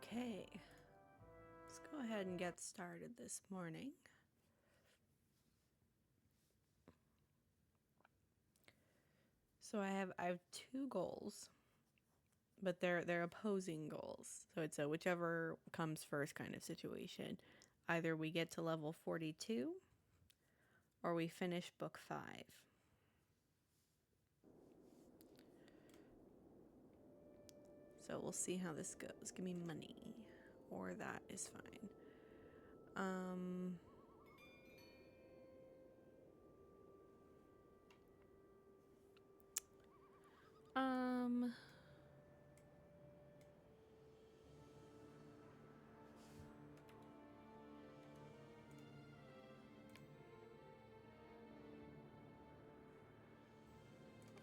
Okay, let's go ahead and get started this morning. So I have two goals, but they're opposing goals. So it's a whichever comes first kind of situation. Either we get to level 42 or we finish book 5. So we'll see how this goes. Give me money, or that is fine. Um,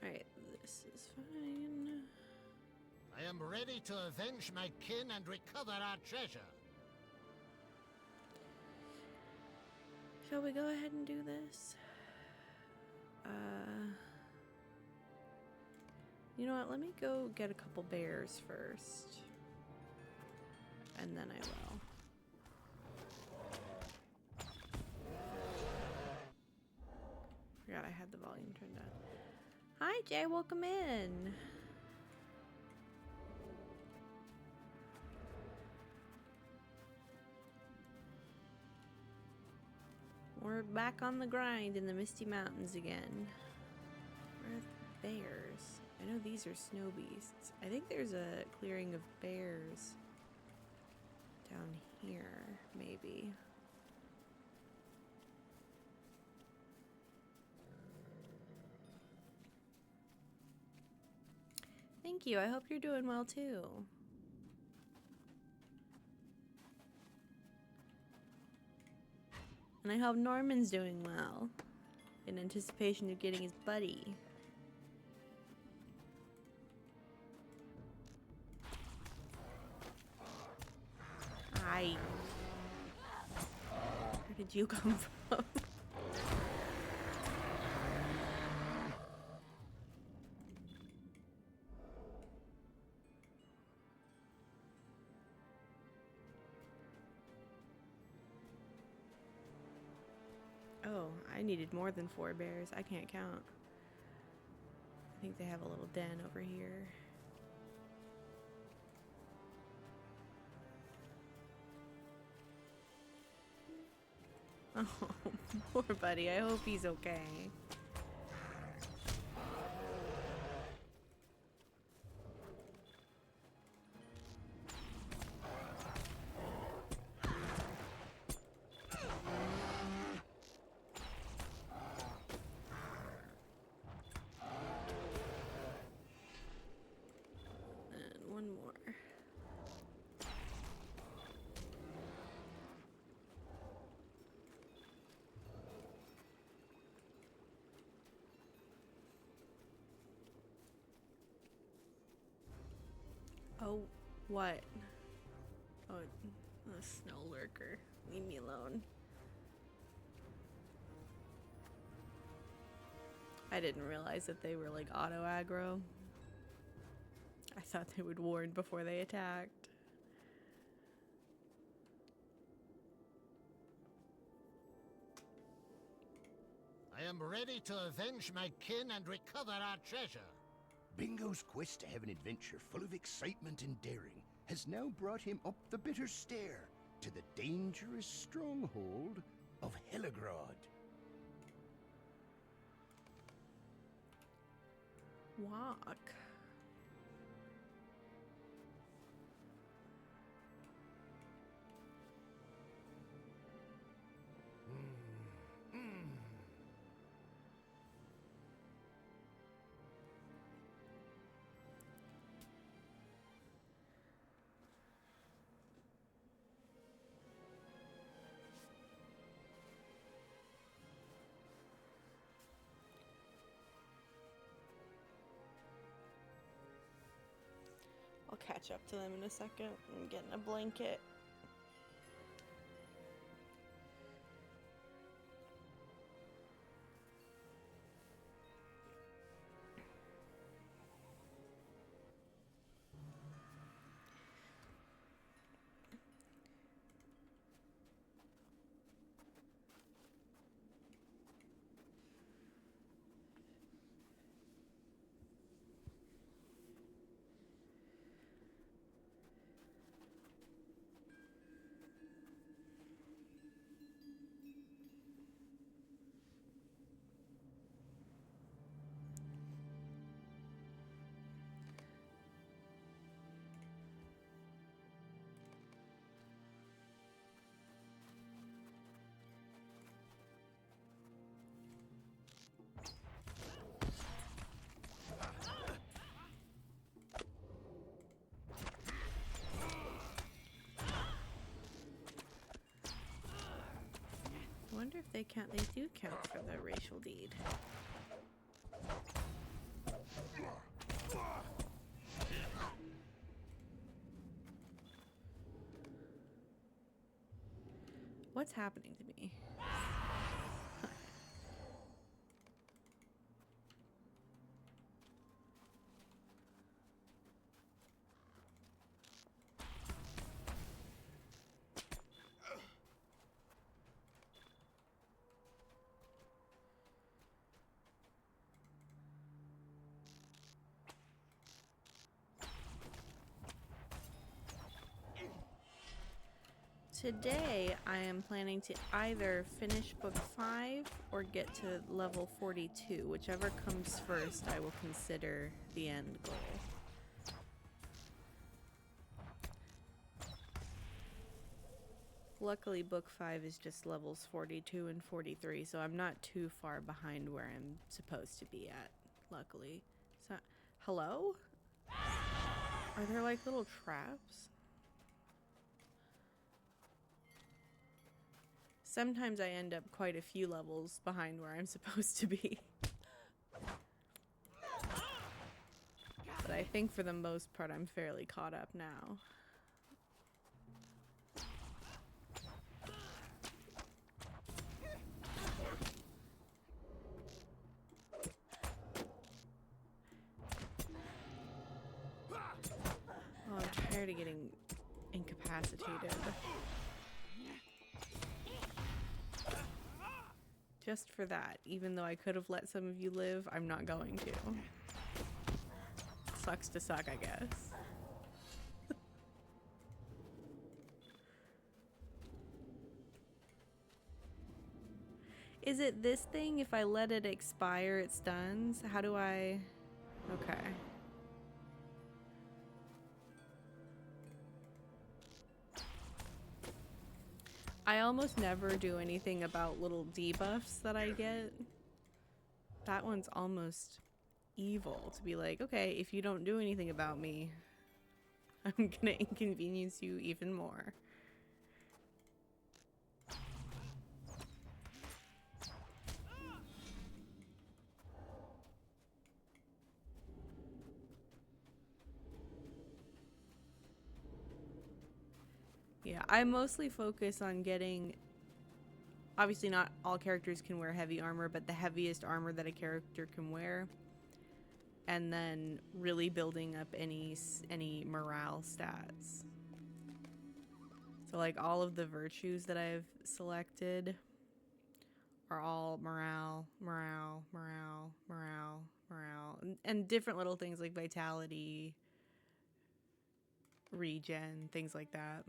Alright, this is fine. I am ready to avenge my kin and recover our treasure. Shall we go ahead and do this? You know what? Let me go get a couple bears first. And then I will. Forgot I had the volume turned on. Hi, Jay. Welcome in. We're back on the grind in the Misty Mountains again. Where are the bears? I know these are snow beasts. I think there's a clearing of bears down here, maybe. Thank you. I hope you're doing well too. And I hope Norman's doing well, in anticipation of getting his buddy. Hi. Where did you come from? Oh, I needed more than 4 bears. I can't count. I think they have a little den over here. Oh, poor buddy. I hope he's okay. And one more. Oh, what? Oh, a snow lurker. Leave me alone. I didn't realize that they were like auto aggro. I thought they would warn before they attacked. I am ready to avenge my kin and recover our treasure. Bingo's quest to have an adventure full of excitement and daring has now brought him up the bitter stair to the dangerous stronghold of Heligrod. Walk. I'll catch up to them in a second. I'm getting a blanket. wonder if they count. They do count for the racial deed. What's happening to me? Today, I am planning to either finish book 5 or get to level 42. Whichever comes first, I will consider the end goal. Luckily, book 5 is just levels 42 and 43, so I'm not too far behind where I'm supposed to be at, luckily. So, hello? Are there like little traps? Sometimes I end up quite a few levels behind where I'm supposed to be. But I think for the most part I'm fairly caught up now. Oh, I'm tired of getting incapacitated. Just for that, even though I could have let some of you live, I'm not going to. Sucks to suck, I guess. Is it this thing? If I let it expire, it stuns? How do I... Okay. I almost never do anything about little debuffs that I get. That one's almost evil to be like, okay, if you don't do anything about me, I'm gonna inconvenience you even more. Yeah, I mostly focus on getting... Obviously not all characters can wear heavy armor, but the heaviest armor that a character can wear. And then really building up any morale stats. So like all of the virtues that I've selected are all morale, morale, morale, morale, morale. And different little things like vitality, regen, things like that.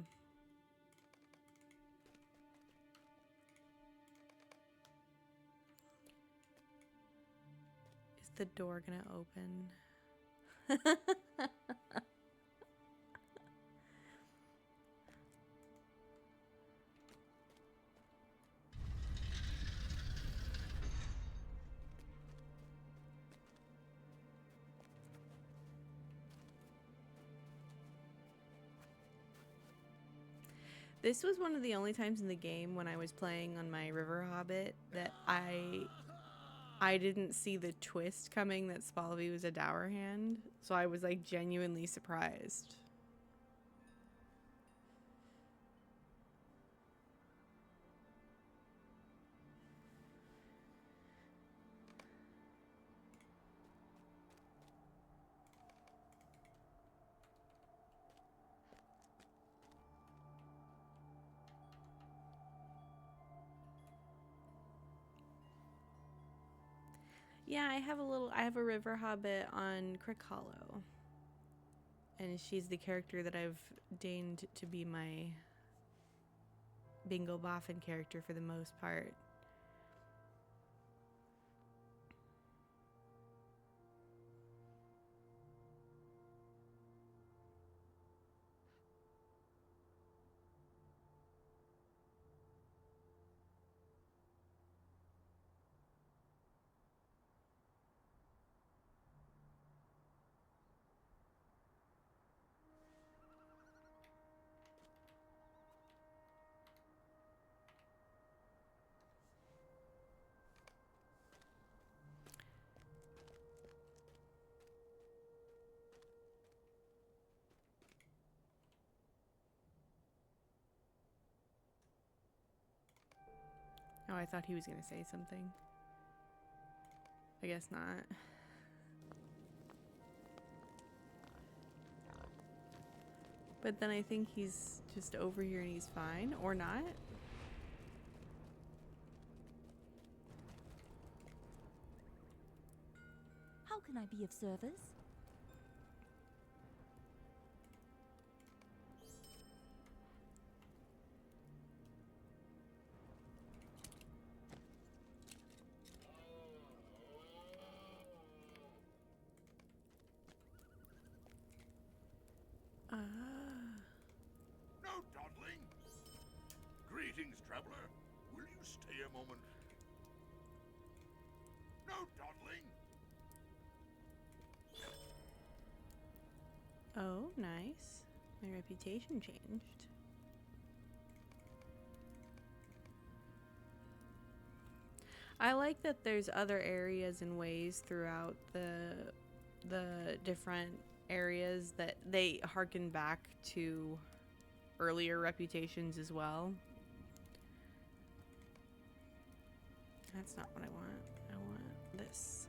Is the door gonna open? This was one of the only times in the game when I was playing on my River Hobbit that I didn't see the twist coming that Spalvey was a dour hand. So I was like genuinely surprised. Yeah, I have a River Hobbit on Crick Hollow. And she's the character that I've deigned to be my Bingo Boffin character for the most part. Oh, I thought he was gonna say something. I guess not. But then I think he's just over here and he's fine, or not. How can I be of service? Ah. No dawdling. Greetings, traveler. Will you stay a moment? No dawdling. Oh, nice. My reputation changed. I like that there's other areas and ways throughout the different areas that they harken back to earlier reputations as well. That's not what I want. I want this.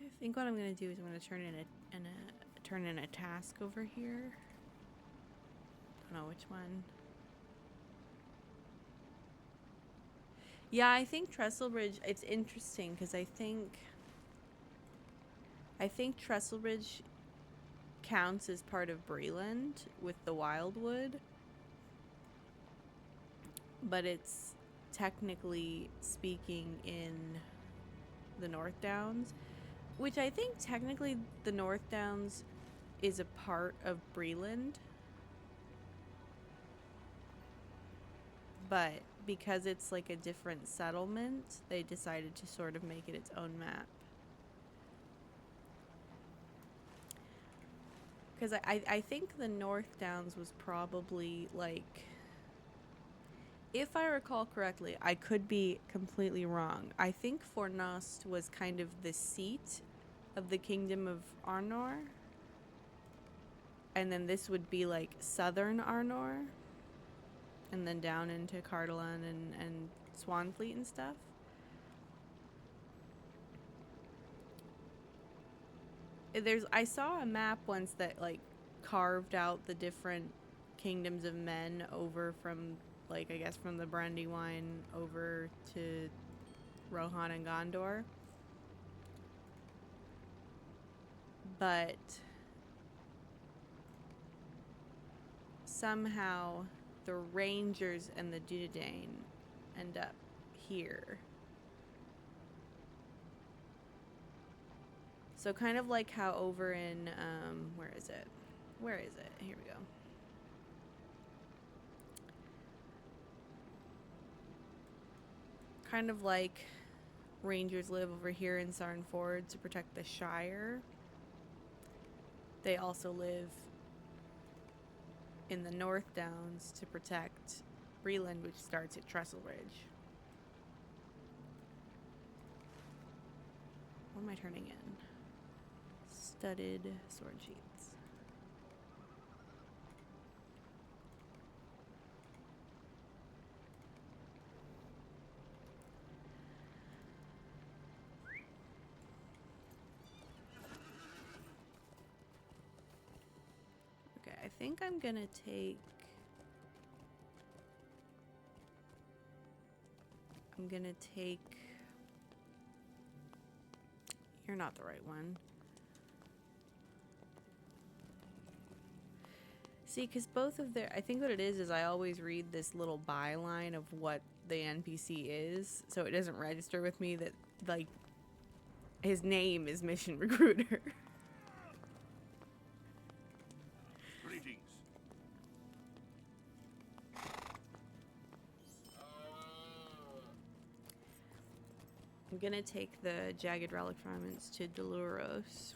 I think what I'm gonna do is I'm gonna turn in a task over here. Don't know which one. Yeah, I think Trestlebridge. It's interesting because I think Trestlebridge counts as part of Breland with the Wildwood, but it's technically speaking in the North Downs. Which I think technically the North Downs is a part of Breland. But because it's like a different settlement, they decided to sort of make it its own map. Because I think the North Downs was probably like... If I recall correctly, I could be completely wrong. I think Fornost was kind of the seat of the Kingdom of Arnor. And then this would be like southern Arnor. And then down into Cardolan and Swanfleet and stuff. I saw a map once that like carved out the different kingdoms of men over from... like, I guess from the Brandywine over to Rohan and Gondor. But somehow the Rangers and the Dunedain end up here. So kind of like how over in, where is it? Where is it? Here we go. Kind of like Rangers live over here in Sarnford to protect the Shire. They also live in the North Downs to protect Breland, which starts at Trestlebridge. What am I turning in? Studded sword sheaths. Okay, I think I'm gonna take... You're not the right one. See, because both of their... I think what it is I always read this little byline of what the NPC is, so it doesn't register with me that, like, his name is Mission Recruiter. Greetings. I'm gonna take the Jagged Relic Fragments to Doluros.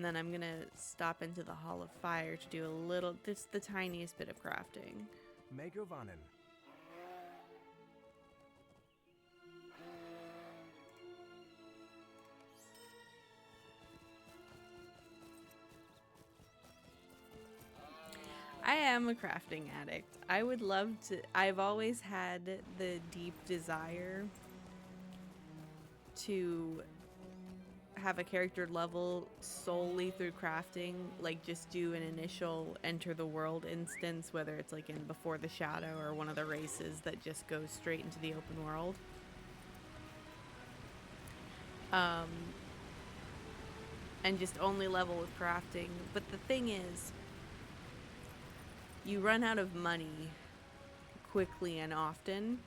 And then I'm gonna stop into the Hall of Fire to do a little, just the tiniest bit of crafting. Megovanen. I am a crafting addict. I would love to. I've always had the deep desire to have a character level solely through crafting, like just do an initial enter the world instance, whether it's like in Before the Shadow or one of the races that just goes straight into the open world. And just only level with crafting. But the thing is, you run out of money quickly and often.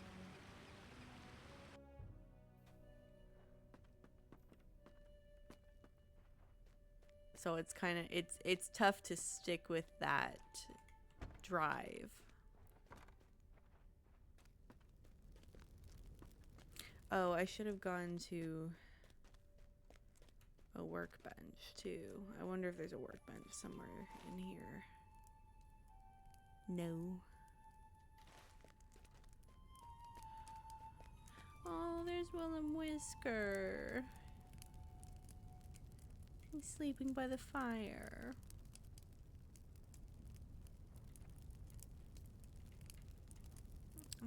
So it's kind of it's tough to stick with that drive. Oh, I should have gone to a workbench too. I wonder if there's a workbench somewhere in here. No. Oh, there's Willem Whisker. He's sleeping by the fire.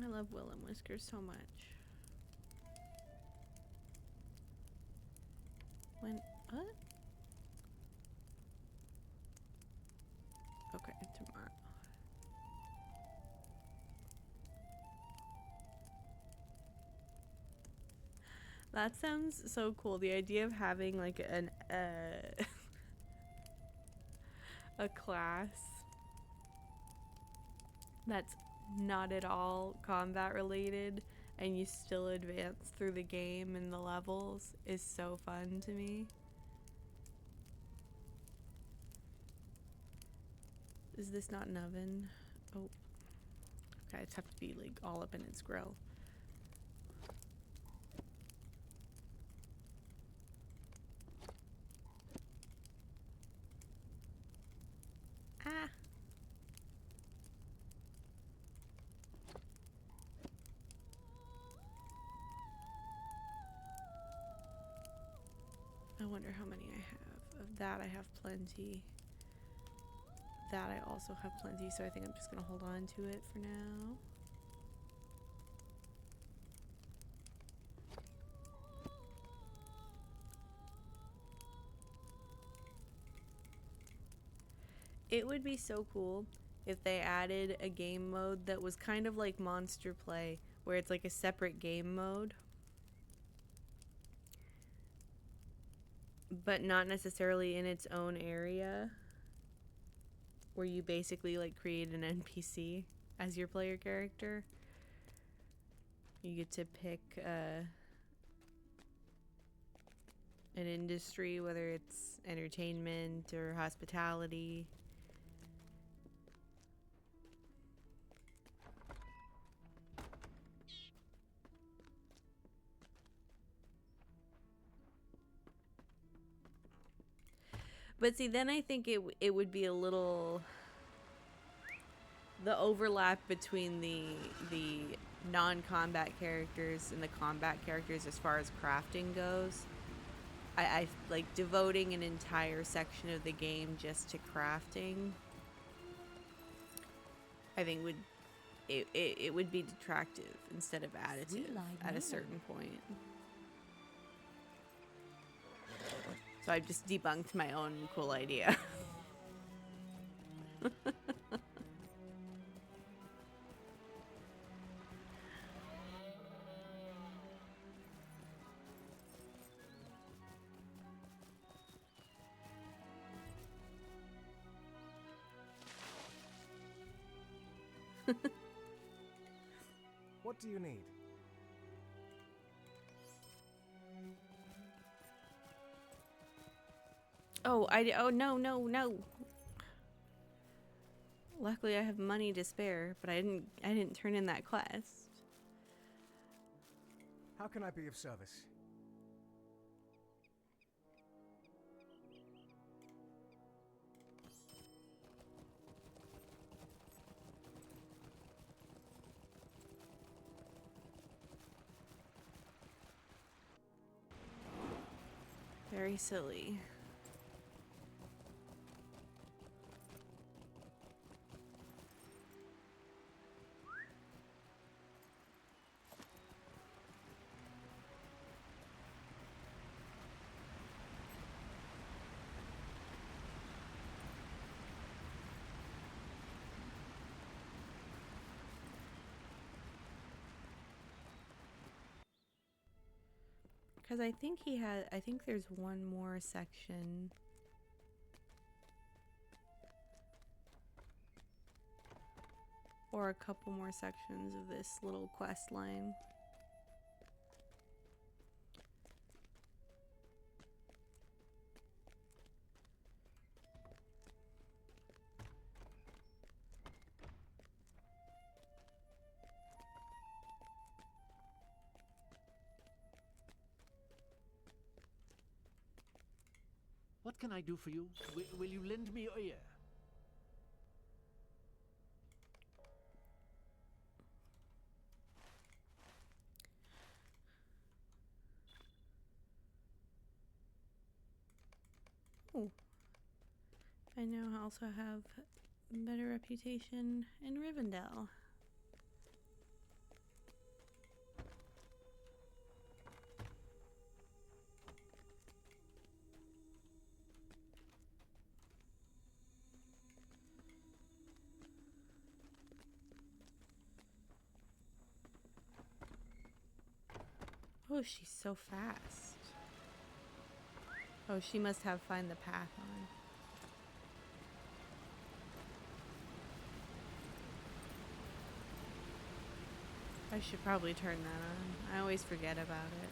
I love Willem Whisker so much. What? Okay, tomorrow. That sounds so cool. The idea of having like an a class that's not at all combat related and you still advance through the game and the levels is so fun to me. Is this not an oven? Oh. Okay, I just have to be like all up in its grill. Ah. I wonder how many I have. Of that I have plenty. That I also have plenty, so I think I'm just gonna hold on to it for now. It would be so cool if they added a game mode that was kind of like Monster Play, where it's like a separate game mode, but not necessarily in its own area, where you basically like create an NPC as your player character. You get to pick an industry, whether it's entertainment or hospitality. But see, then I think it would be a little, the overlap between the non-combat characters and the combat characters as far as crafting goes. I like devoting an entire section of the game just to crafting. I think it would be detractive instead of additive at a certain point. So I've just debunked my own cool idea. What do you need? Oh no. Luckily I have money to spare, but I didn't turn in that quest. How can I be of service? very silly. Because I think I think there's one more section. Or a couple more sections of this little quest line. What can I do for you? Will you lend me your ear? Oh. I now also have better reputation in Rivendell. Oh, she's so fast. Oh, she must have Find the Path on. I should probably turn that on. I always forget about it.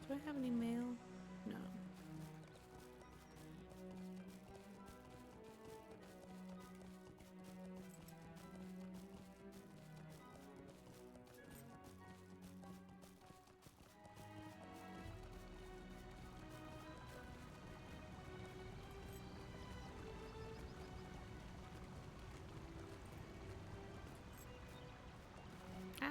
Do I have any mail? No. Ah.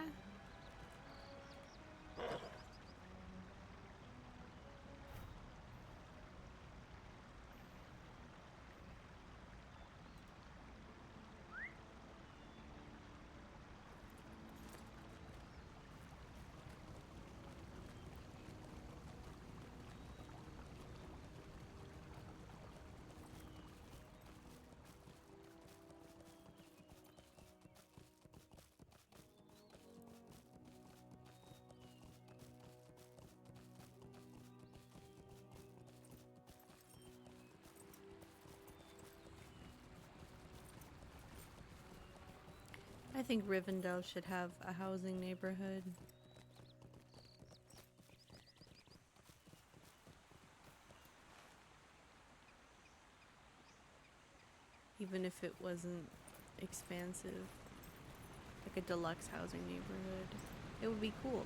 I think Rivendell should have a housing neighborhood. Even if it wasn't expansive. Like a deluxe housing neighborhood. It would be cool.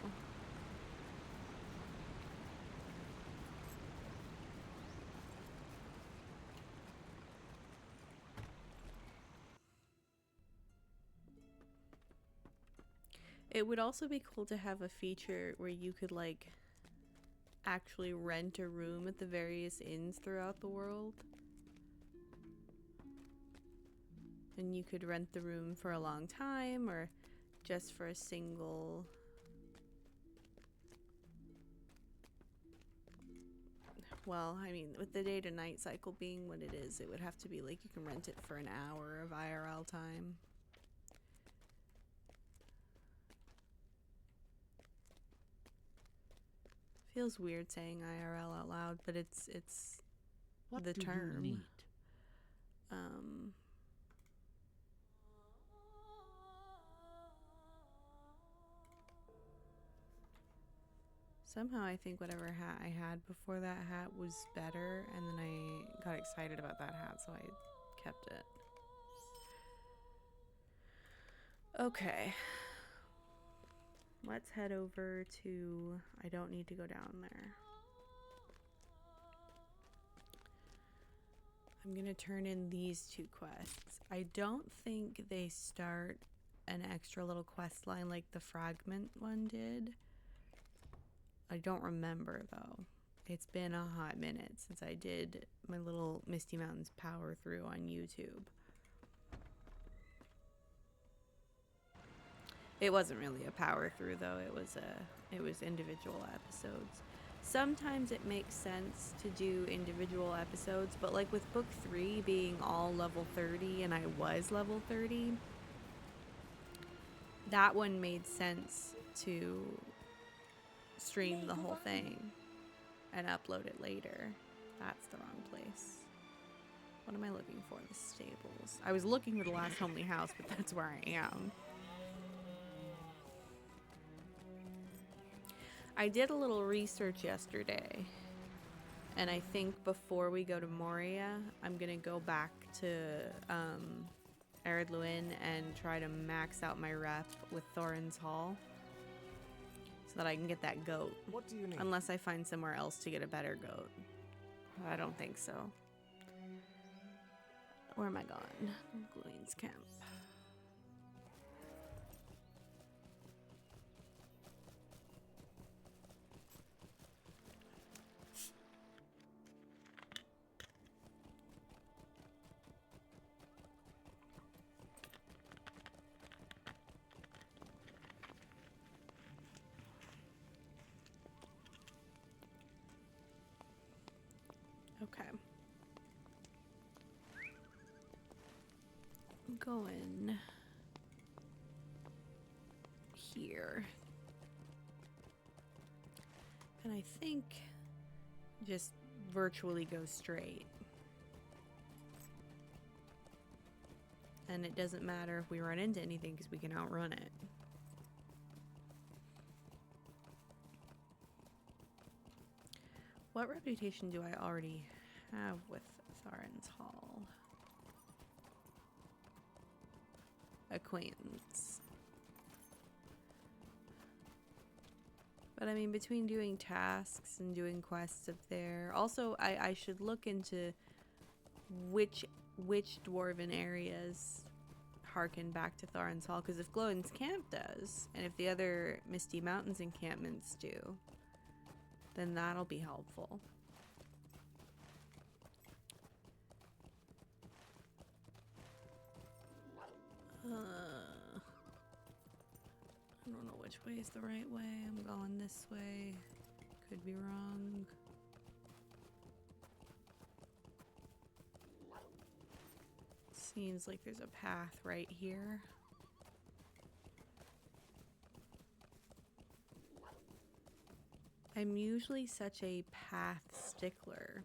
It would also be cool to have a feature where you could like actually rent a room at the various inns throughout the world. And you could rent the room for a long time or just for a single... Well, I mean, with the day to night cycle being what it is, it would have to be like you can rent it for an hour of IRL time. Feels weird saying IRL out loud, but it's What the do term. you need? Somehow I think whatever hat I had before that hat was better, and then I got excited about that hat, so I kept it. Okay. Let's head over to... I don't need to go down there. I'm gonna turn in these 2 quests. I don't think they start an extra little quest line like the fragment one did. I don't remember though. It's been a hot minute since I did my little Misty Mountains power through on YouTube. It wasn't really a power through though. It was individual episodes. Sometimes it makes sense to do individual episodes, but like with book 3 being all level 30 and I was level 30, that one made sense to stream the whole thing and upload it later. That's the wrong place. What am I looking for? The stables. I was looking for the last homely house, but that's where I am. I did a little research yesterday, and I think before we go to Moria, I'm gonna go back to Ered Luin and try to max out my rep with Thorin's Hall so that I can get that goat. What do you need? Unless I find somewhere else to get a better goat. I don't think so. Where am I going? Glueen's camp. Okay. I'm going here. And I think just virtually go straight. And it doesn't matter if we run into anything because we can outrun it. What reputation do I already have with Thorin's Hall? Acquaintance. But I mean, between doing tasks and doing quests up there, also I should look into which dwarven areas harken back to Thorin's Hall, because if Glowin's Camp does, and if the other Misty Mountains encampments do, then that'll be helpful. I don't know which way is the right way. I'm going this way. Could be wrong. Seems like there's a path right here. I'm usually such a path stickler.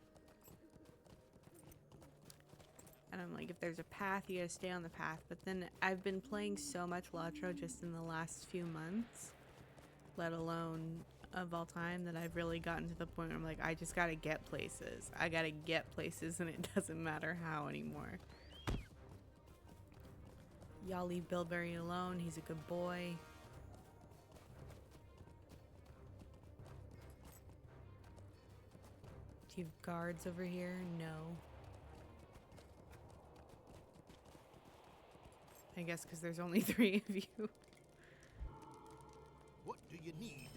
And I'm like, if there's a path, you gotta stay on the path. But then I've been playing so much Latro just in the last few months, let alone of all time, that I've really gotten to the point where I'm like, I just gotta get places. I gotta get places, and it doesn't matter how anymore. Y'all leave Bilberry alone. He's a good boy. Do you have guards over here? No. I guess because there's only 3 of you. What do you need?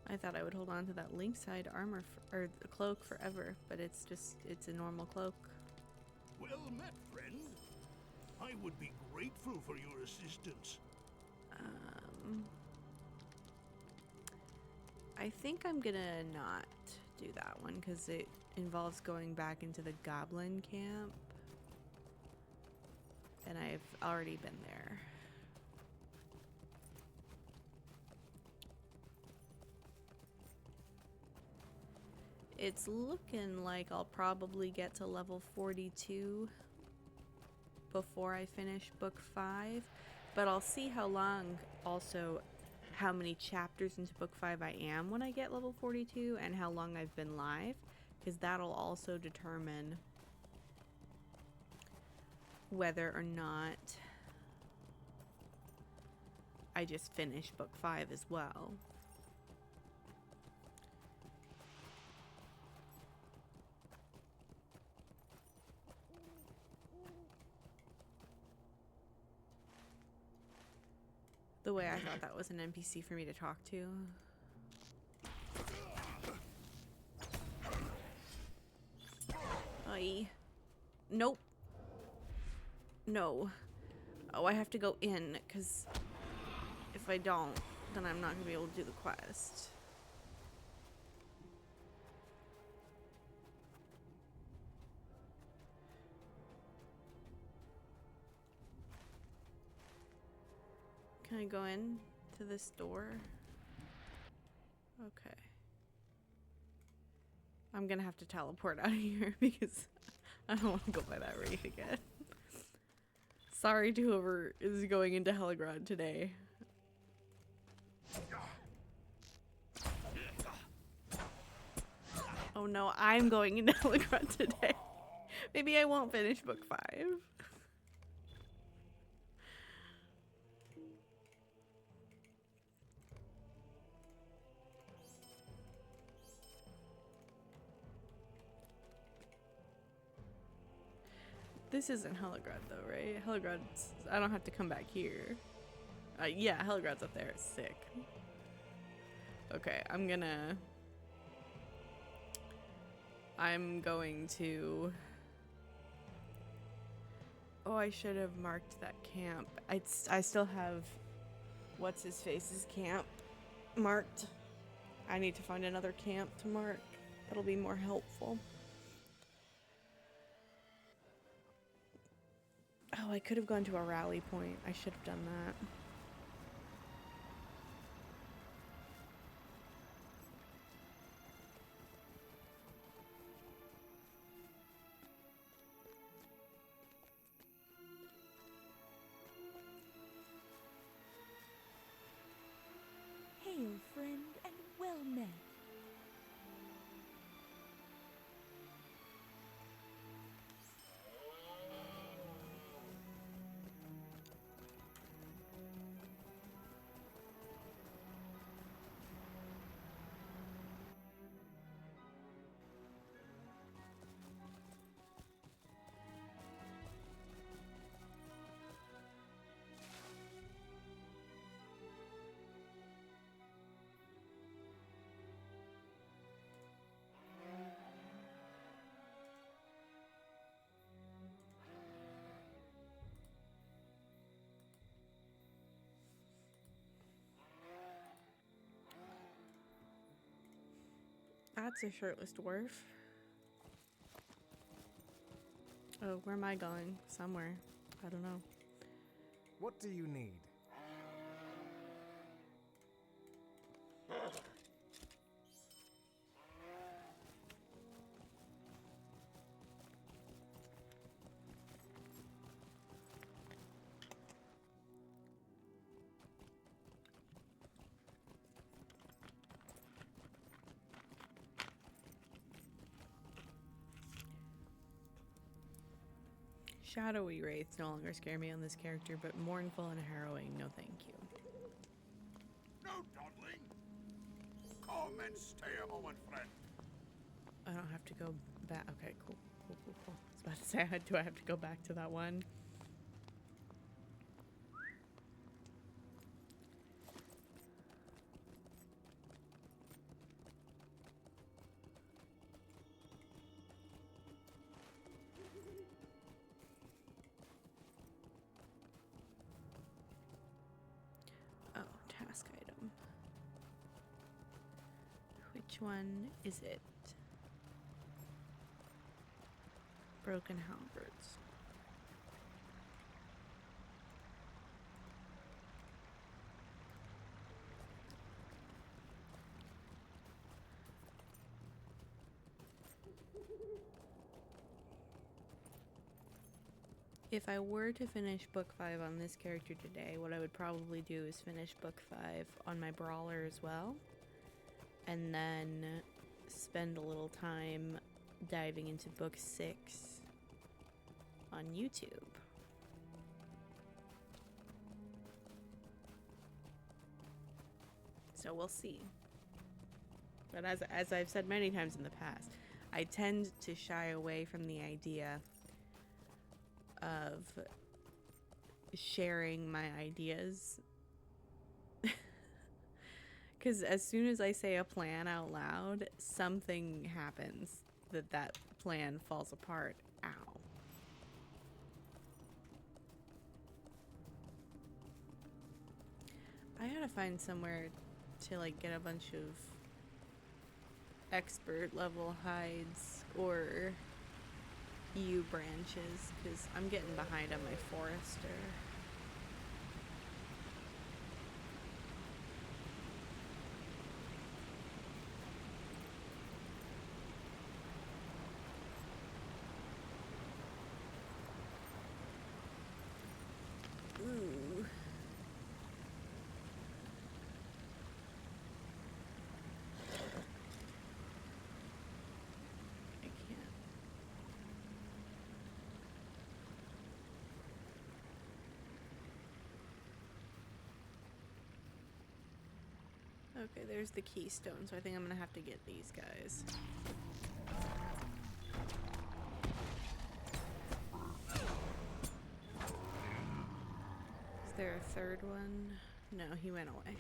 I thought I would hold on to that Lynxhide armor or the cloak forever, but it's a normal cloak. Well met, friend. I would be grateful for your assistance. I think I'm gonna not do that one because it involves going back into the goblin camp, and I've already been there. It's looking like I'll probably get to level 42 before I finish book 5, but I'll see how long, also how many chapters into book 5 I am when I get level 42 and how long I've been live, because that'll also determine whether or not I just finish book 5 as well. the way I thought that was an NPC for me to talk to. Aye. Nope. No. Oh, I have to go in, because if I don't, then I'm not going to be able to do the quest. Can I go in to this door? Okay. I'm gonna have to teleport out of here because I don't want to go by that rate again. Sorry to whoever is going into Heligrod today. Oh no, I'm going into Heligrod today. Maybe I won't finish book 5. This isn't Heligrod though, right? Heligrod's... I don't have to come back here. Yeah, Heligrod's up there. It's sick. Okay, I'm going to... Oh, I should have marked that camp. I still have what's-his-face's camp marked. I need to find another camp to mark. That'll be more helpful. Oh, I could have gone to a rally point. I should have done that. Hail, friend, and well met. That's a shirtless dwarf. Oh, where am I going? Somewhere. I don't know. What do you need? Shadowy wraiths no longer scare me on this character, but mournful and harrowing, no thank you. No dawdling. Come and stay a moment, friend. I don't have to go back. Okay, cool. Cool. I was about to say, do I have to go back to that one? Oh, task item. Which one is it? Broken halberds. If I were to finish book 5 on this character today, what I would probably do is finish book 5 on my brawler as well, and then spend a little time diving into book 6 on YouTube. So we'll see. But as I've said many times in the past, I tend to shy away from the idea of sharing my ideas Because as soon as I say a plan out loud, something happens that plan falls apart. Ow. I gotta find somewhere to like get a bunch of expert level hides or yew branches because I'm getting behind on my forester. Ooh. I can't. Okay, there's the keystone, so I think I'm gonna have to get these guys. Is there a third one? No, he went away.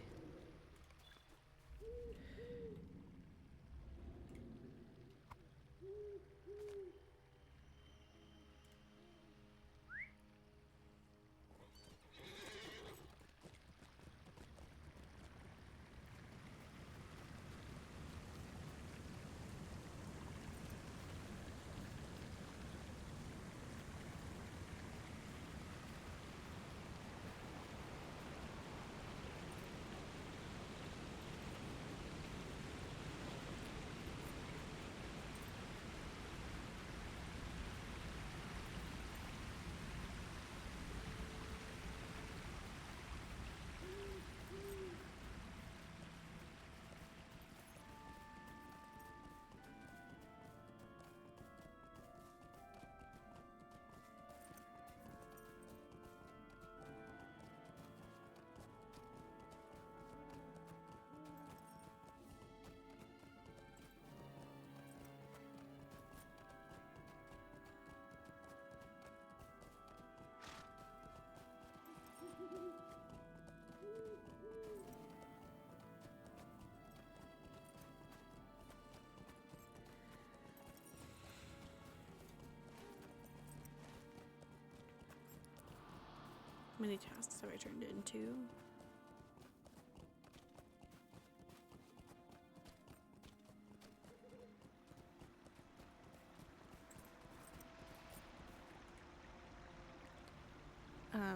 How many tasks have I turned into?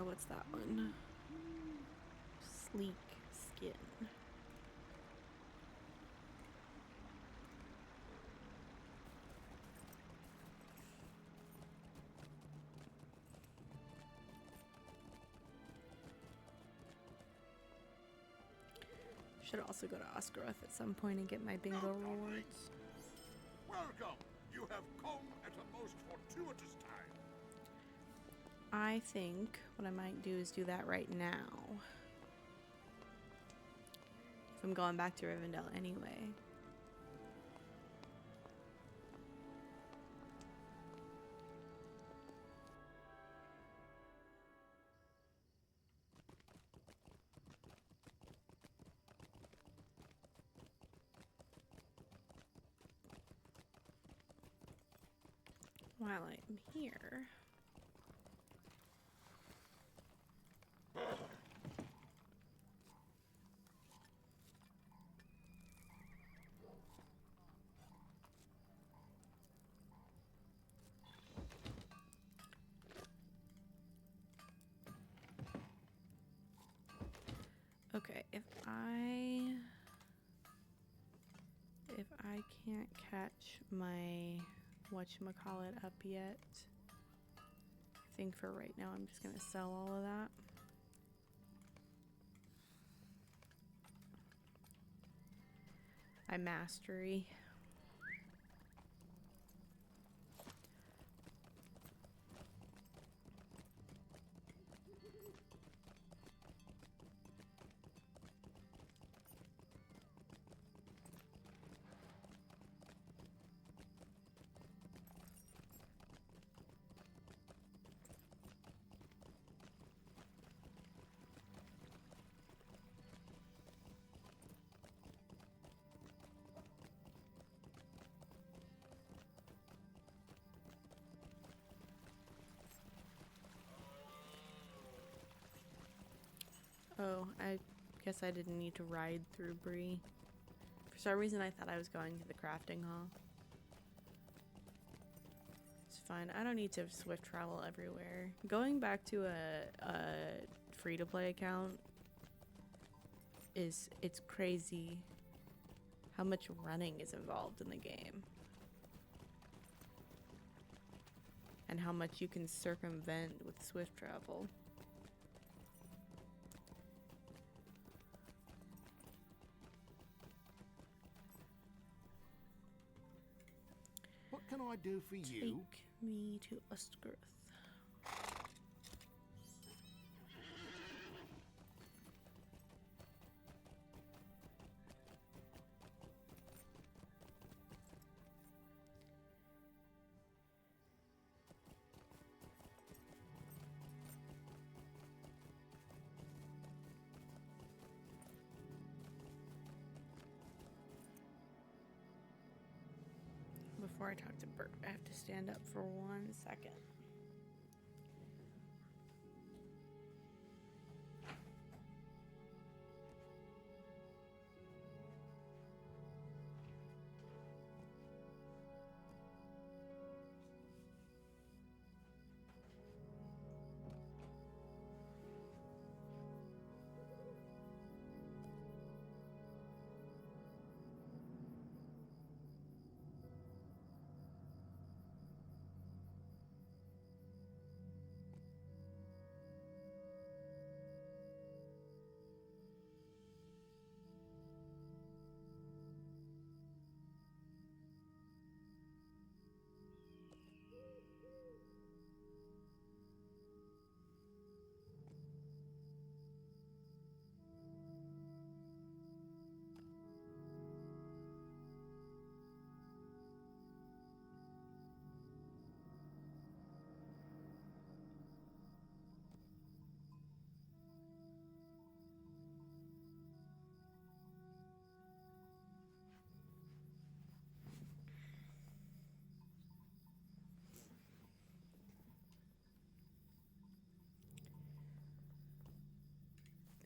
What's that one? Sleek skin. Should also go to Oscaroth at some point and get my bingo rewards. Welcome. You have come at a most fortuitous time. I think what I might do is do that right now. If I'm going back to Rivendell anyway. While I'm here. Okay, if I can't catch my whatchamacallit up yet, I think for right now I'm just gonna sell all of that. I mastery. Oh, I guess I didn't need to ride through Bree. For some reason, I thought I was going to the crafting hall. It's fine. I don't need to swift travel everywhere. Going back to a free-to-play account it's crazy how much running is involved in the game. And how much you can circumvent with swift travel. What can I do for you? Take me to Uskirth. Before I talk to Bert, I have to stand up for 1 second.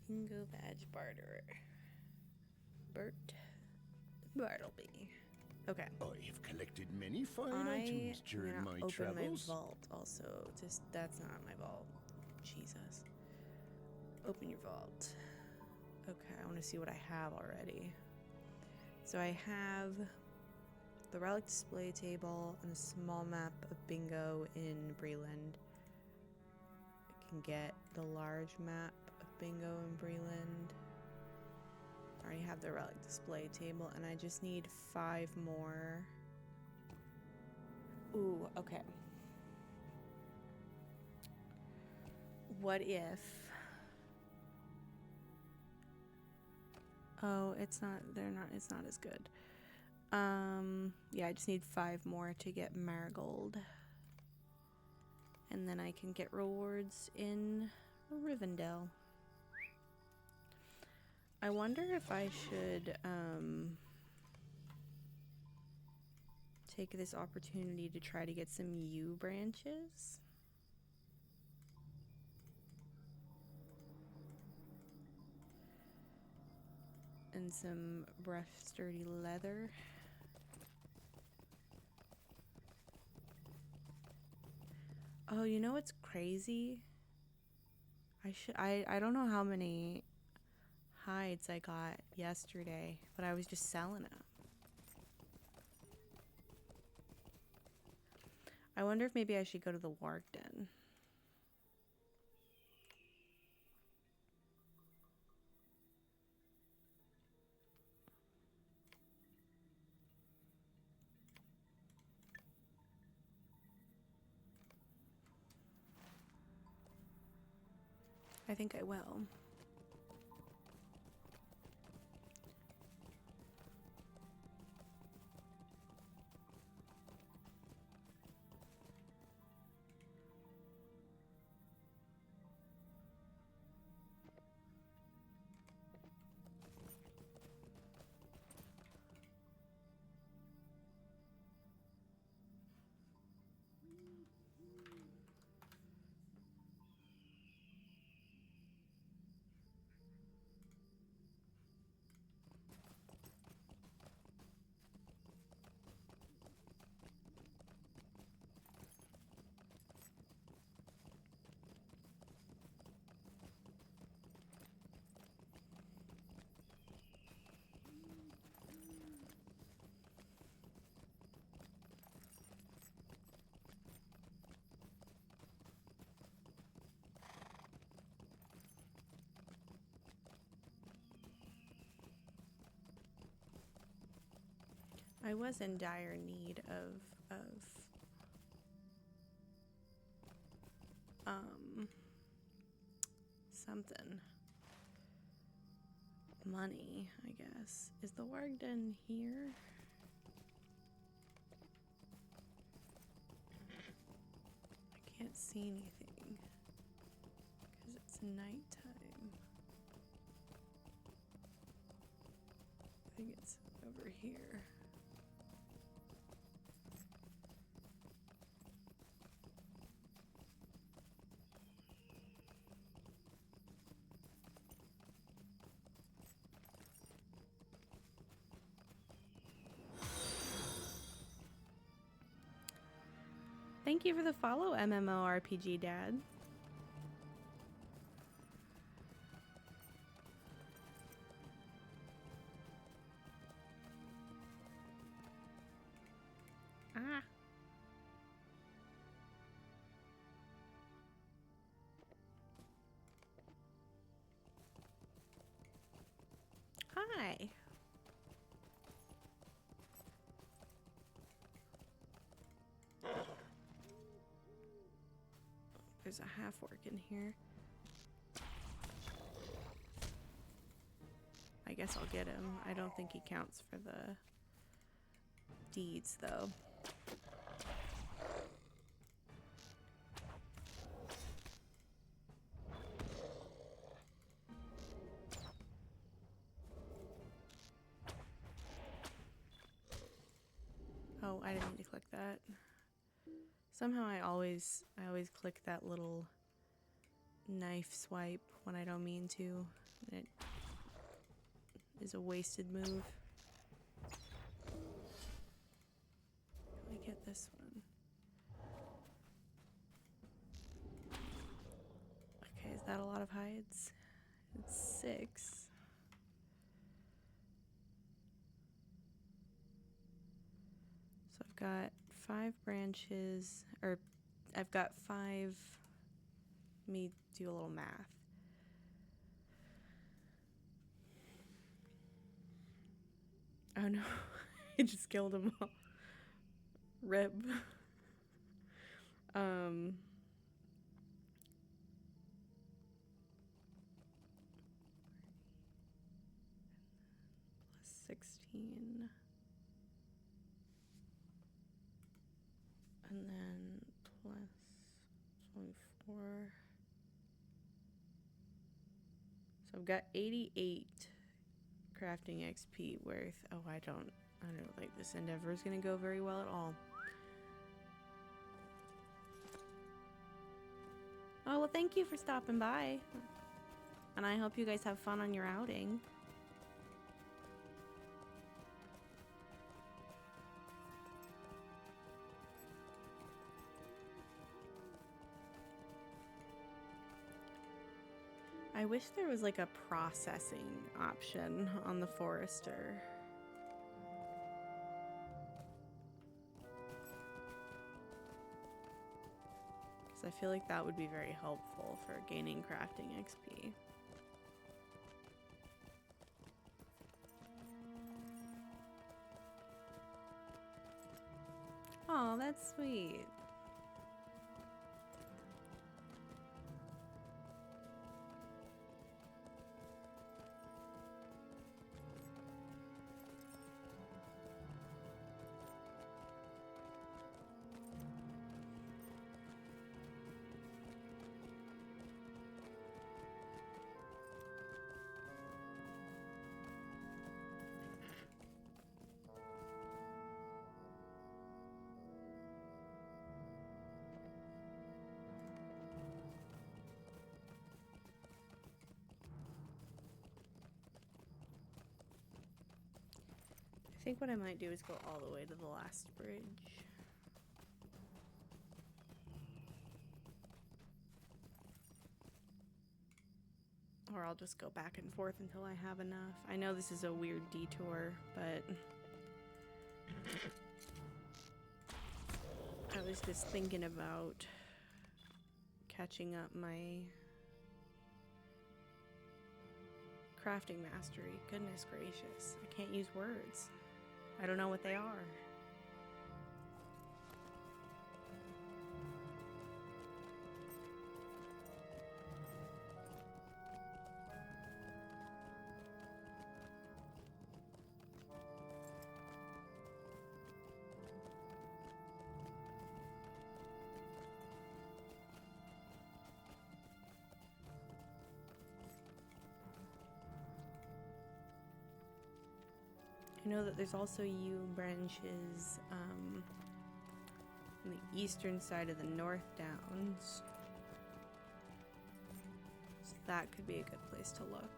Bingo badge barterer. Bert Bartleby. Okay. I've collected many fine I'm items during gonna my open travels. my vault also. Just that's not my vault. Jesus. Open your vault. Okay, I want to see what I have already. So I have the relic display table and a small map of bingo in Breland. I can get the large map of bingo in Breland. I already have the relic display table and I just need 5 more. Ooh, okay. What if... Oh, it's not as good. Yeah, I just need 5 more to get Marigold. And then I can get rewards in Rivendell. I wonder if I should take this opportunity to try to get some yew branches. And some rough, sturdy leather. Oh, you know what's crazy? I don't know how many hides I got yesterday, but I was just selling them. I wonder if maybe I should go to the Warg Den. I think I will. I was in dire need of something. Money, I guess. Is the Wargden here? I can't see anything because it's nighttime. I think it's over here. Thank you for the follow, MMORPG Dad. Ah. Hi. There's a half-orc in here. I guess I'll get him. I don't think he counts for the deeds, though. Oh, I didn't mean to click that. Somehow I always click that little knife swipe when I don't mean to. It is a wasted move. Let me get this one. Okay, is that a lot of hides? It's 6. So I've got 5 branches, or I've got 5. Let me do a little math. Oh no, I just killed them all. Rip. Plus 16. And then plus 24. So I've got 88 crafting XP worth. Oh, I don't think this endeavor is going to go very well at all. Oh, well, thank you for stopping by. And I hope you guys have fun on your outing. I wish there was like a processing option on the Forester. Because I feel like that would be very helpful for gaining crafting XP. Oh, that's sweet. I think what I might do is go all the way to the last bridge. Or I'll just go back and forth until I have enough. I know this is a weird detour, but I was just thinking about catching up my crafting mastery. Goodness gracious, I can't use words. I don't know what they are. I know that there's also yew branches on the eastern side of the North Downs. So that could be a good place to look.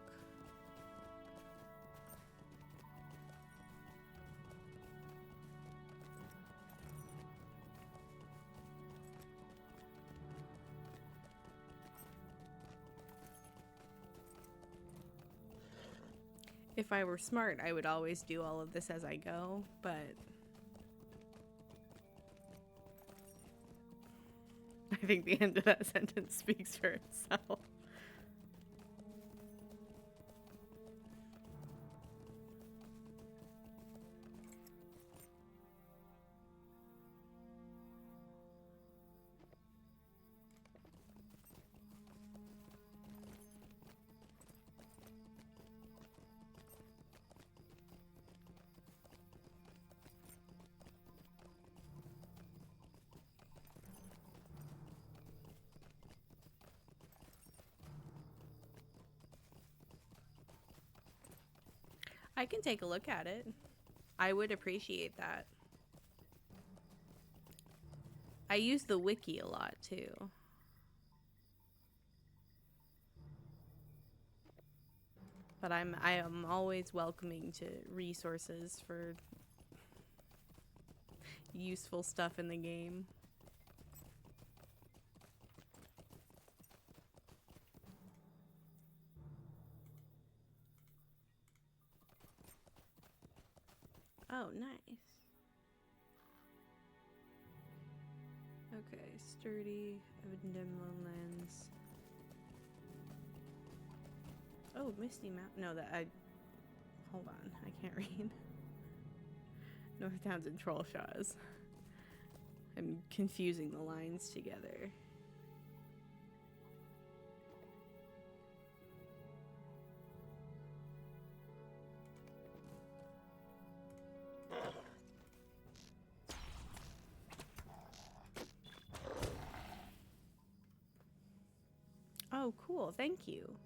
If I were smart, I would always do all of this as I go, but I think the end of that sentence speaks for itself. I can take a look at it. I would appreciate that. I use the wiki a lot too. But I am always welcoming to resources for useful stuff in the game. Oh, nice. Okay, sturdy, Evendem Lowlands. Oh, Misty Mountain. No, hold on, I can't read. North Downs and Trollshaws. I'm confusing the lines together. Oh, cool. Thank you.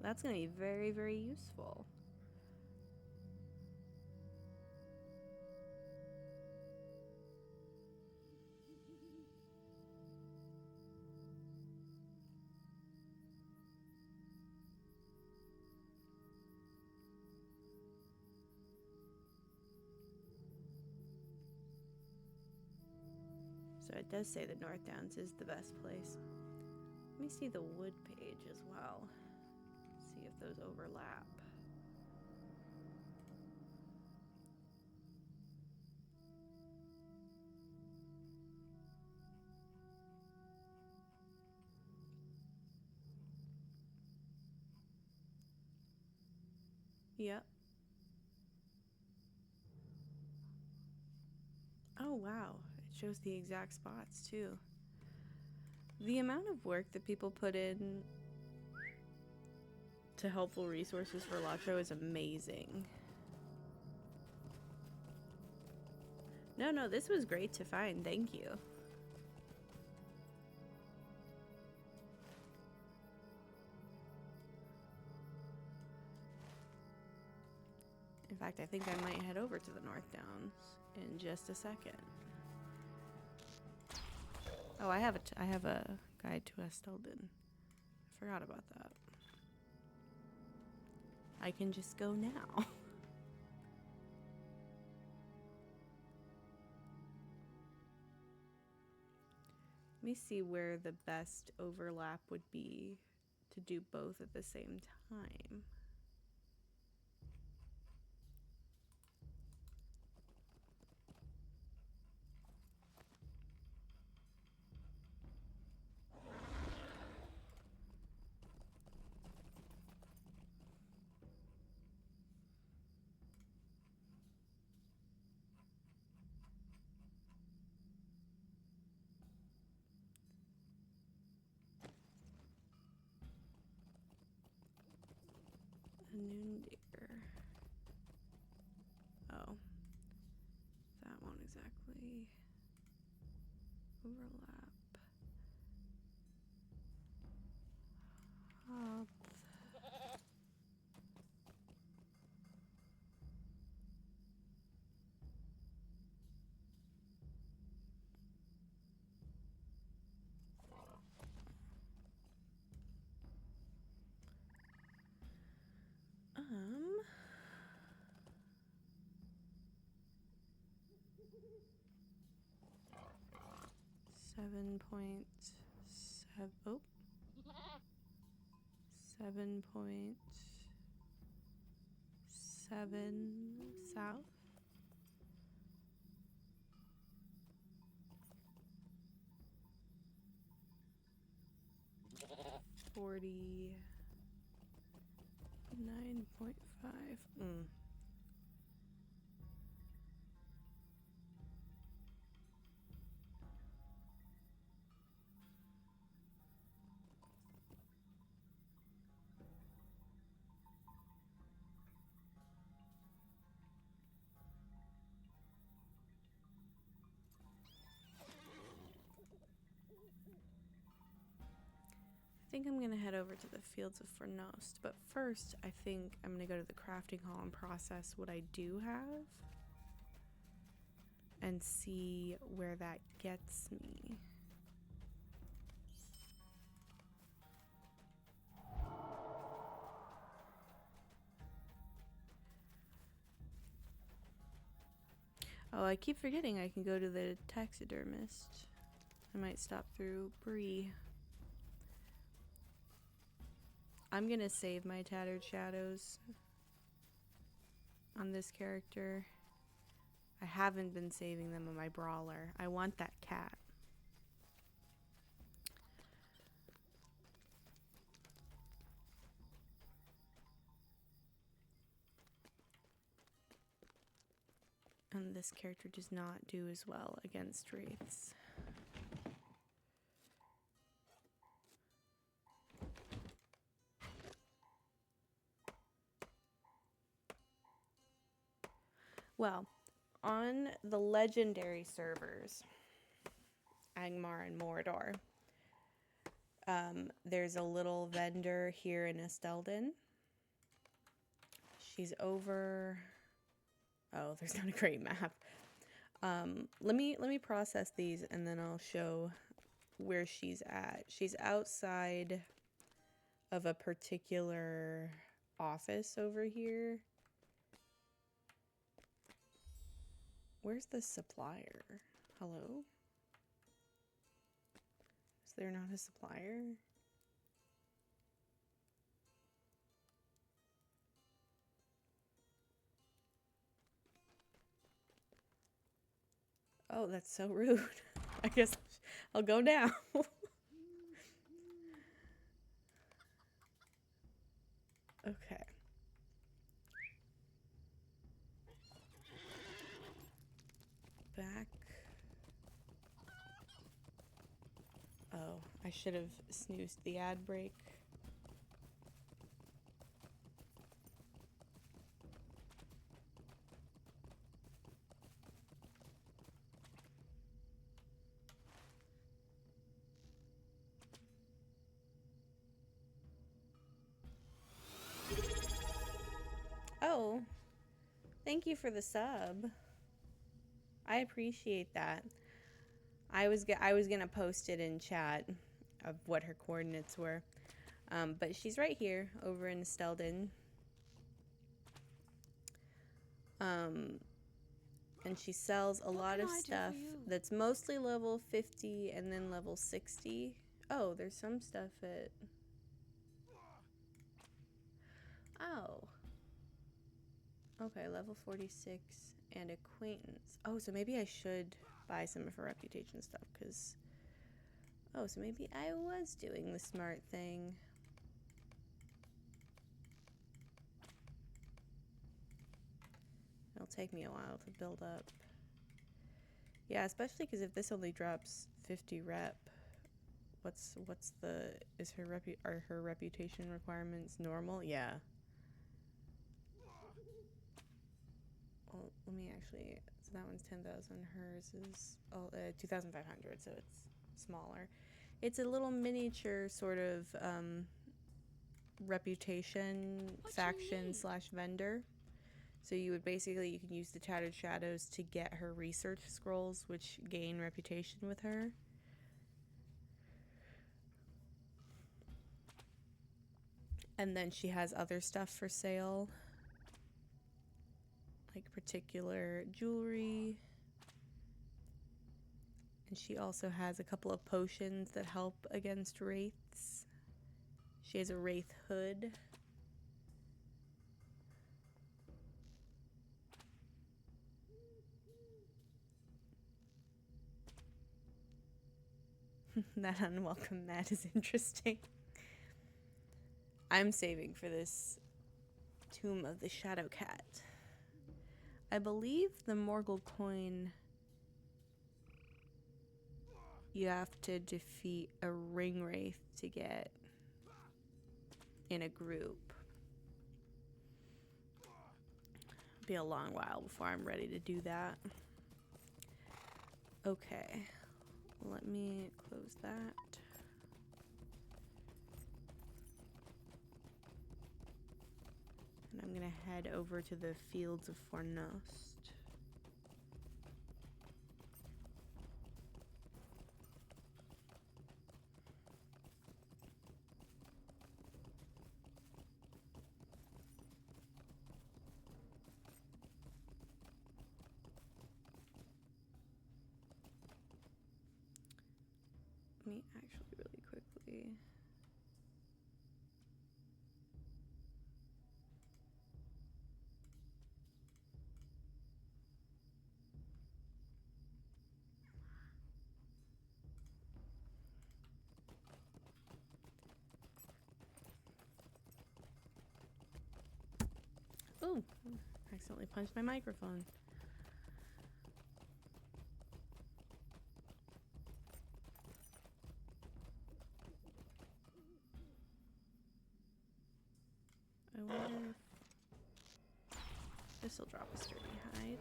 That's going to be very, very useful. So it does say that North Downs is the best place. Let me see the wood page as well. See if those overlap. Yep. Oh wow, it shows the exact spots too. The amount of work that people put in to helpful resources for Latro is amazing. No, this was great to find. Thank you. In fact, I think I might head over to the North Downs in just a second. Oh, I have a guide to Estelden. I forgot about that. I can just go now. Let me see where the best overlap would be to do both at the same time. overlap. Hop. Um, 7.7, oh, 7.7 south. 49.5. I think I'm gonna head over to the Fields of Fornost, but first I think I'm gonna go to the crafting hall and process what I do have and see where that gets me. Oh, I keep forgetting I can go to the taxidermist. I might stop through Bree. I'm gonna save my Tattered Shadows on this character. I haven't been saving them on my brawler. I want that cat. And this character does not do as well against wraiths. Well, on the legendary servers, Angmar and Mordor, there's a little vendor here in Estelden. She's over... Oh, there's not a great map. Let me process these and then I'll show where she's at. She's outside of a particular office over here. Where's the supplier? Hello? Is there not a supplier? Oh, that's so rude. I guess I'll go now. Okay. Back. Oh, I should have snoozed the ad break. Oh, thank you for the sub. I appreciate that. I was gonna post it in chat of what her coordinates were, but she's right here over in Stelden. And she sells a lot of stuff that's mostly level 50 and then level 60. Oh, there's some stuff at... Oh. Okay, level 46 and acquaintance. Oh, so maybe I should buy some of her reputation stuff, because... Oh, so maybe I was doing the smart thing. It'll take me a while to build up. Yeah, especially because if this only drops 50 rep, what's the... Are her reputation requirements normal? Yeah. Well, let me actually, So that one's 10,000. Hers is 2,500, so it's smaller. It's a little miniature sort of reputation faction slash vendor. So you would basically, you can use the Tattered Shadows to get her research scrolls, which gain reputation with her. And then she has other stuff for sale, like particular jewelry. And she also has a couple of potions that help against wraiths. She has a wraith hood. That unwelcome mat is interesting. I'm saving for this Tomb of the Shadow Cat. I believe the Morgul coin, you have to defeat a ring wraith to get in a group. It'll be a long while before I'm ready to do that. Okay, let me close that. And I'm gonna head over to the Fields of Fornost. Let me actually really quickly. Oh, accidentally punched my microphone. I wonder if this will drop a sturdy hide.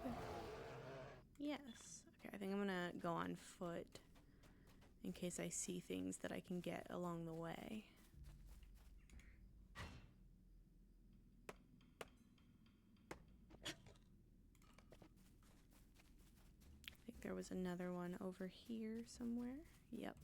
Yes. Okay, I think I'm gonna go on foot in case I see things that I can get along the way. I think there was another one over here somewhere. Yep.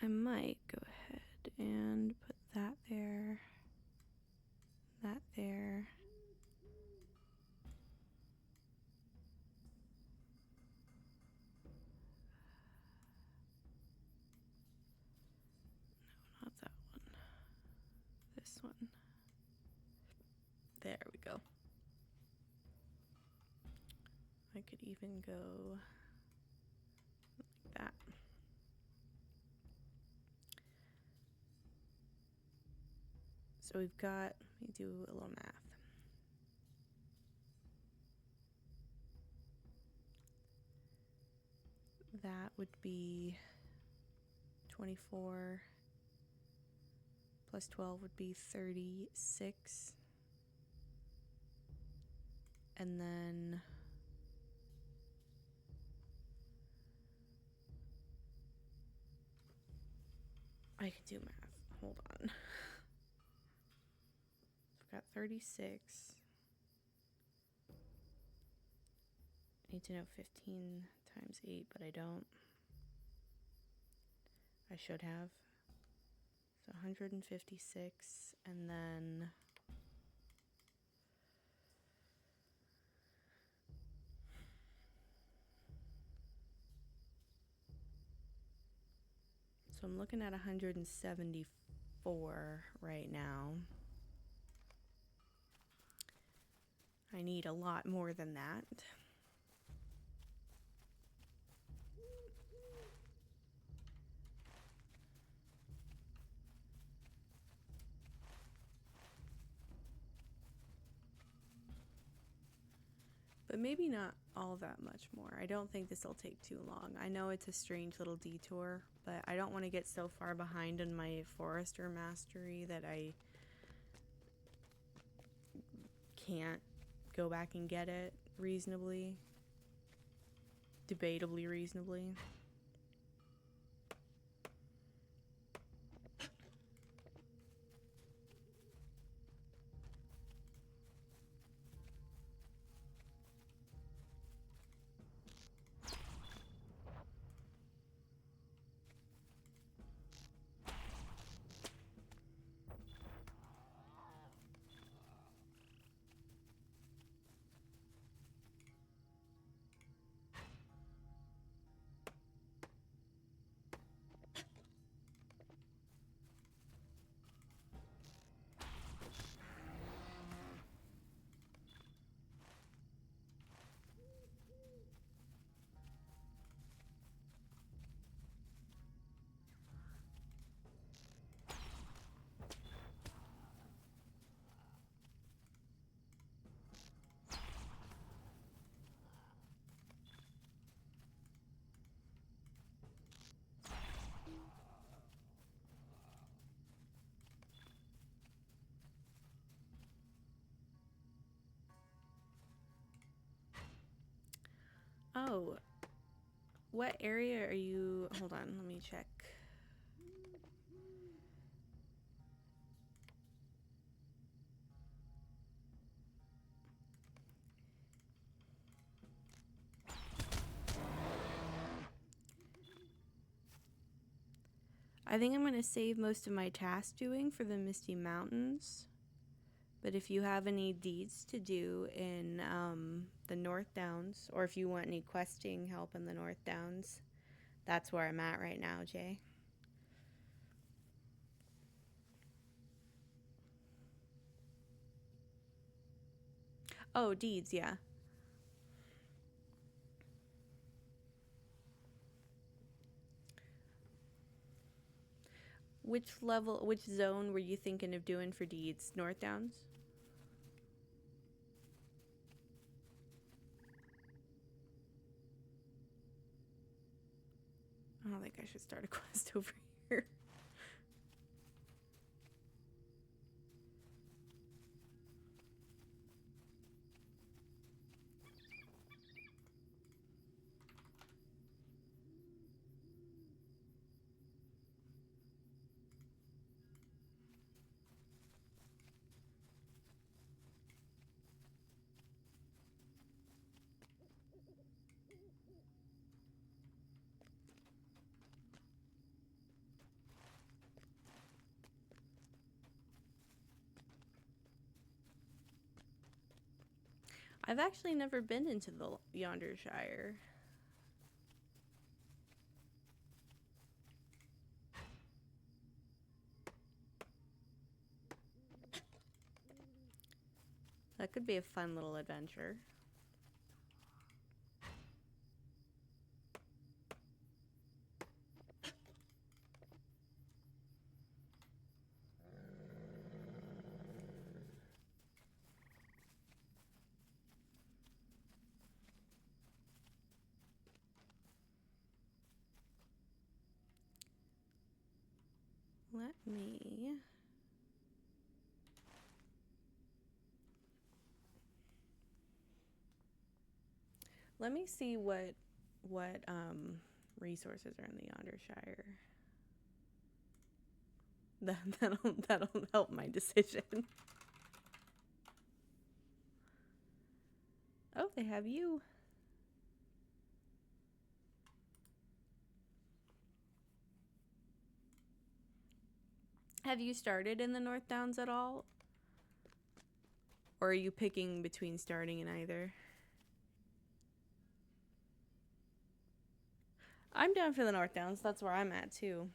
I might go ahead and put that there, that there. No, not that one. This one. There we go. I could even go like that. So we've got, let me do a little math. That would be 24 plus 12 would be 36. And then I can do math. Hold on. I've got 36. I need to know 15 times 8, but I don't. I should have. So 156, and then so I'm looking at 174 4 right now. I need a lot more than that. But maybe not all that much more. I don't think this will take too long. I know it's a strange little detour, but I don't want to get so far behind in my Forester mastery that I can't go back and get it reasonably. Debatably reasonably. Oh, what area are you? Hold on, let me check. I think I'm going to save most of my task doing for the Misty Mountains. But if you have any deeds to do in the North Downs, or if you want any questing help in the North Downs, that's where I'm at right now, Jay. Oh, deeds, yeah. Which zone were you thinking of doing for deeds? North Downs? I don't think I should start a quest over here. I've actually never been into the Yonder Shire. That could be a fun little adventure. Let me see what resources are in the Yonder Shire. That'll help my decision. Oh, they have you. Have you started in the North Downs at all? Or are you picking between starting in either? I'm down for the North Downs. That's where I'm at too.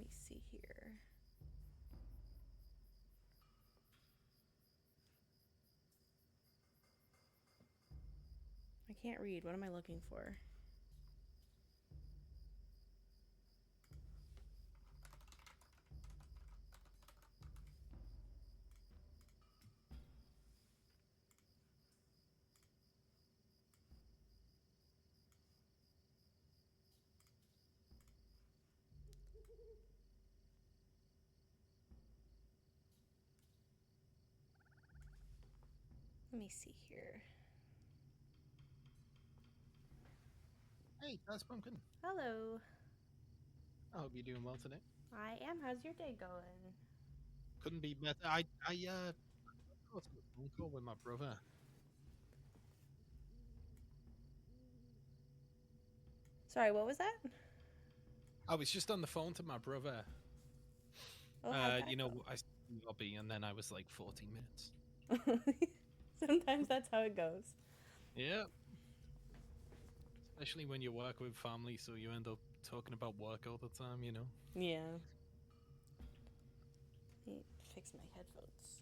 me see here. I can't read. What am I looking for? Let me see here. Hey, that's Pumpkin. Hello. I hope you're doing well today. I am. How's your day going? Couldn't be better. I got a phone call with my brother. Sorry, what was that? I was just on the phone to my brother. Oh, how'd that You know, go? I started the lobby and then I was like 14 minutes. Sometimes that's how it goes. Yeah. Especially when you work with family, so you end up talking about work all the time, you know? Yeah. Let me fix my headphones.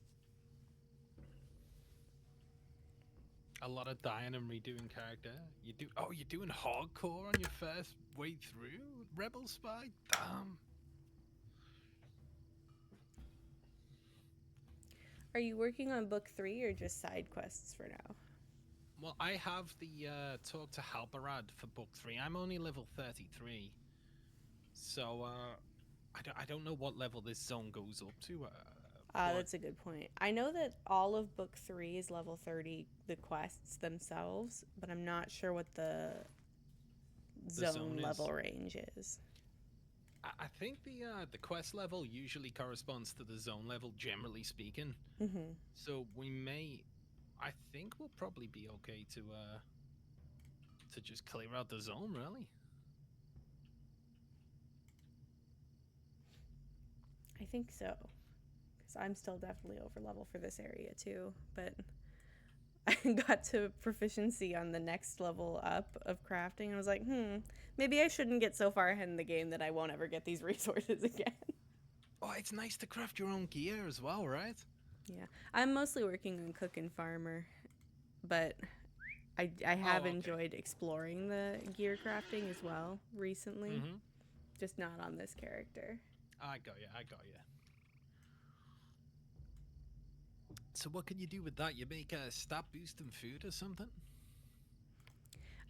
A lot of dying and redoing character. You're doing hardcore on your first way through Rebel Spy? Damn. Are you working on book 3 or just side quests for now? Well, I have the talk to Halbarad for book 3. I'm only level 33. So, I don't know what level this zone goes up to. But That's a good point. I know that all of book 3 is level 30, the quests themselves, but I'm not sure what the zone zone is. level range is. I think the quest level usually corresponds to the zone level, generally speaking. Mm-hmm. So I think we'll probably be okay to just clear out the zone, really. I think so. Because I'm still definitely over level for this area too, but I got to proficiency on the next level up of crafting and I was like, maybe I shouldn't get so far ahead in the game that I won't ever get these resources again. Oh, it's nice to craft your own gear as well, right? Yeah. I'm mostly working on cook and farmer, but I have okay. enjoyed exploring the gear crafting as well recently. Mm-hmm. Just not on this character. I got you. So what can you do with that? You make a stat boost in food or something?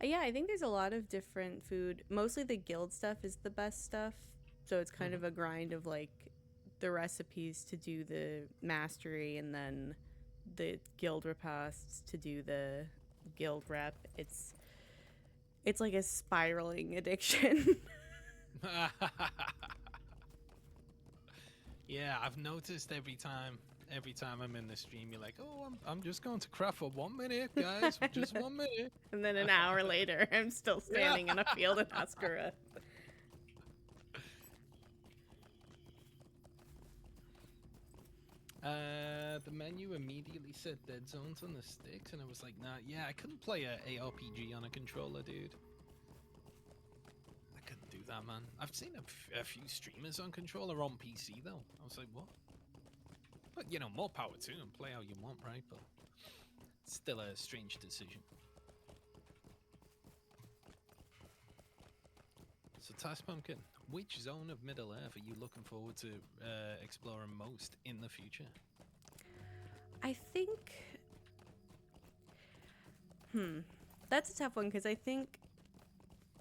Yeah, I think there's a lot of different food. Mostly the guild stuff is the best stuff. So it's kind of a grind of like the recipes to do the mastery and then the guild repasts to do the guild rep. It's like a spiraling addiction. Yeah, I've noticed every time I'm in the stream, you're like, oh, I'm just going to craft for 1 minute, guys, just 1 minute. And then an hour later, I'm still standing in a field in Ascura. The menu immediately said dead zones on the sticks, and I was like, nah, yeah, I couldn't play a ARPG on a controller, dude. I couldn't do that, man. I've seen a few streamers on controller on PC, though. I was like, what? But, you know, more power to them. Play how you want, right? But it's still a strange decision. So, Task Pumpkin, which zone of Middle Earth are you looking forward to exploring most in the future? I think... That's a tough one, because I think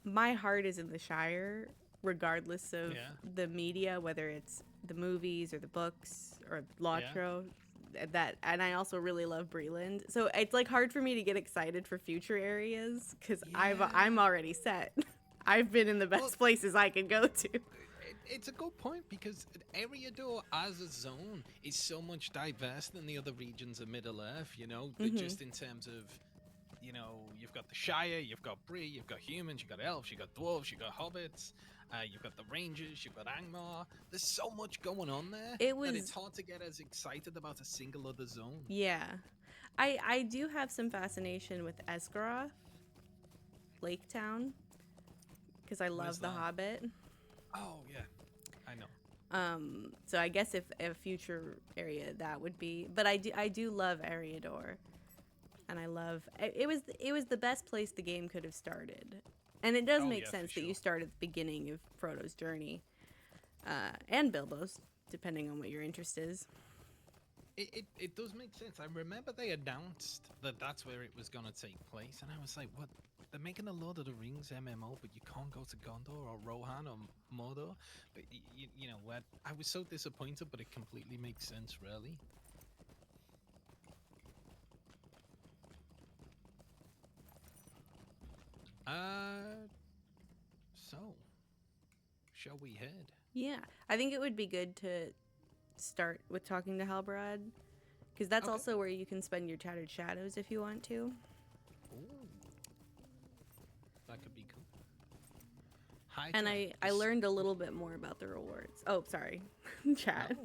my heart is in the Shire, regardless of the media, whether it's the movies or the books or Lotro. And I also really love Breland. So it's like hard for me to get excited for future areas, because I'm already set. I've been in the best places I can go to. It's a good point, because Eriador as a zone is so much diverse than the other regions of Middle Earth, you know, just in terms of, you know, you've got the Shire, you've got Bree, you've got humans, you've got elves, you've got dwarves, you've got hobbits, you've got the rangers, you've got Angmar. There's so much going on there that it's hard to get as excited about a single other zone. Yeah. I do have some fascination with Esgaroth, Lake Town, because I love The Hobbit. Oh, yeah. I know. So I guess if a future area that would be, but I do love Eriador, and I love it was the best place the game could have started, and it does Oh, make yeah, for sense that you sure. start at the beginning of Frodo's journey, and Bilbo's, depending on what your interest is. It does make sense. I remember they announced that that's where it was going to take place, and I was like, what? They're making a Lord of the Rings MMO, but you can't go to Gondor or Rohan or Mordor. But you know what? I was so disappointed, but it completely makes sense, really. So, shall we head? Yeah, I think it would be good to start with talking to Halbarad, because that's Okay. also where you can spend your Tattered Shadows if you want to. Ooh, that could be cool. Hi, And Jack. I This- learned a little bit more about the rewards. Oh, sorry, chat.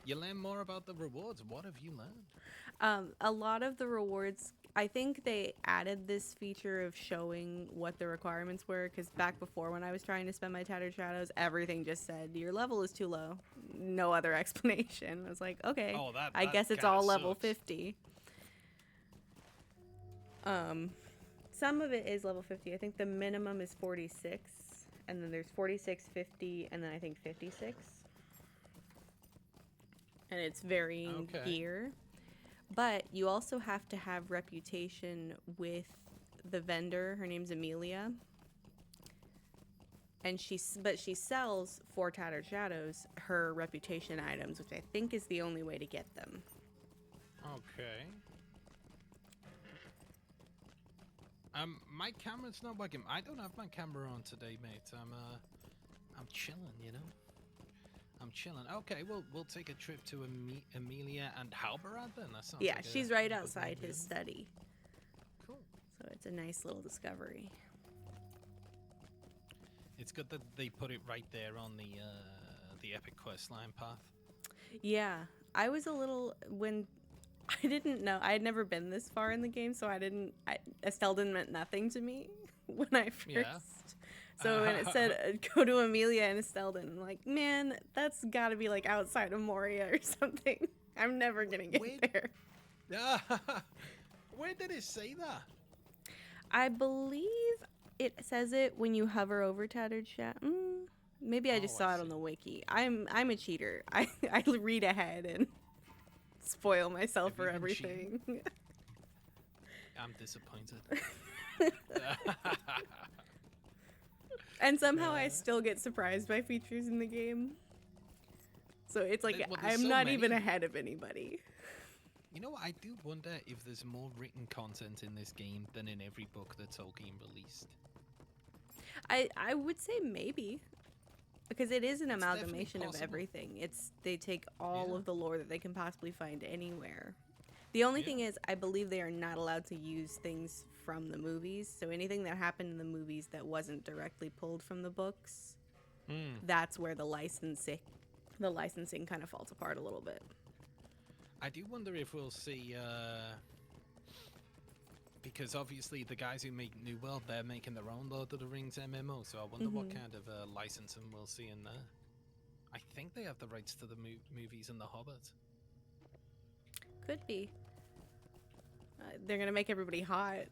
You learn more about the rewards. What have you learned? A lot of the rewards, I think they added this feature of showing what the requirements were, because back before when I was trying to spend my Tattered Shadows, everything just said, your level is too low. No other explanation. I was like, okay, Oh, that- I that guess it's kinda all level sucks. 50. Some of it is level 50. I think the minimum is 46, and then there's 46, 50, and then I think 56. And it's varying Okay. gear. But you also have to have reputation with the vendor. Her name's Amelia. And she sells for Tattered Shadows her reputation items, which I think is the only way to get them. Okay. My camera's not working. I don't have my camera on today, mate. I'm chilling, you know. I'm chilling. Okay, we'll take a trip to Amelia and Halbarad then. That sounds Yeah, like she's a right good outside way his to- study. Cool. So it's a nice little discovery. It's good that they put it right there on the epic questline path. Yeah, I was a little when I didn't know. I had never been this far in the game, so Estelden meant nothing to me when I first. Yeah. So when it said go to Amelia and Estelden, I'm like, man, that's got to be like outside of Moria or something. I'm never gonna get Wait. there. Yeah. Where did it say that? I believe it says it when you hover over Tattered Shadow. Maybe I just Oh, saw I it on see. the wiki. I'm a cheater. I read ahead and spoil myself Have for you been cheating? everything. I'm disappointed. And somehow I still get surprised by features in the game. So it's like Well, there's I'm so not even many. ahead of anybody. You know what? I do wonder if there's more written content in this game than in every book that Tolkien released. I would say maybe. Because it is an It's definitely amalgamation of possible. everything. They take all Yeah. of the lore that they can possibly find anywhere. The only Yeah. thing is I believe they are not allowed to use things from the movies. So anything that happened in the movies that wasn't directly pulled from the books, that's where the licensing kind of falls apart a little bit. I do wonder if we'll see, because obviously the guys who make New World, they're making their own Lord of the Rings MMO, so I wonder what kind of licensing we'll see in there. I think they have the rights to the movies and The Hobbit. Could be. They're gonna make everybody hot.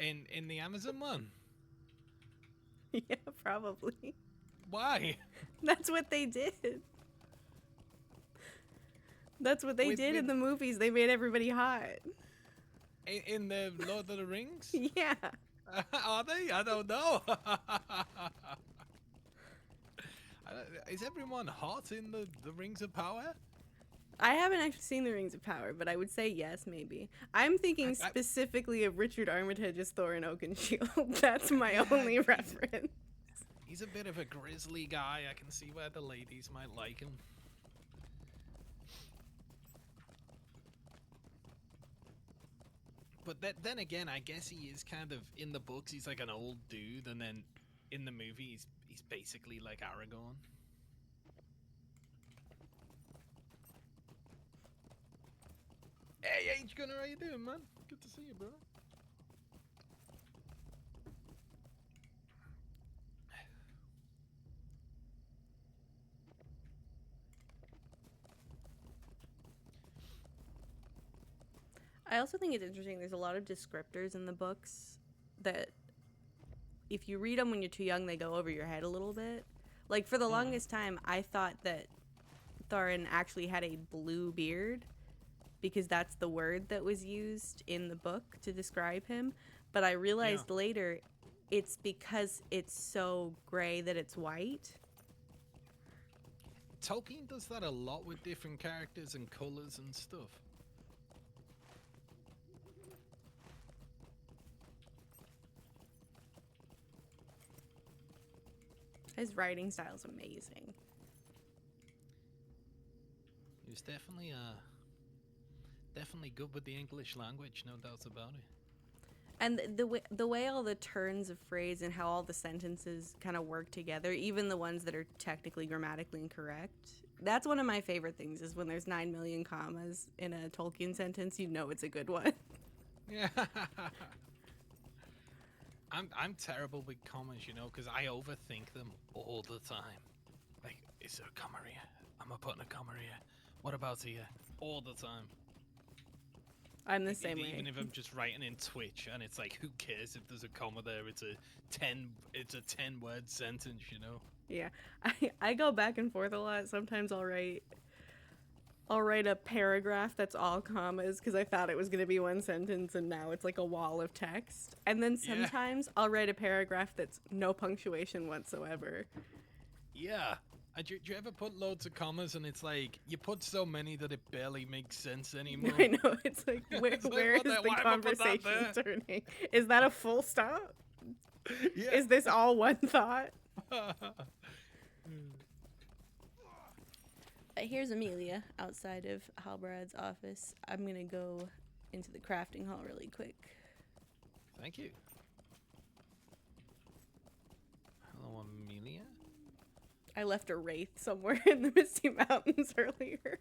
In the Amazon one? Yeah, probably. Why? That's what they did. That's what they With- did in with- the movies. They made everybody hot. In the Lord of the Rings? Yeah. Are they? I don't know. Is everyone hot in the Rings of Power? I haven't actually seen the Rings of Power, but I would say yes, maybe. I'm thinking I- specifically of Richard Armitage as Thorin Oakenshield. That's my only reference. He's a bit of a grizzly guy. I can see where the ladies might like him. But then again, I guess he is kind of, in the books, he's like an old dude, and then in the movie, he's basically like Aragorn. Hey, H Gunner, how you doing, man? Good to see you, bro. I also think it's interesting. There's a lot of descriptors in the books that, if you read them when you're too young, they go over your head a little bit. Like, for the longest time, I thought that Thorin actually had a blue beard because that's the word that was used in the book to describe him. But I realized later it's because it's so gray that it's white. Tolkien does that a lot with different characters and colors and stuff. His writing style's amazing. He was definitely good with the English language, no doubts about it. And the way all the turns of phrase and how all the sentences kind of work together, even the ones that are technically grammatically incorrect, that's one of my favorite things, is when there's 9 million commas in a Tolkien sentence, you know it's a good one. Yeah. I'm terrible with commas, you know, because I overthink them all the time. Like, is there a comma here? Am I putting a comma here? What about here? All the time. I'm the same way. Even if I'm just writing in Twitch, and it's like, who cares if there's a comma there? It's a 10-word sentence, you know. Yeah, I go back and forth a lot. Sometimes I'll write a paragraph that's all commas because I thought it was going to be one sentence and now it's like a wall of text. And then sometimes I'll write a paragraph that's no punctuation whatsoever. Yeah. Do you ever put loads of commas and it's like, you put so many that it barely makes sense anymore? I know, it's like, where is what the conversation turning? Is that a full stop? Yeah. Is this all one thought? Here's Amelia outside of Halbrad's office. I'm gonna go into the crafting hall really quick. Thank you. Hello, Amelia. I left a wraith somewhere in the Misty Mountains earlier.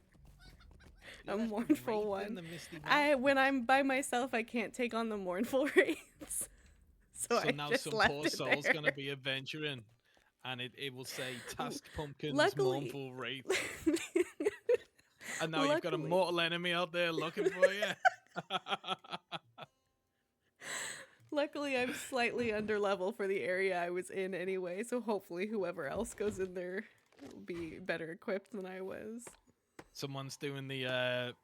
A mournful one. When I'm by myself, I can't take on the mournful wraiths. So I now just some left poor it soul's there. gonna be adventuring, and it will say Tasked Pumpkin's Luckily- mournful wraith. And now you've got a Luckily- mortal enemy out there looking for you. Luckily, I'm slightly under level for the area I was in anyway, so hopefully whoever else goes in there will be better equipped than I was. Someone's doing the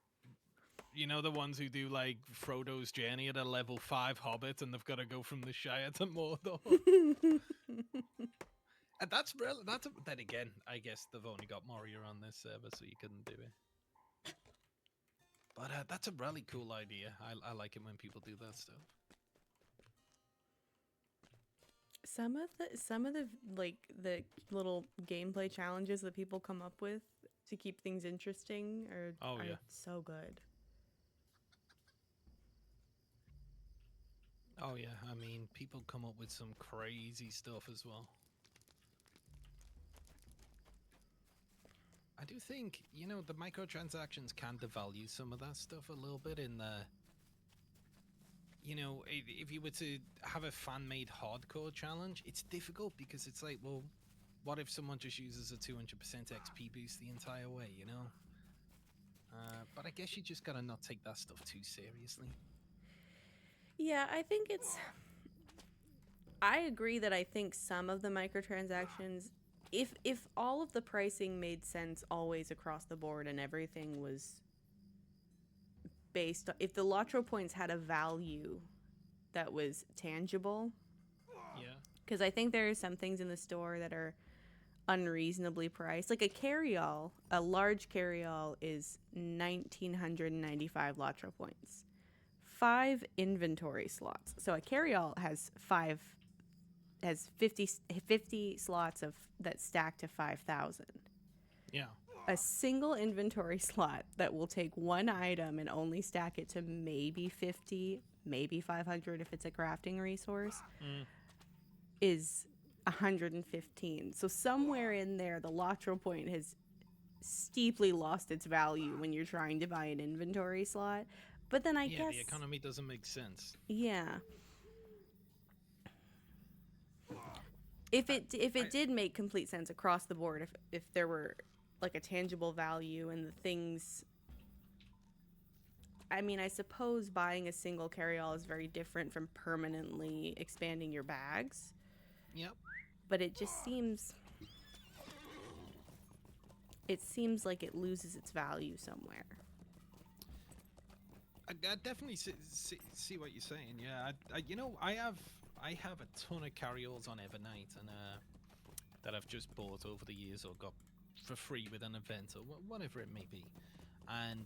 you know, the ones who do like Frodo's journey at a level 5 hobbit, and they've got to go from the Shire to Mordor. And then again, I guess they've only got Moria on this server, so you couldn't do it. But that's a really cool idea. I like it when people do that stuff. Some of the like the little gameplay challenges that people come up with to keep things interesting are so good. Oh yeah, I mean, people come up with some crazy stuff as well. I do think, you know, the microtransactions can devalue some of that stuff a little bit in the... You know, if you were to have a fan-made hardcore challenge, it's difficult because it's like, well, what if someone just uses a 200% XP boost the entire way, you know? But I guess you just gotta not take that stuff too seriously. Yeah, I think it's... I agree that I think some of the microtransactions, if all of the pricing made sense always across the board and everything was based on... If the Lotro points had a value that was tangible... Yeah. Because I think there are some things in the store that are unreasonably priced. Like a carryall, a large carryall is 1,995 Lotro points. 5 inventory slots. So a carryall has 50 slots of that stack to 5,000. Yeah. A single inventory slot that will take one item and only stack it to maybe 50, maybe 500 if it's a crafting resource, is 115. So somewhere in there, the Lotro point has steeply lost its value when you're trying to buy an inventory slot. But then I guess... the economy doesn't make sense. Yeah. If it did make complete sense across the board, if there were like a tangible value and the things I mean, I suppose buying a single carry-all is very different from permanently expanding your bags, Yep. but it just seems like it loses its value somewhere. I definitely see what you're saying. Yeah, you know, I have a ton of carry-alls on Evernight, and that I've just bought over the years or got for free with an event or whatever it may be, and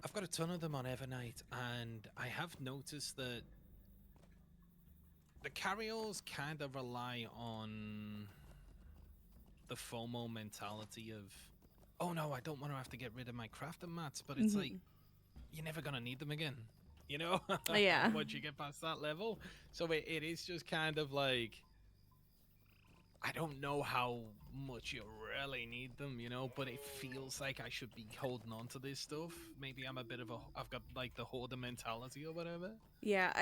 I've got a ton of them on Evernight, and I have noticed that the carry-alls kind of rely on the FOMO mentality of, oh no, I don't want to have to get rid of my crafting mats, but it's like, you're never gonna need them again, you know? Yeah. Once you get past that level. So it is just kind of like, I don't know how much you really need them, you know, but it feels like I should be holding on to this stuff. Maybe I'm a bit of I've got like the hoarder mentality or whatever. Yeah,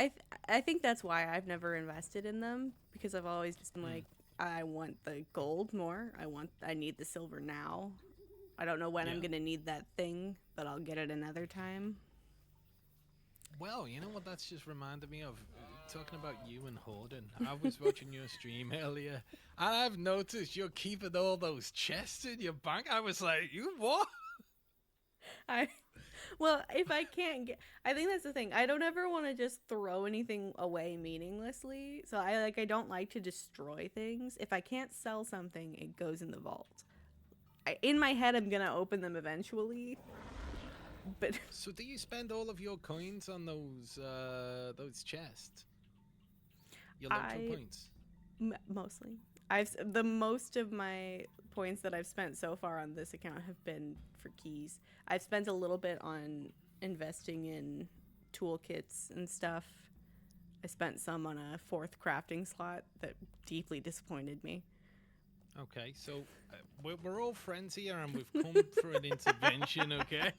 I think that's why I've never invested in them, because I've always just been like, I want the gold more. I need the silver now. I don't know when I'm gonna need that thing, but I'll get it another time. Well, you know what that's just reminded me of? Talking about you and hoarding. I was watching your stream earlier, and I've noticed you're keeping all those chests in your bank. I was like, you what? Well, if I can't get, I think that's the thing. I don't ever want to just throw anything away meaninglessly. So I don't like to destroy things. If I can't sell something, it goes in the vault. In my head, I'm gonna open them eventually. But So do you spend all of your coins on those chests? Your local points? Mostly, the most of my points that I've spent so far on this account have been for keys. I've spent a little bit on investing in toolkits and stuff. I spent some on a 4th crafting slot that deeply disappointed me. Okay, so we're all friends here, and we've come for an intervention, okay?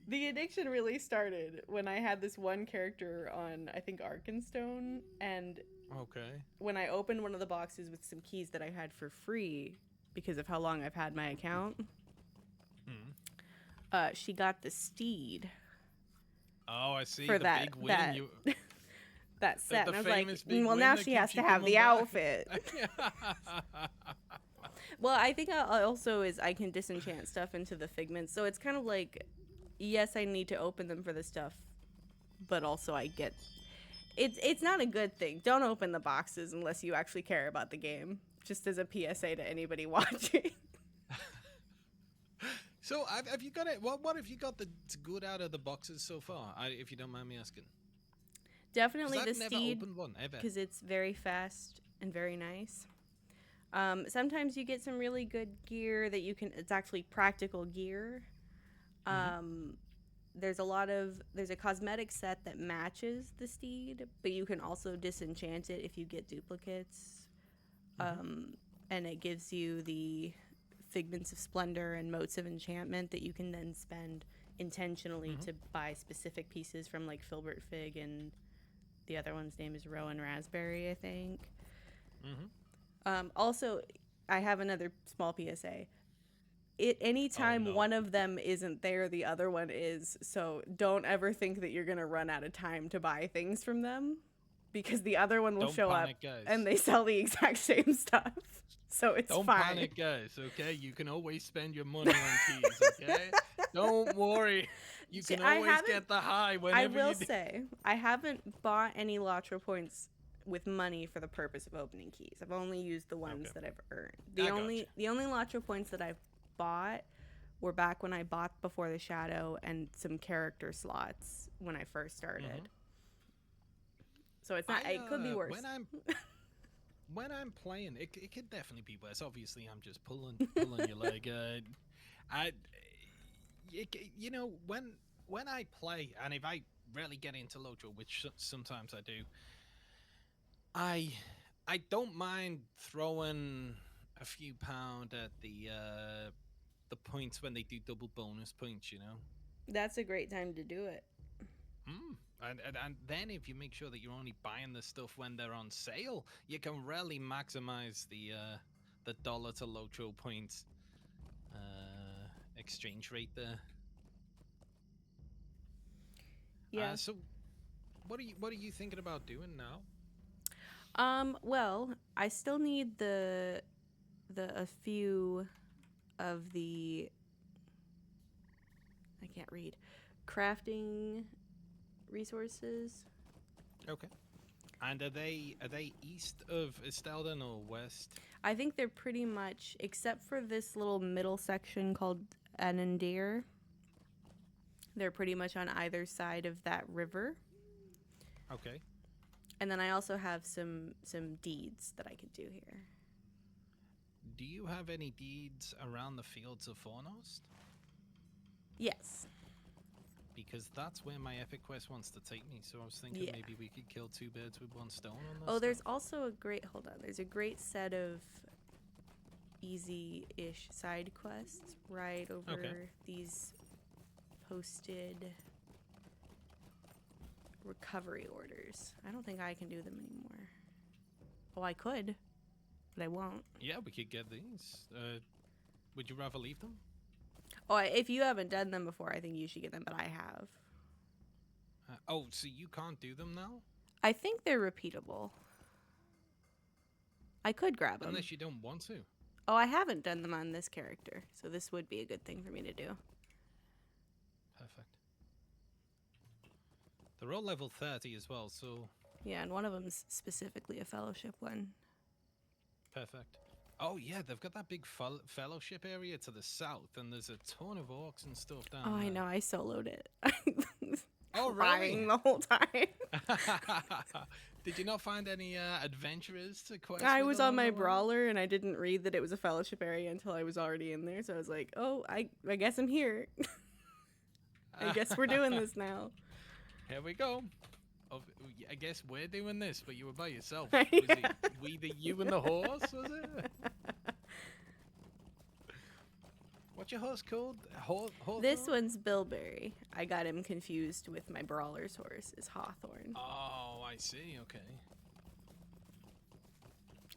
The addiction really started when I had this one character on, I think, Arkenstone, and Okay. when I opened one of the boxes with some keys that I had for free because of how long I've had my account, she got the steed Oh, I see. for the that big win. that You... that set, the and I was like, famous big well, win now that she keeps has to you have coming the back. outfit. Well, I think also is I can disenchant stuff into the figments, so it's kind of like, yes, I need to open them for the stuff, but also I get it's not a good thing. Don't open the boxes unless you actually care about the game. Just as a PSA to anybody watching. So have you got it? What have you got that's good out of the boxes so far? if you don't mind me asking. 'Cause Definitely I've the never steed, opened one ever. because it's very fast and very nice. Sometimes you get some really good gear that you can. It's actually practical gear. There's a cosmetic set that matches the steed, but you can also disenchant it if you get duplicates. And it gives you the figments of splendor and motes of enchantment that you can then spend intentionally to buy specific pieces from, like, Filbert Fig, and the other one's name is Rowan Raspberry, I think. Also, I have another small PSA. Anytime no. one of them isn't there, the other one is. So don't ever think that you're going to run out of time to buy things from them, because the other one will Don't show panic, up guys. and they sell the exact same stuff. So it's Don't fine. panic, guys, okay? You can always spend your money on keys, okay? Don't worry. You See, can I always haven't- get the high I whenever will you do. say, I haven't bought any Lotro points with money for the purpose of opening keys. I've only used the ones Okay. that I've earned. I gotcha. The only Lotro points that I've bought were back when I bought Before the Shadow and some character slots when I first started. So it's not. It could be worse. When I'm playing, it could definitely be worse. Obviously, I'm just pulling your leg. You know, when I play, and if I really get into Lotro, which sometimes I do, I don't mind throwing a few pound at the points when they do double bonus points. You know. That's a great time to do it. And then if you make sure that you're only buying the stuff when they're on sale, you can really maximize the dollar to Lotro points exchange rate there. Yeah. So, what are you thinking about doing now? Well, I still need a few of the, I can't read, crafting resources. Okay. And are they east of Estelden or west? I think they're pretty much, except for this little middle section called Anandir, they're pretty much on either side of that river. Okay. And then I also have some deeds that I could do here. Do you have any deeds around the fields of Fornost? Yes. Because that's where my epic quest wants to take me. So I was thinking Yeah. maybe we could kill two birds with one stone on this. Oh, there's also a great, hold on, there's a great set of easy-ish side quests right over these posted recovery orders. I don't think I can do them anymore. Oh, I could, but I won't. Yeah, we could get these. Would you rather leave them? Oh, if you haven't done them before, I think you should get them, but I have. Oh, so you can't do them now? I think they're repeatable. I could grab them. Unless you don't want to. Oh, I haven't done them on this character, so this would be a good thing for me to do. Perfect. They're all level 30 as well, so Yeah, and one of them's specifically a fellowship one. perfect. Oh yeah, they've got that big fellowship area to the south, and there's a ton of orcs and stuff down Oh, there. I know. I soloed it. Oh, Crying really? the whole time. Did you not find any adventurers to quest I with was on along my the way? brawler and I didn't read that it was a fellowship area until I was already in there. So I was like, oh, I guess I'm here. I guess we're doing this now. Here we go. I guess we're doing this, but you were by yourself. Yeah. Was it we, the you, and the horse? Was it? What's your horse called? This Hawthorne? one's Bilberry. I got him confused with my brawler's horse, is Hawthorne. Oh, I see. Okay.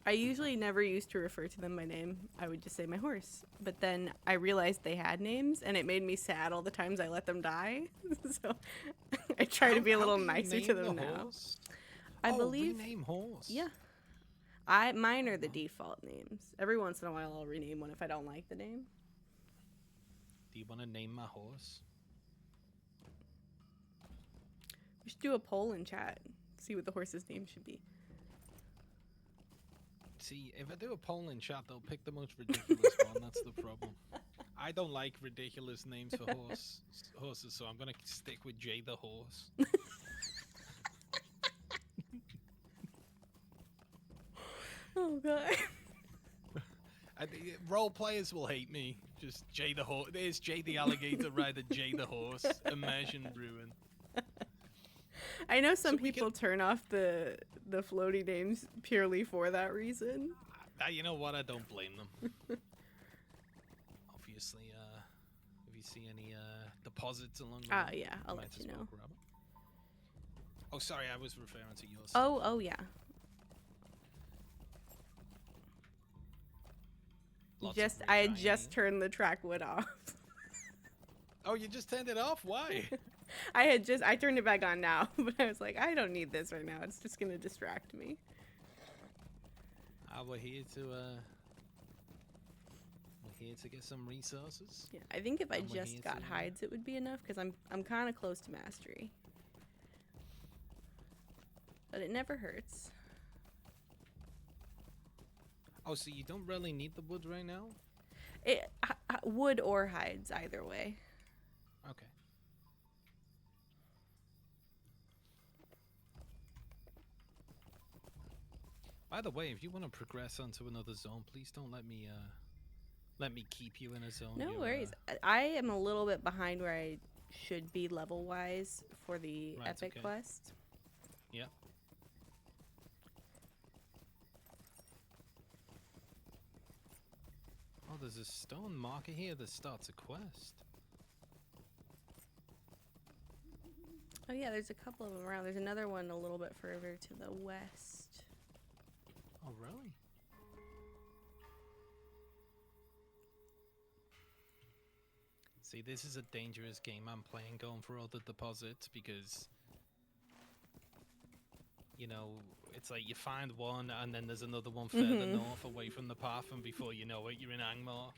I usually never used to refer to them by name. I would just say my horse. But then I realized they had names, and it made me sad all the times I let them die. So I try to be a little do you nicer to name them the now. horse? I Oh, believe. rename horse. Yeah. Mine are the default names. Every once in a while, I'll rename one if I don't like the name. Do you want to name my horse? We should do a poll in chat. See what the horse's name should be. See, if I do a poll in chat, they'll pick the most ridiculous one. That's the problem. I don't like ridiculous names for horses, so I'm gonna stick with Jay the horse. Oh god. Role players will hate me. Just Jay the horse. There's Jay the alligator rider, Jay the horse. Immersion ruin. I know some So we people turn off the floaty names purely for that reason. You know what? I don't blame them. Obviously, if you see any deposits along the way, Yeah, I'll might let as you well know. grab 'em. Oh, sorry, I was referring to yours. Oh yeah. Lots of I rich had just irony. turned the track wood off. Oh, you just turned it off? Why? I turned it back on now, but I was like, I don't need this right now. It's just gonna distract me. We're here to get some resources. Yeah, I think if I And we're just here got to- hides, it would be enough because I'm kind of close to mastery. But it never hurts. Oh, so you don't really need the wood right now? Wood or hides, either way. Okay. By the way, if you want to progress onto another zone, please don't let me keep you in a zone. No You're, worries. I am a little bit behind where I should be level wise for the Right, epic okay. quest. Yep. Oh, there's a stone marker here that starts a quest. Oh yeah, there's a couple of them around. There's another one a little bit further to the west. Oh, really? See, this is a dangerous game I'm playing, going for all the deposits, because, you know, it's like you find one and then there's another one further north away from the path, and before you know it, you're in Angmar.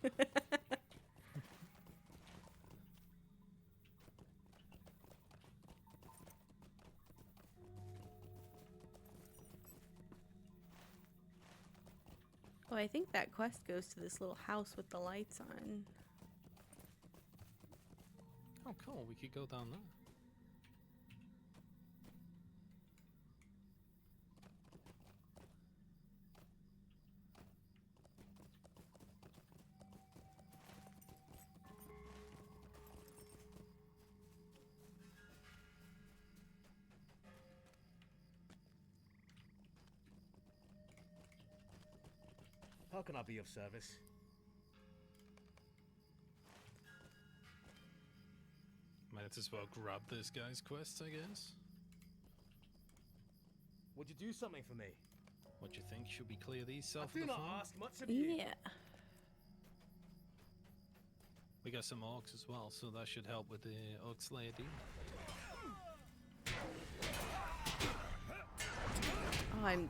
Oh, I think that quest goes to this little house with the lights on. Oh, cool. We could go down there. How can I be of service? Might as well grab this guy's quest, I guess. Would you do something for me? What do you think? Should we clear these I off do the not farm? ask much of you. Yeah. We got some orcs as well, so that should help with the Orc Slayer deal. Oh, I'm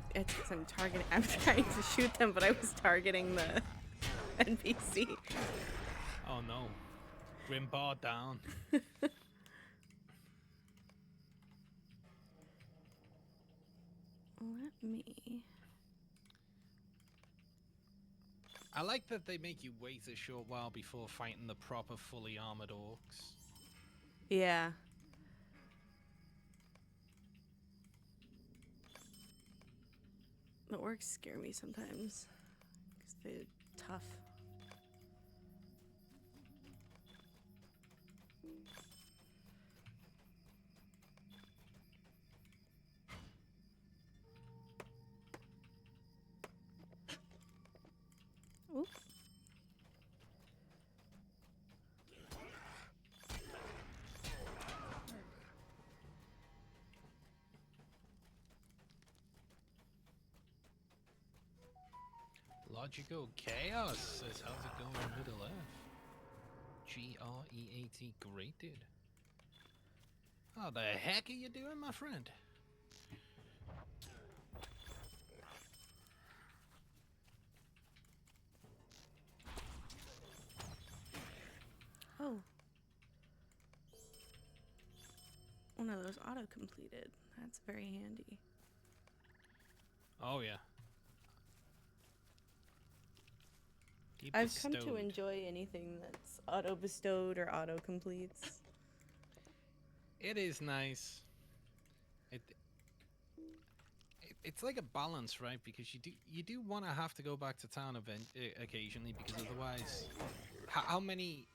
targeting. I'm trying to shoot them, but I was targeting the NPC. Oh no. Grimbar down. Let me. I like that they make you wait a short while before fighting the proper fully armored orcs. Yeah. The orcs scare me sometimes because they're tough. Oop. Logical Chaos says, how's it going, Middle Earth? G-R-E-A-T, great dude. How the heck are you doing, my friend? Oh. One of those auto-completed. That's very handy. Oh yeah. Keep I've come to bestowed. enjoy anything that's auto-bestowed or auto-completes. It is nice. It's like a balance, right? Because you do want to have to go back to town occasionally, because otherwise, how many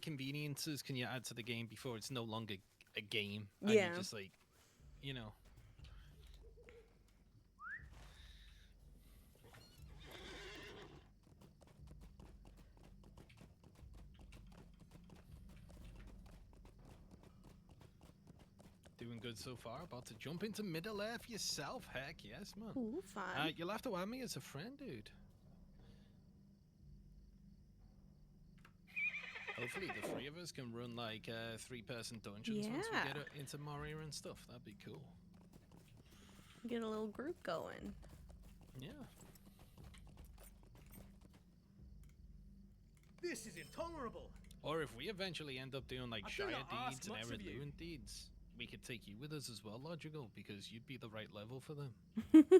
conveniences can you add to the game before it's no longer a game? And Yeah. you're just like, you know. Doing good so far. About to jump into Middle Earth yourself. Heck yes, man. Ooh, fun. You'll have to add me as a friend, dude. Hopefully the three of us can run like 3-person dungeons once we Yeah. get into Moria and stuff. That'd be cool. Get a little group going. Yeah. This is intolerable. Or if we eventually end up doing like I do Shire not ask deeds and much of you. Eredluin deeds, we could take you with us as well, Logical, because you'd be the right level for them. Collect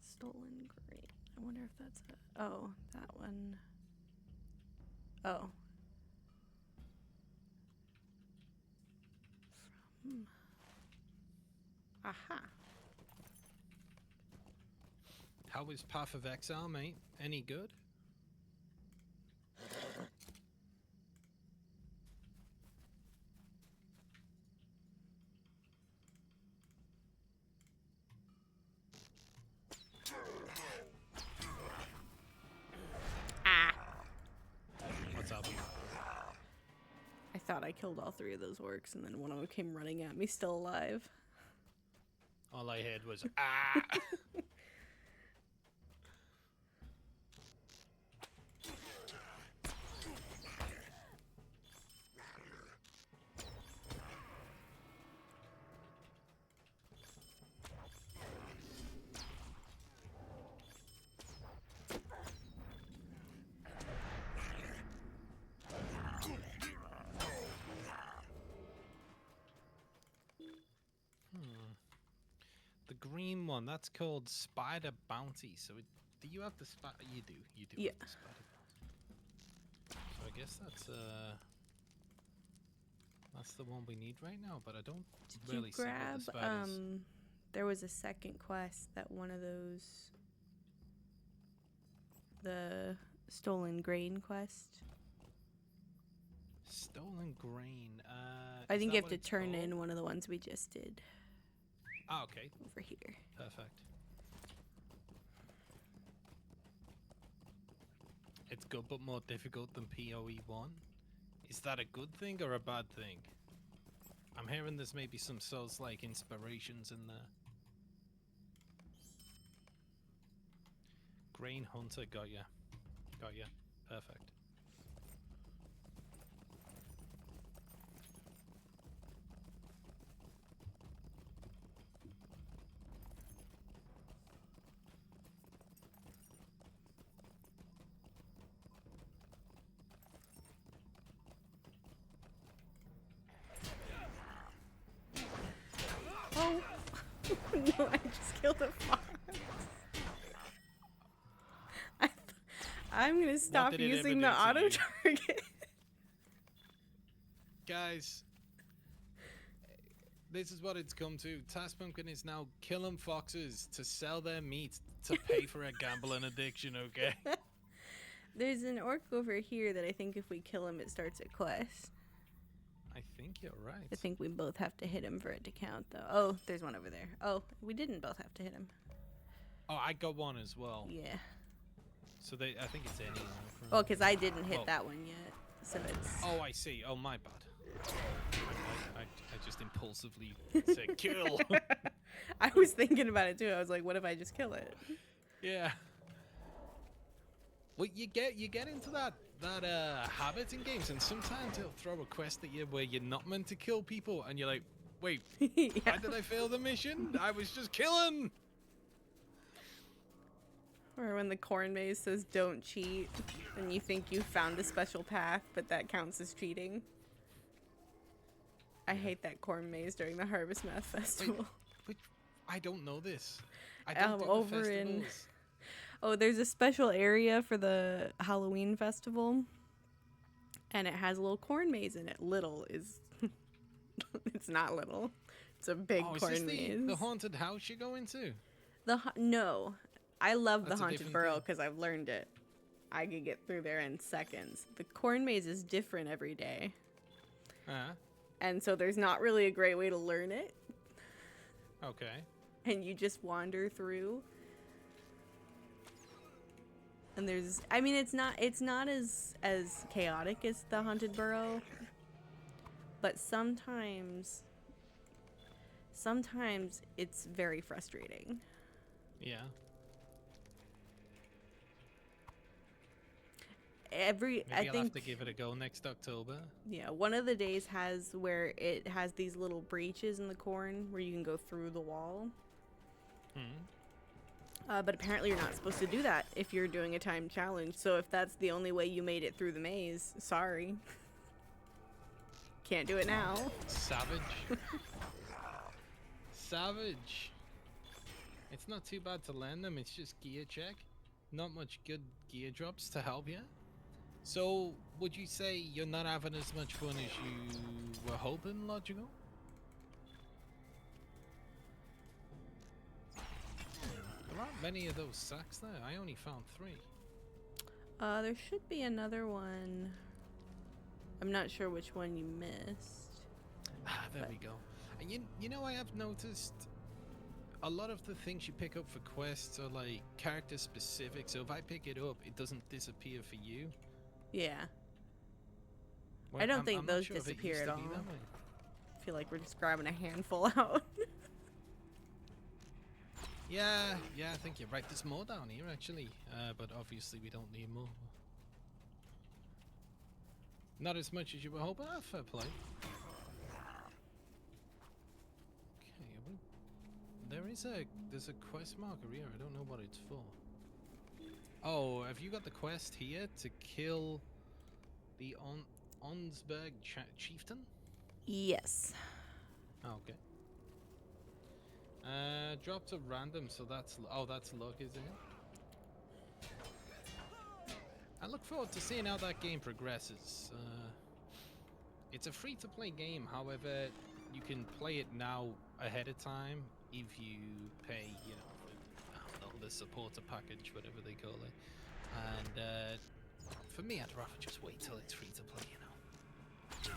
stolen grain. I wonder if that's it. Oh, that one. Oh. From. Aha. How is Path of Exile, mate? Any good? Ah. What's up? I thought I killed all 3 of those orcs, and then one of them came running at me, still alive. All I heard was, ah! the green one, that's called Spider Bounty. So do you have the spider? You do. You do Yeah. have the Spider Bounty. So I guess that's the one we need right now, but I don't Did really you see what grab the spiders. there was a second quest that one of those, the stolen grain quest. Stolen grain. I is think that you have what to it's turn called? in one of the ones we just did Ah, okay. over here. Perfect. It's good but more difficult than PoE 1. Is that a good thing or a bad thing? I'm hearing there's maybe some Souls-like inspirations in there. Grain Hunter, got ya. Got ya. Perfect. Oh no! I just killed a fox. I'm gonna stop did it ever using do the to auto you? target. Guys, this is what it's come to. Task Pumpkin is now killing foxes to sell their meat to pay for a gambling addiction, okay? There's an orc over here that I think if we kill him, it starts a quest. I think you're right. I think we both have to hit him for it to count, though. Oh, there's one over there. Oh, we didn't both have to hit him. Oh, I got one as well. Yeah. So I think it's any orc, right? Well, because I didn't hit Oh. that one yet, so it's. Oh, I see. Oh, my bad. I just impulsively said kill. I was thinking about it too. I was like, what if I just kill it? Yeah. Well, you get into that habit in games, and sometimes it'll throw a quest at you where you're not meant to kill people, and you're like, wait, Yeah. why did I fail the mission? I was just killing. Or when the corn maze says don't cheat, and you think you found a special path, but that counts as cheating. I hate that corn maze during the Harvest Math Festival. Which I don't know this. I don't do the over in- festivals. Oh, there's a special area for the Halloween festival, and it has a little corn maze in it. Little is, it's not little. It's a big Oh, is corn this maze. the haunted house you go into? No, I love That's the a haunted different burrow thing. because I've learned it. I could get through there in seconds. The corn maze is different every day, and so there's not really a great way to learn it, Okay. and you just wander through. And there's, I mean, it's not as chaotic as the haunted burrow, but sometimes it's very frustrating. Yeah. Maybe Maybe I'll have to give it a go next October. Yeah, one of the days has where it has these little breaches in the corn where you can go through the wall. But apparently you're not supposed to do that if you're doing a time challenge. So if that's the only way you made it through the maze, sorry. Can't do it now. Savage. Savage. It's not too bad to learn them. It's just gear check. Not much good gear drops to help you. So, would you say you're not having as much fun as you were hoping, Logical? There aren't many of those sacks there. I only found 3. There should be another one. I'm not sure which one you missed. Ah, there we go. And you know, I have noticed a lot of the things you pick up for quests are like character specific. So if I pick it up, it doesn't disappear for you. Yeah. Well, I don't I'm think not those sure if it disappear used at to be all. that way. I feel like we're just grabbing a handful out. Yeah, I think you're right. There's more down here actually, but obviously we don't need more. Not as much as you were hoping. Ah, fair play. Okay, there's a quest marker here. I don't know what it's for. Oh, have you got the quest here to kill the Onsberg chieftain? Yes. Oh, okay. dropped a random, so that's that's luck, is it? I look forward to seeing how that game progresses. It's a free-to-play game, however, you can play it now ahead of time if you pay, you know, for, I don't know, the supporter package, whatever they call it. And for me, I'd rather just wait till it's free-to-play, you know.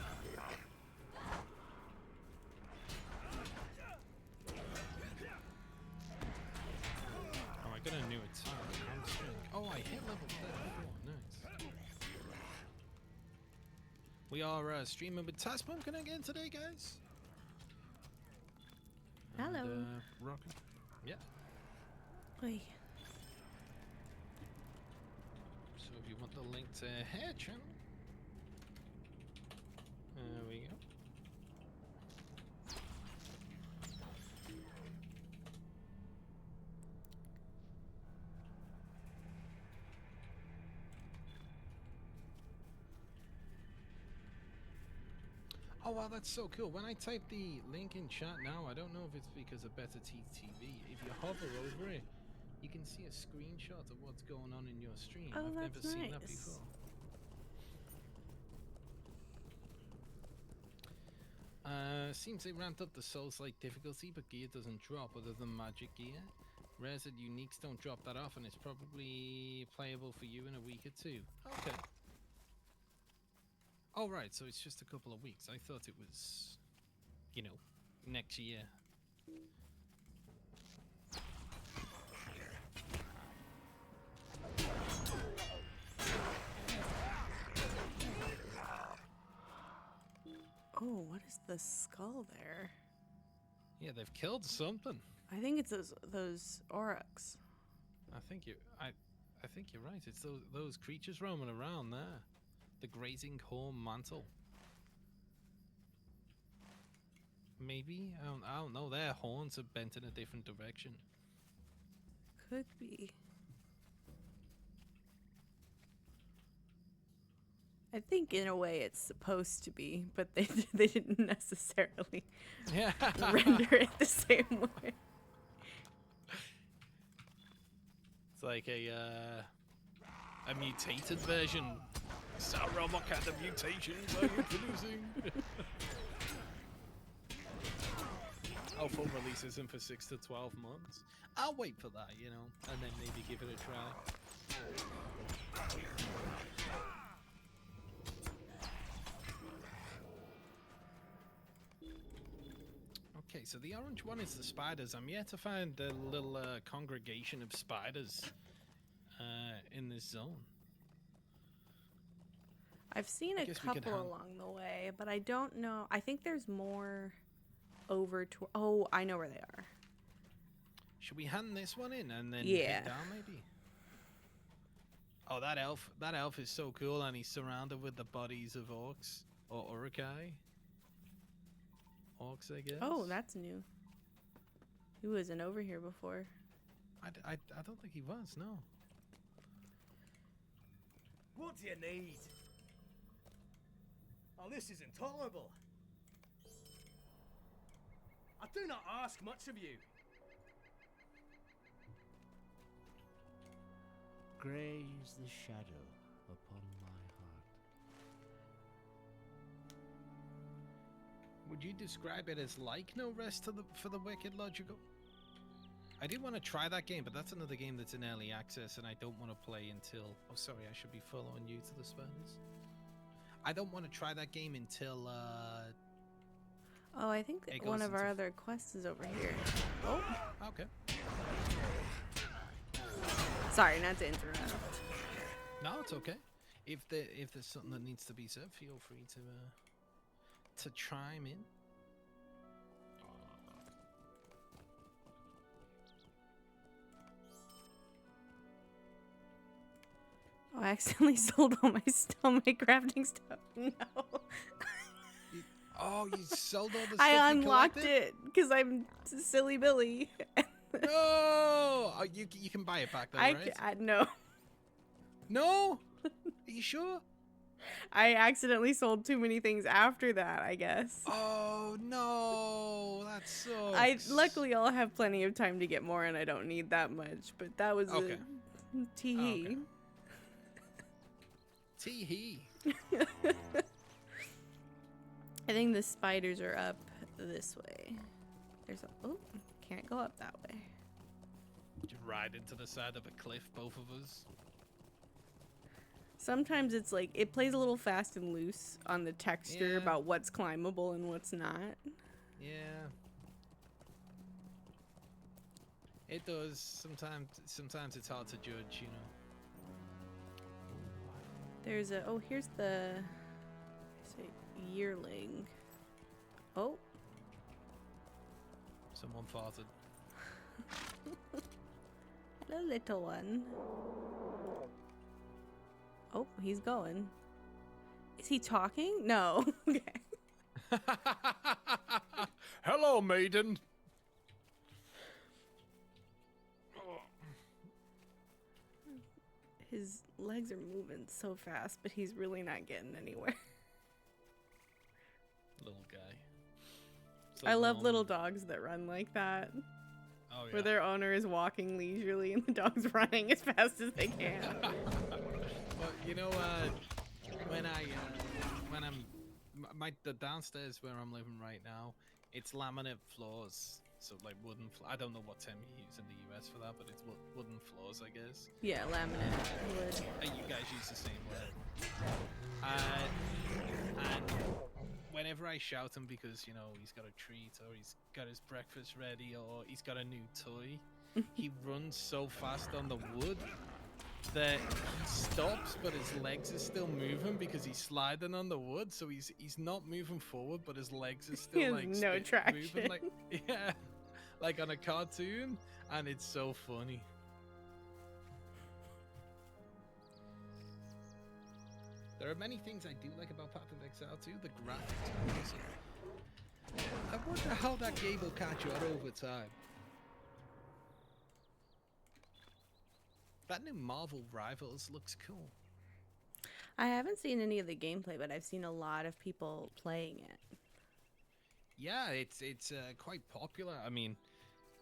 Oh, I got a new attack. Hamstring. Oh, I hit level 34. Nice. We are streaming with Task Pumpkin again today, guys. Hello. And, rocking. Yeah. Oy. So if you want the link to her channel, there we go. Oh wow, that's so cool. When I type the link in chat now, I don't know if it's because of Better Teeth TV. If you hover over it, you can see a screenshot of what's going on in your stream. Oh, I've never that's seen that nice. before. Seems they ramped up the Souls-like difficulty, but gear doesn't drop other than magic gear. Rares and uniques don't drop that often. It's probably playable for you in a week or two. Okay. Oh, right, so it's just a couple of weeks. I thought it was, you know, next year. Oh, what is the skull there? Yeah, they've killed something. I think it's those aurochs. I think you're right. It's those creatures roaming around there. The grazing horn mantle. Maybe? I don't know. Their horns are bent in a different direction. Could be. I think in a way it's supposed to be, but they didn't necessarily Yeah. render it the same way. It's like a mutated version. Sauron, what kind of mutations are you producing? Oh, full release isn't for 6 to 12 months. I'll wait for that, you know, and then maybe give it a try. Okay, so the orange one is the spiders. I'm yet to find a little congregation of spiders in this zone. I've seen I a guess we could couple hunt. along the way, but I don't know. I think there's more over to. Oh, I know where they are. Should we hand this one in and then Yeah. head down maybe? Oh, that elf is so cool, and he's surrounded with the bodies of orcs or urukai. Orcs, I guess. Oh, that's new. He wasn't over here before. I don't think he was. No. What do you need? Oh, this is intolerable. I do not ask much of you. Grey is the shadow upon my heart. Would you describe it as like No Rest for the Wicked Logical? I do want to try that game, but that's another game that's in early access, and I don't want to play until. Oh, sorry, I should be following you to the spiders. I don't want to try that game until. Oh, I think It one goes of our into- other quests is over here. Oh, Okay. sorry, not to interrupt. No, it's okay. If there's something that needs to be said, feel free to chime in. Oh, I accidentally sold all my crafting stuff. No. Oh, you sold all the stuff I you unlocked collected? it because I'm silly Billy. No! Oh, you can buy it back though, right? No. No? Are you sure? I accidentally sold too many things after that, I guess. Oh no, that sucks. I luckily I'll have plenty of time to get more, and I don't need that much. But that was Okay. a tee. Okay. Tee-hee. I think the spiders are up this way. There's a can't go up that way. Just ride into the side of a cliff, both of us. Sometimes it's like it plays a little fast and loose on the texture Yeah. about what's climbable and what's not. Yeah. It does. Sometimes it's hard to judge, you know. There's a here's the yearling. Oh, Someone farted. the little one. Oh, he's going. Is he talking? No. Okay. Hello, maiden. His legs are moving so fast, but he's really not getting anywhere. Little guy. I love little dogs that run like that, Oh yeah. where their owner is walking leisurely and the dog's running as fast as they can. Well, you know, when the downstairs where I'm living right now, it's laminate floors, so like wooden. I don't know what term you use in the US for that, but it's wooden floors, I guess. Yeah, laminate wood. You guys use the same word. And whenever I shout him because, you know, he's got a treat or he's got his breakfast ready or he's got a new toy, he runs so fast on the wood that he stops, but his legs are still moving because he's sliding on the wood. So he's not moving forward, but his legs are still has like no moving, traction. like yeah, like on a cartoon, and it's so funny. There are many things I do like about Path of Exile 2. The graphics are awesome. I wonder how that game will catch on over time. That new Marvel Rivals looks cool. I haven't seen any of the gameplay, but I've seen a lot of people playing it. Yeah, it's quite popular. I mean,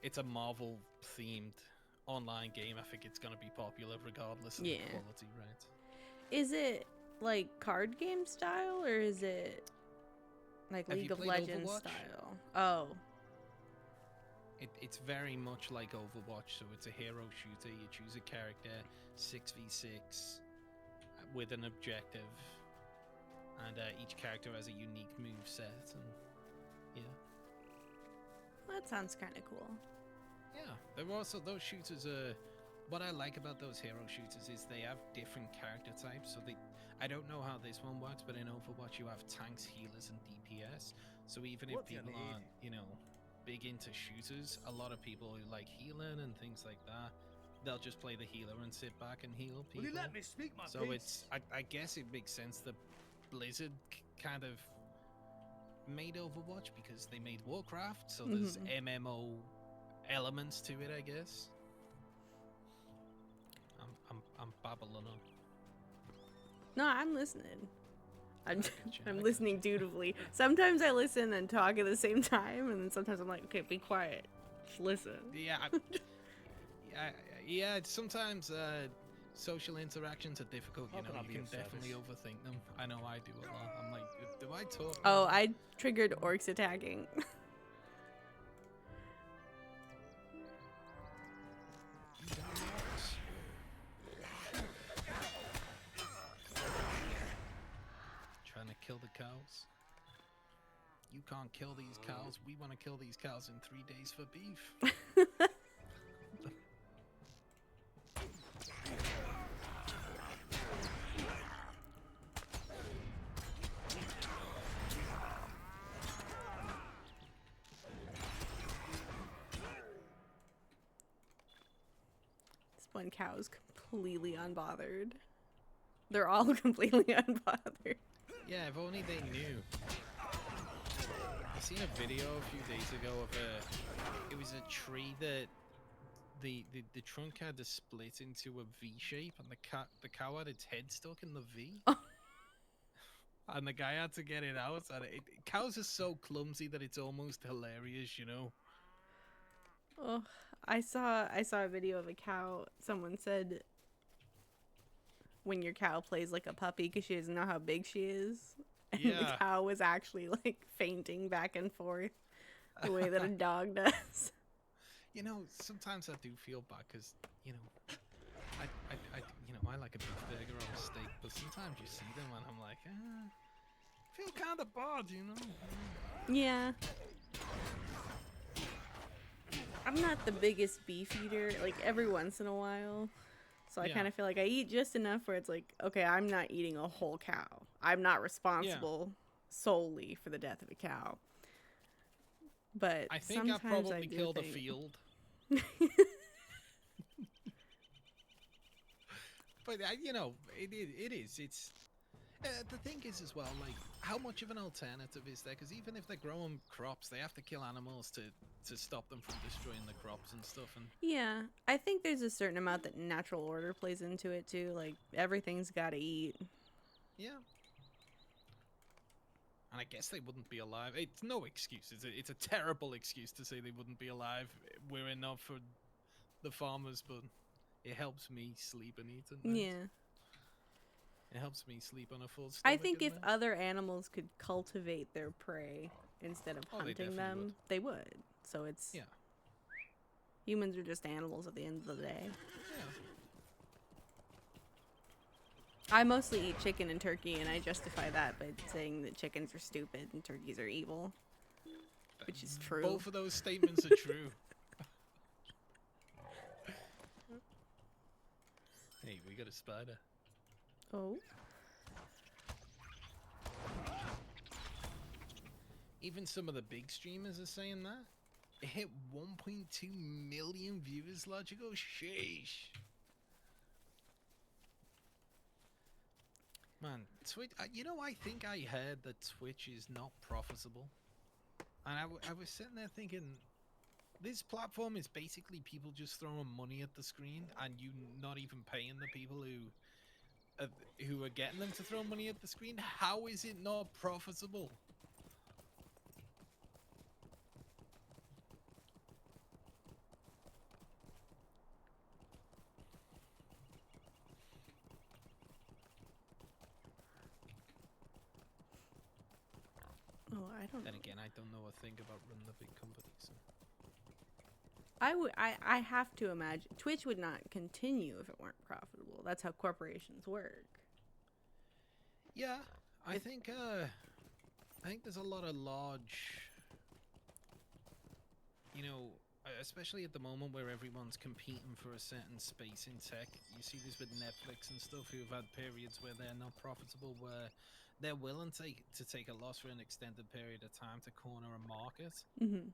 it's a Marvel themed online game. I think it's gonna be popular regardless of the quality, right? Is it like card game style, or is it like Have League you of played Legends Overwatch? style? Oh, It's very much like Overwatch, so it's a hero shooter. You choose a character, 6v6, with an objective, and each character has a unique move set, and yeah. that sounds kind of cool. Yeah, there are also those shooters. What I like about those hero shooters is they have different character types. So I don't know how this one works, but in Overwatch you have tanks, healers, and DPS. So even if What do you people need? aren't, you know, big into shooters, a lot of people who like healing and things like that, they'll just play the healer and sit back and heal people. Will you let me speak my So piece? I guess it makes sense that Blizzard kind of made Overwatch because they made Warcraft, so there's MMO elements to it, I guess. I'm babbling on. No, I'm listening. I'm I listening dutifully. Sometimes I listen and talk at the same time, and then sometimes I'm like, okay, be quiet, just listen. Yeah, yeah. Sometimes social interactions are difficult. You How know, can I you be can of definitely service? overthink them. I know I do a lot. I'm like, do I talk? Oh, now? I triggered orcs attacking. Trying to kill the cows. You can't kill these cows. We want to kill these cows in 3 days for beef. This one cow is completely unbothered. They're all completely unbothered. Yeah, if only they knew. I seen a video a few days ago of it was a tree that the trunk had to split into a V shape, and the cow had its head stuck in the V. and the guy had to get it out. And cows are so clumsy that it's almost hilarious, you know. Oh, I saw a video of a cow. Someone said when your cow plays like a puppy because she doesn't know how big she is, and the Yeah. cow was actually like fainting back and forth the way that a dog does. You know, sometimes I do feel bad because, you know, I like a beef burger or a steak, but sometimes you see them and I'm like, I feel kind of bad, you know. Yeah. I'm not the biggest beef eater, like every once in a while. So I Yeah. kind of feel like I eat just enough where it's like, okay, I'm not eating a whole cow. I'm not responsible solely for the death of a cow. But I think I sometimes probably do killed a think- field. But you know, it is. It's the thing is as well. Like, how much of an alternative is there? Because even if they're growing crops, they have to kill animals to stop them from destroying the crops and stuff. And Yeah, I think there's a certain amount that natural order plays into it too. Like everything's got to eat. yeah, and I guess they wouldn't be alive. It's no excuse. It's a terrible excuse to say they wouldn't be alive. We're enough for the farmers, but it helps me sleep and eat at night. Yeah. It helps me sleep on a full stomach. I think at if night. other animals could cultivate their prey instead of Oh, they hunting definitely them, would. they would. So it's Yeah. humans are just animals at the end of the day. Yeah. I mostly eat chicken and turkey, and I justify that by saying that chickens are stupid and turkeys are evil, which is true. Both of those statements are true. Hey, we got a spider. Oh, Even some of the big streamers are saying that. It hit 1.2 million viewers, Logical. Sheesh. Man, Twitch. You know, I think I heard that Twitch is not profitable, and I was sitting there thinking, this platform is basically people just throwing money at the screen, and you not even paying the people who are getting them to throw money at the screen. How is it not profitable? oh, I don't know. Then again, I don't know a thing about running a big company. So. I have to imagine Twitch would not continue if it weren't profitable. That's how corporations work. Yeah, I think there's a lot of large, you know, especially at the moment where everyone's competing for a certain space in tech. You see this with Netflix and stuff, who've had periods where they're not profitable, where they're willing to take a loss for an extended period of time to corner a market. Mm-hmm.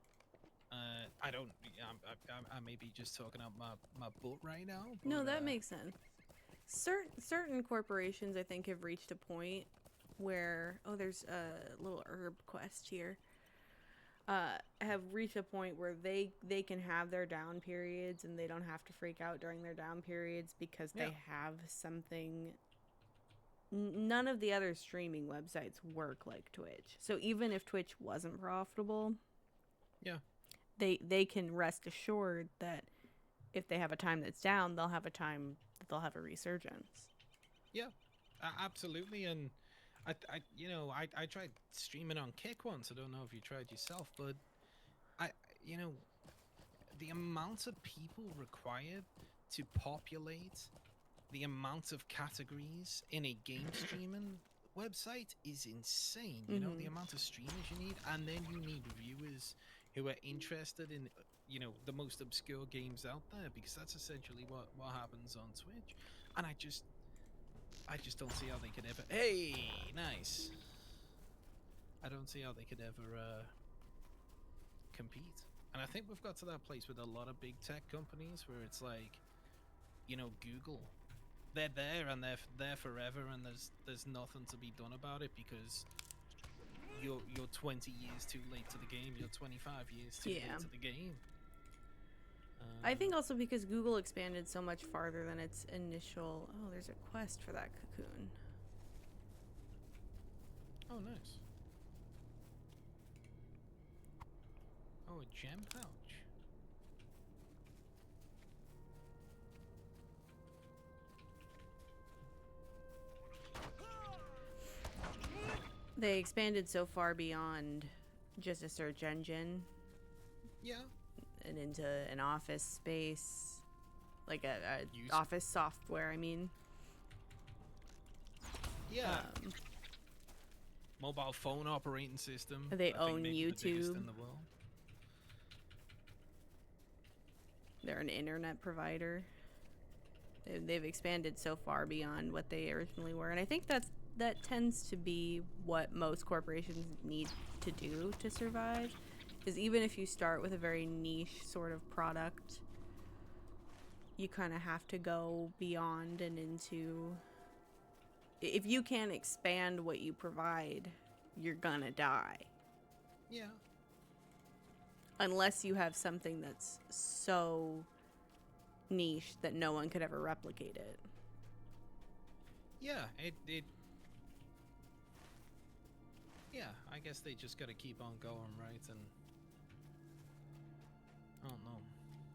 I may be just talking out my butt right now. No, but, that makes sense. Certain corporations, I think, have reached a point where there's a little herb quest here. Have reached a point where they can have their down periods and they don't have to freak out during their down periods because they have something. None of the other streaming websites work like Twitch. So even if Twitch wasn't profitable, yeah. They can rest assured that if they have a time that's down, they'll have a time that they'll have a resurgence. Yeah, absolutely. And I tried streaming on Kick once. I don't know if you tried yourself, but the amount of people required to populate the amount of categories in a game streaming website is insane. You know, the amount of streamers you need, and then you need viewers who are interested in, the most obscure games out there, because that's essentially what happens on Twitch. And I just don't see how they could ever. Hey, nice. I don't see how they could ever compete. And I think we've got to that place with a lot of big tech companies where it's like, Google. They're there and they're there forever, and there's nothing to be done about it because you're 20 years too late to the game. You're 25 years too late to the game. I think also because Google expanded so much farther than its initial. Oh, there's a quest for that cocoon. Oh, nice. Oh, a gem pouch. They expanded so far beyond just a search engine Yeah. and into an office space, like a Use- office software. I mean, Yeah. um, Mobile phone operating system. They I think own maybe the biggest YouTube. in the world. they're an internet provider. They've expanded so far beyond what they originally were, and I think that tends to be what most corporations need to do to survive. Is even if you start with a very niche sort of product, you kind of have to go beyond and into. If you can't expand what you provide, you're gonna die. Yeah. Unless you have something that's so niche that no one could ever replicate it. Yeah, it yeah, I guess they just gotta keep on going, right? And I don't know.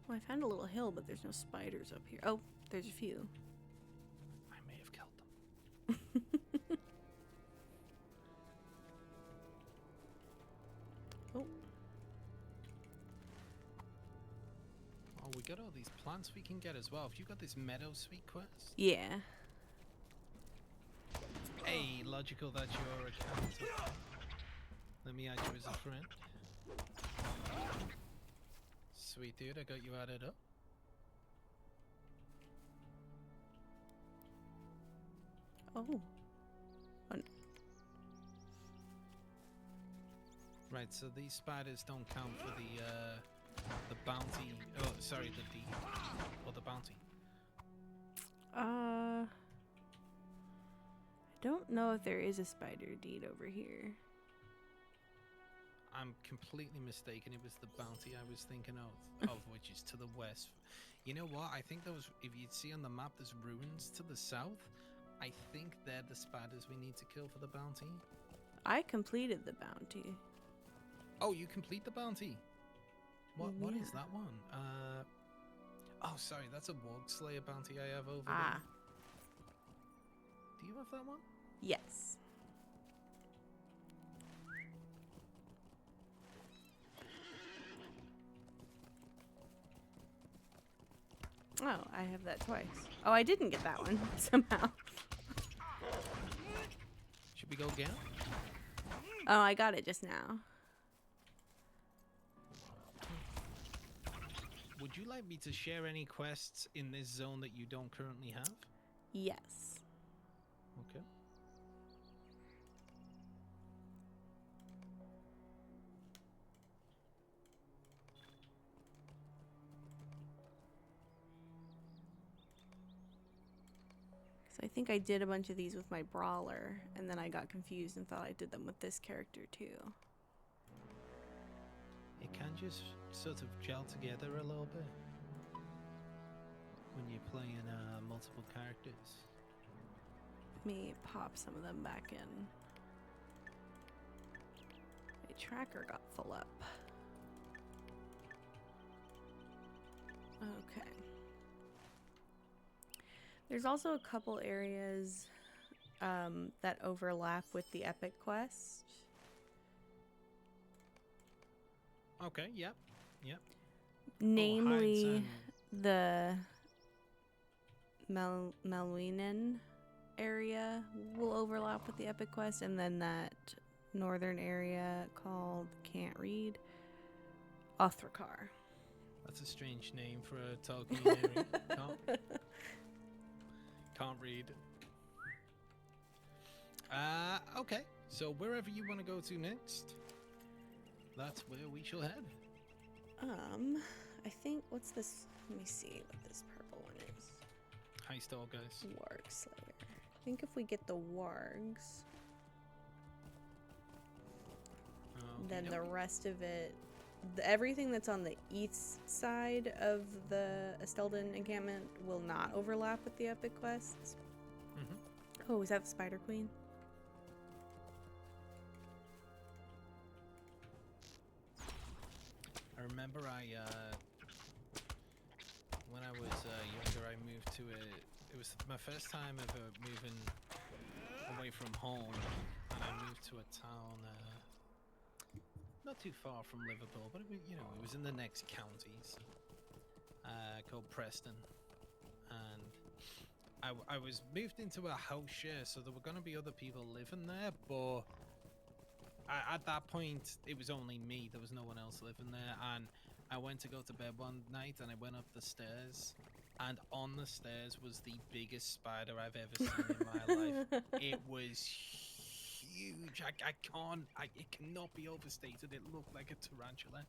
Well, I found a little hill, but there's no spiders up here. Oh, there's a few. I may have killed them. Oh, Oh, we got all these plants we can get as well. Have you got this meadow sweet quest? yeah. Hey, logical that you're a cat. Let me add you as a friend. Sweet dude, I got you added up. Oh. Right, so these spiders don't count for the bounty. Oh, sorry, the deed or the bounty. I don't know if there is a spider deed over here. I'm completely mistaken. It was the bounty I was thinking of which is to the west. You know what? I think those. If you see on the map, there's ruins to the south. I think they're the spiders we need to kill for the bounty. I completed the bounty. Oh, you complete the bounty. What is Yeah. that one? Oh, sorry, that's a Warg Slayer bounty I have over Ah, there. Do you have that one? yes. Oh, I have that twice. Oh, I didn't get that one somehow. Should we go again? Oh, I got it just now. Would you like me to share any quests in this zone that you don't currently have? Yes. Okay. So I think I did a bunch of these with my brawler, and then I got confused and thought I did them with this character too. It can just sort of gel together a little bit when you're playing multiple characters. Let me pop some of them back in. My tracker got full up. Okay. There's also a couple areas that overlap with the epic quest. Okay, yep. Namely, and- the Melwinen area will overlap with the epic quest, and then that northern area called Can't Read, Othrakar. That's a strange name for a Tolkien area. Can't read. Okay. So wherever you want to go to next, that's where we shall head. I think, what's this? Let me see what this purple one is. Hi, Star guys. Warg Slayer. I think if we get the wargs, then the rest of it, everything that's on the east side of the Estelden encampment will not overlap with the epic quests. Mhm. Oh, is that the Spider Queen? I remember when I was younger, I moved to it was my first time ever moving away from home, and I moved to a town not too far from Liverpool, but it was in the next counties, called Preston, and I was moved into a house share, so there were going to be other people living there, but at that point it was only me. There was no one else living there, and I went to go to bed one night, and I went up the stairs, and on the stairs was the biggest spider I've ever seen in my life. It was huge. It cannot be overstated. It looked like a tarantula.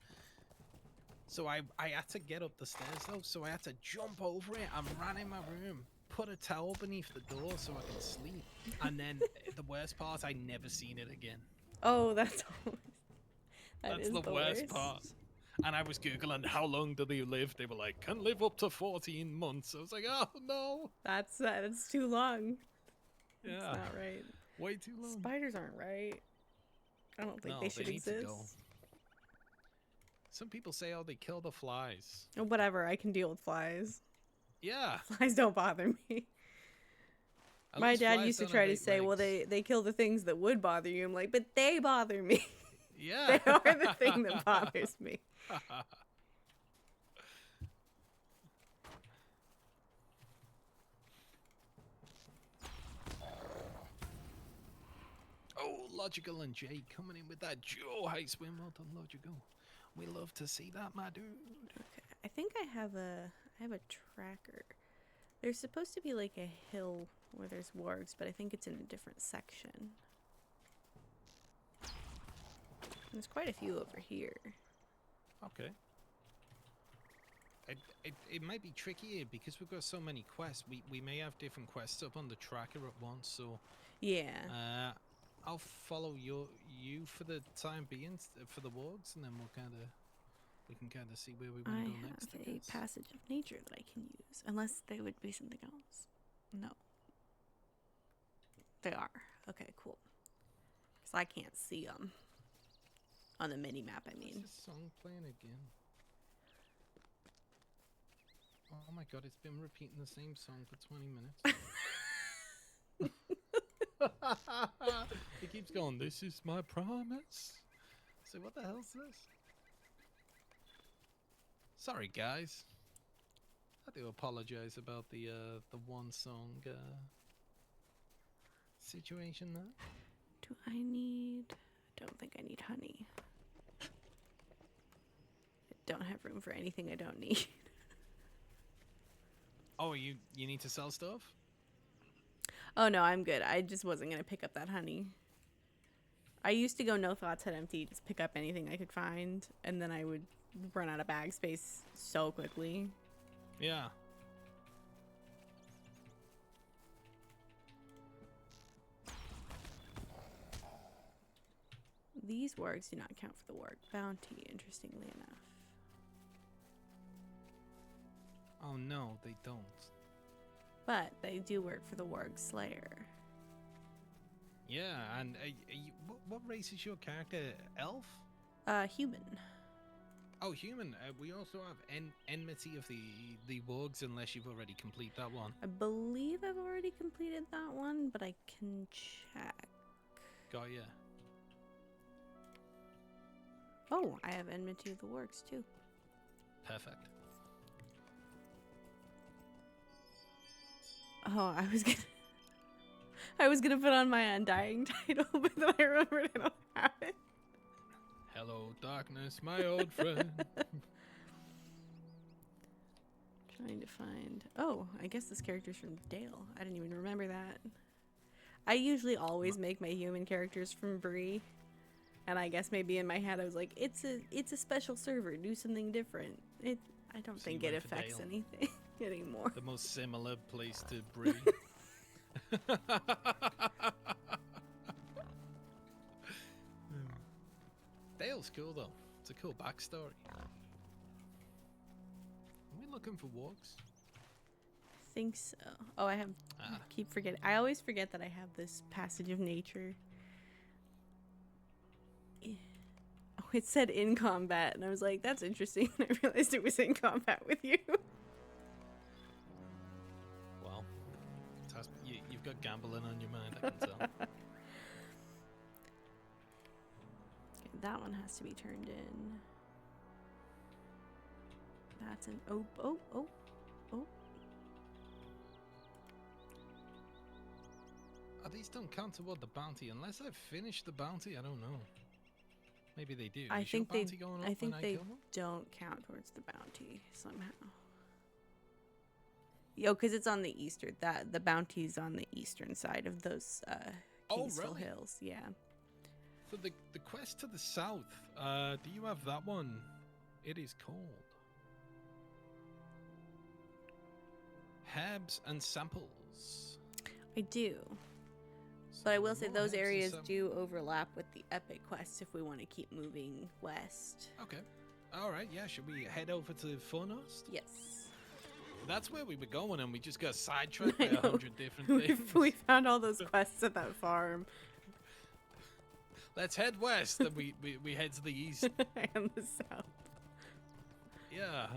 So I had to get up the stairs though, so I had to jump over it and ran in my room, put a towel beneath the door so I could sleep. And then the worst part, I never seen it again. Oh, that's That's the worst part. And I was Googling how long do they live? They were like, can live up to 14 months. I was like, oh no. That's too long. Yeah. That's not right. Way too long. Spiders aren't right. I don't think they should need to exist. go. Some people say, oh, they kill the flies. Oh, whatever, I can deal with flies. Yeah. Flies don't bother me. At My least dad flies used to don't try have to 8 say, well, legs. they kill the things that would bother you. I'm like, but they bother me. Yeah. They are the thing that bothers me. Oh, Logical and Jay coming in with that Joe high swim. Well done, Logical. We love to see that, my dude. Okay, I think I have a tracker. There's supposed to be like a hill where there's wargs, but I think it's in a different section. There's quite a few over here. Okay. It might be trickier because we've got so many quests. We may have different quests up on the tracker at once, so Yeah. I'll follow you for the time being for the wargs, and then we can kind of see where we I want to go have next. I a guess. passage of nature that I can use, unless they would be something else. No. They are. Okay, cool. Because I can't see them on the mini map. I mean, What's this song playing again? Oh my god, it's been repeating the same song for 20 minutes. It keeps going, this is my promise. So what the hell's this? Sorry guys. I do apologize about the one song situation there. do I need... I don't think I need honey. I don't have room for anything I don't need. Oh, you need to sell stuff? Oh no, I'm good. I just wasn't going to pick up that honey. I used to go no thoughts head empty, just pick up anything I could find, and then I would run out of bag space so quickly. Yeah. These wargs do not count for the warg bounty, interestingly enough. Oh no, they don't. But they do work for the warg slayer. Yeah, and what race is your character? Elf? Human. Oh, human. We also have enmity of the wargs, unless you've already completed that one. I believe I've already completed that one, but I can check. Got ya. Oh, I have enmity of the wargs too. Perfect. Oh, I was gonna put on my undying title, but then I remembered I don't have it. Hello, darkness, my old friend. Trying to find... Oh, I guess this character's from Dale. I didn't even remember that. I usually always make my human characters from Bree. And I guess maybe in my head I was like, it's a special server, do something different. I don't So think you it went for affects Dale. anything anymore. The most similar place to Bree. Dale's cool though. It's a cool backstory. Are we looking for wargs? Think so. Oh, I have... keep forgetting. I always forget that I have this passage of nature. Eh. Oh, it said in combat, and I was like, that's interesting. And I realized it was in combat with you. Well, you've got gambling on your mind, I can tell. Okay, that one has to be turned in. That's an oh. These don't count toward the bounty unless I've finished the bounty. I don't know. Maybe they do. I Is your think they. bounty going up I think when they kill them? don't count towards the bounty somehow. Yo, because it's on the eastern. That the bounty's on the eastern side of those Kingsville really? Hills. Yeah. So the quest to the south. Do you have that one? It is called Herbs and Samples. I do. But I will say More those herbs and areas sam- do overlap with the epic quests if we want to keep moving west. Okay. All right. Yeah. Should we head over to Furnost? Yes. That's where we were going, and we just got sidetracked by I know. 100 different things. we found all those quests at that farm Let's head west, and we head to the east. and the south. Yeah.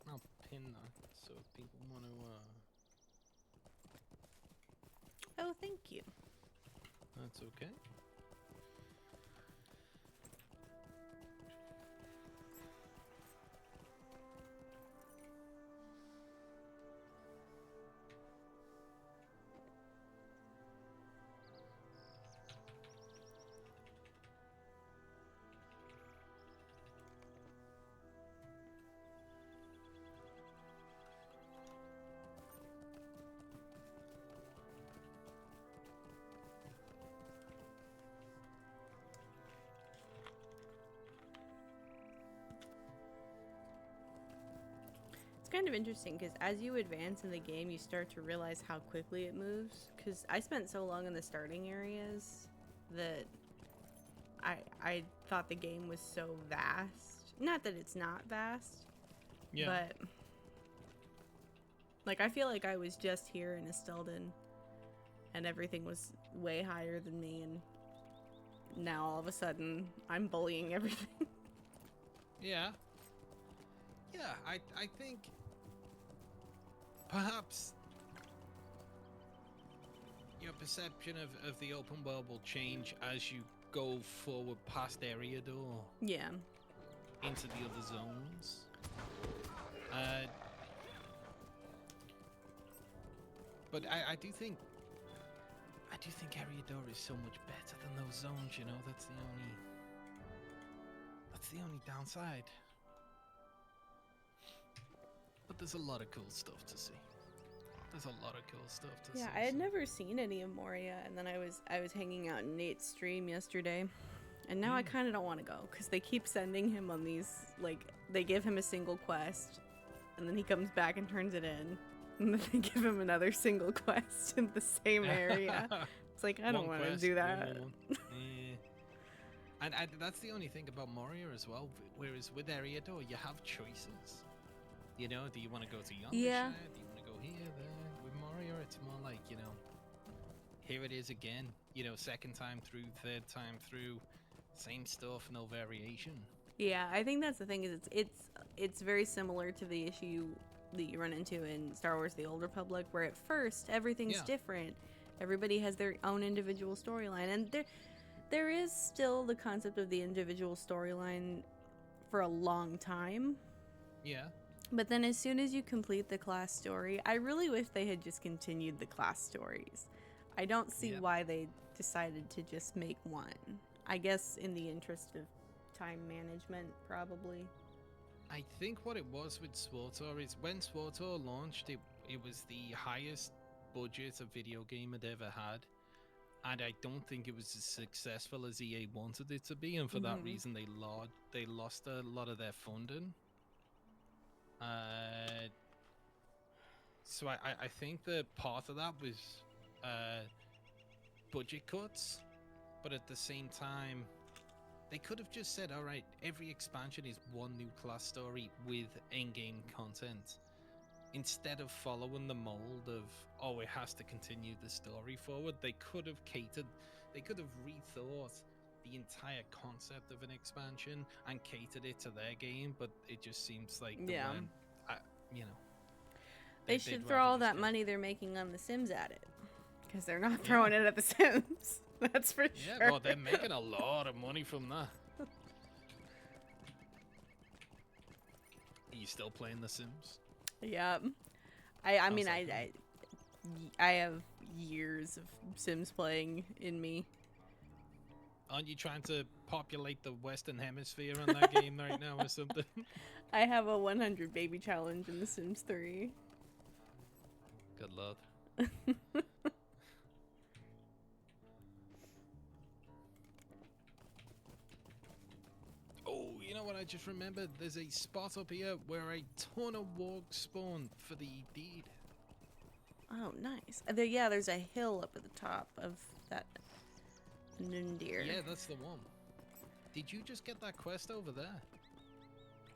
I'll pin that so if people want to. Oh, thank you. That's okay. It's kind of interesting because as you advance in the game, you start to realize how quickly it moves. Because I spent so long in the starting areas that I thought the game was so vast. Not that it's not vast, Yeah. but like I feel like I was just here in Estelden, and everything was way higher than me, and now all of a sudden I'm bullying everything. Yeah. Yeah, I think perhaps your perception of the open world will change as you go forward past Eriador Yeah. into the other zones. But I do think Eriador is so much better than those zones, you know, that's the only downside. But there's a lot of cool stuff to see. There's a lot of cool stuff to see. Yeah, I had so- never seen any of Moria, and then I was hanging out in Nate's stream yesterday, and now I kind of don't want to go because they keep sending him on these, like, they give him a single quest, and then he comes back and turns it in, and then they give him another single quest in the same area. It's like, I don't One want to quest, do one, that. one, one. Yeah. And that's the only thing about Moria as well. Whereas with Eriador, you have choices. You know, do you want to go to yonder Yeah. shire? Do you want to go here, there? With Moria, it's more like, you know, here it is again. You know, second time through, third time through, same stuff, no variation. Yeah, I think that's the thing is it's very similar to the issue that you run into in Star Wars: The Old Republic, where at first everything's Yeah. different. Everybody has their own individual storyline, and there is still the concept of the individual storyline for a long time. Yeah. But then as soon as you complete the class story, I really wish they had just continued the class stories. I don't see Yeah. why they decided to just make one. I guess in the interest of time management, probably. I think what it was with SWTOR is when SWTOR launched, it was the highest budget a video game had ever had. and I don't think it was as successful as EA wanted it to be, and for that reason they lost a lot of their funding. So I think that part of that was budget cuts, but at the same time, they could have just said, all right, every expansion is one new class story with in-game content, instead of following the mold of, oh, it has to continue the story forward. They could have rethought the entire concept of an expansion and catered it to their game, but it just seems like they weren't, you know. They should throw all that money they're making on The Sims at it, because they're not throwing it at The Sims. That's for sure. Yeah, well, they're making a lot of money from that. Are you still playing The Sims? Yeah. I mean, I have years of Sims playing in me. Aren't you trying to populate the Western Hemisphere on that game right now or something? I have a 100 baby challenge in The Sims 3. Good lord. Oh, you know what I just remembered? There's a spot up here where a ton of wargs spawn for the deed. Oh, nice. Yeah, there's a hill up at the top of that Nundir. Yeah, that's the one. Did you just get that quest over there?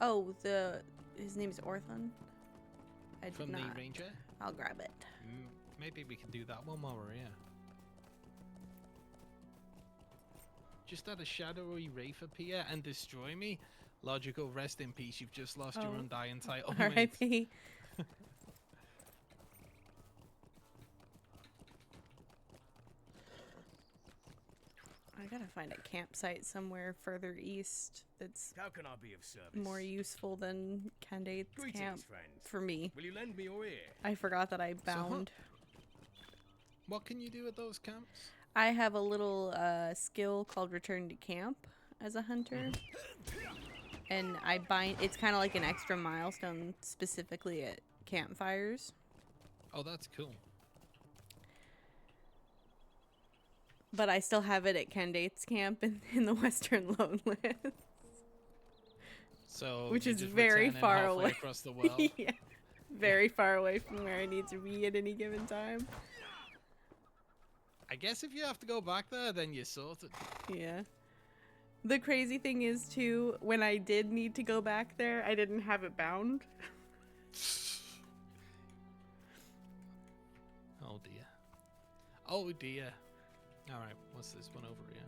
Oh, his name's Orthon? I did From not. the ranger? I'll grab it. Maybe we can do that one while we're here. Just had a shadowy wraith appear and destroy me. Logical, rest in peace. You've just lost your undying title. R.I.P. I gotta find a campsite somewhere further east that's How can I be of service? more useful than Candate's Greetings, camp friend. for me. Will you lend me your ear? I forgot that I bound. What can you do at those camps? I have a little skill called Return to Camp as a hunter. And I bind, it's kind of like an extra milestone specifically at campfires. Oh, that's cool. But I still have it at Candate's camp in the Western Lowlands. So Which you're is just very returning far halfway away. across the world. Yeah. Very far away from where I need to be at any given time. I guess if you have to go back there, then you're sorted. Yeah. The crazy thing is, too, when I did need to go back there, I didn't have it bound. Oh dear. Oh dear. Alright, what's this one over here?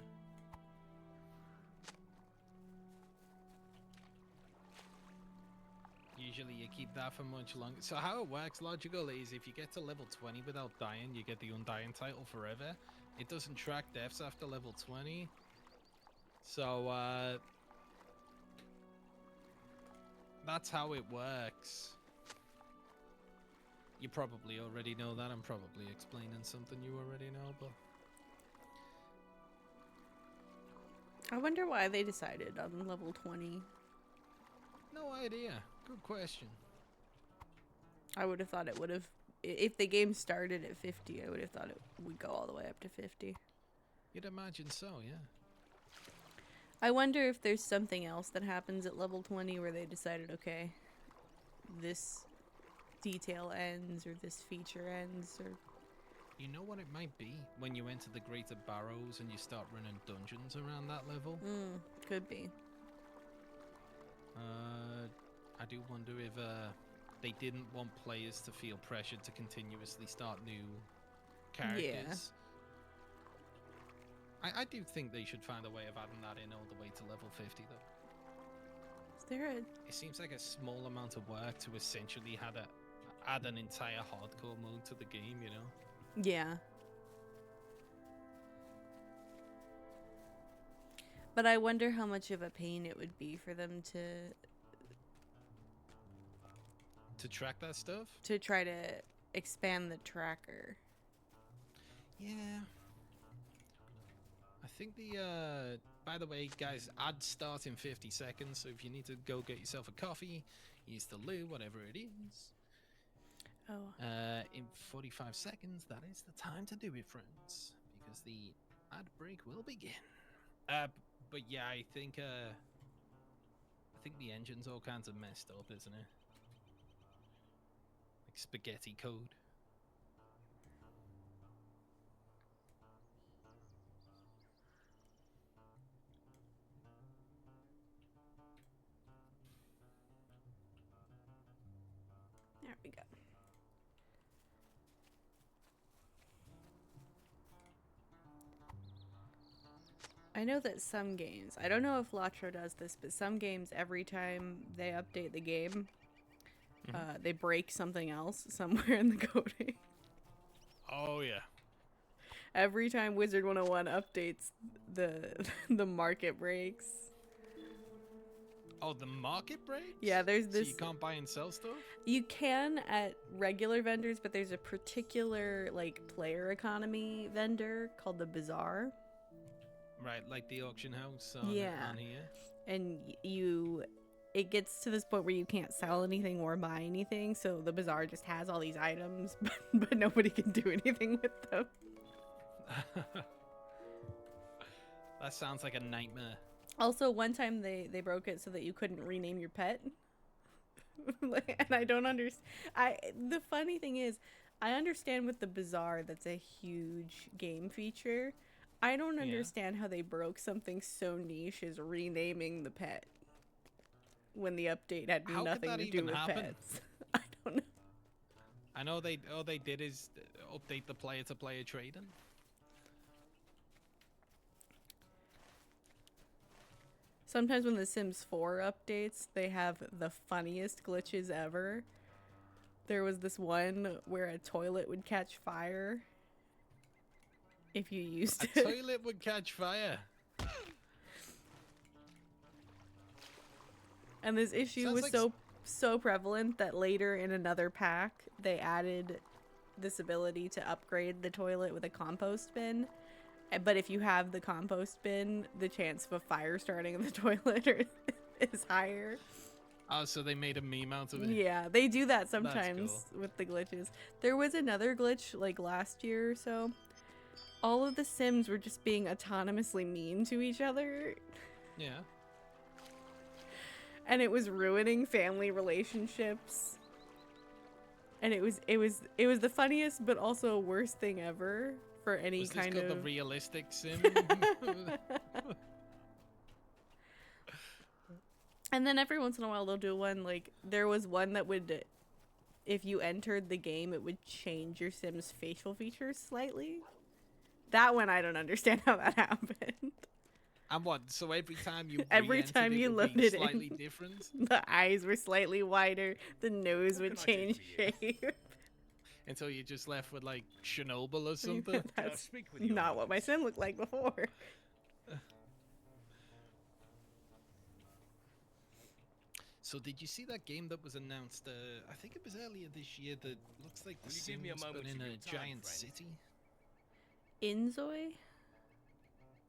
Usually you keep that for much longer. So how it works, Logical, is if you get to level 20 without dying, you get the Undying title forever. It doesn't track deaths after level 20. So, that's how it works. You probably already know that. I'm probably explaining something you already know, but... I wonder why they decided on level 20. No idea. Good question. I would have thought it would have... If the game started at 50, I would have thought it would go all the way up to 50. You'd imagine so, yeah. I wonder if there's something else that happens at level 20 where they decided, okay, this detail ends or this feature ends or... You know what it might be? When you enter the Greater Barrows and you start running dungeons around that level? Could be. I do wonder if they didn't want players to feel pressured to continuously start new characters. Yeah. I do think they should find a way of adding that in all the way to level 50, though. Is there a... It seems like a small amount of work to essentially add an entire hardcore mode to the game, you know? Yeah. But I wonder how much of a pain it would be for them to track that stuff? To try to expand the tracker. Yeah. I think the, by the way, guys, ads start in 50 seconds, so if you need to go get yourself a coffee, use the loo, whatever it is. Oh. In 45 seconds, that is the time to do it, friends. because the ad break will begin. But yeah, I think the engine's all kinds of messed up, isn't it? Like spaghetti code. There we go. I know that some games, I don't know if Latro does this, but some games, every time they update the game, they break something else somewhere in the coding. Oh yeah. Every time Wizard 101 updates, the market breaks. Oh, the market breaks? Yeah, there's So this. you can't buy and sell stuff? You can at regular vendors, but there's a particular like player economy vendor called the Bazaar. Right, like the auction house on, Yeah. on here. And it gets to this point where you can't sell anything or buy anything, so the Bazaar just has all these items, but nobody can do anything with them. That sounds like a nightmare. Also, one time they broke it so that you couldn't rename your pet. And I don't understand. The funny thing is, I understand with the Bazaar that's a huge game feature. I don't Yeah. understand how they broke something so niche as renaming the pet when the update had How could nothing that to do even with happen? pets. I don't know. I know all they did is update the player-to-player trading. Sometimes when The Sims 4 updates, they have the funniest glitches ever. There was this one where a toilet would catch fire if you used A it. toilet would catch fire. And this issue Sounds was like so prevalent that later in another pack, they added this ability to upgrade the toilet with a compost bin. But if you have the compost bin, the chance of a fire starting in the toilet is higher. Oh, so they made a meme out of it. Yeah, they do that sometimes cool. with the glitches. There was another glitch like last year or so. All of the Sims were just being autonomously mean to each other, Yeah. and it was ruining family relationships. And it was the funniest but also worst thing ever for any Was this kind called of the realistic sim? And then every once in a while they'll do one like there was one that would, if you entered the game, it would change your Sim's facial features slightly. That one I don't understand how that happened. And what? So every time you Every re-entered, time it you would be loaded in. slightly different. The eyes were slightly wider, the nose would can I do change for you? shape. Until you're just left with like Chernobyl or something. Can I That's speak with you? not what my Sim looked like before. So did you see that game that was announced? I think it was earlier this year. That looks like The Will you give me a Sims, but moment in of a your time, giant friend? city. Inzoi?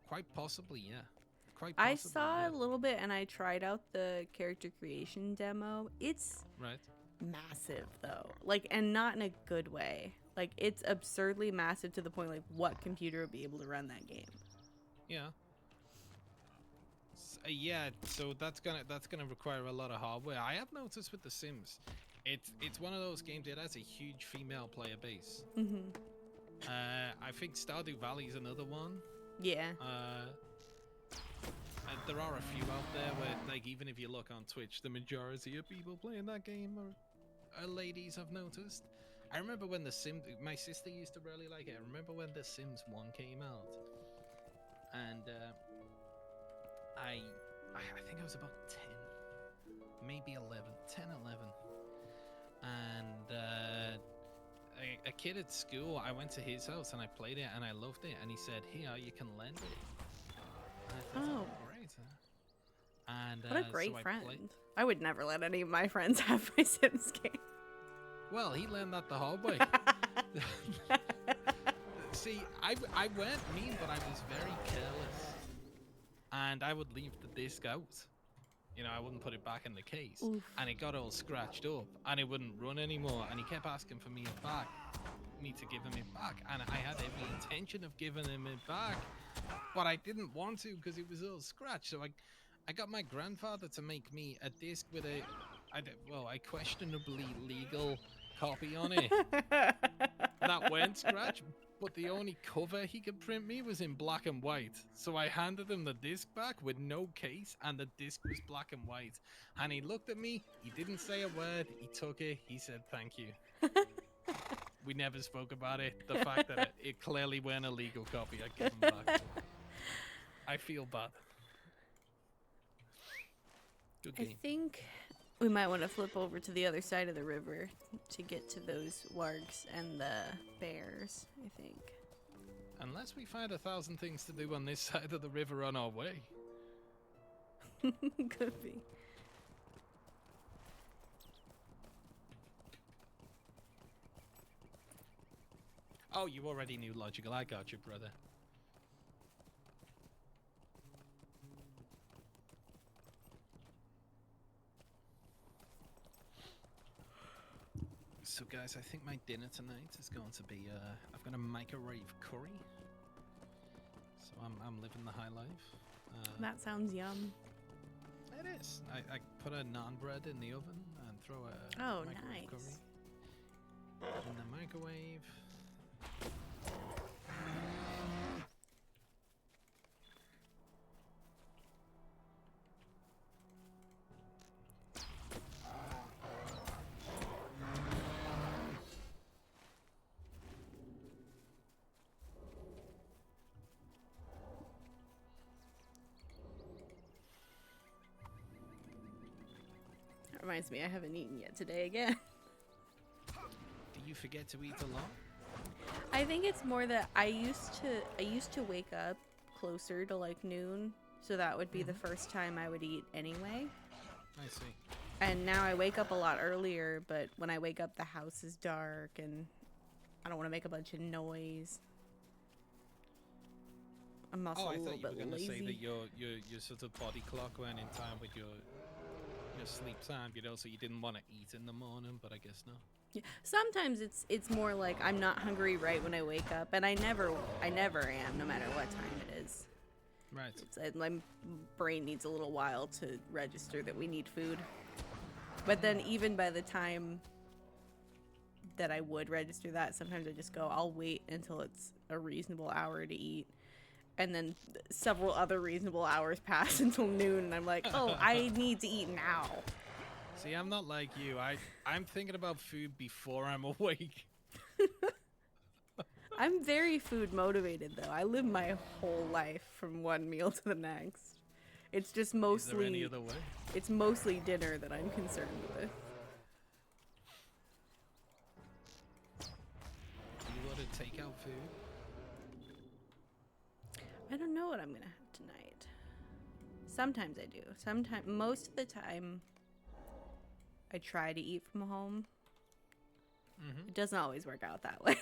Quite possibly, yeah. Quite I possibly, saw yeah. a little bit and I tried out the character creation demo. It's Right. massive though. Like, and not in a good way. Like, it's absurdly massive to the point like what computer would be able to run that game? Yeah. Yeah, so that's gonna require a lot of hardware. I have noticed with The Sims, it's one of those games that has a huge female player base. Mm-hmm. I think Stardew Valley is another one. Yeah. And there are a few out there where, like, even if you look on Twitch, the majority of people playing that game are ladies. I've noticed. I remember when my sister used to really like it. I remember when The Sims 1 came out, and I think I was about 10, maybe 11, 10, 11, and a kid at school, I went to his house and I played it and I loved it, and he said, "Here, you can lend it." And I thought, Oh. great. And What a great so I friend. played- I would never let any of my friends have my Sims game. Well, he learned that the hard way. See, I weren't mean, but I was very careless. And I would leave the disc out. You know, I wouldn't put it back in the case. Oof. And it got all scratched up. And it wouldn't run anymore. And he kept asking for me back. me to give him it back, and I had every intention of giving him it back, but I didn't want to because it was all scratched. So I got my grandfather to make me a disc with a questionably legal copy on it that went scratch, but the only cover he could print me was in black and white. So I handed him the disc back with no case, and the disc was black and white. And he looked at me, he didn't say a word, he took it, he said thank you. We never spoke about it. The fact that it clearly weren't a legal copy, I give him back. I feel bad. Good I game. think we might want to flip over to the other side of the river to get to those wargs and the bears, I think. Unless we find 1,000 things to do on this side of the river on our way. Could be. Oh, you already knew logical. I got you, brother. So guys, I think my dinner tonight is going to be I've got a microwave curry. So I'm living the high life. That sounds yum. It is. I put a naan bread in the oven and throw a Oh, microwave nice. curry in the microwave. That reminds me, I haven't eaten yet today again. Do you forget to eat a lot? I think it's more that I used to wake up closer to like noon, so that would be the first time I would eat anyway. I see. And now I wake up a lot earlier, but when I wake up the house is dark and I don't want to make a bunch of noise. I'm also Oh, I a little thought you were bit going to lazy. say that your sort of body clock went in time with your sleep time, you know, so you didn't want to eat in the morning, but I guess not. Yeah. Sometimes it's more like I'm not hungry right when I wake up, and I never am, no matter what time it is. Right. My brain needs a little while to register that we need food. But then even by the time that I would register that, sometimes I just go, I'll wait until it's a reasonable hour to eat. And then several other reasonable hours pass until noon, and I'm like, oh, I need to eat now. See, I'm not like you. I'm thinking about food before I'm awake. I'm very food motivated, though. I live my whole life from one meal to the next. It's just mostly... Is there any other way? It's mostly dinner that I'm concerned with. Do you order takeout food? I don't know what I'm gonna have tonight. Sometimes I do. Most of the time, I try to eat from home. Mm-hmm. It doesn't always work out that way.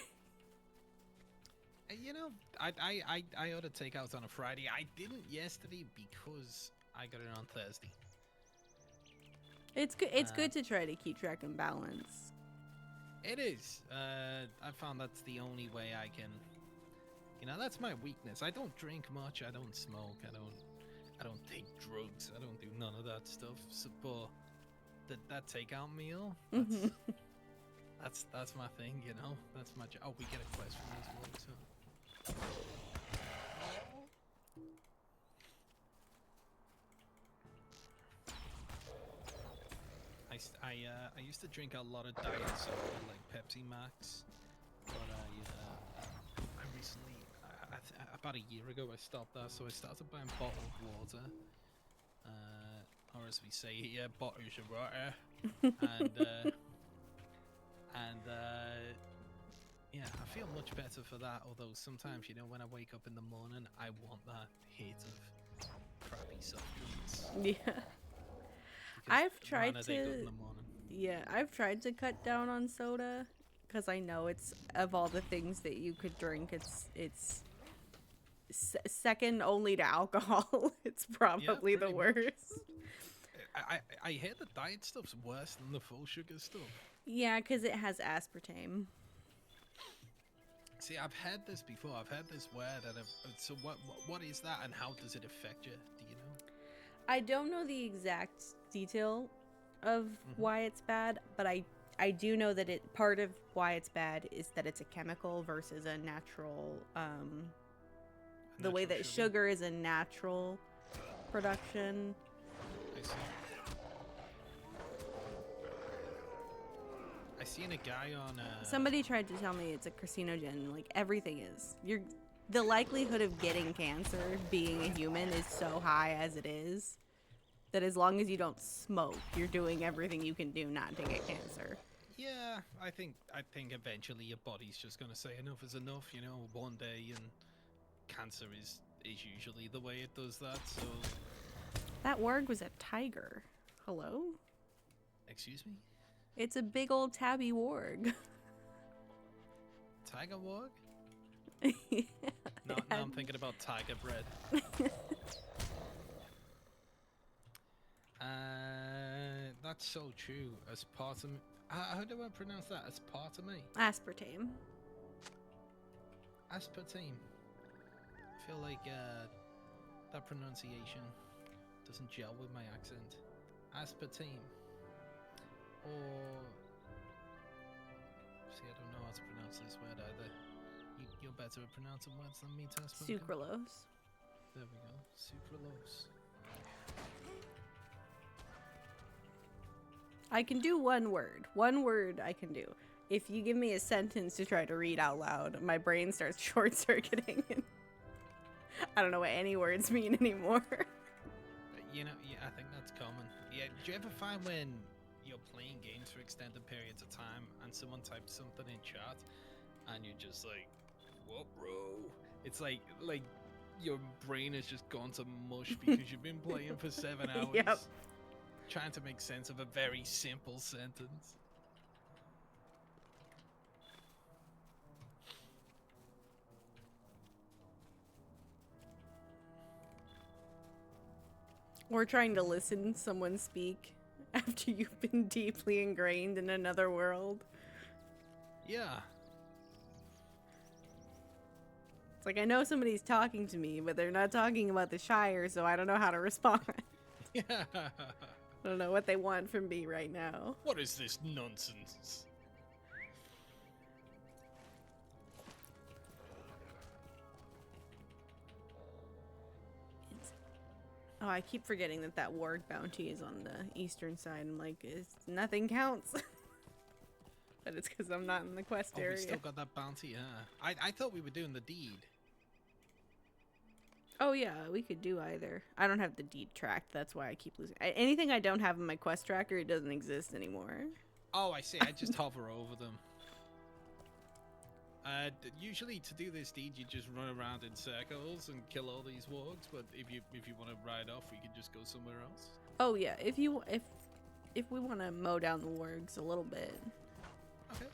You know, I ordered takeout on a Friday. I didn't yesterday because I got it on Thursday. It's good. It's good to try to keep track and balance. It is. I found that's the only way I can. You know, that's my weakness. I don't drink much. I don't smoke. I don't take drugs. I don't do none of that stuff. So, but that takeout meal, that's my thing. You know, that's my. Oh, we get a question as well. So. I used to drink a lot of diet soda like Pepsi Max, but I recently, about a year ago, I stopped that. So I started buying bottled water, or as we say here, bottles of water, and yeah, I feel much better for that. Although sometimes, you know, when I wake up in the morning, I want that hit of crappy supplements. Yeah. I've tried to. Yeah, I've tried to cut down on soda because I know it's of all the things that you could drink, it's second only to alcohol. It's probably the worst. I hear the diet stuff's worse than the full sugar stuff. Yeah, because it has aspartame. See, I've heard this before. I've heard this word. So what is that, and how does it affect you? Do you know? I don't know the exact detail of why it's bad, but I do know that part of why it's bad is that it's a chemical versus a natural. The way that sugar is a natural production. I see. I seen a guy on. Somebody tried to tell me it's a carcinogen. Like everything is. The likelihood of getting cancer being a human is so high as it is that as long as you don't smoke, you're doing everything you can do not to get cancer. Yeah, I think eventually your body's just gonna say enough is enough. You know, one day, and cancer is usually the way it does that. So. That warg was a tiger. Hello? Excuse me? It's a big old tabby warg. Tiger warg? Yeah, No, now I'm thinking about tiger bread. That's so true. Aspartame. How do I pronounce that? Aspartame? Aspartame. Aspartame. I feel like that pronunciation doesn't gel with my accent. Aspartame. Or see, I don't know how to pronounce this word either. You're better at pronouncing words than me, Tasman. Sucralose. There we go. Sucralose. I can do one word. One word I can do. If you give me a sentence to try to read out loud, my brain starts short-circuiting. And I don't know what any words mean anymore. You know, yeah, I think that's common. Yeah, do you ever find when you're playing games for extended periods of time and someone types something in chat and you're just like, what, bro? It's like your brain has just gone to mush because you've been playing for 7 hours. Yep. Trying to make sense of a very simple sentence. Or trying to listen to someone speak after you've been deeply ingrained in another world. Yeah. It's like, I know somebody's talking to me, but they're not talking about the Shire, so I don't know how to respond. Yeah. I don't know what they want from me right now. What is this nonsense? Oh, I keep forgetting that warg bounty is on the eastern side. I'm like, nothing counts. But it's because I'm not in the quest Oh, area. we still got that bounty, huh? I thought we were doing the deed. Oh yeah, we could do either. I don't have the deed tracked. That's why I keep losing. Anything I don't have in my quest tracker, it doesn't exist anymore. Oh, I see. I just hover over them. Usually to do this deed, you just run around in circles and kill all these wargs. But if you want to ride off, we can just go somewhere else. Oh yeah, if we want to mow down the wargs a little bit. Okay.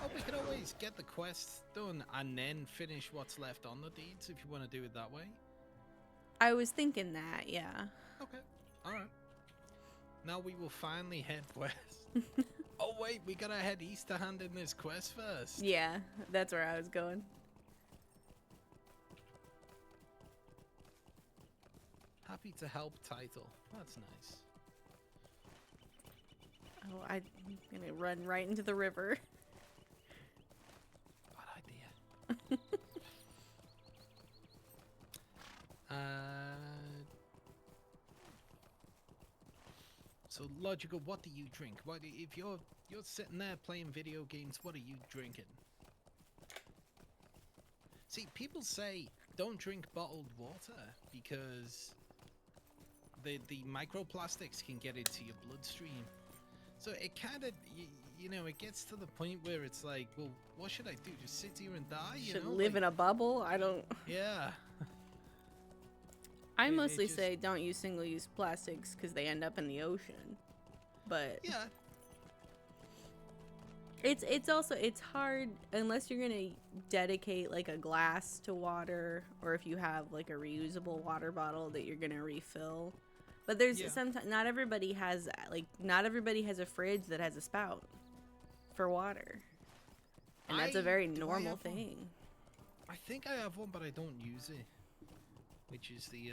Oh, we could always get the quests done and then finish what's left on the deeds if you want to do it that way. I was thinking that, yeah. Okay. All right. Now we will finally head west. Oh wait, we gotta head east to hand in this quest first. Yeah, that's where I was going. Happy to help title. That's nice. Oh, I'm gonna run right into the river. Bad idea. So logical. What do you drink? What if you're sitting there playing video games? What are you drinking? See, people say don't drink bottled water because the microplastics can get into your bloodstream. So it kind of, you know, it gets to the point where it's like, well, what should I do? Just sit here and die? You Should know? live in a bubble? I don't... Yeah. I It mostly just- say don't use single-use plastics because they end up in the ocean. But Yeah. it's also, it's hard unless you're gonna dedicate like a glass to water, or if you have like a reusable water bottle that you're gonna refill. But there's Yeah. sometimes not everybody has a fridge that has a spout for water. And that's a very do I normal have one? thing. I think I have one, but I don't use it. Which is the,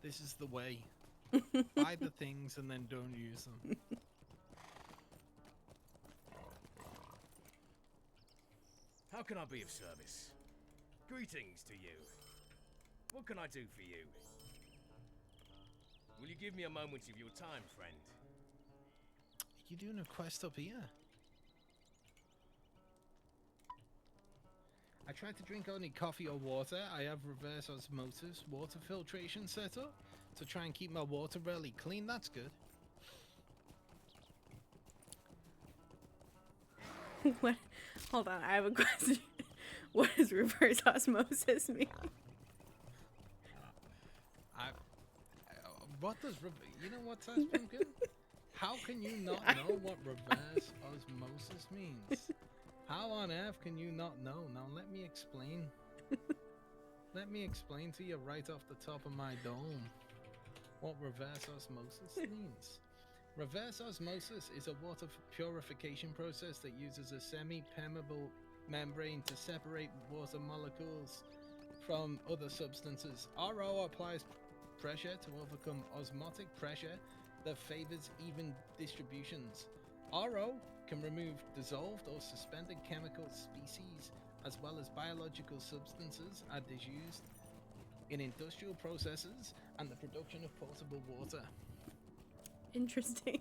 this is the way. Buy the things and then don't use them. How can I be of service? Greetings to you. What can I do for you? Will you give me a moment of your time, friend? You doing a quest up here? I tried to drink only coffee or water. I have reverse osmosis water filtration set up to try and keep my water really clean. That's good. What? Hold on, I have a question. What does reverse osmosis mean? What does you know what, Sash Pumpkin? How can you not know what reverse osmosis means? How on earth can you not know? Now let me explain. Let me explain to you right off the top of my dome what reverse osmosis means. Reverse osmosis is a water purification process that uses a semi-permeable membrane to separate water molecules from other substances. RO applies pressure to overcome osmotic pressure that favors even distributions. RO can remove dissolved or suspended chemical species as well as biological substances as is used in industrial processes and the production of potable water. Interesting.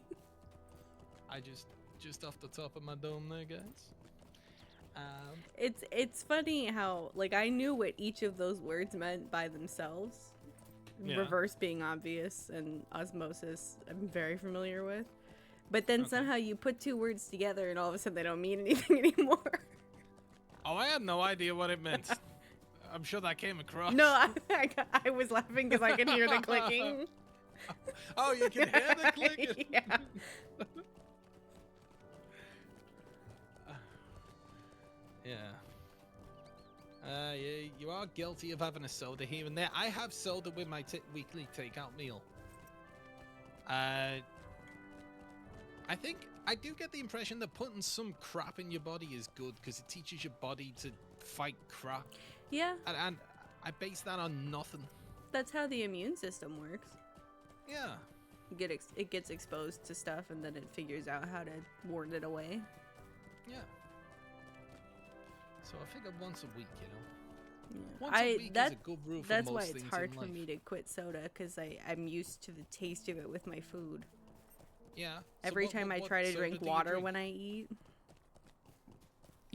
I just off the top of my dome there, guys. It's funny how, like, I knew what each of those words meant by themselves. Yeah. Reverse being obvious and osmosis I'm very familiar with. But then Okay. somehow you put two words together and all of a sudden they don't mean anything anymore. Oh, I had no idea what it meant. I'm sure that came across. No, I was laughing because I could hear the clicking. Oh, you can hear the clicking? Yeah. Yeah. You are guilty of having a soda here and there. I have soda with my weekly takeout meal. I think I do get the impression that putting some crap in your body is good because it teaches your body to fight crap. Yeah, And I base that on nothing. that's how the immune system works. Yeah. It gets exposed to stuff and then it figures out how to ward it away. Yeah. So I figure once a week, you know. Yeah. Once a week is a good rule for That's most why it's things hard in for life. me to quit soda because I'm used to the taste of it with my food. Yeah. So Every what- time what- I what try to soda drink do you water drink? when I eat,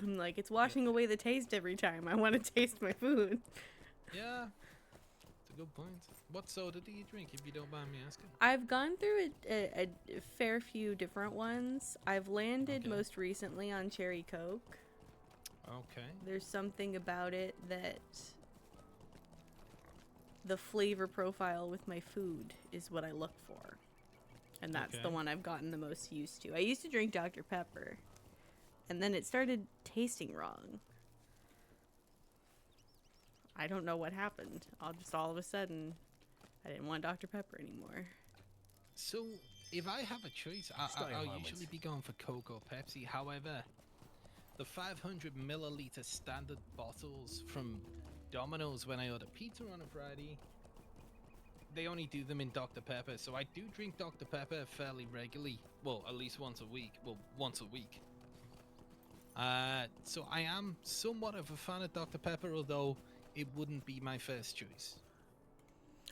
I'm like, it's washing away the taste every time. I want to taste my food. Yeah. It's a good point. What soda do you drink, if you don't mind me asking? I've gone through a fair few different ones. I've landed Okay. most recently on Cherry Coke. Okay. There's something about it that the flavor profile with my food is what I look for. And that's the Okay. one I've gotten the most used to. I used to drink Dr. Pepper, and then it started tasting wrong. I don't know what happened. All of a sudden, I didn't want Dr. Pepper anymore. So, if I have a choice, Stay a I'll moment. usually be going for Coke or Pepsi. However, the 500 milliliter standard bottles from Domino's when I order pizza on a Friday, they only do them in Dr. Pepper. So I do drink Dr. Pepper fairly regularly. Well, at least once a week. Well, once a week. So I am somewhat of a fan of Dr. Pepper, although it wouldn't be my first choice.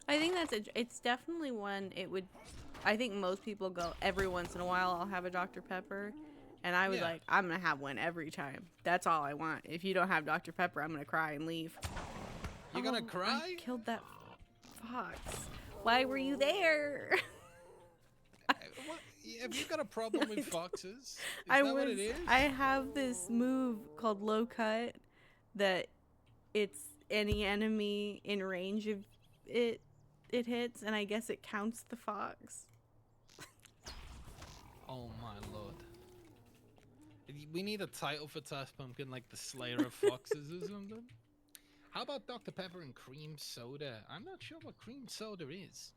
I think it's definitely one I think most people go every once in a while I'll have a Dr. Pepper, and I was Yeah. like, I'm gonna have one every time. That's all I want. If you don't have Dr. Pepper, I'm gonna cry and leave. You're gonna I cry? killed that fox. Why were you there? What? Have you got a problem with foxes? Is that what it is? I have this move called low cut that it's any enemy in range of it hits, and I guess it counts the fox. Oh my lord. We need a title for Tash Pumpkin, like the Slayer of Foxes or something. How about Dr. Pepper and cream soda? I'm not sure what cream soda is.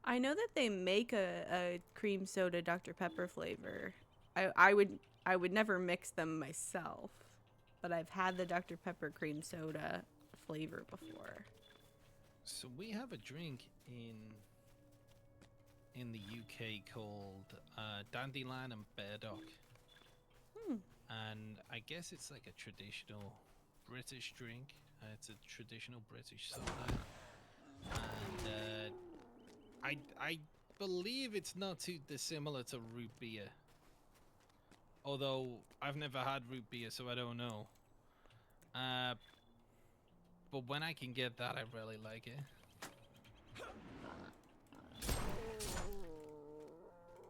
I I know that they make a cream soda Dr. Pepper flavor. I I would never mix them myself, but I've had the Dr. Pepper cream soda flavor before. So we have a drink in the UK called Dandelion and Burdock. And I guess it's like a traditional British drink. It's a traditional British soda. And I believe it's not too dissimilar to root beer. Although I've never had root beer, so I don't know. But when I can get that, I really like it.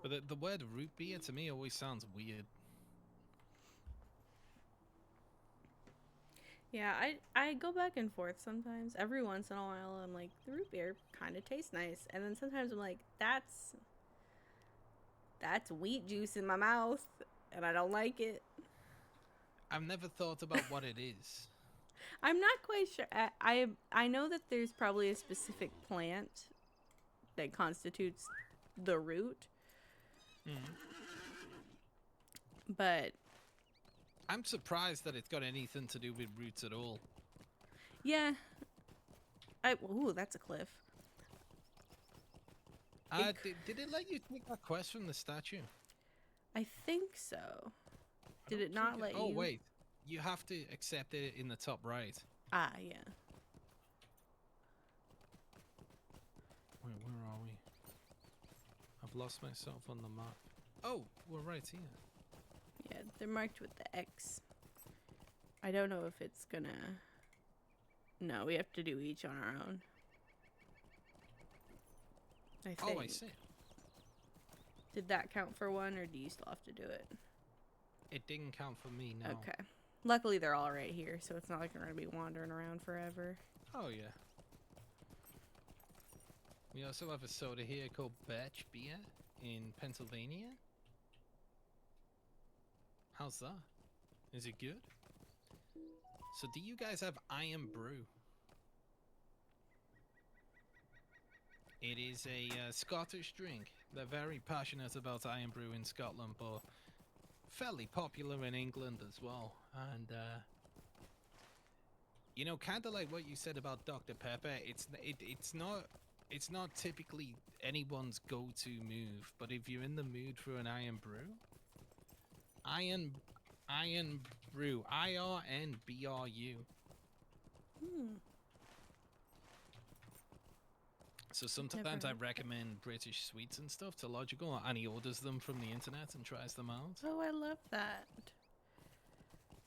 But the word root beer to me always sounds weird. Yeah, I go back and forth sometimes. Every once in a while, I'm like, the root beer kind of tastes nice. And then sometimes I'm like, that's wheat juice in my mouth, and I don't like it. I've never thought about what it is. I'm not quite sure. I know that there's probably a specific plant that constitutes the root. But I'm surprised that it's got anything to do with roots at all. yeah. Ooh, that's a cliff. Did it let you take that quest from the statue? I think so. Did it not let you? Oh, wait. You have to accept it in the top right. Ah, yeah. Wait, where are we? I've lost myself on the map. Oh, we're right here. Yeah, they're marked with the X. I don't know if it's gonna... No, we have to do each on our own. I think. Oh, I see. Did that count for one, or do you still have to do it? It didn't count for me, no. Okay. Luckily, they're all right here, so it's not like we're gonna be wandering around forever. Oh, yeah. We also have a soda here called Birch Beer in Pennsylvania. How's that? Is it good? So do you guys have Iron Brew? It is a Scottish drink. They're very passionate about Iron Brew in Scotland, but fairly popular in England as well. And you know, kind of like what you said about Dr. Pepper, it's not typically anyone's go-to move, but if you're in the mood for an Iron Brew, Iron Brew, IRNBRU. So sometimes I recommend British sweets and stuff to Logical, and he orders them from the internet and tries them out. Oh, I love that.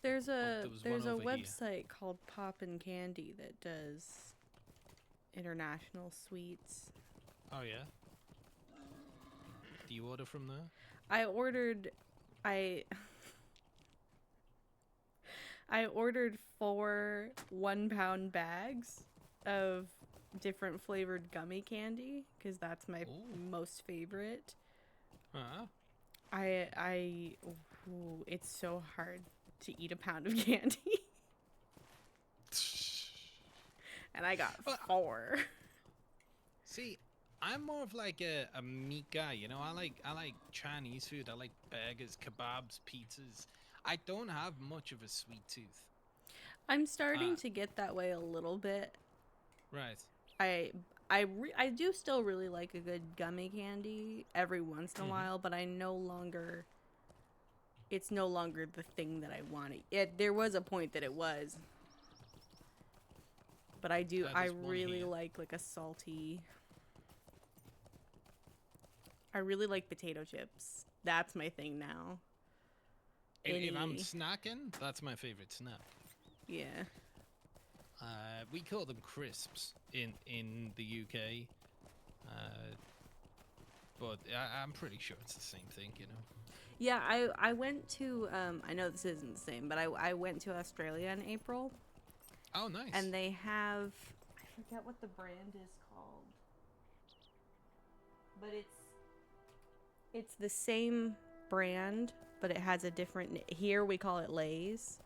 There's a there was one over here. website called Poppin' Candy that does international sweets. Oh yeah. Do you order from there? I ordered 4 1-pound bags of different flavored gummy candy because that's my most favorite. It's so hard to eat a pound of candy. And I got 4. See, I'm more of like a meat guy, you know. I like Chinese food. I like burgers, kebabs, pizzas. I don't have much of a sweet tooth. I'm starting to get that way a little bit. Right. I do still really like a good gummy candy every once in a while, but it's no longer the thing that I want. There was a point that it was. But I really like a salty. I really like potato chips. That's my thing now. If I'm snacking, that's my favorite snack. Yeah. We call them crisps in the UK. But I'm pretty sure it's the same thing, you know. Yeah, I went to I know this isn't the same, but I went to Australia in April. Oh, nice. And they have, I forget what the brand is called, but it's the same brand, but it has a different. Here we call it Lay's.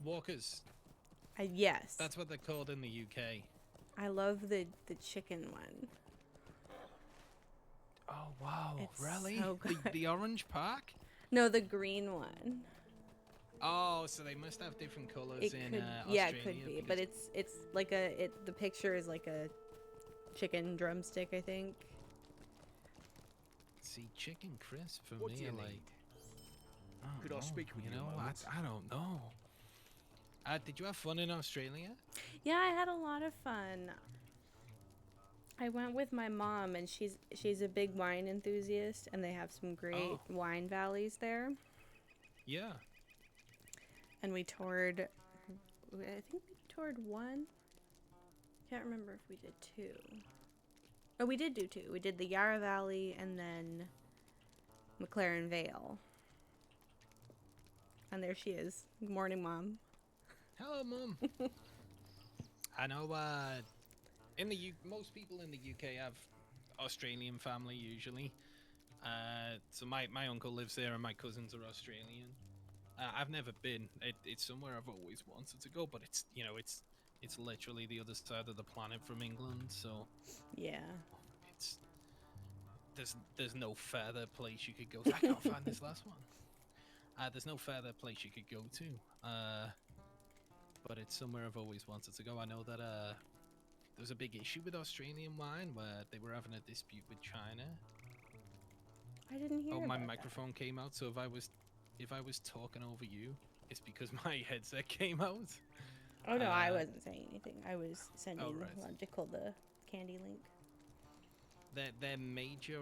Walkers. Yes. That's what they're called in the UK. I love the chicken one. Oh wow! It's really? so good. The orange pack? No, the green one. Oh, so they must have different colors It in could, Australia. yeah, it could be, but because- it's like a the picture is like a chicken drumstick, I think. See, chicken crisp for What do me you are like. need? don't Could I know, speak with you a know? moment? I don't know. Did you have fun in Australia? Yeah, I had a lot of fun. I went with my mom, and she's a big wine enthusiast, and they have some great wine valleys there. Yeah. And we toured. I think we toured one. Can't remember if we did two. Oh, we did do two. We did the Yarra Valley and then McLaren Vale. And there she is. Good morning, Mom. Hello, Mum. I know. In the most people in the UK have Australian family usually. So my uncle lives there, and my cousins are Australian. I've never been. It's somewhere I've always wanted to go, but it's it's literally the other side of the planet from England. So Yeah. it's there's no further place you could go. I can't find this last one. There's no further place you could go to. But it's somewhere I've always wanted to go. I know that there was a big issue with Australian wine where they were having a dispute with China. I didn't hear. Oh, my about microphone came out, so if I was talking over you, it's because my headset came out. That. Oh no, I wasn't saying anything. I was sending right. Logical the candy link. Their major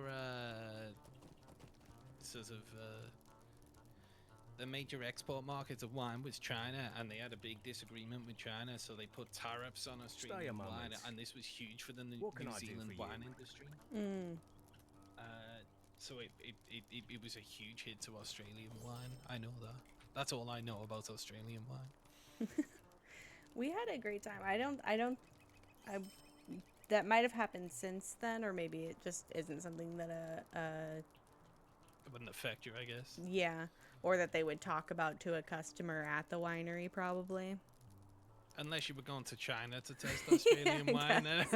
sort of the major export market of wine was China, and they had a big disagreement with China, so they put tariffs on Stay a Australian wine, moment. and this was huge for the What can New I do Zealand for you? wine industry. Mm. So it was a huge hit to Australian wine. I know that. That's all I know about Australian wine. We had a great time. I that might have happened since then, or maybe it just isn't something that It wouldn't affect you, I guess. yeah, or that they would talk about to a customer at the winery, probably. Unless you were going to China to test Australian I wine. Then.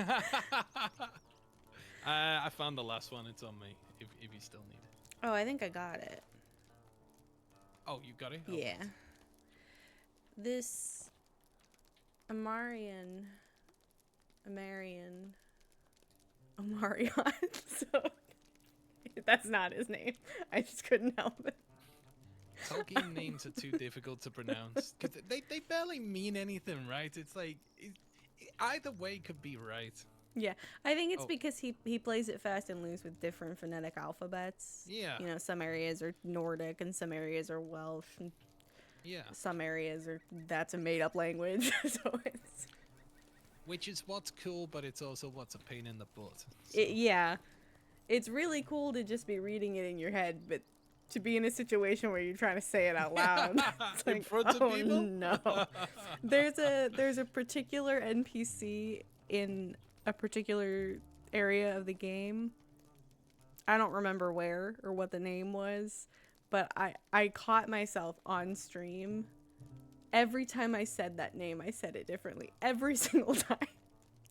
I found the last one. It's on me. If you still need it. Oh, I think I got it. Oh, you got it. Oh, Yeah. This Amarian. So that's not his name. I just couldn't help it. Tolkien names are too difficult to pronounce because they barely mean anything, right? It's like either way could be right. Yeah, I think it's Oh. because he plays it fast and loose with different phonetic alphabets. Yeah. You know, some areas are Nordic and some areas are Welsh and Yeah, some areas are that's a made up language. So it's which is what's cool, but it's also what's a pain in the butt. So, yeah. It's really cool to just be reading it in your head, but to be in a situation where you're trying to say it out loud it's In like, front of oh, people? no. There's a particular NPC in a particular area of the game. I don't remember where or what the name was, but I caught myself on stream. Every time I said that name, I said it differently. Every single time.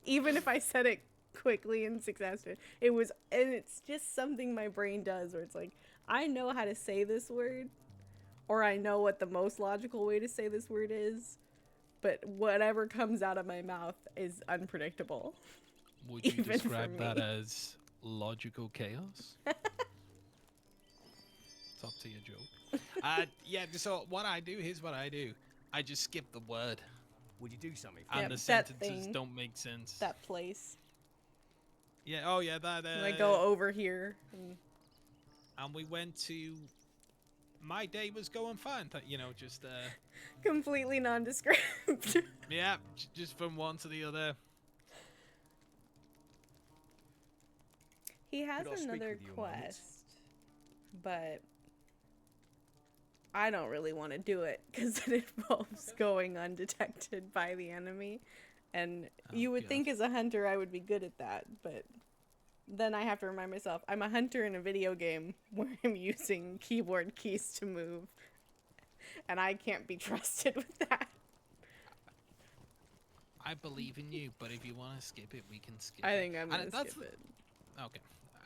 Even if I said it quickly and successfully. And it's just something my brain does where it's like, I know how to say this word, or I know what the most logical way to say this word is, but whatever comes out of my mouth is unpredictable. would you even for describe that me. as logical chaos? It's up to your joke. Yeah. So what I do, here's what I do. I just skip the word, Would you do something for and Yep, the that sentences thing. don't make sense. That place. Yeah. Oh yeah. That. Like go over here. And we went to. My day was going fine. You know, just Completely nondescript. yeah, just from one to the other. He has Could I speak another with you a moment? quest, but I don't really want to do it because it involves going undetected by the enemy. And you would God. think as a hunter I would be good at that, but then I have to remind myself I'm a hunter in a video game where I'm using keyboard keys to move, and I can't be trusted with that. I believe in you, but if you want to skip it, we can skip I it. think I'm And gonna that's skip it. Okay.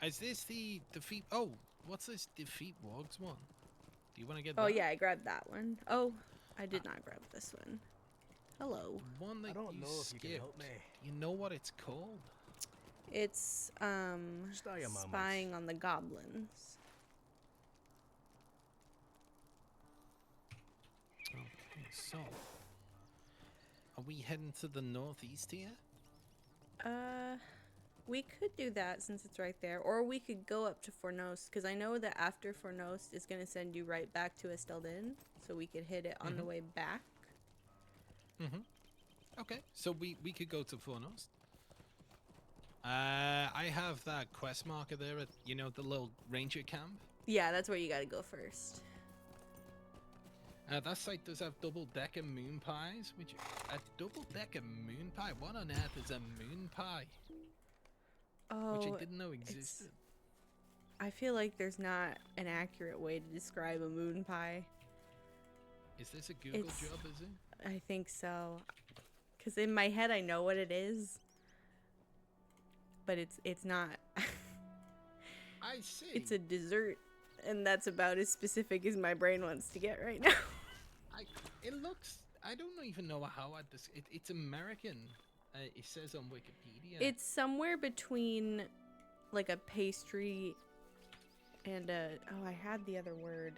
Is this the defeat? Oh, what's this defeat Wogs one? Do you want to get Oh that? yeah, I grabbed that one. Oh, I did not grab this one. Hello. One that I don't you know if you can skipped. help me. You know what it's called? It's Stay a moment. spying on the goblins. Okay, so are we heading to the northeast here? We could do that since it's right there, or we could go up to Fornos, because I know that after Fornos is going to send you right back to Esteldin, so we could hit it on the way back. Okay, so we could go to Fornos. I have that quest marker there at, you know, the little ranger camp. Yeah, that's where you got to go first. That site does have double-decker moon pies, which a double-decker moon pie. What on earth is a moon pie? Oh, Which I didn't know existed. I feel like there's not an accurate way to describe a moon pie. Is this a Google It's- job? Is it? I think so, because in my head I know what it is, but it's not. I see. It's a dessert, and that's about as specific as my brain wants to get right now. It looks. I don't even know how I. It's American. It says on Wikipedia. It's somewhere between like a pastry and a, oh, I had the other word.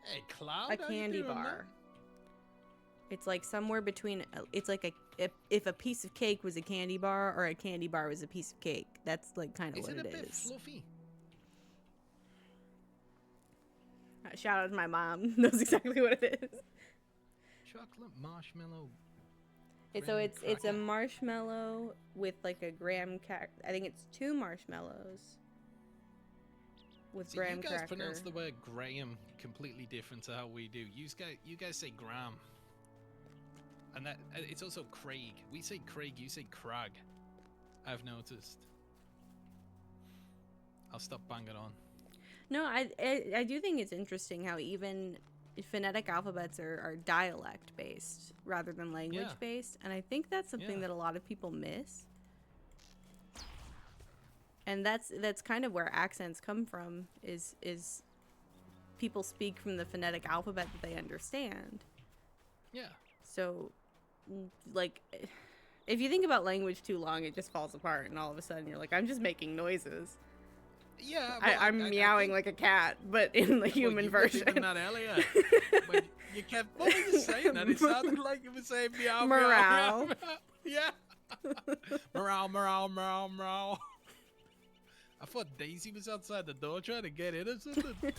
Hey, Cloud. A how you candy doing, man? bar. It's like somewhere between, it's like if a piece of cake was a candy bar or a candy bar was a piece of cake. That's like kind of Is what it a it bit is. fluffy? Shout out to my mom. Knows exactly what it is. Chocolate marshmallow. So graham it's a cracker. marshmallow with like a graham cracker. I think it's 2 marshmallows with See, graham you guys cracker. pronounce the word Graham completely different to how we do. You guys say Graham, and that it's also Craig. We say Craig. You say Crag. I've noticed. I'll stop banging on. No, I do think it's interesting how even phonetic alphabets are dialect based rather than language based, and I think that's something that a lot of people miss. And that's kind of where accents come from, is people speak from the phonetic alphabet that they understand. Yeah. So, like, if you think about language too long, it just falls apart, and all of a sudden you're like, I'm just making noises. Yeah. I'm meowing like a cat, but in the human version. You were thinking that earlier. When you kept what were you saying? And it sounded like you were saying meow, Morale. meow, meow, meow. Yeah. Morale, morale, morale, morale. I thought Daisy was outside the door trying to get in or something.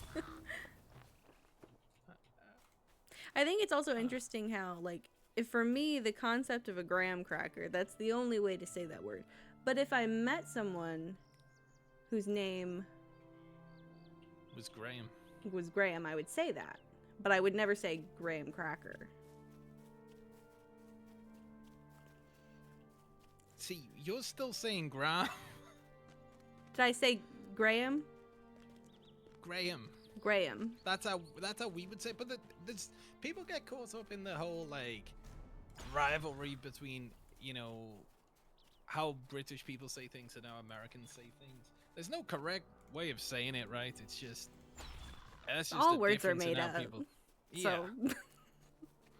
I think it's also interesting how, like, if for me, the concept of a graham cracker, that's the only way to say that word. But if I met someone whose name Was Graham. was Graham, I would say that. But I would never say graham cracker. See, you're still saying Graham. Did I say Graham? Graham. Graham. That's how we would say it. But there's people get caught up in the whole like rivalry between, you know, how British people say things and how Americans say things. There's no correct way of saying it, right? It's just that's just All a words are difference in made how up. people- Yeah. So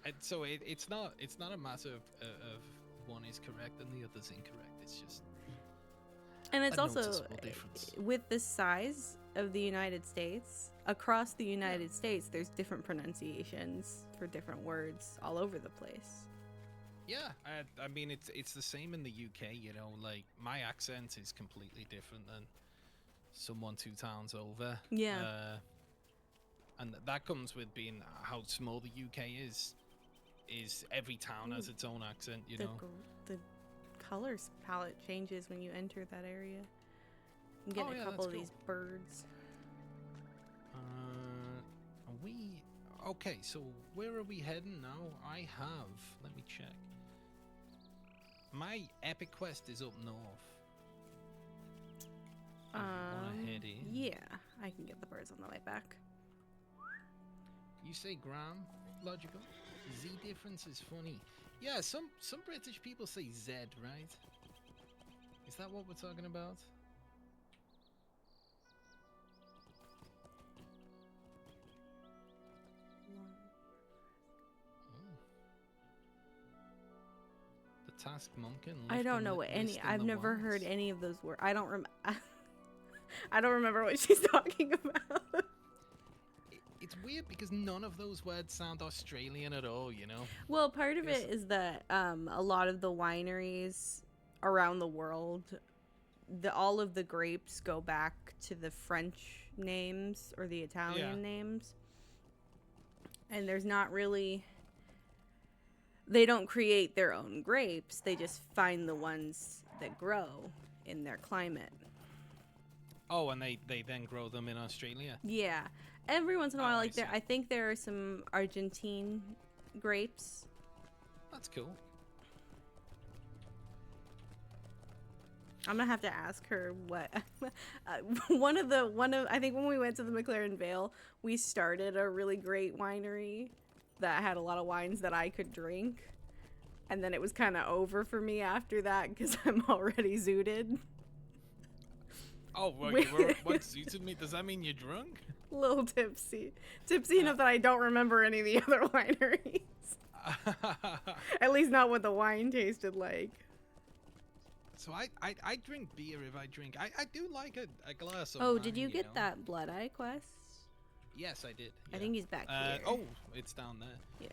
And so it's not a matter of one is correct and the other's incorrect. It's just and it's a also noticeable difference. with the size of the United States, across the United States, there's different pronunciations for different words all over the place. Yeah, I mean it's the same in the UK. You know, like my accent is completely different than someone 2 towns over. Yeah. And that comes with being how small the UK is. Is every town has its own accent, you know? The colors palette changes when you enter that area. I'm getting Oh, yeah, a couple that's of cool. these birds. Are we okay? So where are we heading now? I have. Let me check. My epic quest is up north. If you wanna head in. Yeah, I can get the birds on the way back. You say Graham, logical. Z difference is funny. Yeah, some British people say Z, right? Is that what we're talking about? task Munkin? I don't know what any. I've never heard any of those words. I don't I don't remember what she's talking about. It's weird because none of those words sound Australian at all, you know? Well, part of it is that a lot of the wineries around the world, all of the grapes go back to the French names or the Italian names. And there's not really... They don't create their own grapes. They just find the ones that grow in their climate. Oh, and they then grow them in Australia? Yeah. Every once in a while, I see. I think there are some Argentine grapes. That's cool. I'm gonna have to ask her what one of I think when we went to the McLaren Vale, we started a really great winery that had a lot of wines that I could drink, and then it was kind of over for me after that because I'm already zooted. Oh, well, what suited me? Does that mean you're drunk? A little tipsy enough that I don't remember any of the other wineries. At least not what the wine tasted like. So I drink beer if I drink. I do like a glass of Oh, wine, did you get know? that Blood Eye quest? Yes, I did. I yeah. think he's back here. Oh, it's down there. Yeah.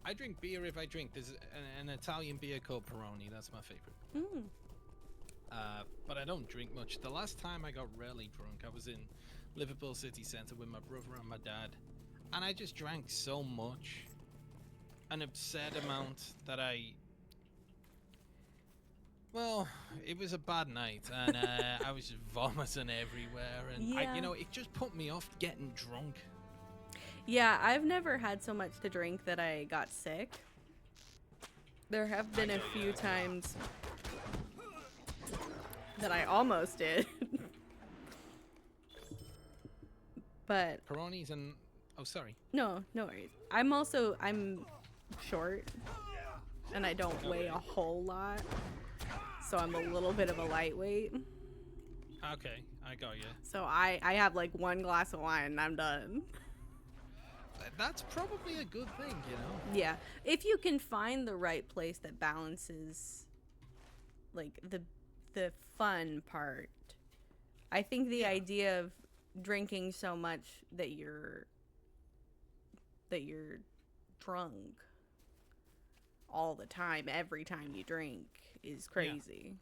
I drink beer if I drink. There's an Italian beer called Peroni. That's my favorite. Mm. But I don't drink much. The last time I got really drunk, I was in Liverpool city centre with my brother and my dad, and I just drank so much, an absurd amount that well, it was a bad night, and I was just vomiting everywhere, and Yeah. it just put me off getting drunk. Yeah, I've never had so much to drink that I got sick. There have been a few times that I almost did. But Peroni's and oh, sorry. no worries. I'm short and I don't weigh a whole lot. So I'm a little bit of a lightweight. Okay, I got you. So I have like one glass of wine and I'm done. That's probably a good thing, you know? Yeah. If you can find the right place that balances like the fun part. I think the idea of drinking so much that you're drunk all the time, every time you drink, is crazy.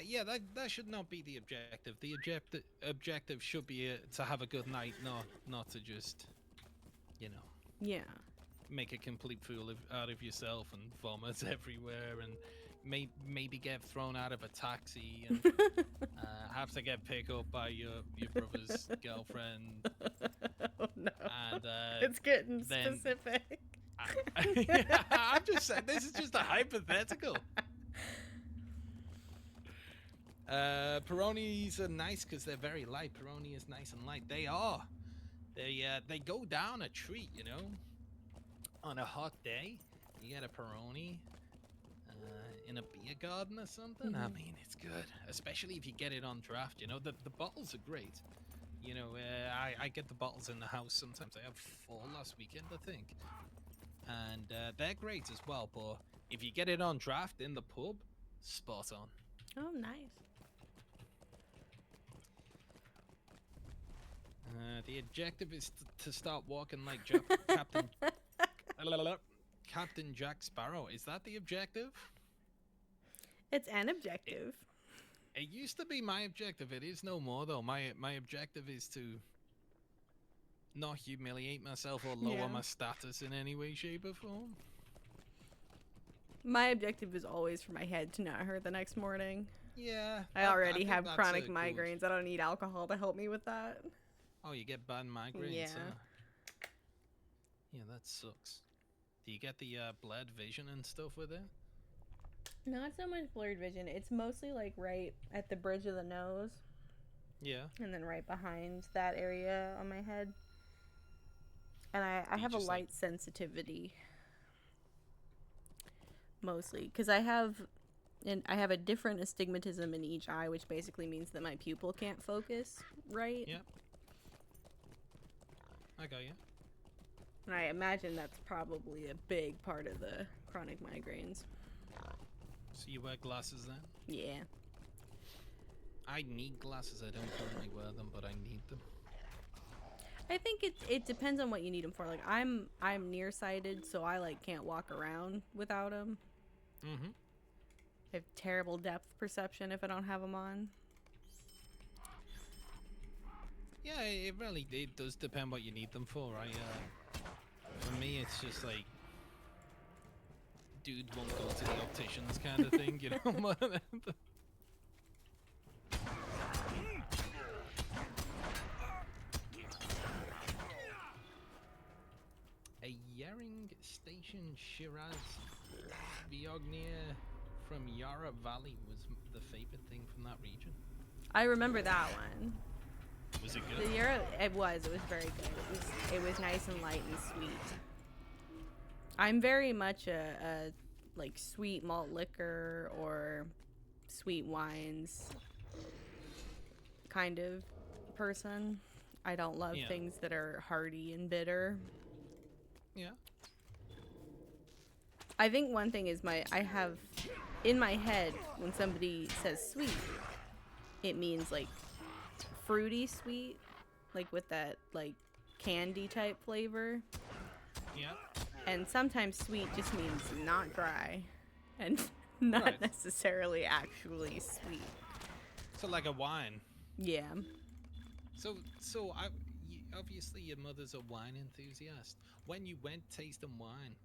Yeah, that should not be the objective. The objective should be to have a good night, not to just, Yeah. make a complete fool out of yourself and vomit everywhere and maybe get thrown out of a taxi and have to get picked up by your brother's girlfriend. Oh no. And It's getting then- specific. I'm just saying, this is just a hypothetical. Peronis are nice because they're very light. Peroni is nice and light. They are. They go down a treat, On a hot day, you get a Peroni in a beer garden or something. I mean, it's good, especially if you get it on draft. The bottles are great. I get the bottles in the house sometimes. I have 4 last weekend, I think. And they're great as well, but if you get it on draft in the pub, spot on. Oh, nice. The objective is to start walking like Captain Jack Sparrow. Is that the objective? It's an objective. It used to be my objective. It is no more, though. My objective is to not humiliate myself or lower my status in any way, shape, or form. My objective is always for my head to not hurt the next morning. Yeah. I already think have that's chronic good. migraines. I don't need alcohol to help me with that. Oh, you get bad migraines. Yeah. Yeah, that sucks. Do you get the blurred vision and stuff with it? Not so much blurred vision. It's mostly like right at the bridge of the nose. Yeah. And then right behind that area on my head. And I have a just, light sensitivity. Mostly. Because I have a different astigmatism in each eye, which basically means that my pupil can't focus right. Yep. I got you. And I imagine that's probably a big part of the chronic migraines. So you wear glasses then? Yeah. I need glasses. I don't currently wear them, but I need them. I think it depends on what you need them for. Like I'm nearsighted, so I like can't walk around without them. Mm-hmm. I have terrible depth perception if I don't have them on. Yeah, it really does depend what you need them for. For me, it's just like, dude won't go to the opticians kind of thing, you know. A Yering Station Shiraz Viognier from Yarra Valley was the favorite thing from that region. I remember that one. Was it The good? Euro, it was very good. It was nice and light and sweet. I'm very much a like sweet malt liquor or sweet wines kind of person. I don't love Yeah. things that are hearty and bitter. Yeah. I think one thing is I have in my head when somebody says sweet, it means like fruity sweet, like with that like candy type flavor. Yeah. And sometimes sweet just means not dry and not Right. necessarily actually sweet. So like a wine. Yeah. So obviously your mother's a wine enthusiast. When you went tasting wine,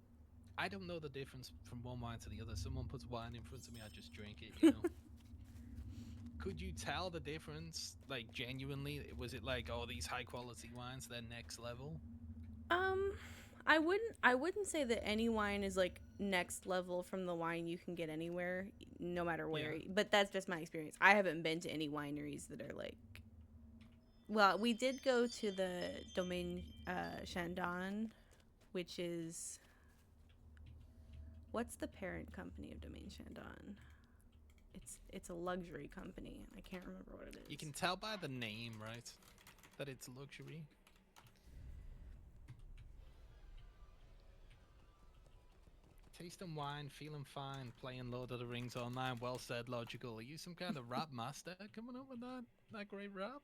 I don't know the difference from one wine to the other. Someone puts wine in front of me, I just drink it, you know. Could you tell the difference, like genuinely? Was it like, oh, these high quality wines, they're next level? I wouldn't say that any wine is like next level from the wine you can get anywhere, no matter where. Yeah. But that's just my experience. I haven't been to any wineries that are like. Well, we did go to the Domaine Chandon, which is. What's the parent company of Domaine Chandon? It's a luxury company. I can't remember what it is. You can tell by the name, right? That it's luxury. Tasting wine, feeling fine, playing Lord of the Rings online. Well said, Logical. Are you some kind of rap master coming up with that great rap?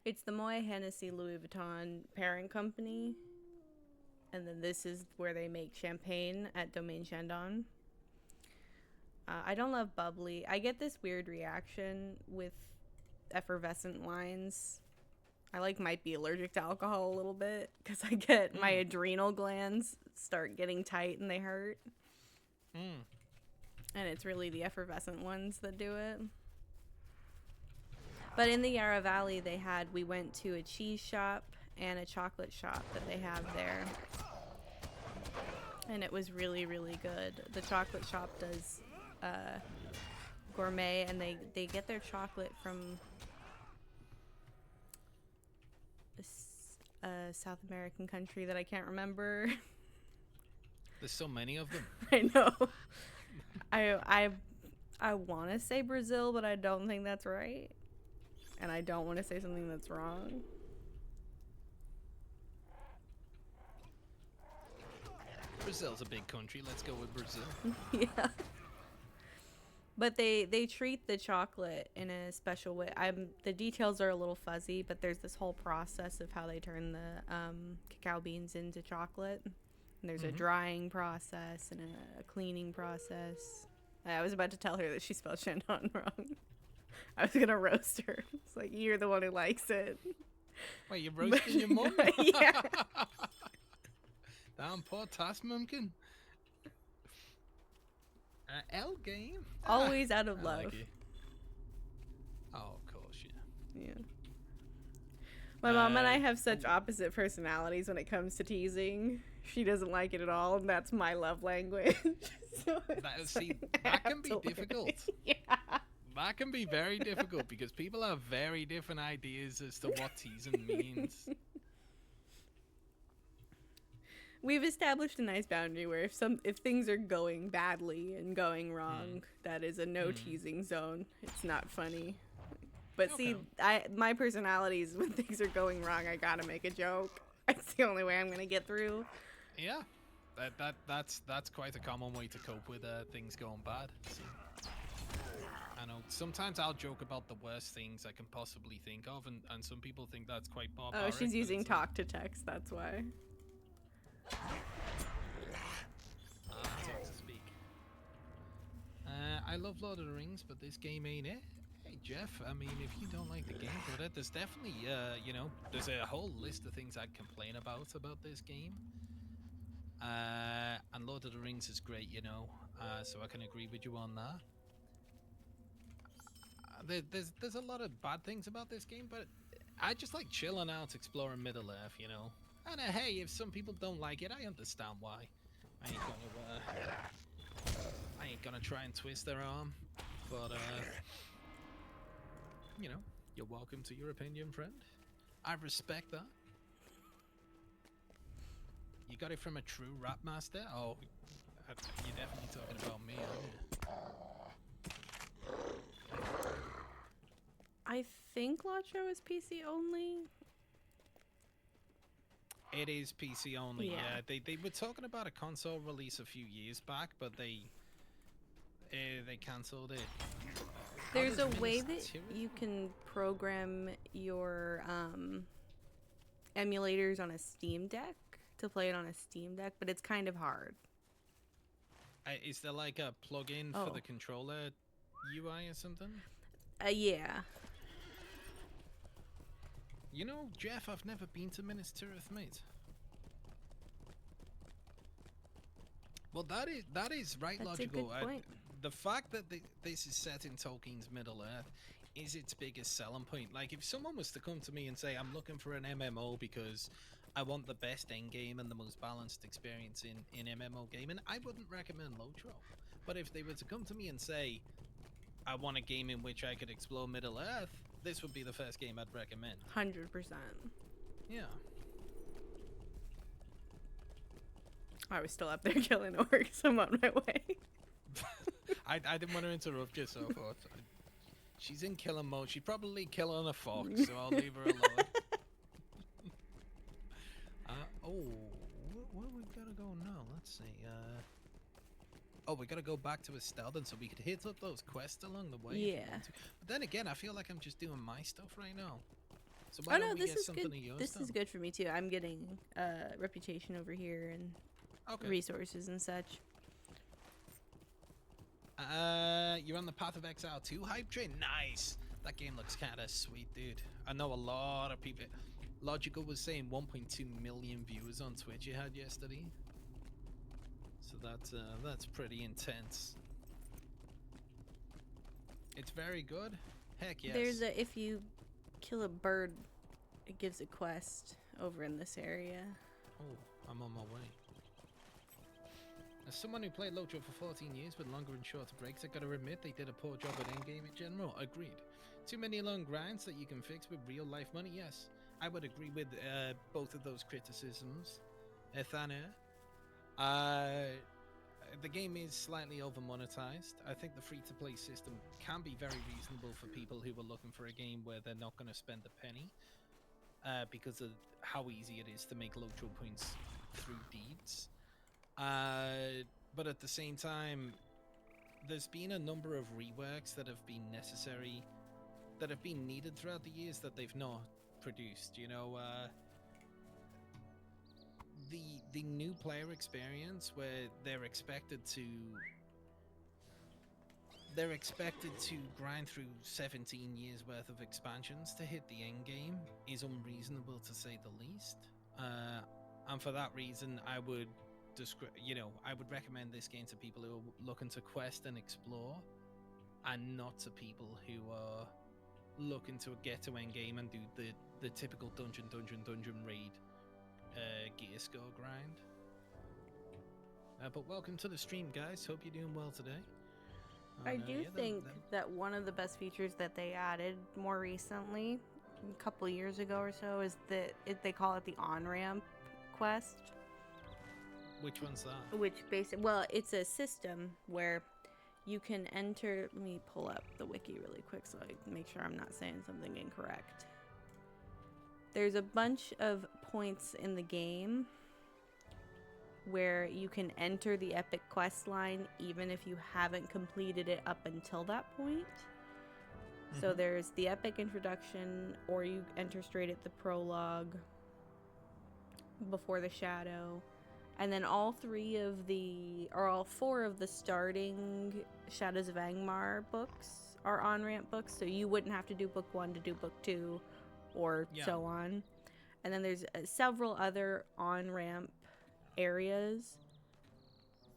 It's the Moet Hennessy Louis Vuitton parent company. And then this is where they make champagne at Domaine Chandon. I don't love bubbly. I get this weird reaction with effervescent wines. I might be allergic to alcohol a little bit because I get my adrenal glands start getting tight and they hurt. And it's really the effervescent ones that do it. But in the Yarra Valley, we went to a cheese shop and a chocolate shop that they have there. And it was really, really good. The chocolate shop does gourmet, and they get their chocolate from a South American country that I can't remember. There's so many of them. I know. I want to say Brazil, but I don't think that's right. And I don't want to say something that's wrong. Brazil's a big country. Let's go with Brazil. Yeah. But they treat the chocolate in a special way. The details are a little fuzzy, but there's this whole process of how they turn the cacao beans into chocolate. And there's a drying process and a cleaning process. I was about to tell her that she spelled Chandon wrong. I was gonna roast her. It's like, you're the one who likes it. Wait, you're roasting your mum? Yeah. Damn, poor task mumkin. L game? Always out of I love. like it. Oh, of course, yeah. Yeah. My mom and I have such opposite personalities when it comes to teasing. She doesn't like it at all, and that's my love language. So That can be difficult. Yeah. That can be very difficult because people have very different ideas as to what teasing means. We've established a nice boundary where if things are going badly and going wrong, that is a no teasing zone. It's not funny. But see, my personality is when things are going wrong, I gotta make a joke. It's the only way I'm gonna get through. Yeah. That's quite a common way to cope with things going bad. So, I know sometimes I'll joke about the worst things I can possibly think of, and some people think that's quite barbaric. Oh, she's but using it's like, talk to text. That's why. talk to speak. I love Lord of the Rings, but this game ain't it. Hey Jeff, I mean, if you don't like the game, but there's definitely, you know, there's a whole list of things I'd complain about this game. And Lord of the Rings is great, you know, so I can agree with you on that. There's a lot of bad things about this game, but I just like chilling out, exploring Middle Earth, you know. And hey, if some people don't like it, I understand why. I ain't gonna try and twist their arm, but you know, you're welcome to your opinion, friend. I respect that. You got it from a true rap master? Oh, you're definitely talking about me, aren't you? I think Lotro is PC only. It is PC only, Yeah. They were talking about a console release a few years back, but they cancelled it. There's How a does way Minas that Tirith- you can program your emulators on a Steam Deck to play it on a Steam Deck, but it's kind of hard. Is there like a plug-in for Oh. the controller UI or something? Yeah. You know, Jeff, I've never been to Minas Tirith, mate. Well, that is right. That's a logical. good point. The fact that this is set in Tolkien's Middle Earth is its biggest selling point. Like, if someone was to come to me and say, "I'm looking for an MMO because I want the best end game and the most balanced experience in MMO gaming," I wouldn't recommend Lotro. But if they were to come to me and say, "I want a game in which I could explore Middle Earth," this would be the first game I'd recommend. 100%. Yeah. I was still up there killing orcs. I'm on my way. I didn't want to interrupt you, so I thought she's in killing mode. She's probably killing a fox, so I'll leave her alone. Where we gotta go now? Let's see. Oh, we gotta go back to Estelden so we could hit up those quests along the way. if we Yeah. want to. But then again, I feel like I'm just doing my stuff right now. So Oh why no, don't we this get is something good. of yours This done? is good for me too. I'm getting reputation over here and Okay. resources and such. You're on the Path of Exile 2 hype train? Nice! That game looks kinda sweet, dude. I know a lot of people... Logical was saying 1.2 million viewers on Twitch you had yesterday. So that's pretty intense. It's very good? Heck yes. There's a if you kill a bird, it gives a quest over in this area. Oh, I'm on my way. As someone who played Lotro for 14 years with longer and shorter breaks, I gotta admit they did a poor job at endgame in general. Agreed. Too many long grinds that you can fix with real life money? Yes. I would agree with both of those criticisms. Ethana. The game is slightly over monetized. I think the free-to-play system can be very reasonable for people who are looking for a game where they're not going to spend a penny because of how easy it is to make Lotro points through deeds. But at the same time, there's been a number of reworks that have been necessary, that have been needed throughout the years that they've not produced. You know, the new player experience where they're expected to grind through 17 years worth of expansions to hit the end game is unreasonable to say the least. And for that reason, I would recommend this game to people who are looking to quest and explore, and not to people who are looking to get to end game and do the typical dungeon raid gear score grind. But welcome to the stream, guys. Hope you're doing well today. I do think that one of the best features that they added more recently, a couple years ago or so, is that they call it the on-ramp quest. Which one's that? Which it's a system where you can enter. Let me pull up the wiki really quick so I make sure I'm not saying something incorrect. There's a bunch of points in the game where you can enter the epic quest line even if you haven't completed it up until that point. So there's the epic introduction, or you enter straight at the prologue before the shadow. And then all four of the starting Shadows of Angmar books are on-ramp books, so you wouldn't have to do book 1 to do book 2 or so on. And then there's several other on-ramp areas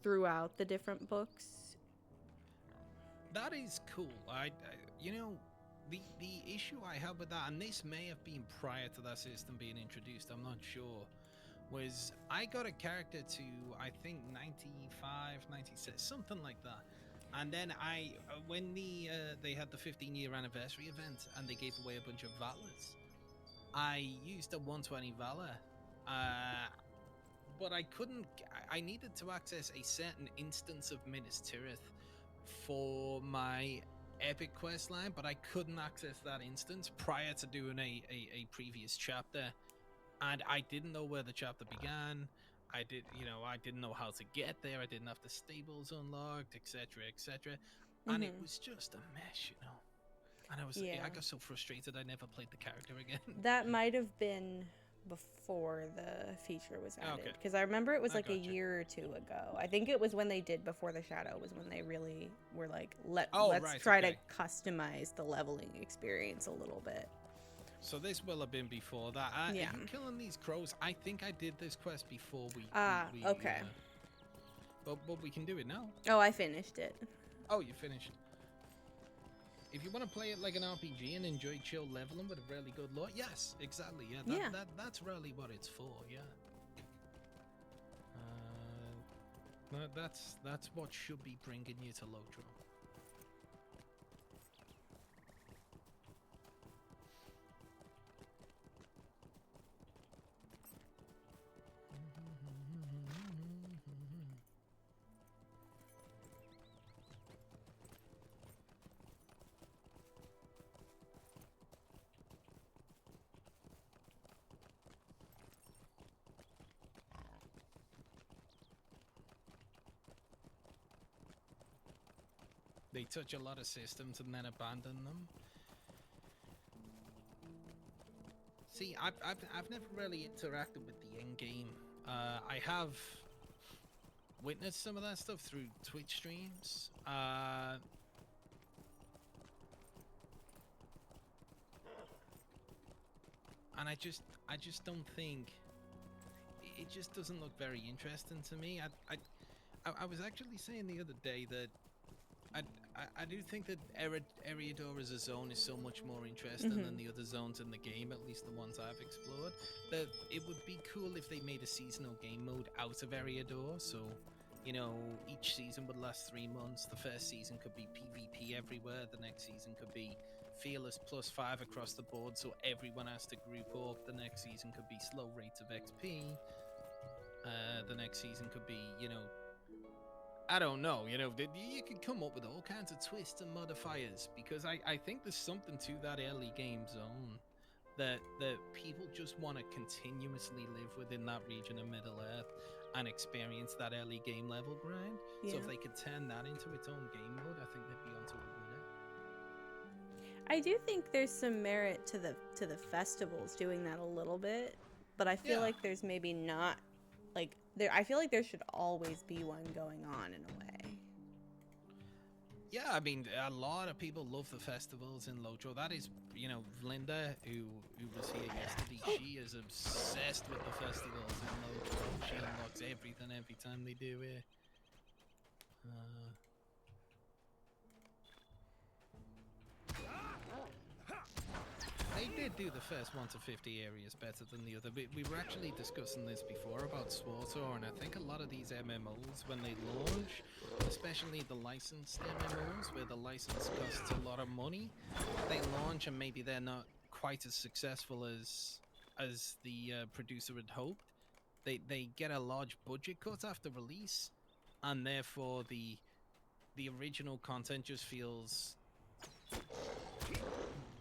throughout the different books. That is cool. You know, the issue I have with that, and this may have been prior to that system being introduced, I'm not sure, was I got a character to, I think, 95, 96, something like that. And then when they had the 15-year anniversary event and they gave away a bunch of Valors, I used a 120 Valor, but I needed to access a certain instance of Minas Tirith for my epic quest line, but I couldn't access that instance prior to doing a previous chapter, and I didn't know where the chapter began. I didn't know how to get there. I didn't have the stables unlocked, etc., etc. And it was just a mess, you know. And I got so frustrated I never played the character again. That might have been before the feature was added, because I remember it was like a year or two ago. I think it was when they did Before the Shadow was when they really were like, let's try to customize the leveling experience a little bit. So this will have been before that. Killing these crows, I think I did this quest before we okay. But we can do it now. Oh, I finished it. Oh, you finished. If you want to play it like an RPG and enjoy chill leveling with a really good lore, yes, exactly. Yeah, that's really what it's for. Yeah. That's what should be bringing you to Lotro. They touch a lot of systems and then abandon them. See, I've never really interacted with the end game. I have witnessed some of that stuff through Twitch streams. And I just don't think it just doesn't look very interesting to me. I was actually saying the other day that I do think that Eriador as a zone is so much more interesting than the other zones in the game, at least the ones I've explored, that it would be cool if they made a seasonal game mode out of Eriador. So, you know, each season would last 3 months. The first season could be PvP everywhere. The next season could be Fearless +5 across the board, so everyone has to group up. The next season could be slow rates of XP. The next season could be, you know, I don't know, you know, you could come up with all kinds of twists and modifiers, because I think there's something to that early game zone that people just want to continuously live within that region of Middle-earth and experience that early game level grind. Yeah. So if they could turn that into its own game mode, I think they'd be onto a winner. I do think there's some merit to the festivals doing that a little bit, but I feel like there's maybe not, like, I feel like there should always be one going on in a way. Yeah, I mean, a lot of people love the festivals in Lotro. That is, you know, Linda, who was here yesterday, she is obsessed with the festivals in Lotro. She unlocks everything every time they do it. They did do the first 1 to 50 areas better than the other. We were actually discussing this before about SWTOR, and I think a lot of these MMOs, when they launch, especially the licensed MMOs, where the license costs a lot of money, they launch and maybe they're not quite as successful as the producer had hoped. They get a large budget cut after release, and therefore the original content just feels,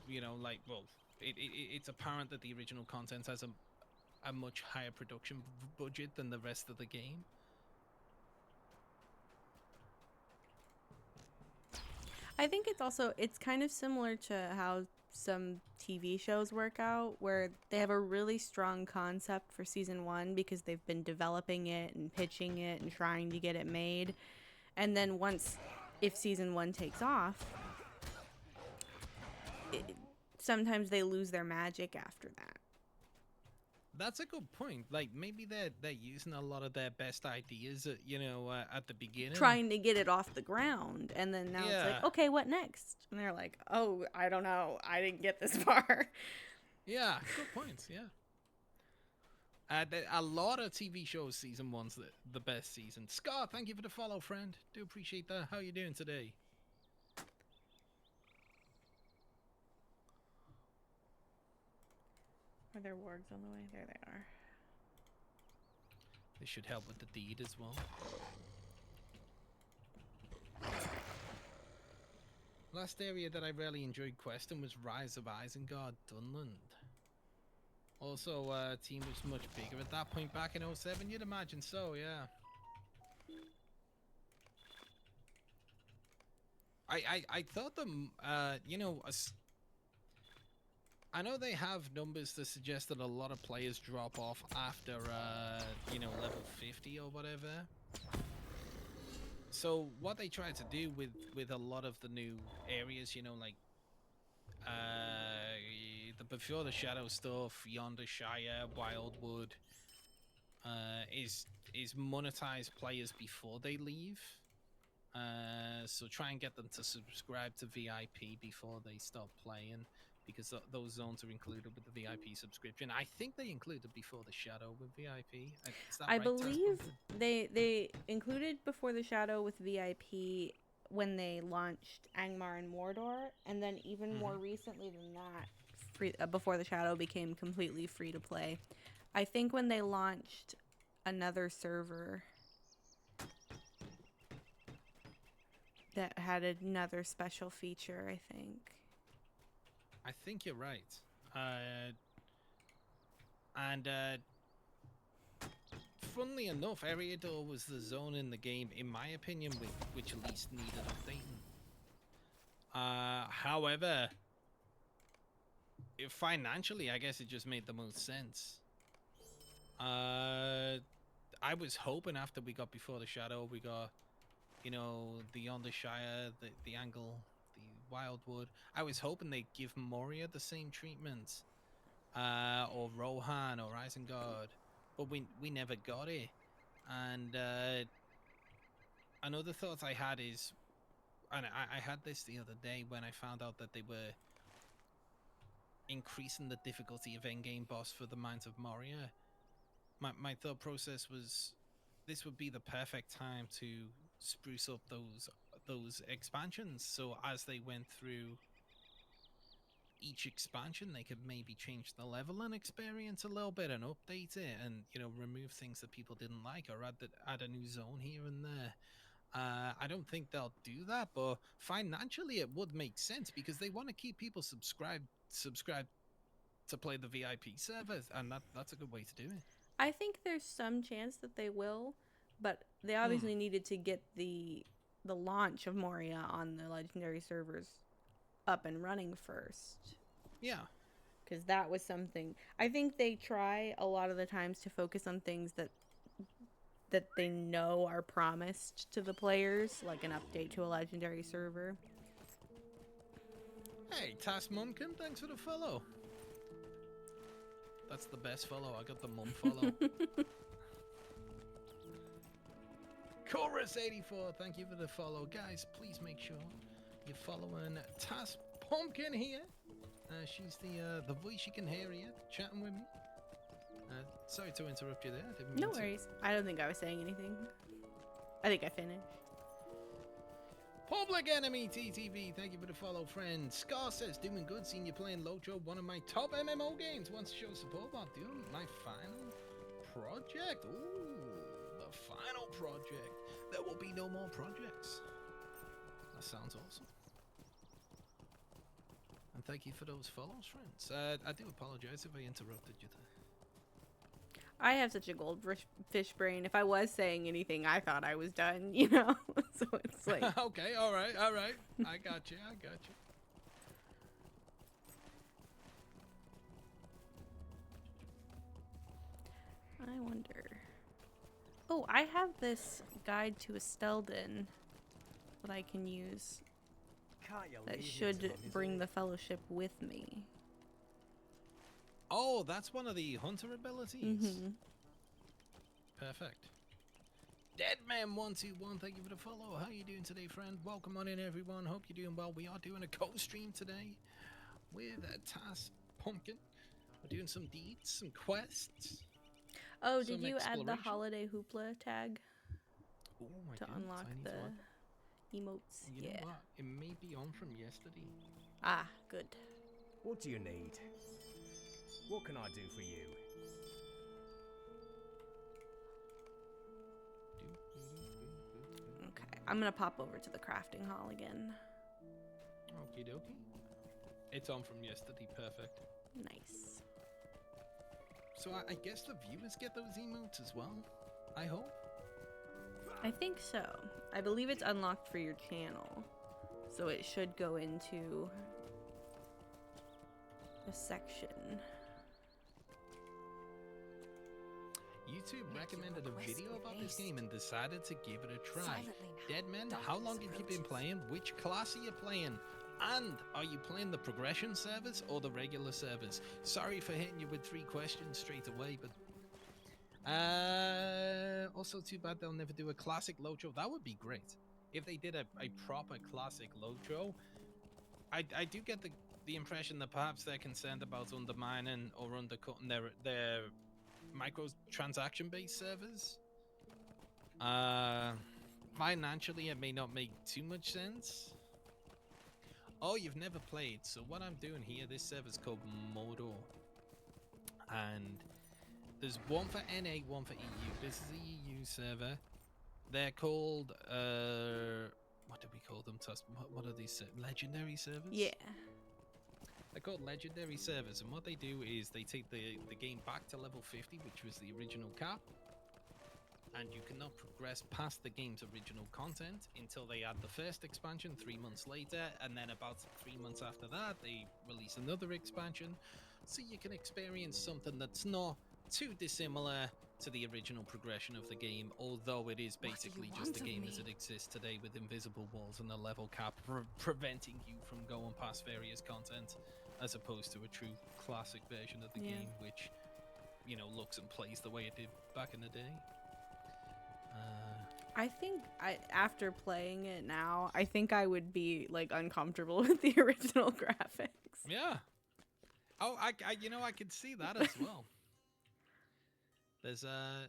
you know, like, well, it's apparent that the original content has a much higher production budget than the rest of the game. I think it's kind of similar to how some TV shows work out, where they have a really strong concept for season 1 because they've been developing it and pitching it and trying to get it made. And then if season 1 takes off, sometimes they lose their magic after that. That's a good point. Like, maybe they're using a lot of their best ideas at, at the beginning. Trying to get it off the ground, and then now it's like, okay, what next? And they're like, oh, I don't know, I didn't get this far. Yeah, good points. Yeah. A lot of TV shows season 1's the best season. Scott, thank you for the follow, friend. Do appreciate that. How you doing today? Are there wargs on the way? There they are. This should help with the deed as well. Last area that I really enjoyed questing was Rise of Isengard Dunland. Also, team was much bigger at that point back in 07. You'd imagine so, yeah. I thought them, I know they have numbers that suggest that a lot of players drop off after, level 50 or whatever. So what they tried to do with a lot of the new areas, like the Before the Shadow stuff, Yonder Shire, Wildwood, is monetize players before they leave. So try and get them to subscribe to VIP before they stop playing, because those zones are included with the VIP subscription. I think they included Before the Shadow with VIP. I believe they included Before the Shadow with VIP when they launched Angmar and Mordor, and then even more recently than that, Before the Shadow became completely free to play. I think when they launched another server that had another special feature, I think you're right. Funnily enough, Eriador was the zone in the game, in my opinion, which least needed updating. However, financially, I guess it just made the most sense. I was hoping after we got Before the Shadow, we got, the Yonder Shire, the Angle, the Wildwood. I was hoping they'd give Moria the same treatment, or Rohan or Isengard, but we never got it. And another thought I had is, and I had this the other day when I found out that they were increasing the difficulty of endgame boss for the Mines of Moria. My thought process was, this would be the perfect time to spruce up those expansions, so as they went through each expansion, they could maybe change the level and experience a little bit and update it, and remove things that people didn't like, or add a new zone here and there. I don't think they'll do that, but financially it would make sense, because they want to keep people subscribed to play the VIP servers, and that's a good way to do it. I think there's some chance that they will, but they obviously needed to get the launch of Moria on the legendary servers up and running first. Yeah. Because that was something. I think they try a lot of the times to focus on things that they know are promised to the players, like an update to a legendary server. Hey, Task Mumkin, thanks for the follow. That's the best follow. I got the mum follow. Chorus84, thank you for the follow. Guys, please make sure you're following Task Pumpkin here. She's the voice you can hear here, chatting with me. Sorry to interrupt you there. Didn't mean No to. worries. I don't think I was saying anything. I think I finished. Public Enemy TTV, thank you for the follow, friend. Scar says, doing good, seeing you playing Lojo, one of my top MMO games. Wants to show support while doing my final project. Ooh, the final project. There will be no more projects. That sounds awesome. And thank you for those follows, friends. I do apologize if I interrupted you there. I have such a goldfish brain. If I was saying anything, I thought I was done, you know? So it's like, Okay, all right, all right. I got you. I got you. I wonder. Oh, I have this guide to Estelden that I can use that should bring the fellowship with me. Oh, that's one of the hunter abilities. Mm-hmm. Perfect. Deadman121, thank you for the follow. How you doing today, friend? Welcome on in, everyone. Hope you're doing well. We are doing a co-stream today with Tass Pumpkin. We're doing some deeds, some quests. Oh, Some did you add the exploration. holiday hoopla tag Oh, I to do. unlock I need to the add- emotes? You know what? It may be on from yesterday. Ah, good. What do you need? What can I do for you? Okay, I'm gonna pop over to the crafting hall again. Okie dokie. It's on from yesterday. Perfect. Nice. So I guess the viewers get those emotes as well. I hope. I think so. I believe it's unlocked for your channel, so it should go into a section. YouTube recommended a video about this game and decided to give it a try. Deadman, how long have you been playing? Which class are you playing? And are you playing the progression servers or the regular servers? Sorry for hitting you with 3 questions straight away, but also too bad they'll never do a classic Locho. That would be great if they did a proper classic Locho. I do get the impression that perhaps they're concerned about undermining or undercutting their microtransaction based servers. Financially it may not make too much sense. Oh, you've never played. So what I'm doing here, this server's called Modo, and there's one for NA, one for EU. This is a EU server. They're called what do we call them, Tusk? What are these legendary servers? Yeah. They're called legendary servers, and what they do is they take the game back to level 50, which was the original cap, and you cannot progress past the game's original content until they add the first expansion 3 months later, and then about 3 months after that they release another expansion, so you can experience something that's not too dissimilar to the original progression of the game, although it is basically just the game as it exists today, with invisible walls and a level cap preventing you from going past various content, as opposed to a true classic version of the game, which, you know, looks and plays the way it did back in the day. I think after playing it now, I think I would be like uncomfortable with the original graphics. Yeah. Oh, I you know, I could see that as well. There's yeah.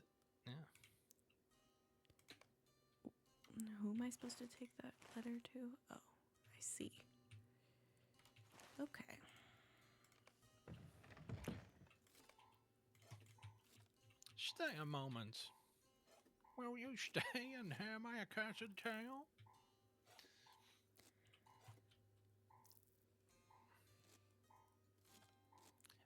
Who am I supposed to take that letter to? Oh, I see. Okay. Stay a moment. Will you stay and hear my accursed tale?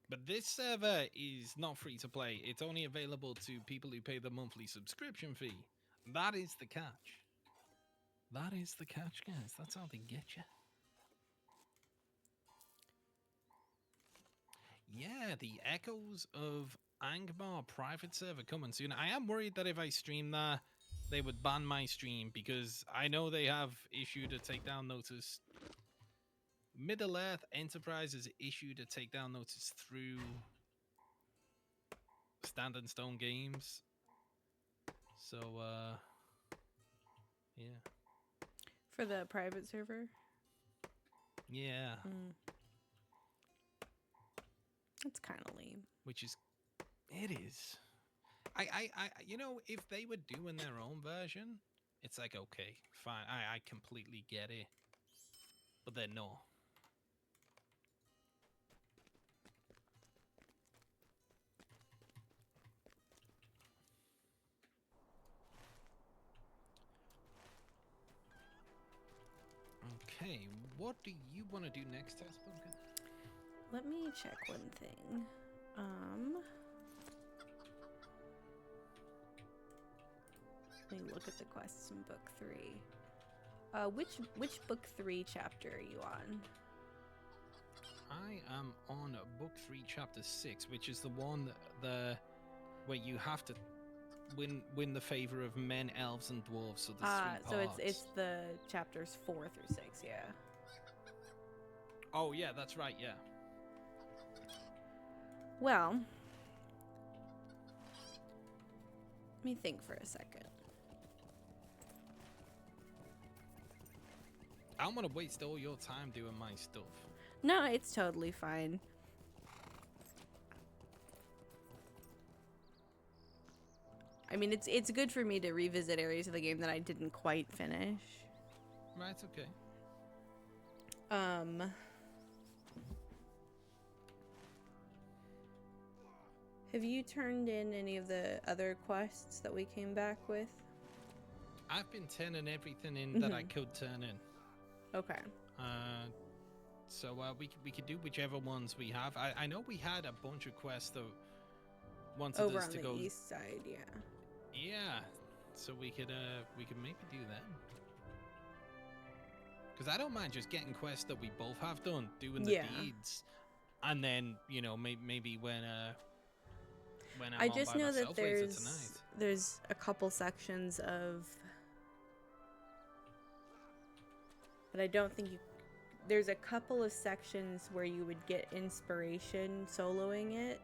But this server is not free to play. It's only available to people who pay the monthly subscription fee. That is the catch. That is the catch, guys. That's how they get you. Yeah, the echoes of Angmar private server coming soon. I am worried that if I stream that, they would ban my stream, because I know they have issued a takedown notice. Middle-earth Enterprises issued a takedown notice through Stand and Stone Games. So, yeah. For the private server? Yeah. That's kind of lame. Which is, it is. I, you know, if they were doing their own version, it's like, okay, fine. I completely get it. But they're not. Okay, what do you want to do next, Tass Pumpkin? Let me check one thing. Let me look at the quests in book 3. Which book 3 chapter are you on? I am on book 3, chapter 6, which is the one where you have to win the favor of men, elves, and dwarves. So there's 3 So parts. it's the chapters 4 through 6, yeah. Oh yeah, that's right. Yeah. Well, let me think for a second. I don't want to waste all your time doing my stuff. No, it's totally fine. I mean, it's good for me to revisit areas of the game that I didn't quite finish. Right. Okay. Have you turned in any of the other quests that we came back with? I've been turning everything in that I could turn in. Okay. So we could do whichever ones we have. I know we had a bunch of quests that wanted Over us on to the go. east side, yeah. Yeah. So we could maybe do that. Because I don't mind just getting quests that we both have done, doing the deeds, and then maybe when I'm I on just by know that myself later tonight. there's a couple sections of, but I don't think you. There's a couple of sections where you would get inspiration soloing it,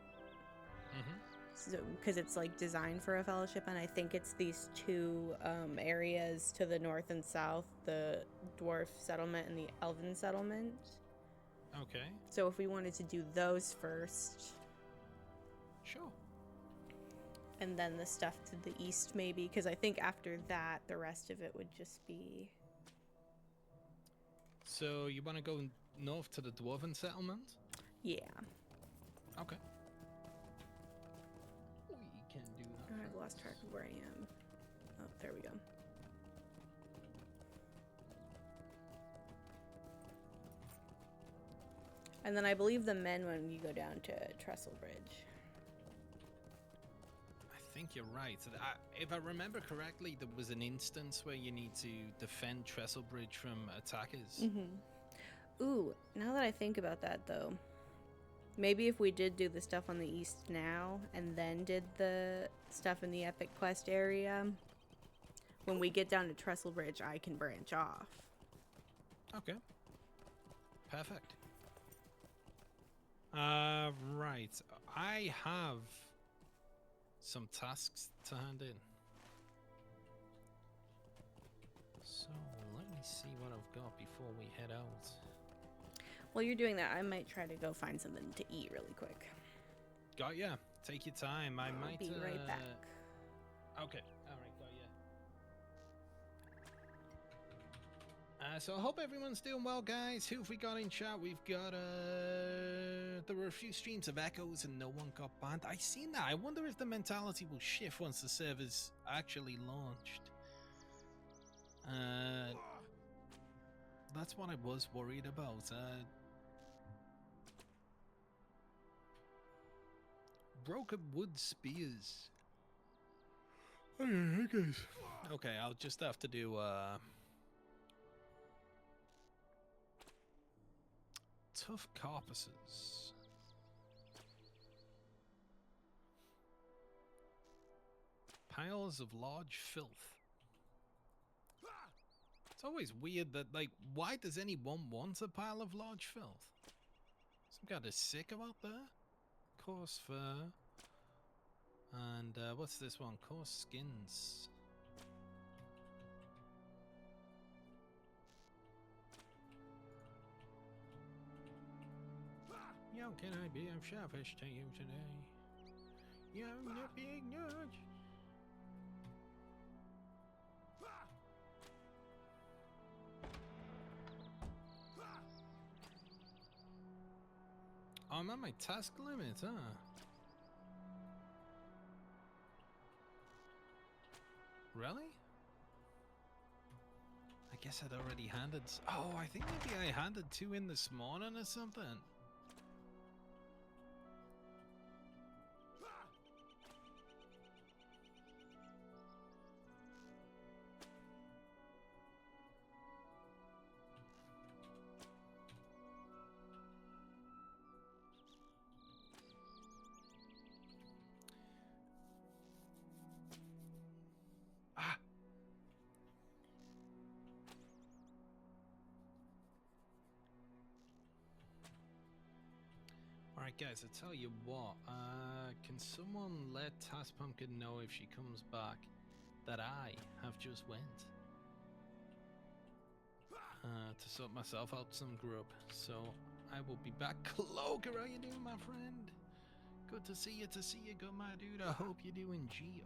because it's like designed for a fellowship, and I think it's these 2 areas to the north and south, the dwarf settlement and the elven settlement. Okay. So if we wanted to do those first, Sure. and then the stuff to the east maybe, because I think after that the rest of it would just be. So you want to go north to the dwarven settlement? Yeah. Okay. We can do that. Oh, I've lost track of where I am. Oh, there we go. And then I believe the men when you go down to Trestle Bridge. I think you're right. If I remember correctly, there was an instance where you need to defend Trestlebridge from attackers. Ooh, now that I think about that though, maybe if we did do the stuff on the east now and then did the stuff in the Epic Quest area, when we get down to Trestle Bridge, I can branch off. Okay. Perfect. Right. I have some tasks to hand in. So let me see what I've got before we head out. While you're doing that, I might try to go find something to eat really quick. Got ya. Take your time. I I'll might be right back. Okay. All right. Got ya. So I hope everyone's doing well, guys. Who have we got in chat? We've got there were a few streams of echoes and no one got banned. I seen that. I wonder if the mentality will shift once the server's actually launched. That's what I was worried about. Broken wood spears. Okay, I'll just have to do tough carcasses. Piles of large filth. It's always weird that, like, why does anyone want a pile of large filth? Some kind of sicko out there? Coarse fur. And, what's this one? Coarse skins. How can I be of selfish to you today? You're not being nudged. Oh, I'm at my task limit, huh? Really? I guess I'd already handed... Oh, I think maybe I handed 2 in this morning or something. Alright, guys, I tell you what. Can someone let Tass Pumpkin know if she comes back that I have just went? To sort myself out some grub. So I will be back. Cloaker, how you doing, my friend? Good to see you, good, my dude. I hope you're doing GREAT.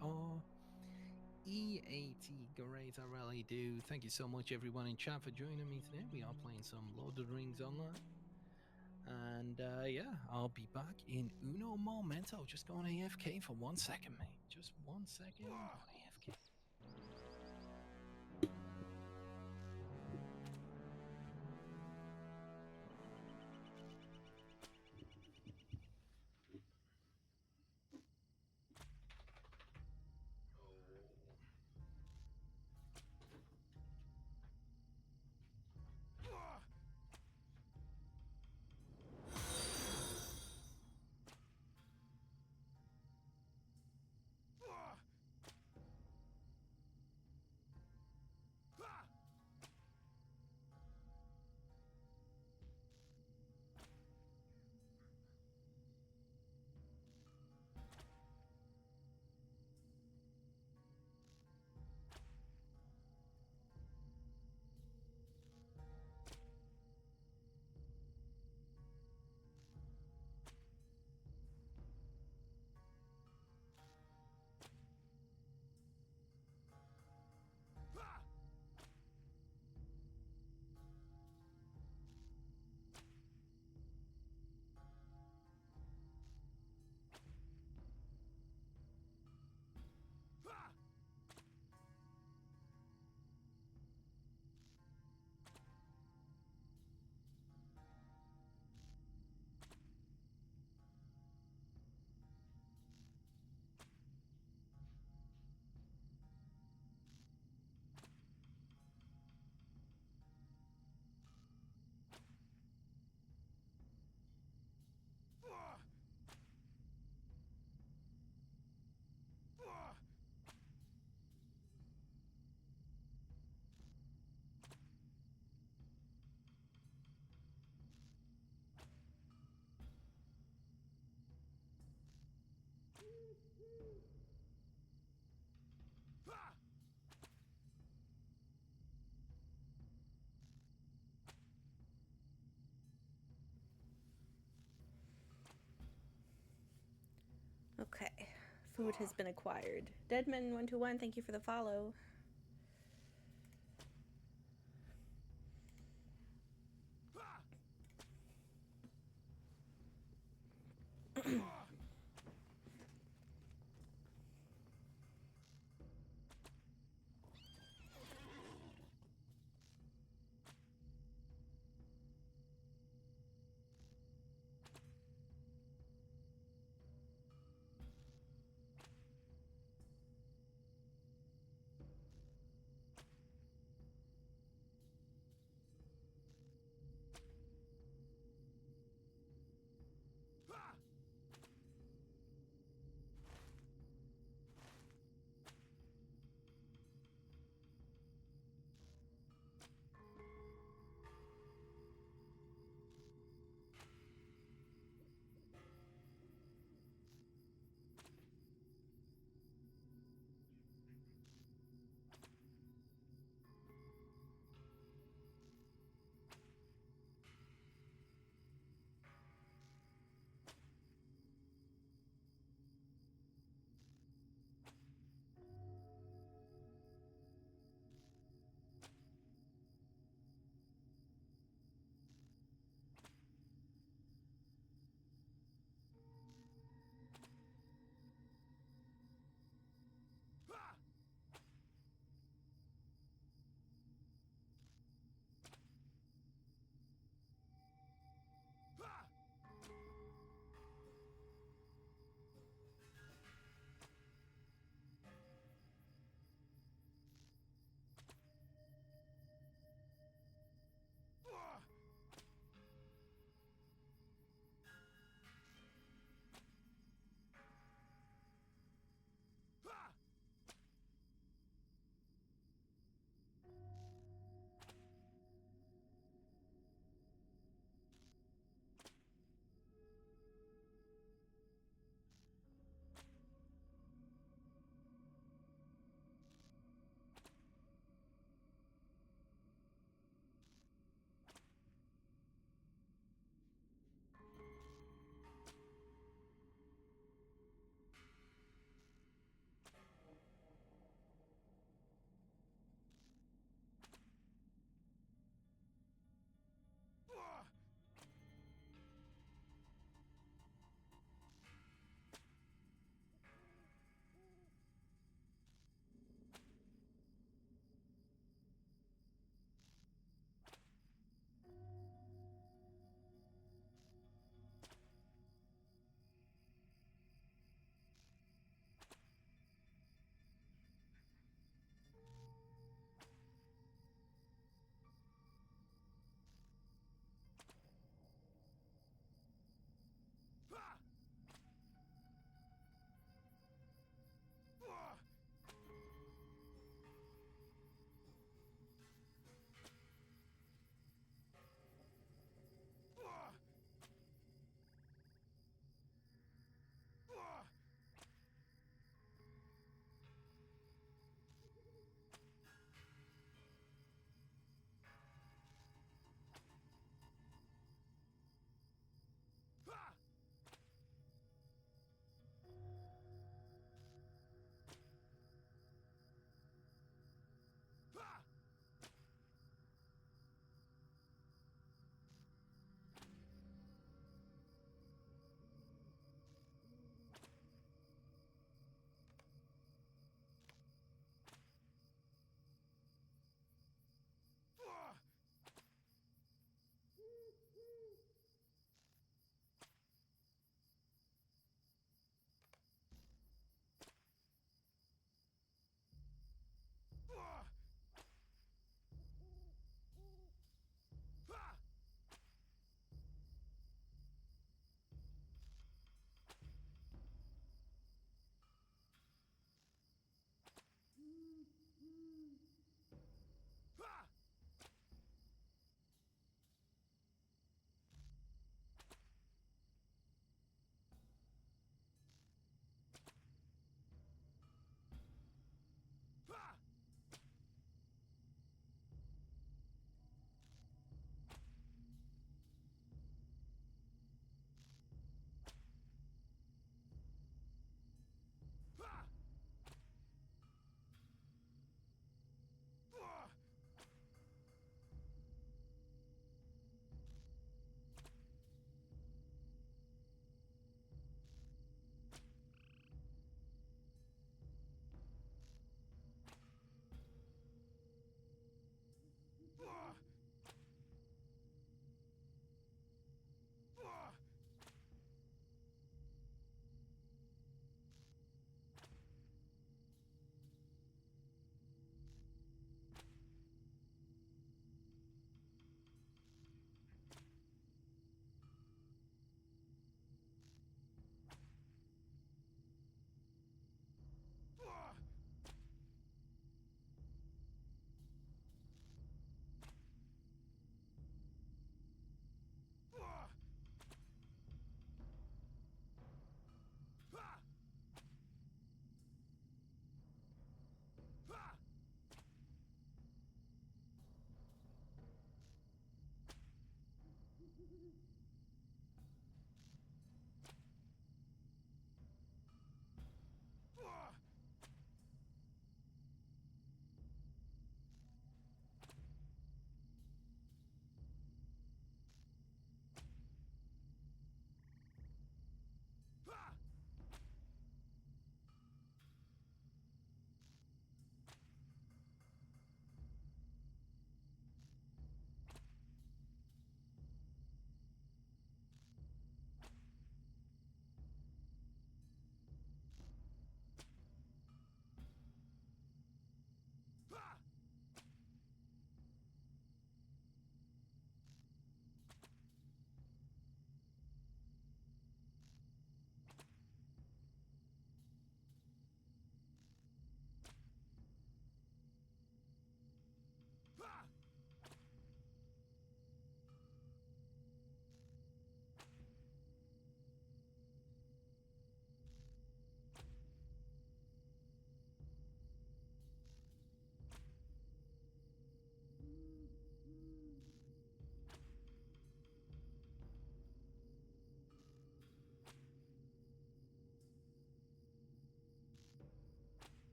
Great, I really do. Thank you so much, everyone in chat, for joining me today. We are playing some Lord of the Rings Online. And yeah, I'll be back in uno momento. Just going AFK for 1 second, mate. Just 1 second. Going AFK. Okay. Food has been acquired. Deadman121, thank you for the follow.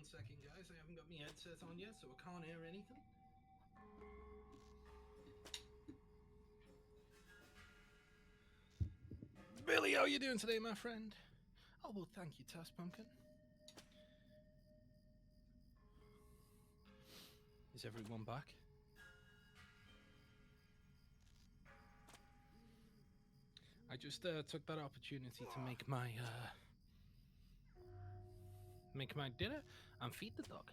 second, guys. I haven't got my headset on yet, so I can't hear anything. Billy, how you doing today, my friend? Oh, well, thank you, Task Pumpkin. Is everyone back? I just took that opportunity to make my dinner and feed the dog.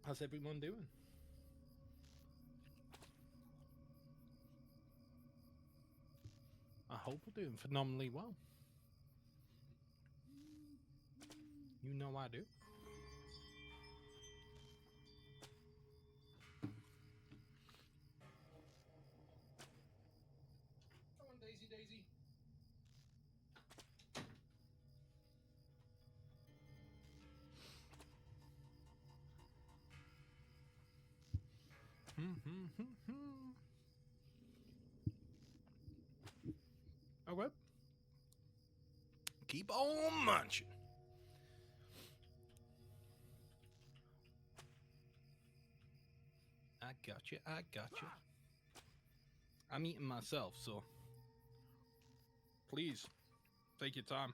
How's everyone doing? I hope we're doing phenomenally well. You know I do. Come on, Daisy, Daisy. Okay. Keep on munching. I got you. I got you. I'm eating myself, so please take your time.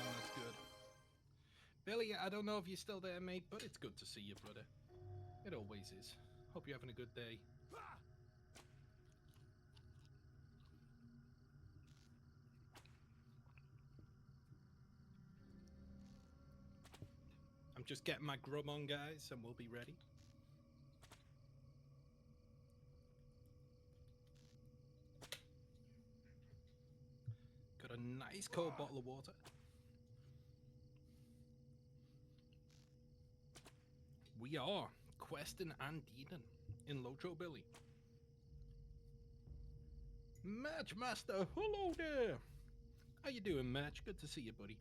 That's good. Billy, I don't know if you're still there, mate, but it's good to see you, brother. It always is. Hope you're having a good day. I'm just getting my grub on, guys, and we'll be ready. Got a nice cold bottle of water. We are questing and deeding in Lotro Billy. Match Master, hello there. How you doing, Match? Good to see you, buddy.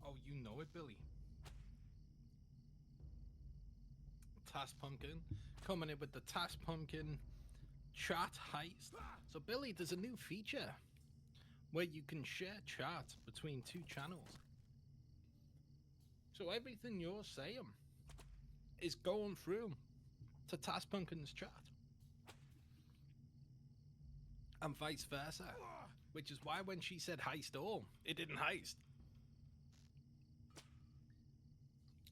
Oh, you know it, Billy. Task Pumpkin coming in with the Task Pumpkin chat heist. So, Billy, there's a new feature where you can share chat between two channels. So everything you're saying is going through to Task Pumpkin's chat. And vice versa. Which is why when she said heist all, it didn't heist.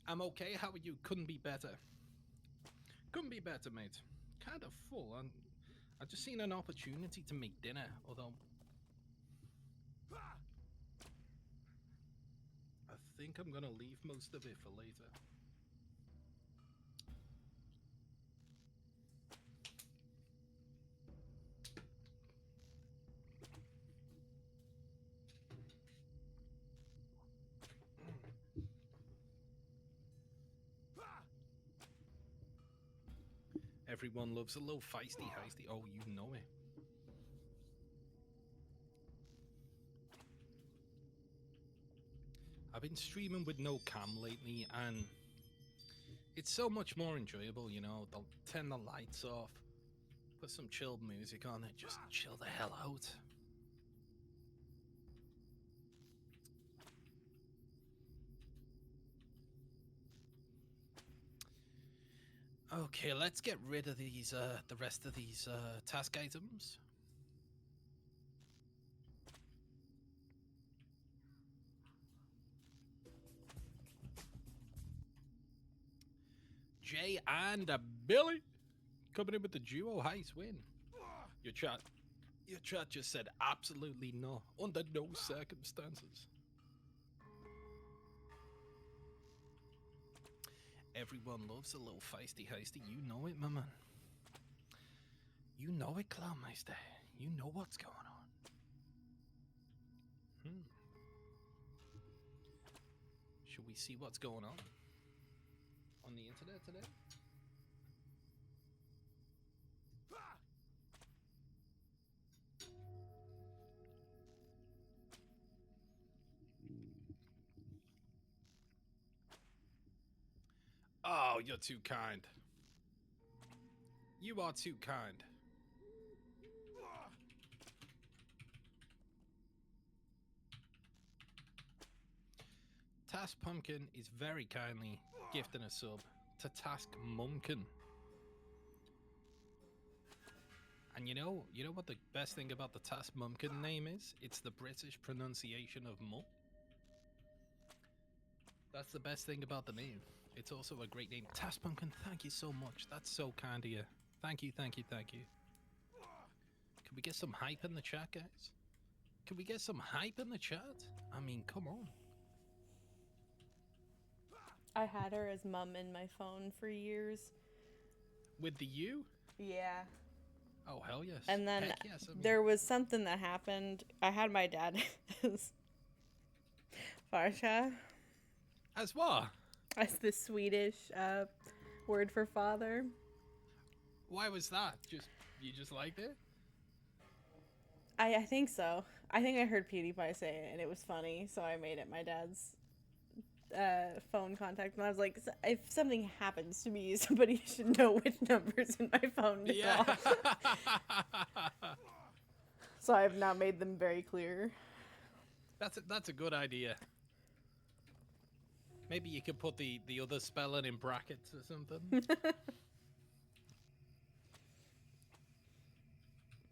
I'm okay, how are you? Couldn't be better. Couldn't be better, mate. Kind of full. I've just seen an opportunity to make dinner, although I think I'm gonna leave most of it for later. Everyone loves a little feisty heisty. Oh, you know it. I've been streaming with no cam lately, and it's so much more enjoyable, you know. They'll turn the lights off, put some chilled music on, and just chill the hell out. Okay, let's get rid of these, the rest of these, task items. Jay and Billy coming in with the duo heist win. Your chat just said absolutely no, under no circumstances. Everyone loves a little feisty heisty. You know it, my man. You know it, Clownmeister. You know what's going on. Should we see what's going on the internet today? Oh, you're too kind. You are too kind. Task Pumpkin is very kindly gifting a sub to Task Mumkin. And you know what the best thing about the Task Mumkin name is? It's the British pronunciation of mum. That's the best thing about the name. It's also a great name. Task Pumpkin, thank you so much. That's so kind of you. Thank you, thank you, thank you. Can we get some hype in the chat, guys? Can we get some hype in the chat? I mean, come on. I had her as mum in my phone for years. With the U? Yeah. Oh, hell yes. And then Heck yes, I mean, there was something that happened. I had my dad as Farsha, as what? as the Swedish word for father. Why was that? You just liked it? I think so. I think I heard PewDiePie say it, and it was funny, so I made it my dad's phone contact. And I was like, if something happens to me, somebody should know which number's in my phone to call. So I've now made them very clear. That's a good idea. Maybe you could put the other spelling in brackets or something.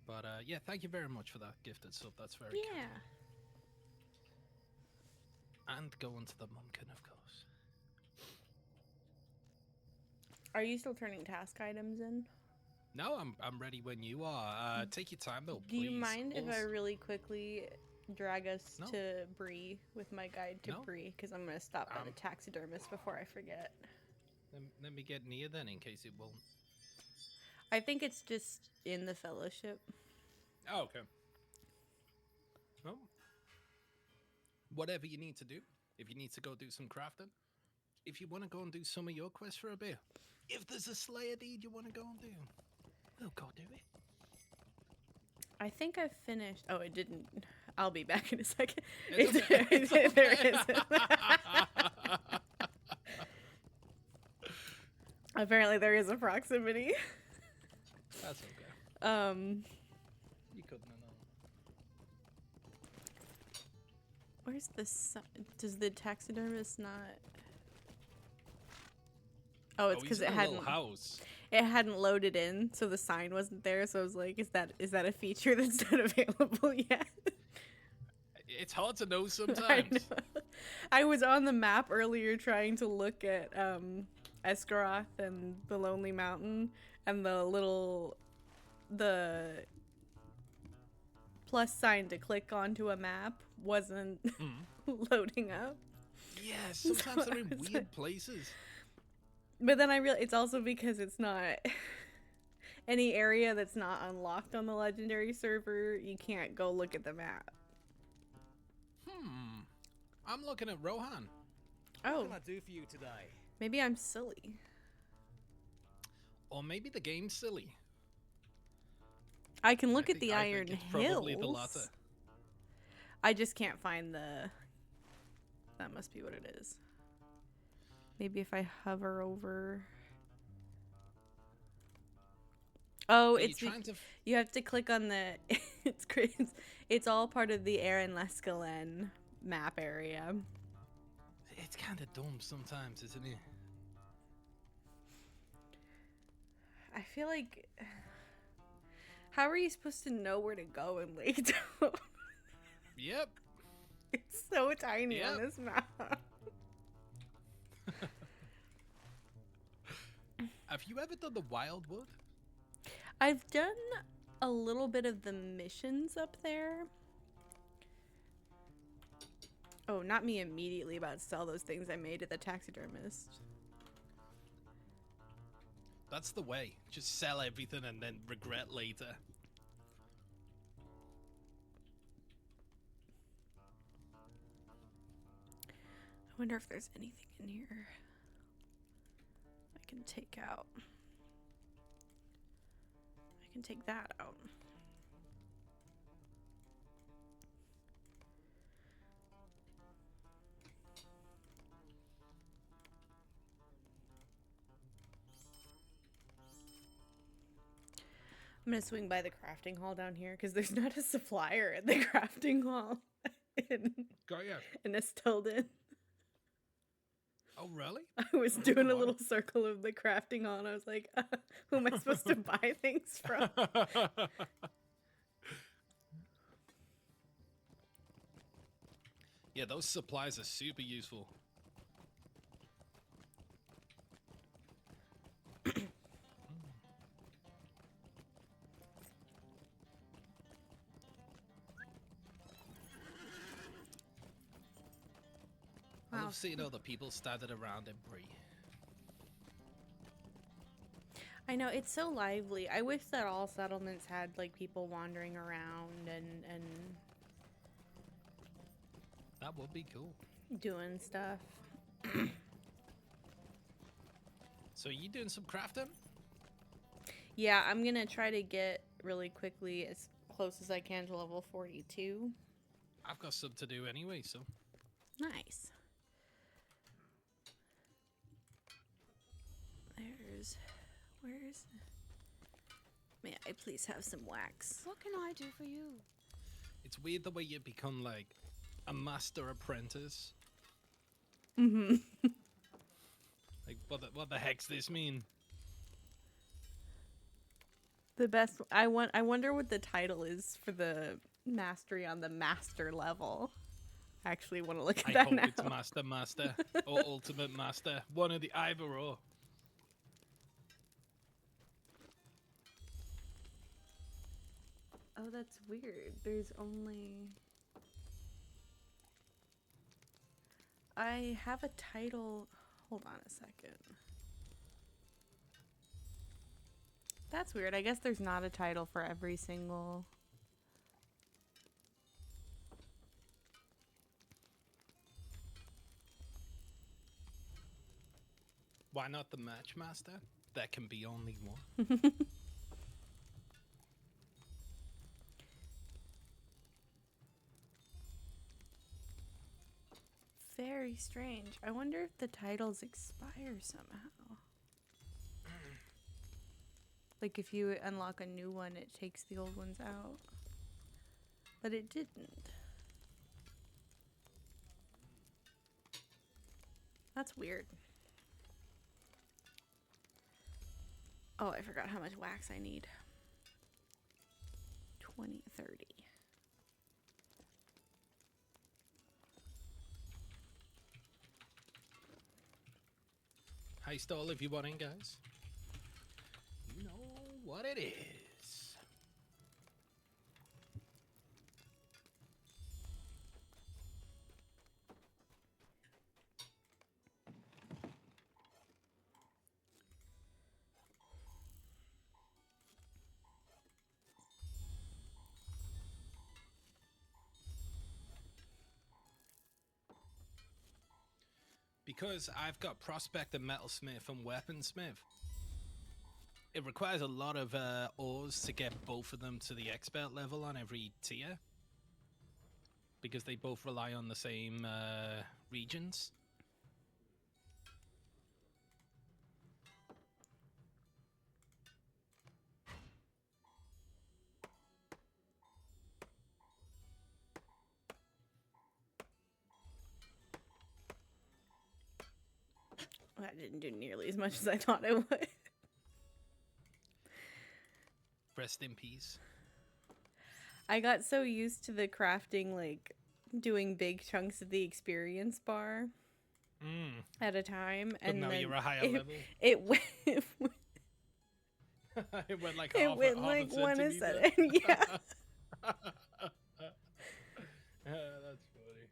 But yeah, thank you very much for that gifted sub. That's very kind. And going to the Mumkin, of course. Are you still turning task items in? No, I'm ready when you are. Take your time though, Do please. you mind if I Also- really quickly drag us No. to Bree with my guide to No. Bree? Because I'm going to stop by the taxidermist before I forget. Let me get near then in case it won't. I think it's just in the fellowship. Oh, okay. Well, whatever you need to do. If you need to go do some crafting. If you want to go and do some of your quests for a bit. If there's a Slayer deed you want to go and do, we'll go do it. I think I've finished. Oh, it didn't. I'll be back in a second. It's okay. There is. Apparently, there is a proximity. That's okay. You couldn't have known. Where's the does the taxidermist not? Oh, it's because he's it in a little hadn't. house. It hadn't loaded in, so the sign wasn't there. So I was like, "Is that a feature that's not available yet?" It's hard to know I sometimes. know. I was on the map earlier trying to look at Esgaroth and the Lonely Mountain, and the plus sign to click onto a map wasn't loading up. Yeah, sometimes So they're I in was weird like- places. But then I realized it's also because it's not any area that's not unlocked on the legendary server. You can't go look at the map. I'm looking at Rohan. What Oh, can I do for you today? maybe I'm silly. Or maybe the game's silly. I can look I at the think Iron it's Hills. probably the latter. I just can't find the. That must be what it is. Maybe if I hover over. Oh, Are you it's trying to you have to click on the. It's great. It's all part of the Aaron Lescalen map area. It's kind of dumb sometimes, isn't it? I feel like, how are you supposed to know where to go in Lake Toad? Yep. It's so tiny Yep. on this map. Have you ever done the Wildwood? I've done a little bit of the missions up there. Oh, not me immediately about to sell those things I made at the taxidermist. That's the way. Just sell everything and then regret later. I wonder if there's anything in here I can take out. I can take that out. I'm gonna swing by the crafting hall down here because there's not a supplier at the crafting hall Got ya. in Estelden. Oh, really? I was doing a little circle of the crafting hall and I was like, who am I supposed to buy things from? Yeah, those supplies are super useful. I love seeing all the people standing around and Bree. I know, it's so lively. I wish that all settlements had like people wandering around and That would be cool. doing stuff. So you doing some crafting? Yeah, I'm gonna try to get really quickly as close as I can to level 42. I've got some to do anyway, so. Nice. Where's... May I please have some wax? What can I do for you? It's weird the way you become like a master apprentice. Mm-hmm. Like, what the heck's this mean? The best... I wonder what the title is for the mastery on the master level. I actually want to look at I that hope now. it's master or ultimate master. One of the either or. Oh, that's weird. There's only... I have a title... Hold on a second. That's weird. I guess there's not a title for every single... Why not the matchmaster? There can be only one. Very strange. I wonder if the titles expire somehow. Like if you unlock a new one, it takes the old ones out. But it didn't. That's weird. Oh, I forgot how much wax I need. 20, 30. Hey, stall if you want in, guys. You know what it is. Because I've got Prospector, Metalsmith, and Weaponsmith, it requires a lot of ores to get both of them to the expert level on every tier. Because they both rely on the same regions. That didn't do nearly as much as I thought it would. Rest in peace. I got so used to the crafting, like doing big chunks of the experience bar at a time, But and now then you're a higher it, level. it went. It went like It half, went half like a 1 centimeter. centimeter. Yeah. That's funny.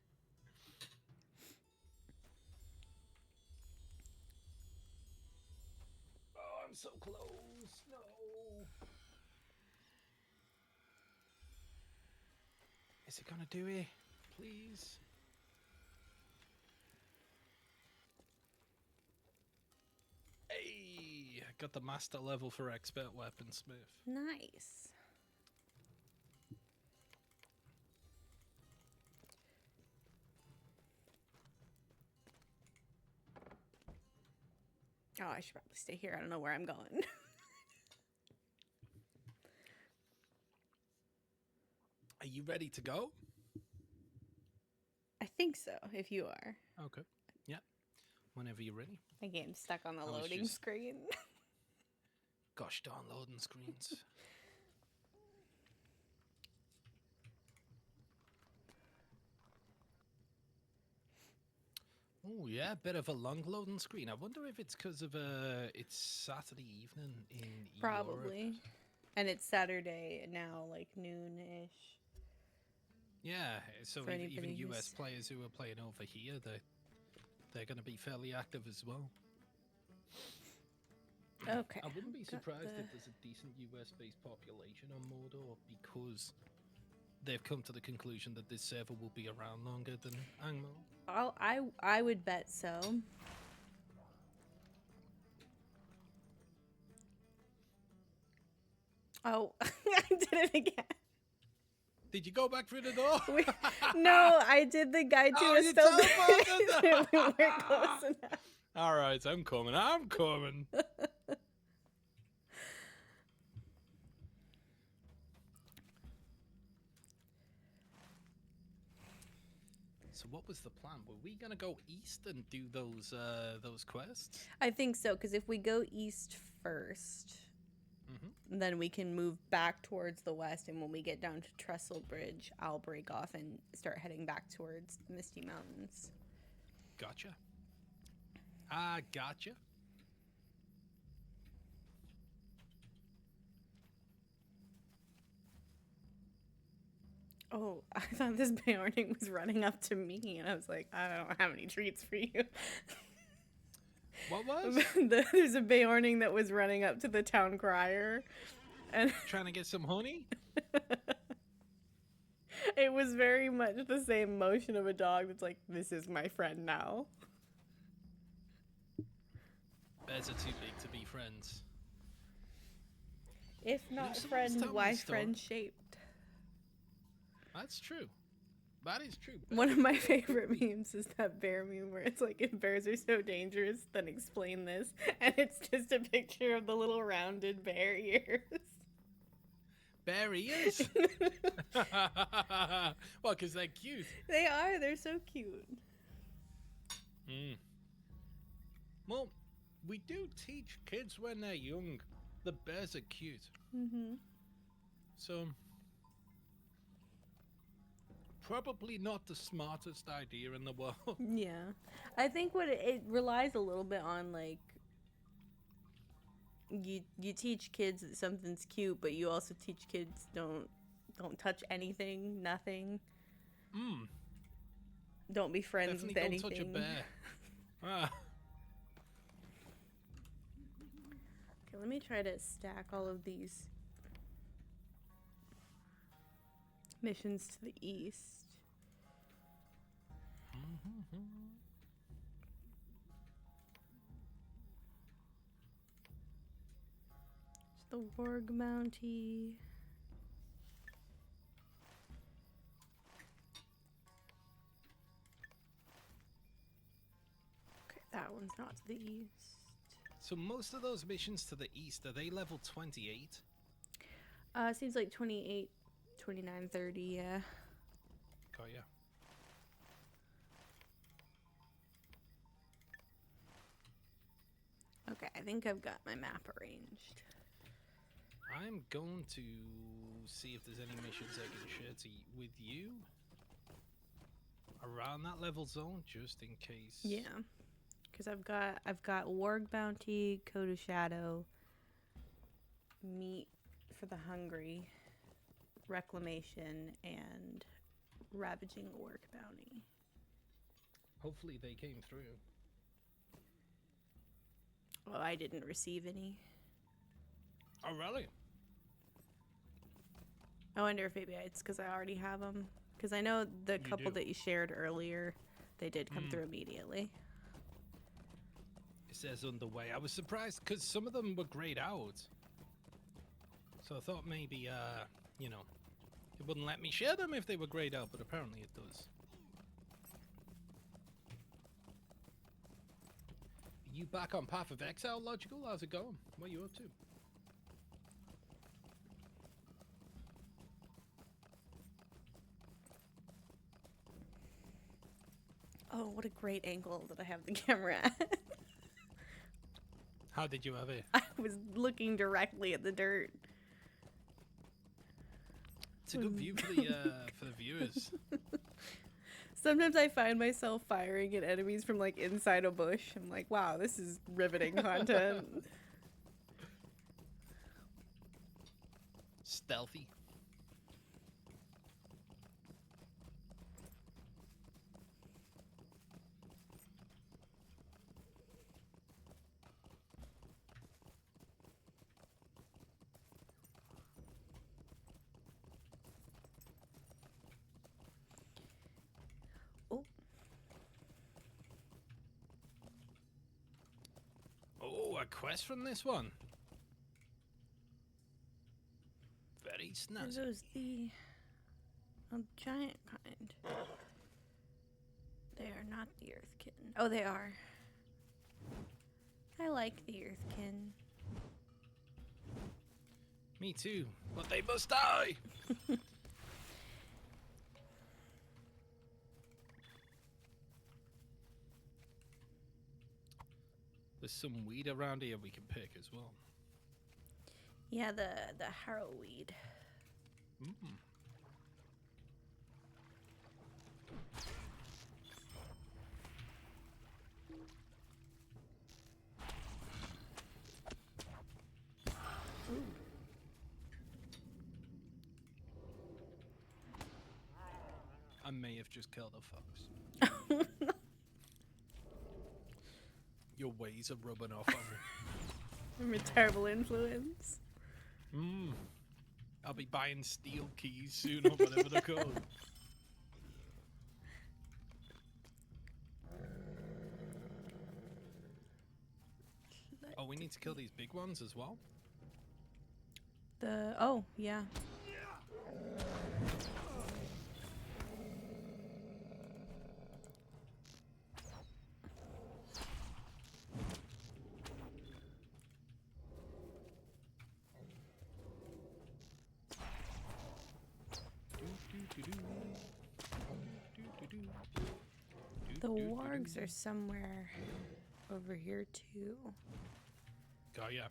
Oh, I'm so close. No. Is it gonna do it? Please. Hey, I got the master level for expert weaponsmith. Nice. Oh, I should probably stay here. I don't know where I'm going. Are you ready to go? I think so, if you are. Okay. Yeah. Whenever you're ready. My game's stuck on the was loading just- screen. Gosh darn loading screens. Oh yeah, bit of a long loading screen. I wonder if it's because of it's Saturday evening in Probably. Europe. And it's Saturday now, like noon-ish. Yeah, so For even anybody US who's- players who are playing over here, they're going to be fairly active as well. Okay. I wouldn't be got surprised the- if there's a decent US-based population on Mordor because they've come to the conclusion that this server will be around longer than Angmar. I would bet so. Oh, I did it again. Did you go back through the door? No, I did the guide to Oh, a you stone. teleported! We weren't close enough. All right, I'm coming. I'm coming. So what was the plan? Were we gonna go east and do those quests? I think so, because if we go east first, then we can move back towards the west, and when we get down to Trestle Bridge, I'll break off and start heading back towards the Misty Mountains. Gotcha. I gotcha. Oh, I thought this Beorning was running up to me, and I was like, I don't have any treats for you. What was? There's a Beorning that was running up to the town crier, and Trying to get some honey? it was very much the same motion of a dog that's like, this is my friend now. Bears are too big to be friends. If not someone's friend, telling why the story. friend shaped? That's true. That is true. One of my favorite memes is that bear meme where it's like, if bears are so dangerous, then explain this. And it's just a picture of the little rounded bear ears. Bear ears? Well, because they're cute. They are, they're so cute. Well, we do teach kids when they're young. The bears are cute. So, probably not the smartest idea in the world. Yeah. I think what it relies a little bit on, like, you teach kids that something's cute, but you also teach kids don't touch anything, nothing. Don't be friends Definitely with don't anything. touch a bear. Ah. Okay, let me try to stack all of these missions to the east. It's the Warg Mountie. Okay, that one's not to the east. So most of those missions to the east, are they level 28? Seems like 28, 29, 30, yeah. Got ya. Okay, I think I've got my map arranged. I'm going to see if there's any missions I can share with you around that level zone, just in case. Yeah, because I've got Warg Bounty, Code of Shadow, Meat for the Hungry, Reclamation, and Ravaging Orc Bounty. Hopefully they came through. Oh, I didn't receive any. Oh, really? I wonder if maybe it's because I already have them. Because I know the couple do. that you shared earlier, they did come through immediately. It says underway. I was surprised because some of them were grayed out. So I thought maybe, you know, it wouldn't let me share them if they were grayed out, but apparently it does. You back on Path of Exile, Logical? How's it going? What are you up to? Oh, what a great angle that I have the camera at. How did you have it? I was looking directly at the dirt. It's a good view for the viewers. Sometimes I find myself firing at enemies from like inside a bush. I'm like, wow, this is riveting content. Stealthy. Oh, Oh, a quest from this one. Very are snazzy. those the giant kind? They are not the Earthkin. Oh, they are. I like the Earthkin. Me too, but they must die. There's some weed around here we can pick as well. Yeah, the harrowweed. I may have just killed a fox. Your ways are rubbing off on me. I'm a terrible influence. I'll be buying steel keys soon or whatever they're called. Oh, we need to kill these big ones as well? Oh, yeah. The wargs are somewhere over here too. Oh, yeah.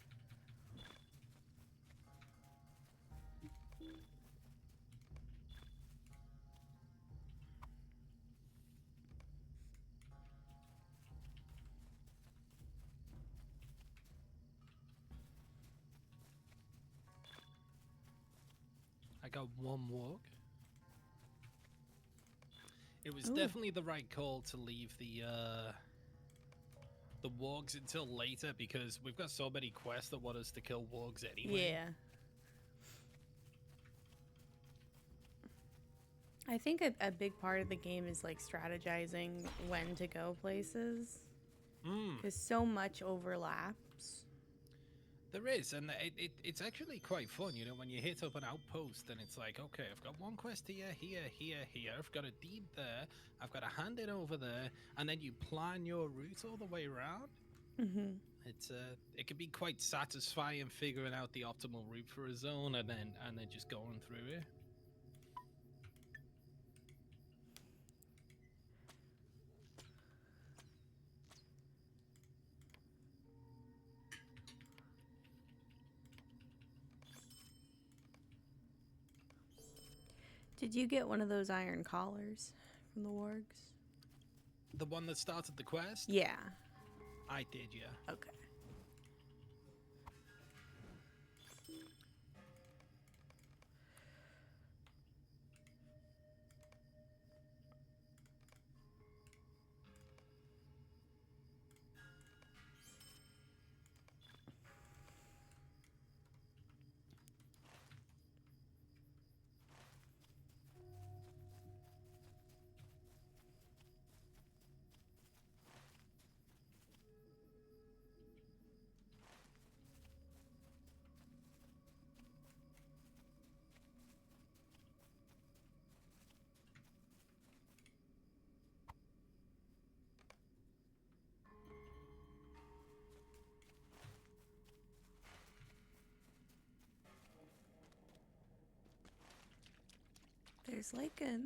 I got one walk. It was definitely the right call to leave the wargs until later because we've got so many quests that want us to kill wargs anyway. Yeah. I think a big part of the game is like strategizing when to go places. Because so much overlaps. There is, and it's actually quite fun, you know, when you hit up an outpost and it's like, okay, I've got one quest here, here, I've got a deed there, I've got to hand it over there, and then you plan your route all the way around. It can be quite satisfying figuring out the optimal route for a zone and then just going through it. Did you get one of those iron collars from the wargs? The one that started the quest? Yeah. I did, yeah. Okay.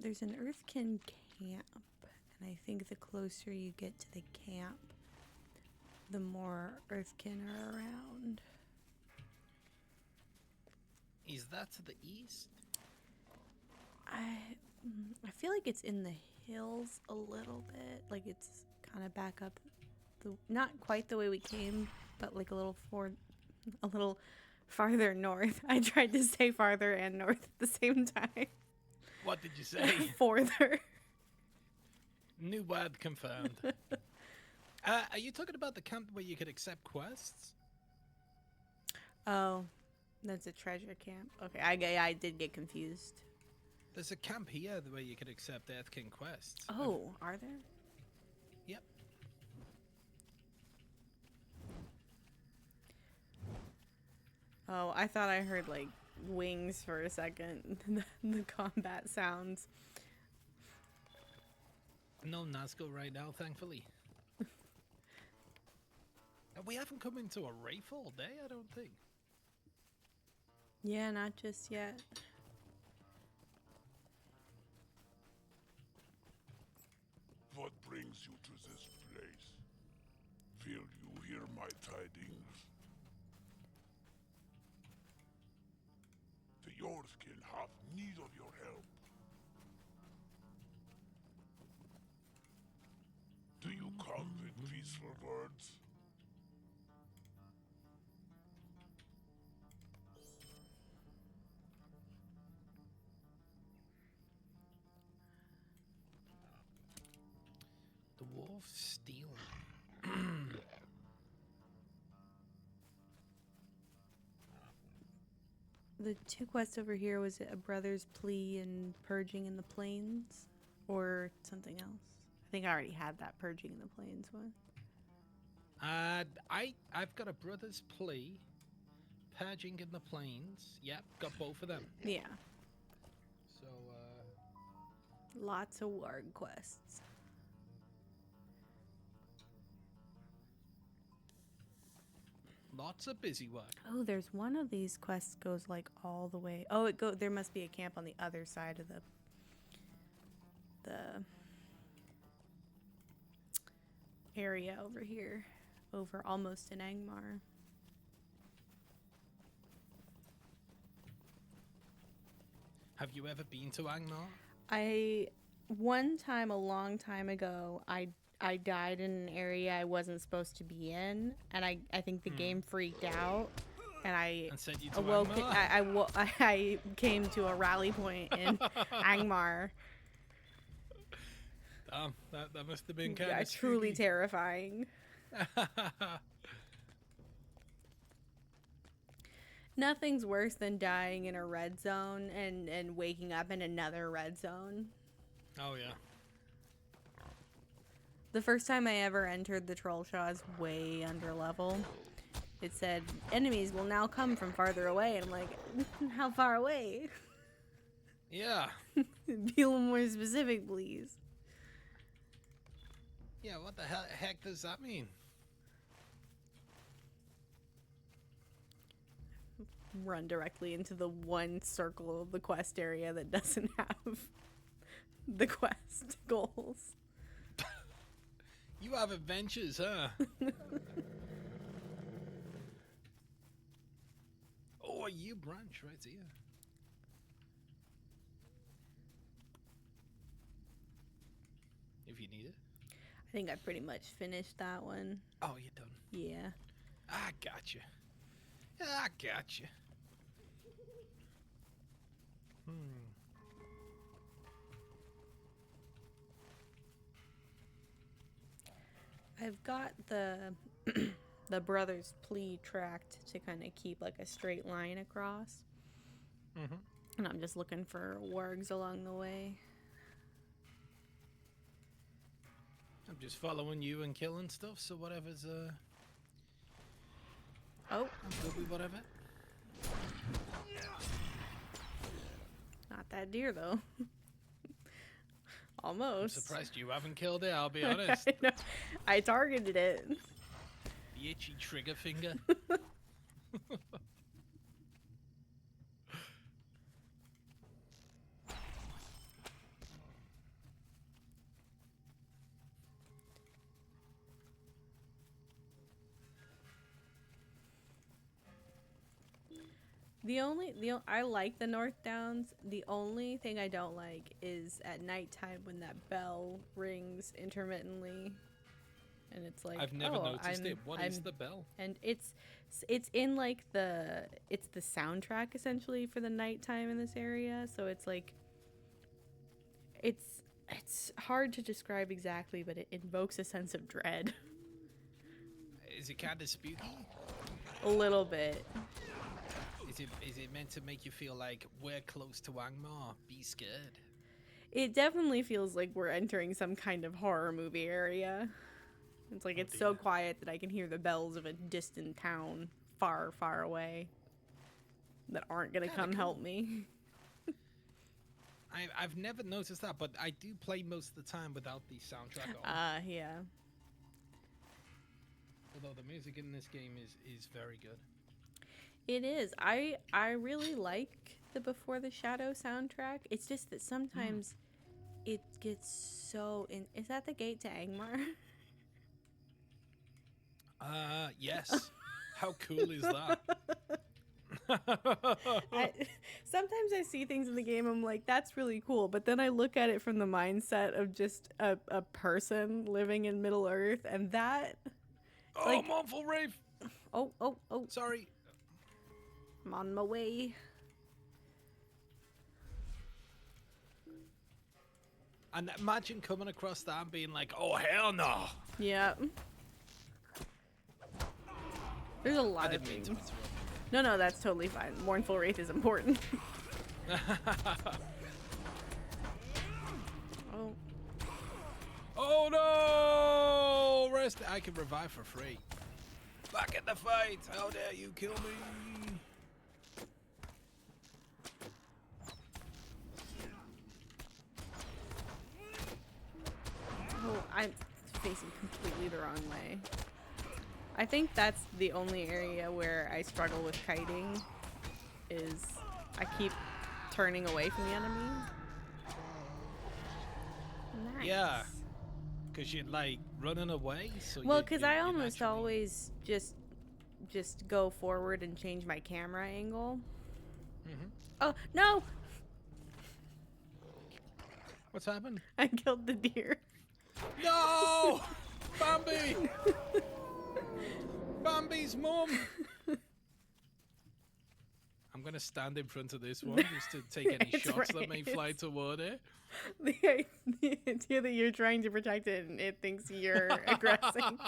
There's an Earthkin camp, and I think the closer you get to the camp, the more Earthkin are around. Is that to the east? I feel like it's in the hills a little bit, like it's kind of back up, not quite the way we came, but like a little farther north. I tried to say farther and north at the same time. What did you say? Farther. New word confirmed. Are you talking about the camp where you could accept quests? Oh, that's a treasure camp. Okay, I did get confused. There's a camp here where you could accept Earthkin quests. Oh, are there? Yep. Oh, I thought I heard like wings for a second. The combat sounds. No Nazgul right now, thankfully. We haven't come into a Wraith all day, I don't think. Yeah, not just yet. What brings you to this place? Will you hear my tidings? The Yorkin have need of your help. Do you come with peaceful words? The wolf stealing. The two quests over here, was it a brother's plea and purging in the plains, or something else? I think I already had that purging in the plains one. I've got a brother's plea, purging in the plains. Yep, got both of them. Yeah. So Lots of warg quests. lots of busy work. Oh, there's one of these quests goes like all the way. Oh, there must be a camp on the other side of the area over here, over almost in Angmar. Have you ever been to I Angmar? one time a long time ago, I died in an area I wasn't supposed to be in, and I think the game freaked out, and I And sent you to awoke. Angmar? I came to a rally point in Angmar. That must have been kind Yeah, of truly terrifying. Nothing's worse than dying in a red zone and waking up in another red zone. Oh yeah. The first time I ever entered the Troll Shaw's way under level, it said, enemies will now come from farther away. And I'm like, how far away? Yeah. Be a little more specific, please. Yeah, what the heck does that mean? Run directly into the one circle of the quest area that doesn't have the quest goals. You have adventures, huh? Oh, you branch right here. I think I pretty much finished that one. Oh, you done? Yeah. I got you. I got you. I've got the the Brothers Plea tracked to kind of keep like a straight line across. Mm-hmm. And I'm just looking for wargs along the way. I'm just following you and killing stuff, so whatever's, Oh, I'm good with whatever. not that deer though. I'm Almost. surprised you haven't killed it, I'll be honest. I know. I targeted it. The itchy trigger finger. I like the North Downs. The only thing I don't like is at nighttime when that bell rings intermittently, and it's like I've never noticed I'm, it. What is I'm- the bell? And it's in like the soundtrack essentially for the nighttime in this area. So it's like it's hard to describe exactly, but it invokes a sense of dread. Is it kind of spooky? A little bit. Is it meant to make you feel like we're close to Angmar? Be scared. It definitely feels like we're entering some kind of horror movie area. It's like it's so dear. quiet that I can hear the bells of a distant town far, far away that aren't gonna Kinda come cool. help me. I've never noticed that, but I do play most of the time without the soundtrack on. Yeah. Although the music in this game is very good. It is. I really like the Before the Shadow soundtrack. It's just that sometimes it gets so in. Is that the gate to Angmar? Yes. How cool is that? Sometimes I see things in the game, I'm like, that's really cool. But then I look at it from the mindset of just a person living in Middle Earth, and that. Oh, Like- Mournful Wraith! Oh, Sorry. I'm on my way. And imagine coming across that and being like, oh, hell no! Yeah. There's a I lot of didn't mean things. to interrupt. No, that's totally fine. Mournful Wraith is important. Oh, Oh no! Rest. I can revive for free. Back in the fight! How dare you kill me? oh, I'm facing completely the wrong way. I think that's the only area where I struggle with kiting. Is I keep turning away from the enemy. Nice. Yeah. Because you're like running away. So Well, you- because you- I you almost naturally- always just go forward and change my camera angle. Mhm. Oh no! What's happened? I killed the deer. No! Bambi! Bambi's mum! I'm gonna stand in front of this one just to take any That's shots that right. may fly toward it. The idea that you're trying to protect it and it thinks you're aggressing.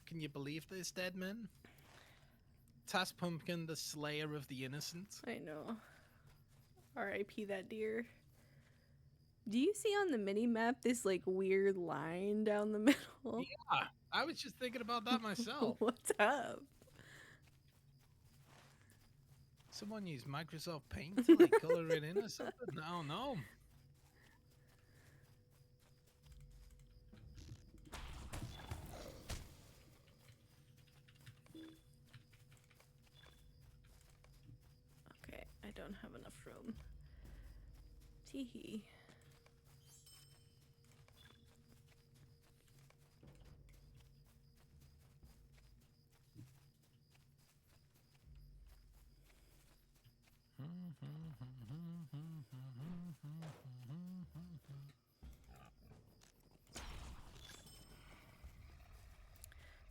Can you believe this, dead man? Tass Pumpkin, the slayer of the innocent. I know. R.I.P. that deer. Do you see on the mini map this like weird line down the middle? Yeah, I was just thinking about that myself. What's up? Someone used Microsoft Paint to like color it in or something? No, no. Okay, I don't have enough room. Teehee.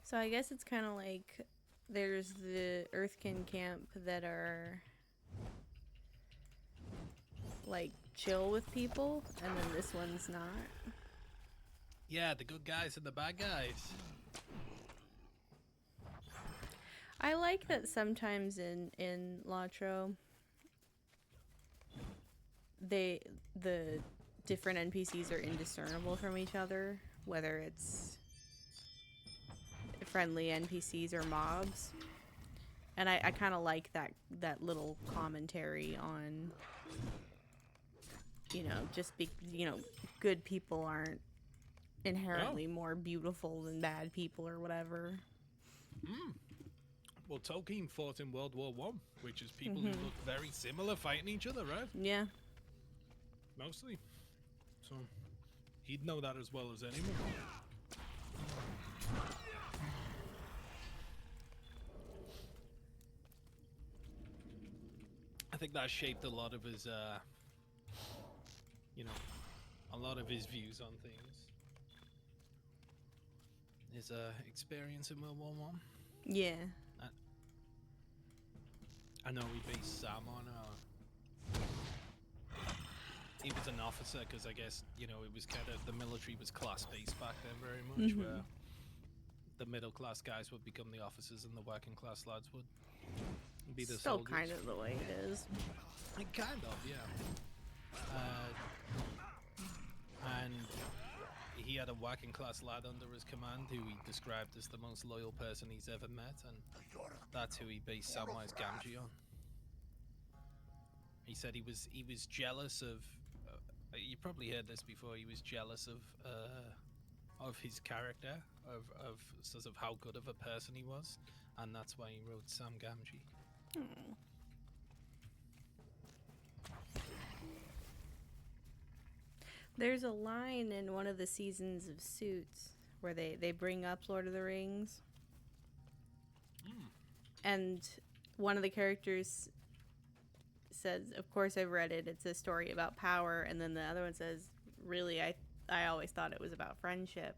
So I guess it's kind of like there's the Earthkin camp that are like chill with people, and then this one's not. Yeah, the good guys and the bad guys. I like that sometimes in Latro, the different NPCs are indiscernible from each other, whether it's friendly NPCs or mobs. And I kind of like that little commentary on, good people aren't inherently more beautiful than bad people or whatever. Well, Tolkien fought in World War One, which is people who look very similar fighting each other, right? Yeah. Mostly. So, he'd know that as well as anyone. I think that shaped a lot of his, a lot of his views on things. His experience in World War One. Yeah. I know we based Sam on. He was an officer because I guess it was kind of the military was class based back then very much, where the middle class guys would become the officers and the working class lads would be the Still soldiers. kind of the way it is. Kind of, yeah. And he had a working class lad under his command who he described as the most loyal person he's ever met, and that's who he based Samwise Gamgee on. He said he was jealous of. You probably heard this before. He was jealous of his character, of sort of how good of a person he was, and that's why he wrote Sam Gamgee. There's a line in one of the seasons of Suits where they bring up Lord of the Rings. And one of the characters says, of course I've read it, it's a story about power, and then the other one says, really, I always thought it was about friendship.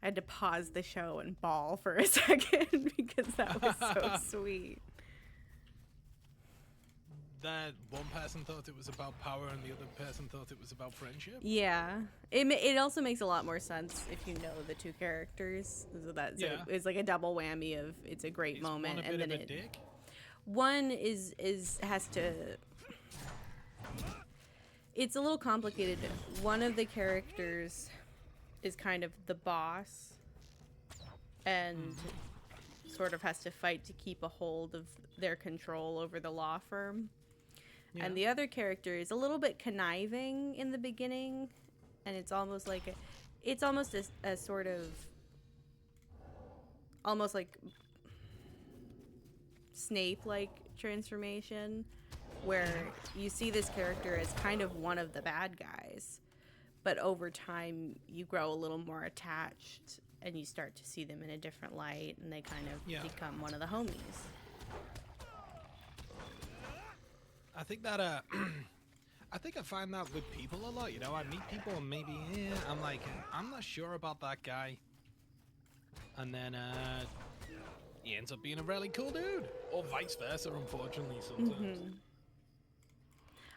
I had to pause the show and bawl for a second because that was so sweet. That one person thought it was about power and the other person thought it was about friendship? Yeah. It also makes a lot more sense if you know the two characters. So it's like a double whammy of it's a great moment, one a and bit then of a dick? One has to. It's a little complicated. One of the characters is kind of the boss, and sort of has to fight to keep a hold of their control over the law firm. Yeah. And the other character is a little bit conniving in the beginning, and it's almost like a sort of almost like Snape-like transformation, where you see this character as kind of one of the bad guys, but over time you grow a little more attached and you start to see them in a different light, and they kind of become one of the homies. I think that I think I find that with people a lot. I meet people and maybe I'm like, I'm not sure about that guy, and then he ends up being a really cool dude, or vice versa, unfortunately, sometimes.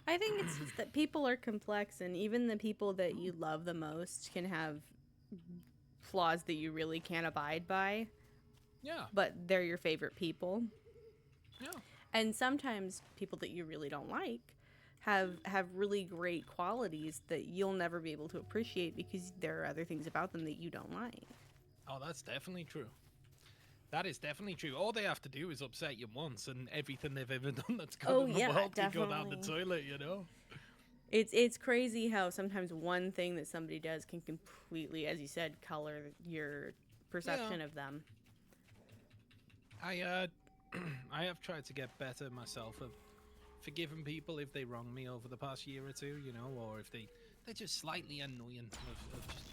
I think it's just that people are complex, and even the people that you love the most can have flaws that you really can't abide by. Yeah. But they're your favorite people. Yeah. And sometimes people that you really don't like have really great qualities that you'll never be able to appreciate because there are other things about them that you don't like. Oh, that's definitely true. That is definitely true. All they have to do is upset you once, and everything they've ever done that's good in the world can go down the toilet, It's crazy how sometimes one thing that somebody does can completely, as you said, color your perception of them. I have tried to get better myself of forgiving people if they wrong me over the past year or two, or if they're just slightly annoying. Of just,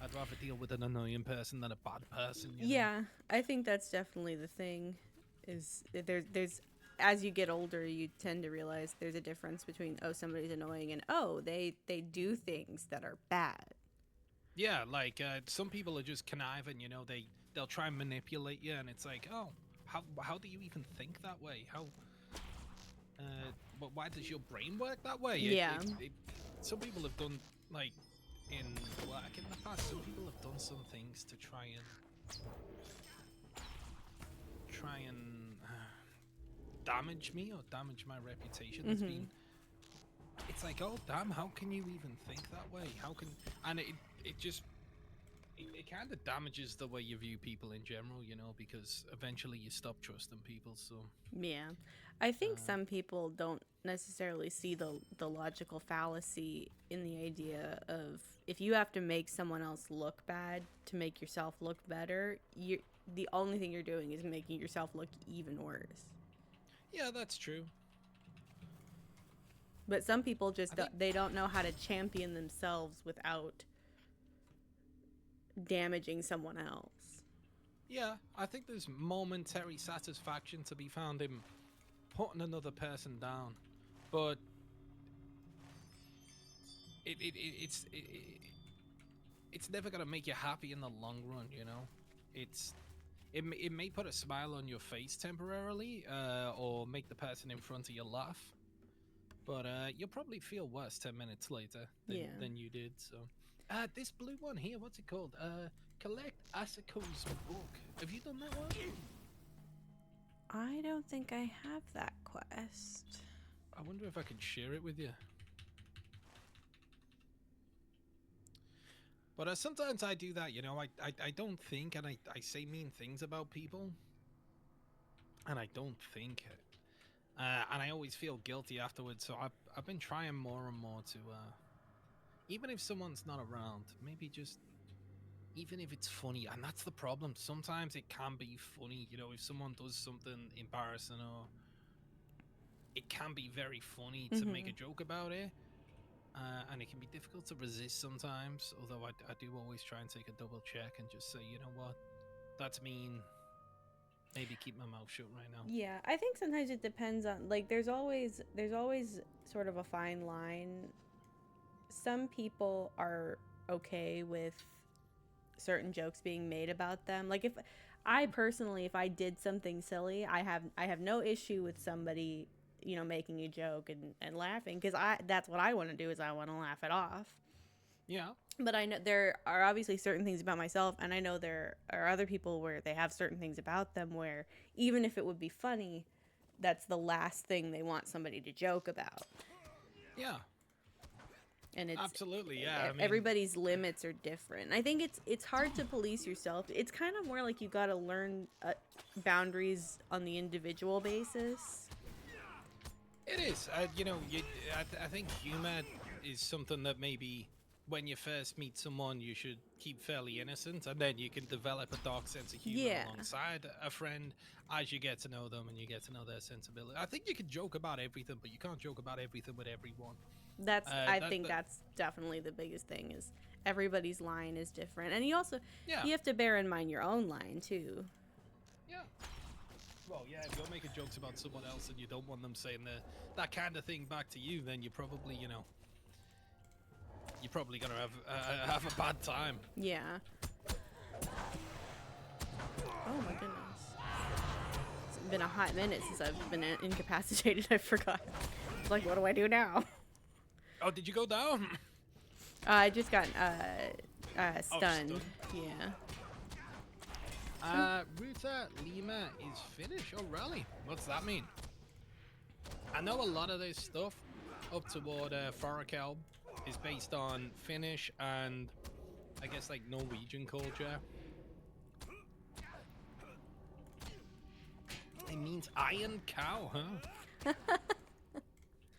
I'd rather deal with an annoying person than a bad person. Yeah, I think that's definitely the thing. Is there's as you get older, you tend to realize there's a difference between somebody's annoying and they do things that are bad. Yeah, like some people are just conniving. You know, they'll try and manipulate you, and it's like, oh, how do you even think that way? How? But why does your brain work that way? Yeah. Some people have done like in work in the past. Some people have done some things to try and damage me or damage my reputation. It's been. It's like, oh damn, how can you even think that way? How can, and it just it kind of damages the way you view people in general, you know, because eventually you stop trusting people. So Yeah. I think some people don't necessarily see the logical fallacy in the idea of if you have to make someone else look bad to make yourself look better, the only thing you're doing is making yourself look even worse. yeah, that's true. But some people just I think- they don't know how to champion themselves without damaging someone else. Yeah, I think there's momentary satisfaction to be found in putting another person down, but it's never gonna make you happy in the long run, you know. It may put a smile on your face temporarily, or make the person in front of you laugh, but you'll probably feel worse 10 minutes later than you did. So, this blue one here, what's it called? Collect Asiko's book. Have you done that one? I don't think I have that quest. I wonder if I can share it with you. But sometimes I do that, you know. I don't think, and I say mean things about people, and I don't think, and I always feel guilty afterwards. So I've been trying more and more to, even if someone's not around, maybe just, even if it's funny, and that's the problem. Sometimes it can be funny, you know, if someone does something embarrassing, or it can be very funny to make a joke about it. And it can be difficult to resist sometimes, although I do always try and take a double check and just say, you know what, that's mean. Maybe keep my mouth shut right now. Yeah, I think sometimes it depends on, like, there's always sort of a fine line. Some people are okay with certain jokes being made about them. Like, if I did something silly, I have no issue with somebody, you know, making a joke and laughing, because that's what I want to do, is I want to laugh it off. Yeah. But I know there are obviously certain things about myself, and I know there are other people where they have certain things about them where even if it would be funny, that's the last thing they want somebody to joke about. Yeah. And it's absolutely, yeah. I mean, everybody's limits are different. I think it's hard to police yourself. It's kind of more like you got to learn boundaries on the individual basis. it is. You know, I think humor is something that maybe when you first meet someone, you should keep fairly innocent, and then you can develop a dark sense of humor alongside a friend as you get to know them and you get to know their sensibility. I think you can joke about everything, but you can't joke about everything with everyone. I think that's definitely the biggest thing, is everybody's line is different. And you also, you have to bear in mind your own line too. Yeah. Well, yeah, if you're making jokes about someone else and you don't want them saying that kind of thing back to you, then you're probably, you know, you're probably gonna have a bad time. Yeah. Oh my goodness. It's been a hot minute since I've been incapacitated. I forgot. It's like, what do I do now? Oh, did you go down? I just got stunned. Stunned. Yeah. Ruta Lima is Finnish. Oh, really? What's that mean? I know a lot of this stuff up toward Farakel is based on Finnish and I guess like Norwegian culture. It means iron cow, huh?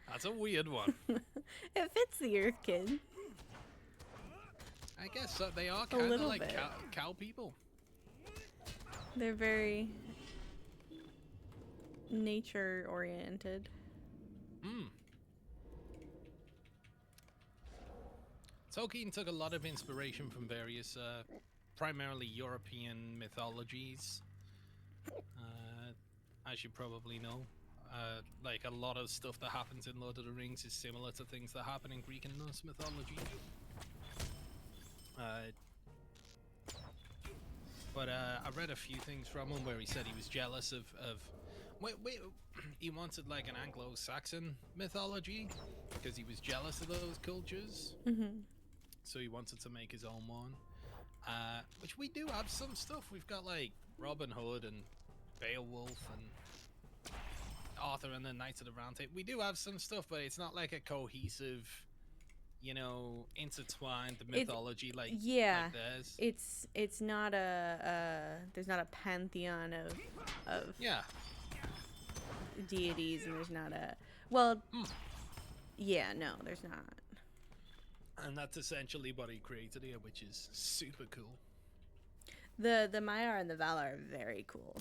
That's a weird one. It fits the Earth Kid. I guess so. They are kind of like cow people. They're very nature oriented. Tolkien took a lot of inspiration from various, primarily European mythologies. As you probably know, like a lot of stuff that happens in Lord of the Rings is similar to things that happen in Greek and Norse mythology. but I read a few things from him where he said he was jealous of wait, he wanted like an Anglo-Saxon mythology because he was jealous of those cultures. So he wanted to make his own one. Which we do have some stuff. We've got like Robin Hood and Beowulf and Arthur and the Knights of the Round Table. We do have some stuff, but it's not like a cohesive, you know, intertwined mythology like theirs. It's not there's not a pantheon of Yeah. deities, and there's not a no, there's not. And that's essentially what he created here, which is super cool. The Maiar and the Valar are very cool.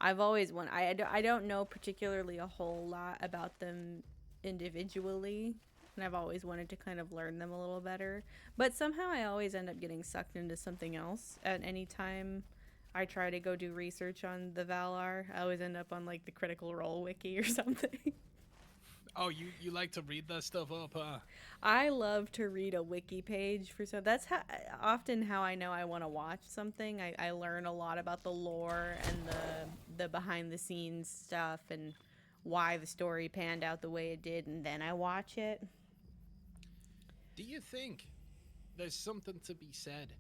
I've always I don't know particularly a whole lot about them individually, and I've always wanted to kind of learn them a little better. But somehow I always end up getting sucked into something else at any time I try to go do research on the Valar. I always end up on like the Critical Role wiki or something. Oh, you like to read that stuff up, huh? I love to read a wiki page for so that's often how I know I want to watch something. I learn a lot about the lore and the behind the scenes stuff and why the story panned out the way it did, and then I watch it. Do you think there's something to be said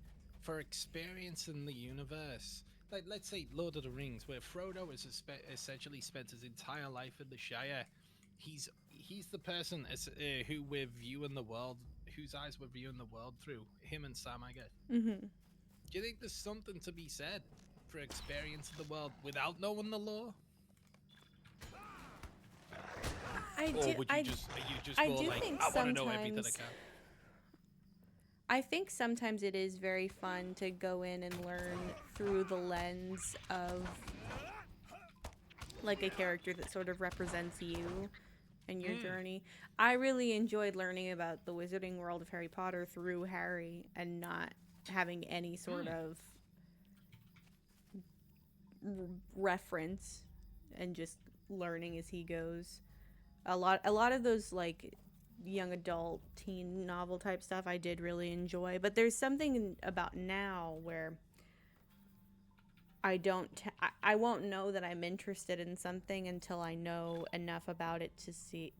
for experiencing the universe? Like, let's say Lord of the Rings, where Frodo has essentially spent his entire life in the Shire. He's the person who we're viewing the world, whose eyes we're viewing the world through. Him and Sam, I guess. Do you think there's something to be said for experiencing the world without knowing the lore? I do. I do think I want to know everything I sometimes. can. I think sometimes it is very fun to go in and learn through the lens of like a character that sort of represents you and your journey. I really enjoyed learning about the wizarding world of Harry Potter through Harry and not having any sort of reference and just learning as he goes. A lot of those like young adult teen novel type stuff I did really enjoy, but there's something about now where I won't know that I'm interested in something until I know enough about it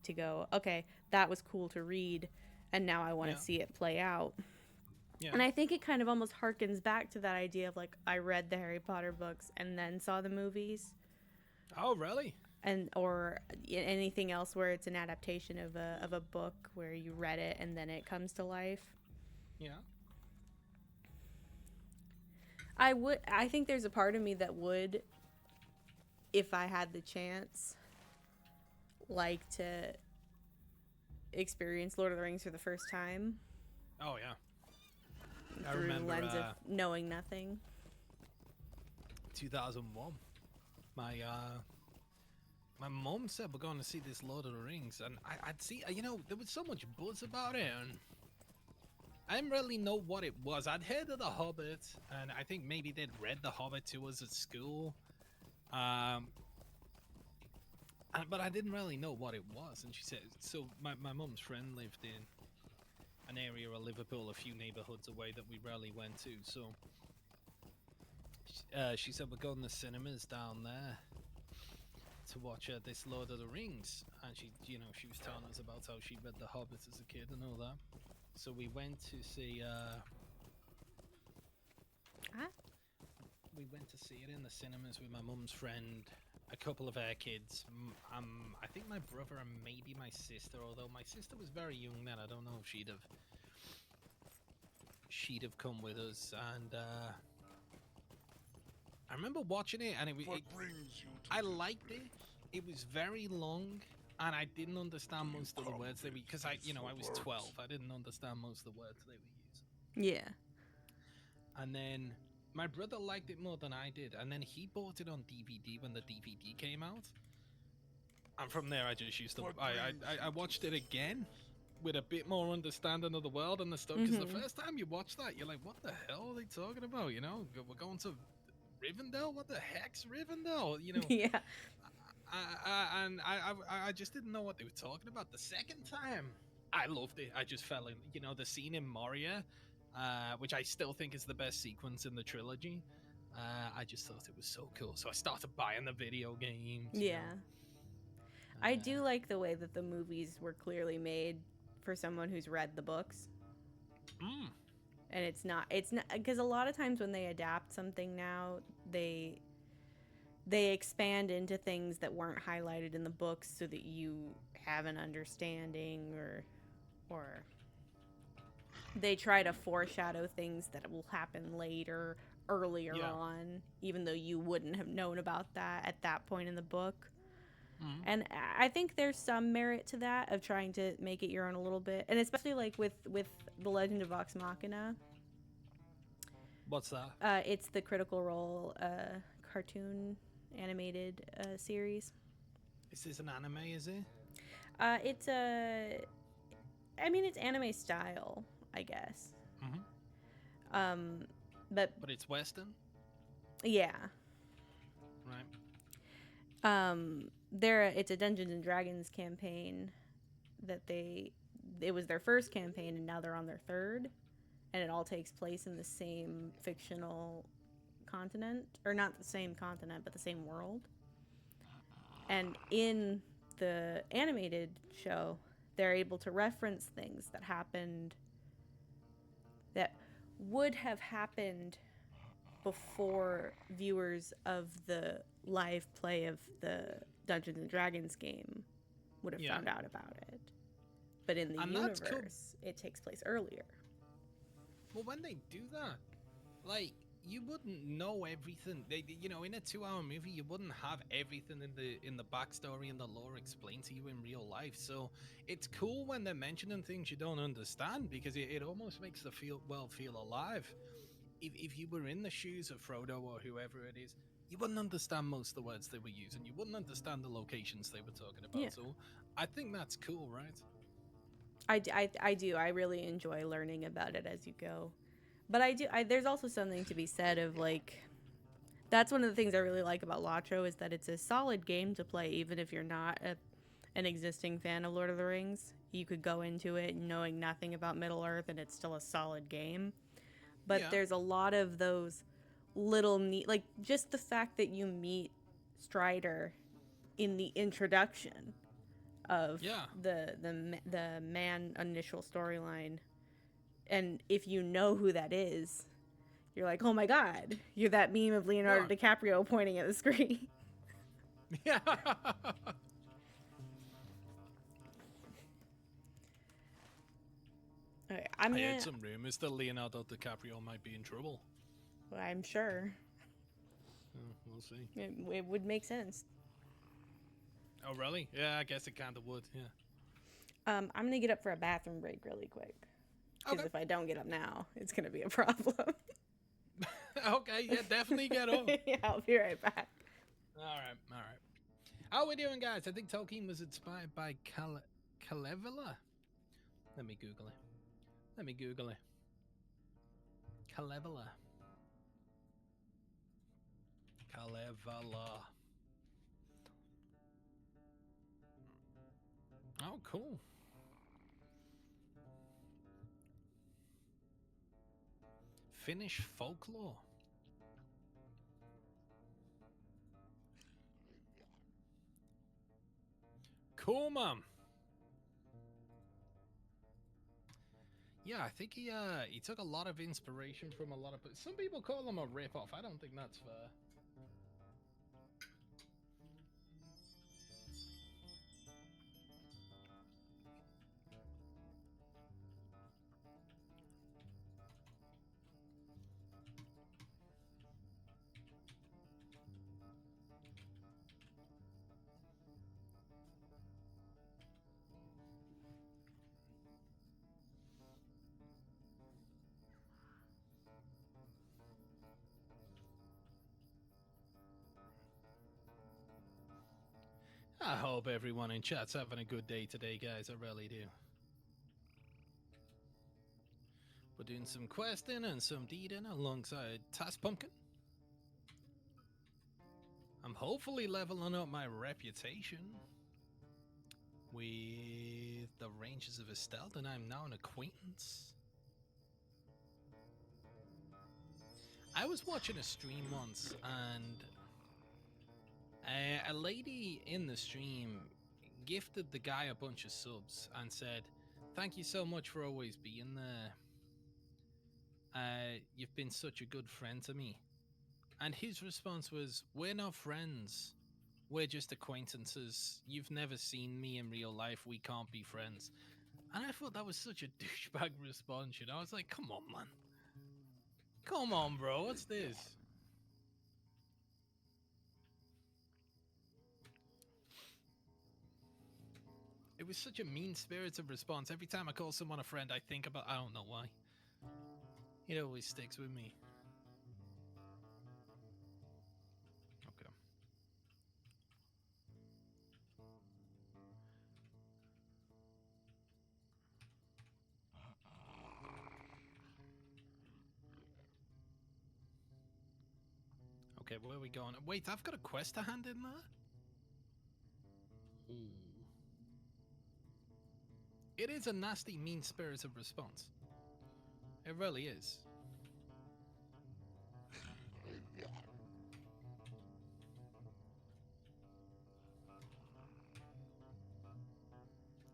to go, okay, that was cool to read, and now I want to see it play out. Yeah. And I think it kind of almost harkens back to that idea of like I read the Harry Potter books and then saw the movies. Oh, really? And or anything else where it's an adaptation of a book where you read it and then it comes to life. Yeah. I think there's a part of me that would, if I had the chance, like to experience Lord of the Rings for the first time. Oh, yeah. I Through remember, the lens of knowing nothing. 2001. My mom said we're going to see this Lord of the Rings, and I'd see, you know, there was so much buzz about it, and I didn't really know what it was. I'd heard of The Hobbit, and I think maybe they'd read The Hobbit to us at school, but I didn't really know what it was. And she said, so my mum's friend lived in an area of Liverpool, a few neighborhoods away that we rarely went to, so she said we're going to the cinemas down there to watch this Lord of the Rings, and she was telling us about how she read The Hobbit as a kid and all that. So we went to see we went to see it in the cinemas with my mum's friend, a couple of her kids. I think my brother and maybe my sister, although my sister was very young then. I don't know if she'd have come with us. And I remember watching it, and I liked it. It was very long, and I didn't understand most of the words they were, because I was 12. I didn't understand most of the words they were using. Yeah. And then my brother liked it more than I did, and then he bought it on DVD when the DVD came out. And from there, I just used to. I watched it again with a bit more understanding of the world and the stuff. Because the first time you watch that, you're like, "What the hell are they talking about?" You know, we're going to Rivendell. What the heck's Rivendell? You know. Yeah. I just didn't know what they were talking about. The second time, I loved it. I just fell in. You know, the scene in Moria which I still think is the best sequence in the trilogy. I just thought it was so cool, so I started buying the video games. you Yeah. know. I do like the way that the movies were clearly made for someone who's read the books. Mm. And it's not because a lot of times when they adapt something now, they expand into things that weren't highlighted in the books so that you have an understanding, or they try to foreshadow things that will happen later, earlier Yeah. on, even though you wouldn't have known about that at that point in the book. Mm. And I think there's some merit to that, of trying to make it your own a little bit, and especially like with The Legend of Vox Machina. What's that? It's the Critical Role cartoon animated series. Is this an anime? Is it? It's anime style, I guess. Mm-hmm. But But it's Western, yeah. right? It's a Dungeons and Dragons campaign that it was their first campaign, and now they're on their third, and it all takes place in the same fictional continent, or not the same continent, but the same world. And in the animated show, they're able to reference things that happened that would have happened before viewers of the live play of the Dungeons and Dragons game would have Yeah. found out about it. But in the And that's cool. universe, it takes place earlier. Well, when they do that, like, you wouldn't know everything. In a 2-hour movie, you wouldn't have everything in the backstory and the lore explained to you in real life. So it's cool when they're mentioning things you don't understand, because it almost makes the world feel alive. If you were in the shoes of Frodo or whoever it is, you wouldn't understand most of the words they were using. You wouldn't understand the locations they were talking about. Yeah. So I think that's cool, right? I do. I really enjoy learning about it as you go. But there's also something to be said of, like, that's one of the things I really like about LATRO, is that it's a solid game to play even if you're not an existing fan of Lord of the Rings. You could go into it knowing nothing about Middle-earth, and it's still a solid game. But Yeah. there's a lot of those little neat, like, just the fact that you meet Strider in the introduction of Yeah. the man initial storyline, and if you know who that is, you're like, oh my god, you're that meme of Leonardo Yeah. DiCaprio pointing at the screen. Yeah. Okay, I heard some rumors that Leonardo DiCaprio might be in trouble. I'm sure We'll see. it would make sense. Oh, really? Yeah, I guess it kind of would. Yeah. I'm gonna get up for a bathroom break really quick, because Okay. if I don't get up now, it's gonna be a problem. Okay. Yeah, definitely get up. Yeah, I'll be right back. All right. How we doing, guys? I think Tolkien was inspired by Kalevala. Let me Google it. Kalevala. Oh, cool. Finnish folklore. Cool, man. Yeah, I think he took a lot of inspiration from a lot of. Some people call him a rip-off. I don't think that's fair. I hope everyone in chat's having a good day today, guys. I really do. We're doing some questing and some deeding alongside Task Pumpkin. I'm hopefully leveling up my reputation with the Rangers of Estelle, and I'm now an acquaintance. I was watching a stream once, and a lady in the stream gifted the guy a bunch of subs and said, "Thank you so much for always being there. You've been such a good friend to me." And his response was, "We're not friends. We're just acquaintances. You've never seen me in real life. We can't be friends." And I thought that was such a douchebag response, you know? I was like, come on, man. Come on, bro. What's this? It was such a mean-spirited response. Every time I call someone a friend, I think about... I don't know why. It always sticks with me. Okay. Okay, where are we going? Wait, I've got a quest to hand in there? Ooh. It is a nasty, mean-spirited response. It really is.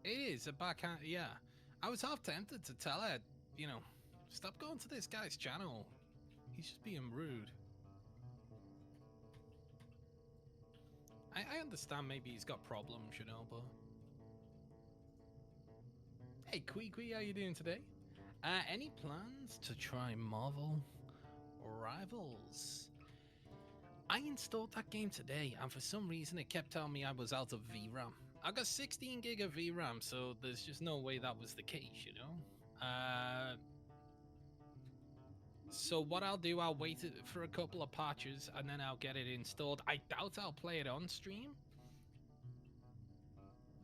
It is a backhand, yeah. I was half tempted to tell her, you know, stop going to this guy's channel. He's just being rude. I understand maybe he's got problems, you know, but... Hey, Quee, how you doing today? Any plans to try Marvel Rivals? I installed that game today, and for some reason it kept telling me I was out of VRAM. I got 16 gig of VRAM, so there's just no way that was the case, you know? So what I'll do, I'll wait for a couple of patches, and then I'll get it installed. I doubt I'll play it on stream.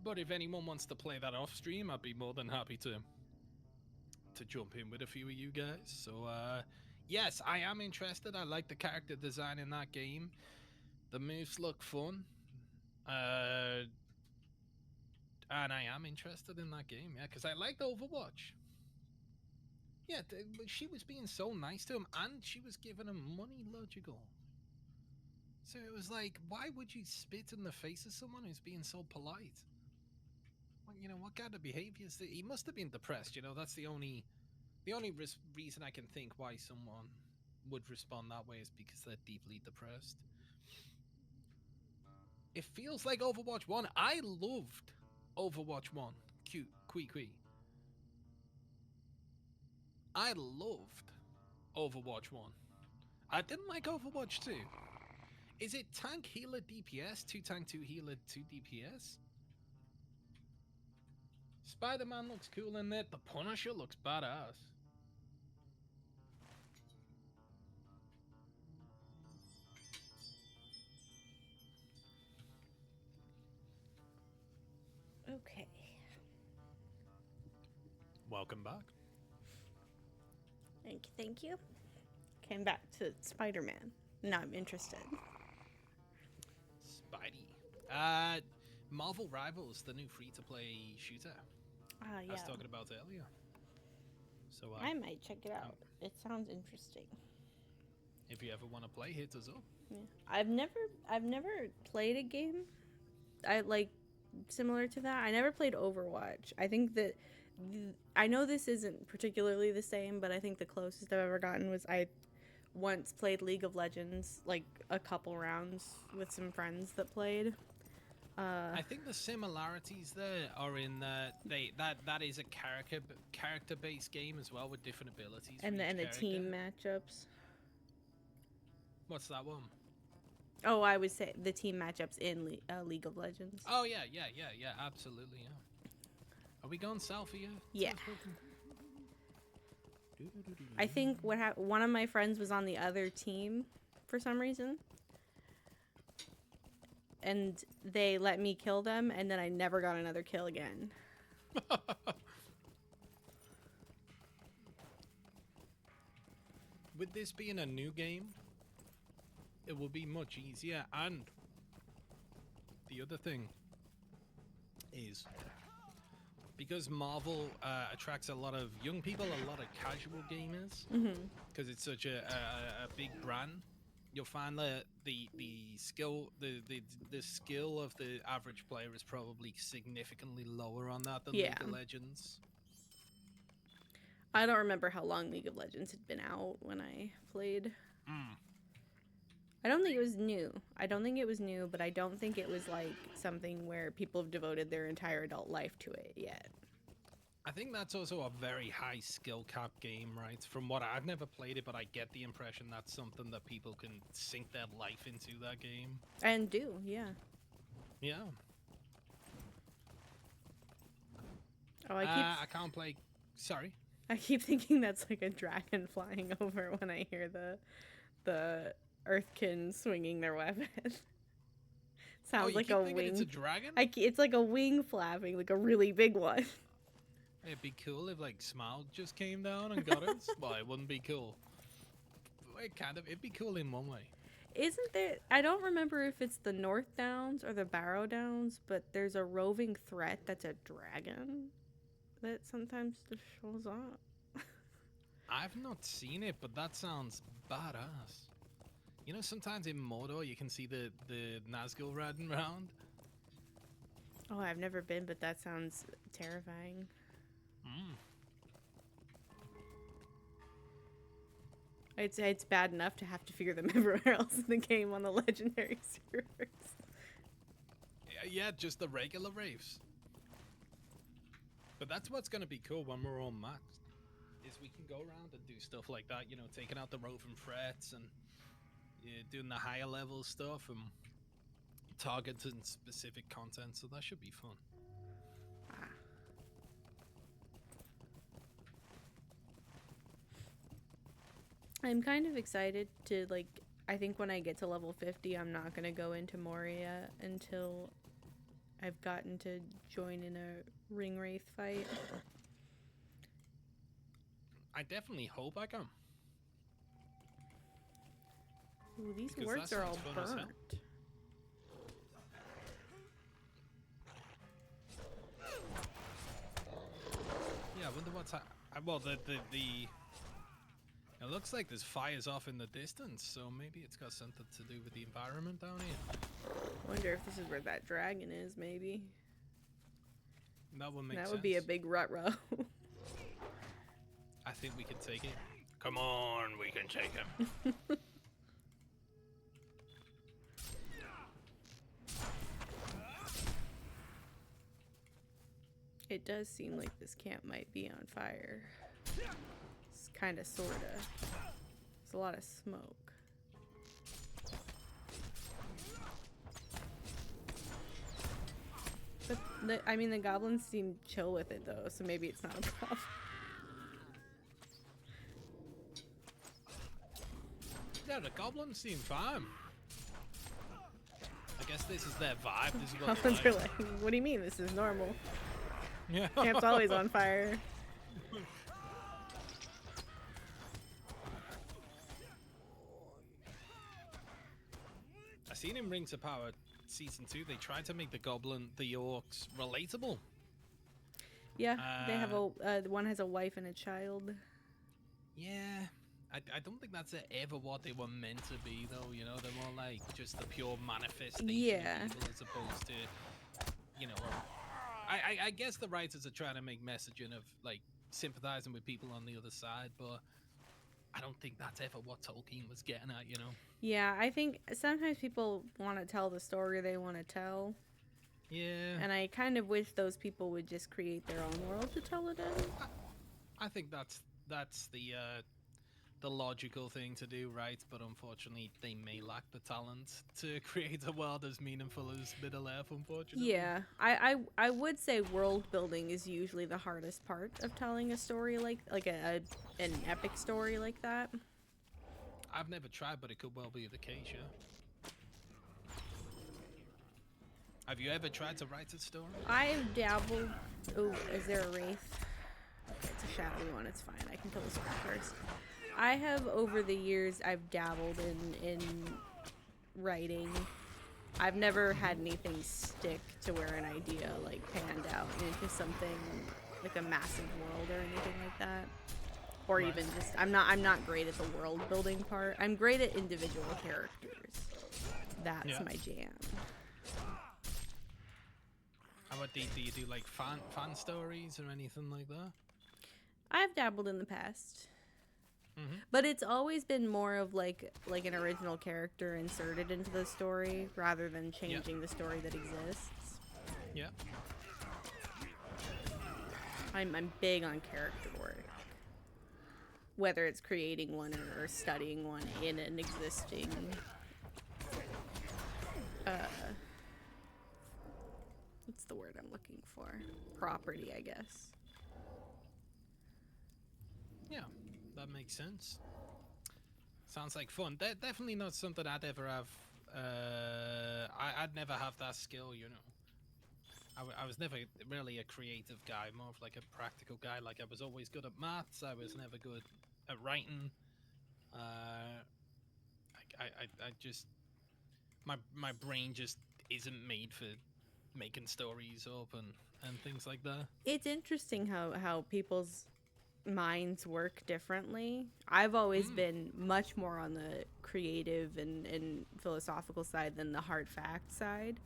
But if anyone wants to play that off stream, I'd be more than happy to jump in with a few of you guys. So, yes, I am interested. I like the character design in that game. The moves look fun. And I am interested in that game, yeah, because I liked Overwatch. Yeah, she was being so nice to him, and she was giving him money, logical. So it was like, why would you spit in the face of someone who's being so polite? Well, you know, what kind of behavior is that? He must have been depressed, you know, that's the only reason I can think why someone would respond that way is because they're deeply depressed. It feels like Overwatch 1. I loved Overwatch 1. Quee. I loved Overwatch 1. I didn't like Overwatch 2. Is it tank, healer, DPS? 2 tank, 2 healer, 2 DPS? Spider-Man looks cool in there. The Punisher looks badass. Okay. Welcome back. Thank you. Came back to Spider-Man. Now I'm interested. Spidey. Marvel Rivals, the new free-to-play shooter. Yeah. I was talking about earlier. So I might check it out. It sounds interesting. If you ever want to play, hit us up. Yeah. I've never played a game I like similar to that. I never played Overwatch. I think that I know this isn't particularly the same, but I think the closest I've ever gotten was I once played League of Legends, like a couple rounds with some friends that played. I think the similarities there are in that that is a character-based game as well with different abilities. And the team matchups. What's that one? Oh, I would say the team matchups in League of Legends. Oh yeah, absolutely, yeah. Are we going south here? Yeah. I think one of my friends was on the other team for some reason. And they let me kill them, and then I never got another kill again. With this being a new game, it will be much easier. And the other thing is, because Marvel attracts a lot of young people, a lot of casual gamers, because it's such a big brand. You'll find that the skill of the average player is probably significantly lower on that than League of Legends. I don't remember how long League of Legends had been out when I played. I don't think it was new. But I don't think it was like something where people have devoted their entire adult life to it yet. I think that's also a very high skill cap game, right? From what I've never played it, but I get the impression that's something that people can sink their life into that game. And do, yeah. Yeah. Oh, I can't play. Sorry. I keep thinking that's like a dragon flying over when I hear the Earthkin swinging their weapon. Sounds like a wing. It's a dragon? It's like a wing flapping, like a really big one. It'd be cool if like Smaug just came down and got it. Well, it wouldn't be cool. It'd be cool in one way. Isn't there? I don't remember if it's the North Downs or the Barrow Downs, but there's a roving threat that's a dragon that sometimes just shows up. I've not seen it, but that sounds badass. You know, sometimes in Mordor you can see the Nazgul riding around. Oh, I've never been, but that sounds terrifying. It's bad enough to have to figure them everywhere else in the game on the legendary servers. Yeah, just the regular raves. But that's what's gonna be cool when we're all maxed, is we can go around and do stuff like that, you know, taking out the roving threats and doing the higher level stuff and targeting specific content, so that should be fun. I'm kind of excited to, like, I think when I get to level 50, I'm not going to go into Moria until I've gotten to join in a ring wraith fight. I definitely hope I can. Ooh, these Because words that are all sounds fun as hell. burnt. Yeah, I wonder what's well, it looks like there's fires off in the distance, so maybe it's got something to do with the environment down here. Wonder if this is where that dragon is, maybe. That would make sense. That would be a big rut-row. I think we can take it. Come on, we can take him. It does seem like this camp might be on fire. It's kind of, sort of. There's a lot of smoke. But, I mean, the goblins seem chill with it, though, so maybe it's not a problem. Yeah, the goblins seem fine. I guess this is their vibe. This is what Goblins are like, what do you mean? This is normal. Yeah. Camp's always on fire. I seen in Rings of Power Season 2, they tried to make the orcs relatable. Yeah, they have one has a wife and a child. Yeah, I don't think that's ever what they were meant to be, though. You know, they're more like just the pure manifestation of evil as opposed to, you know. I guess the writers are trying to make messaging of like sympathizing with people on the other side, but I don't think that's ever what Tolkien was getting at, you know. Yeah, I think sometimes people want to tell the story they want to tell. Yeah. And I kind of wish those people would just create their own world to tell it in. I think that's the logical thing to do, right? But unfortunately, they may lack the talent to create a world as meaningful as Middle-earth, unfortunately. Yeah, I would say world building is usually the hardest part of telling a story like an epic story like that. I've never tried, but it could well be the case, yeah. Have you ever tried to write a story? I've dabbled. Oh, is there a wraith? It's a shadowy one. It's fine. I can kill this one first. I have, over the years, I've dabbled in writing. I've never had anything stick to where an idea like panned out into something like a massive world or anything like that. Or Right. even just I'm not great at the world building part. I'm great at individual characters. That's Yeah. my jam. How about do you do like fan stories or anything like that? I've dabbled in the past. Mm-hmm. But it's always been more of like an original character inserted into the story rather than changing the story that exists. Yeah. I'm big on character work. Whether it's creating one or studying one in an existing what's the word I'm looking for? Property, I guess. Yeah, that makes sense. Sounds like fun. Definitely not something I'd ever have. I'd never have that skill, you know. I was never really a creative guy, more of like a practical guy. Like I was always good at maths. I was never good at writing. I just my brain just isn't made for making stories up and things like that. It's interesting how people's minds work differently. I've always been much more on the creative and philosophical side than the hard fact side.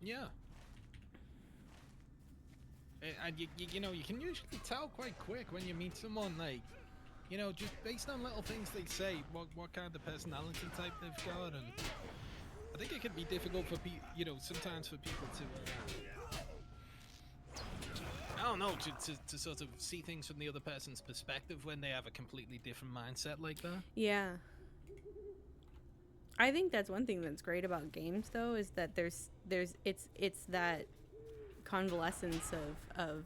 Yeah. And you know, you can usually tell quite quick when you meet someone, like, you know, just based on little things they say, what kind of personality type they've got, and I think it can be difficult for people, you know, sometimes for people to, I don't know, to sort of see things from the other person's perspective when they have a completely different mindset like that. Yeah. I think that's one thing that's great about games though, is that it's that convalescence of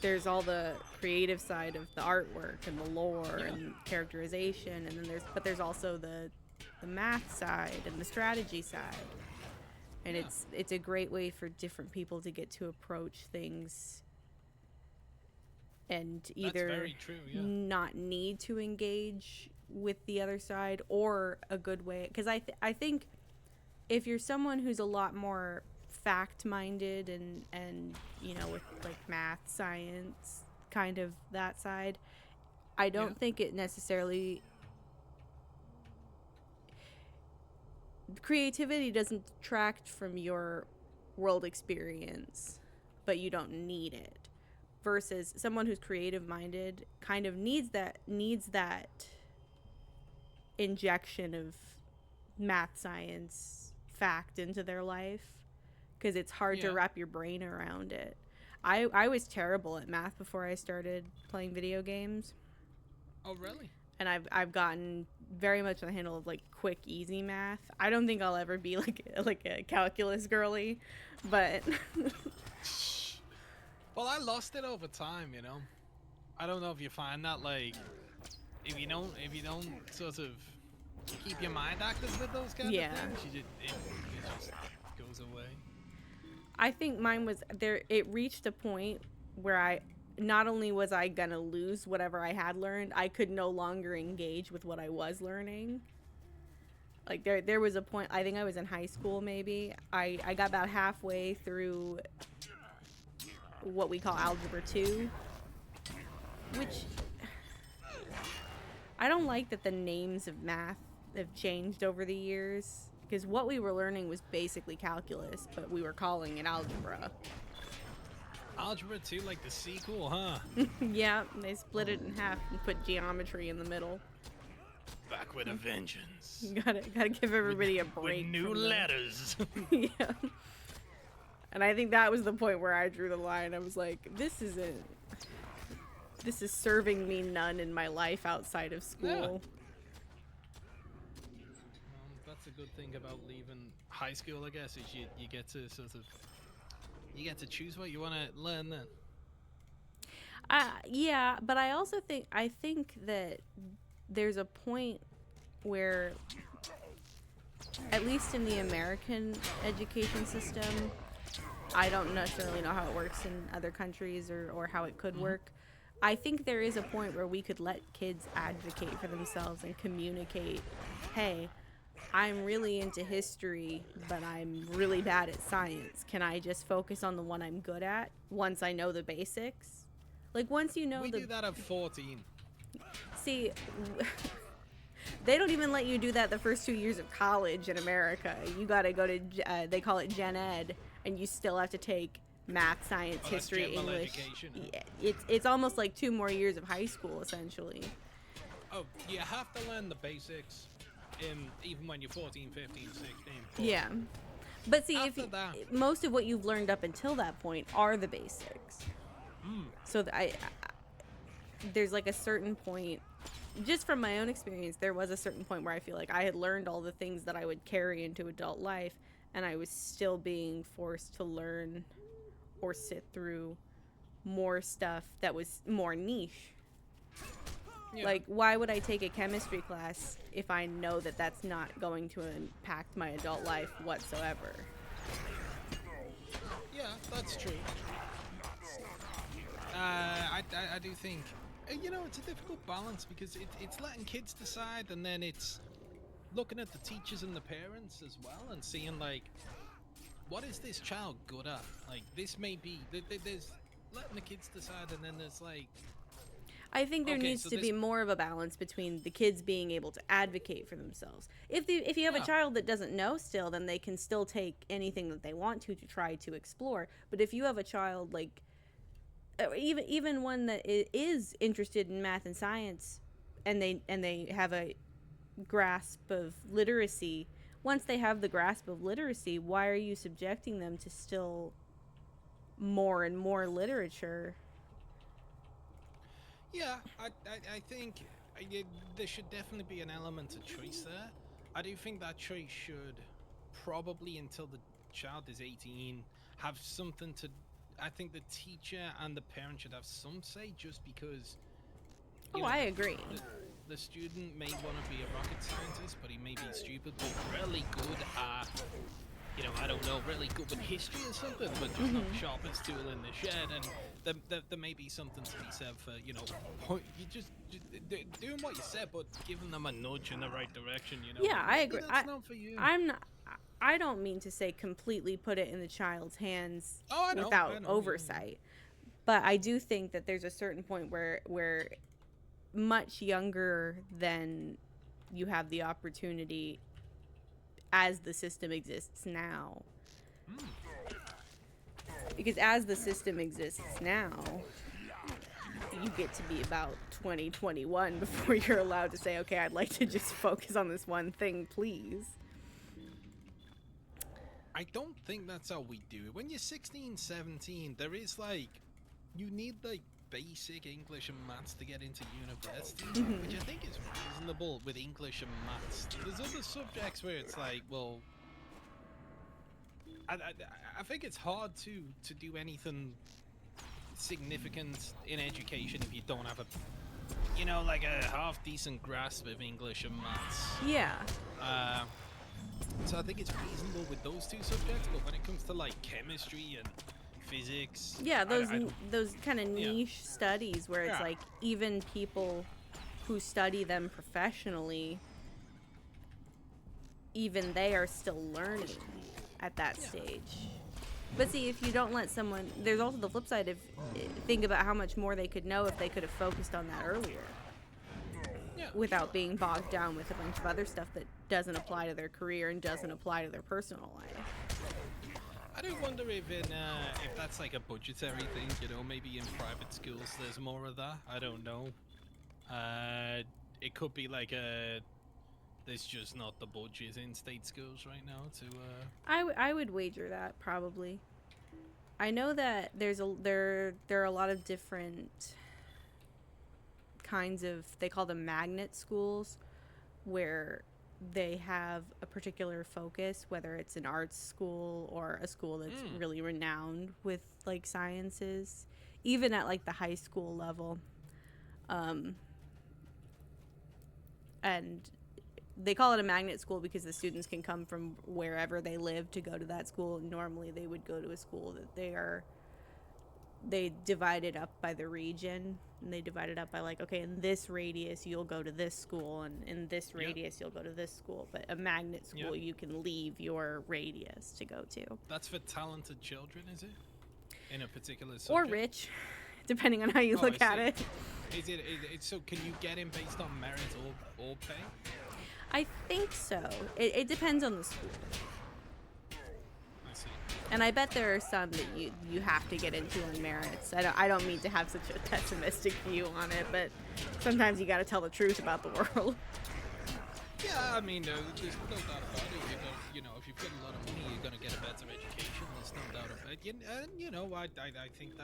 there's all the creative side of the artwork and the lore and characterization, and then there's also the math side and the strategy side. And it's a great way for different people to get to approach things and either That's very true, yeah. not need to engage with the other side, or a good way, because I think if you're someone who's a lot more fact-minded and you know, with like math, science, kind of that side, I don't think it necessarily, creativity doesn't detract from your world experience, but you don't need it, versus someone who's creative minded kind of needs that injection of math, science, fact into their life, because it's hard to wrap your brain around it. I was terrible at math before I started playing video games. Oh, really? And I've gotten very much on the handle of like quick, easy math. I don't think I'll ever be like a calculus girly, but well, I lost it over time, you know. I don't know if you find that, like, if you don't sort of keep your mind active with those kind of things, it just goes away. I think mine was there. It reached a point where I not only was I gonna lose whatever I had learned, I could no longer engage with what I was learning. Like there was a point, I think I was in high school maybe. I got about halfway through what we call Algebra 2, which I don't like that the names of math have changed over the years, because what we were learning was basically calculus, but we were calling it algebra. Algebra 2, like the sequel, huh? Yeah, they split it in half and put geometry in the middle. Back with a vengeance. Gotta give everybody a break. With new letters. Yeah. And I think that was the point where I drew the line. I was like, this is serving me none in my life outside of school. That's a good thing about leaving high school, I guess, is you get to sort of, you get to choose what you want to learn then. Yeah, but I also think that there's a point where, at least in the American education system, I don't necessarily know how it works in other countries or how it could work. I think there is a point where we could let kids advocate for themselves and communicate, hey, I'm really into history, but I'm really bad at science. Can I just focus on the one I'm good at once I know the basics? Like, once you know We the... do that at 14. See, they don't even let you do that the first 2 years of college in America. You gotta go to, they call it Gen Ed, and you still have to take math, science, Oh, that's history, general English. education, huh? Yeah, it's almost like 2 more years of high school, essentially. Oh, you have to learn the basics, even when you're 14, 15, 16. But Yeah. But see, After that- most of what you've learned up until that point are the basics. So there's like a certain point, just from my own experience, there was a certain point where I feel like I had learned all the things that I would carry into adult life, and I was still being forced to learn or sit through more stuff that was more niche. Yeah. Like, why would I take a chemistry class if I know that that's not going to impact my adult life whatsoever? Yeah, that's true. I do think, it's a difficult balance because it's letting kids decide, and then it's looking at the teachers and the parents as well and seeing, like, what is this child good at? Like, this may be, there's letting the kids decide, and then there's, like, I think there Okay, needs so to be this- more of a balance between the kids being able to advocate for themselves. If you have Yeah. a child that doesn't know still, then they can still take anything that they want to try to explore. But if you have a child like even one that is interested in math and science, and they have a grasp of literacy, once they have the grasp of literacy, why are you subjecting them to still more and more literature? Yeah, I think there should definitely be an element of choice there. I do think that choice should probably, until the child is 18, have something to. I think the teacher and the parent should have some say, just because. Oh, I agree. The student may want to be a rocket scientist, but he may be stupid, but really good at. I don't know, really good with history or something, but just not the sharpest tool in the shed. And there may be something to be said for, you just doing what you said, but giving them a nudge in the right direction, Yeah, I agree. That's not for you. I don't mean to say completely put it in the child's hands Oh, I know, without I know, oversight, but I do think that there's a certain point where much younger than you have the opportunity, as the system exists now. Because as the system exists now, you get to be about 20, 21 before you're allowed to say, okay, I'd like to just focus on this one thing, please. I don't think that's how we do it. When you're 16, 17, there is, like, you need, like, basic English and maths to get into university, which I think is reasonable with English and maths. There's other subjects where it's like, well, I think it's hard to do anything significant in education if you don't have like a half decent grasp of English and maths. Yeah. So I think it's reasonable with those two subjects, but when it comes to, like, chemistry and physics, Yeah, those I don't- those kind of Yeah. niche studies where it's Yeah. like even people who study them professionally, even they are still learning at that stage. But see, if you don't let someone, there's also the flip side. Think about how much more they could know if they could have focused on that earlier, Yeah. without being bogged down with a bunch of other stuff that doesn't apply to their career and doesn't apply to their personal life. I do wonder if if that's like a budgetary thing, maybe in private schools there's more of that. I don't know. It could be like there's just not the budget in state schools right now to. I would wager that probably. I know that there are a lot of different kinds of, they call them magnet schools, where they have a particular focus, whether it's an arts school or a school that's really renowned with, like, sciences, even at, like, the high school level. And they call it a magnet school because the students can come from wherever they live to go to that school. Normally they would go to a school that they are they divide it up by the region, and they divide it up by like, okay, in this radius you'll go to this school, and in this radius you'll go to this school. But a magnet school, you can leave your radius to go to. That's for talented children, is it? In a particular subject? Or rich, depending on how you look at it. Is it so? Can you get in based on merit or pay? I think so. It depends on the school. I see. And I bet there are some that you have to get into on merits. I don't mean to have such a pessimistic view on it, but sometimes you got to tell the truth about the world. Yeah, I mean, there's no doubt about it. You know, if you've got a lot of money, you're gonna get a better education. There's no doubt about it. And you know, I think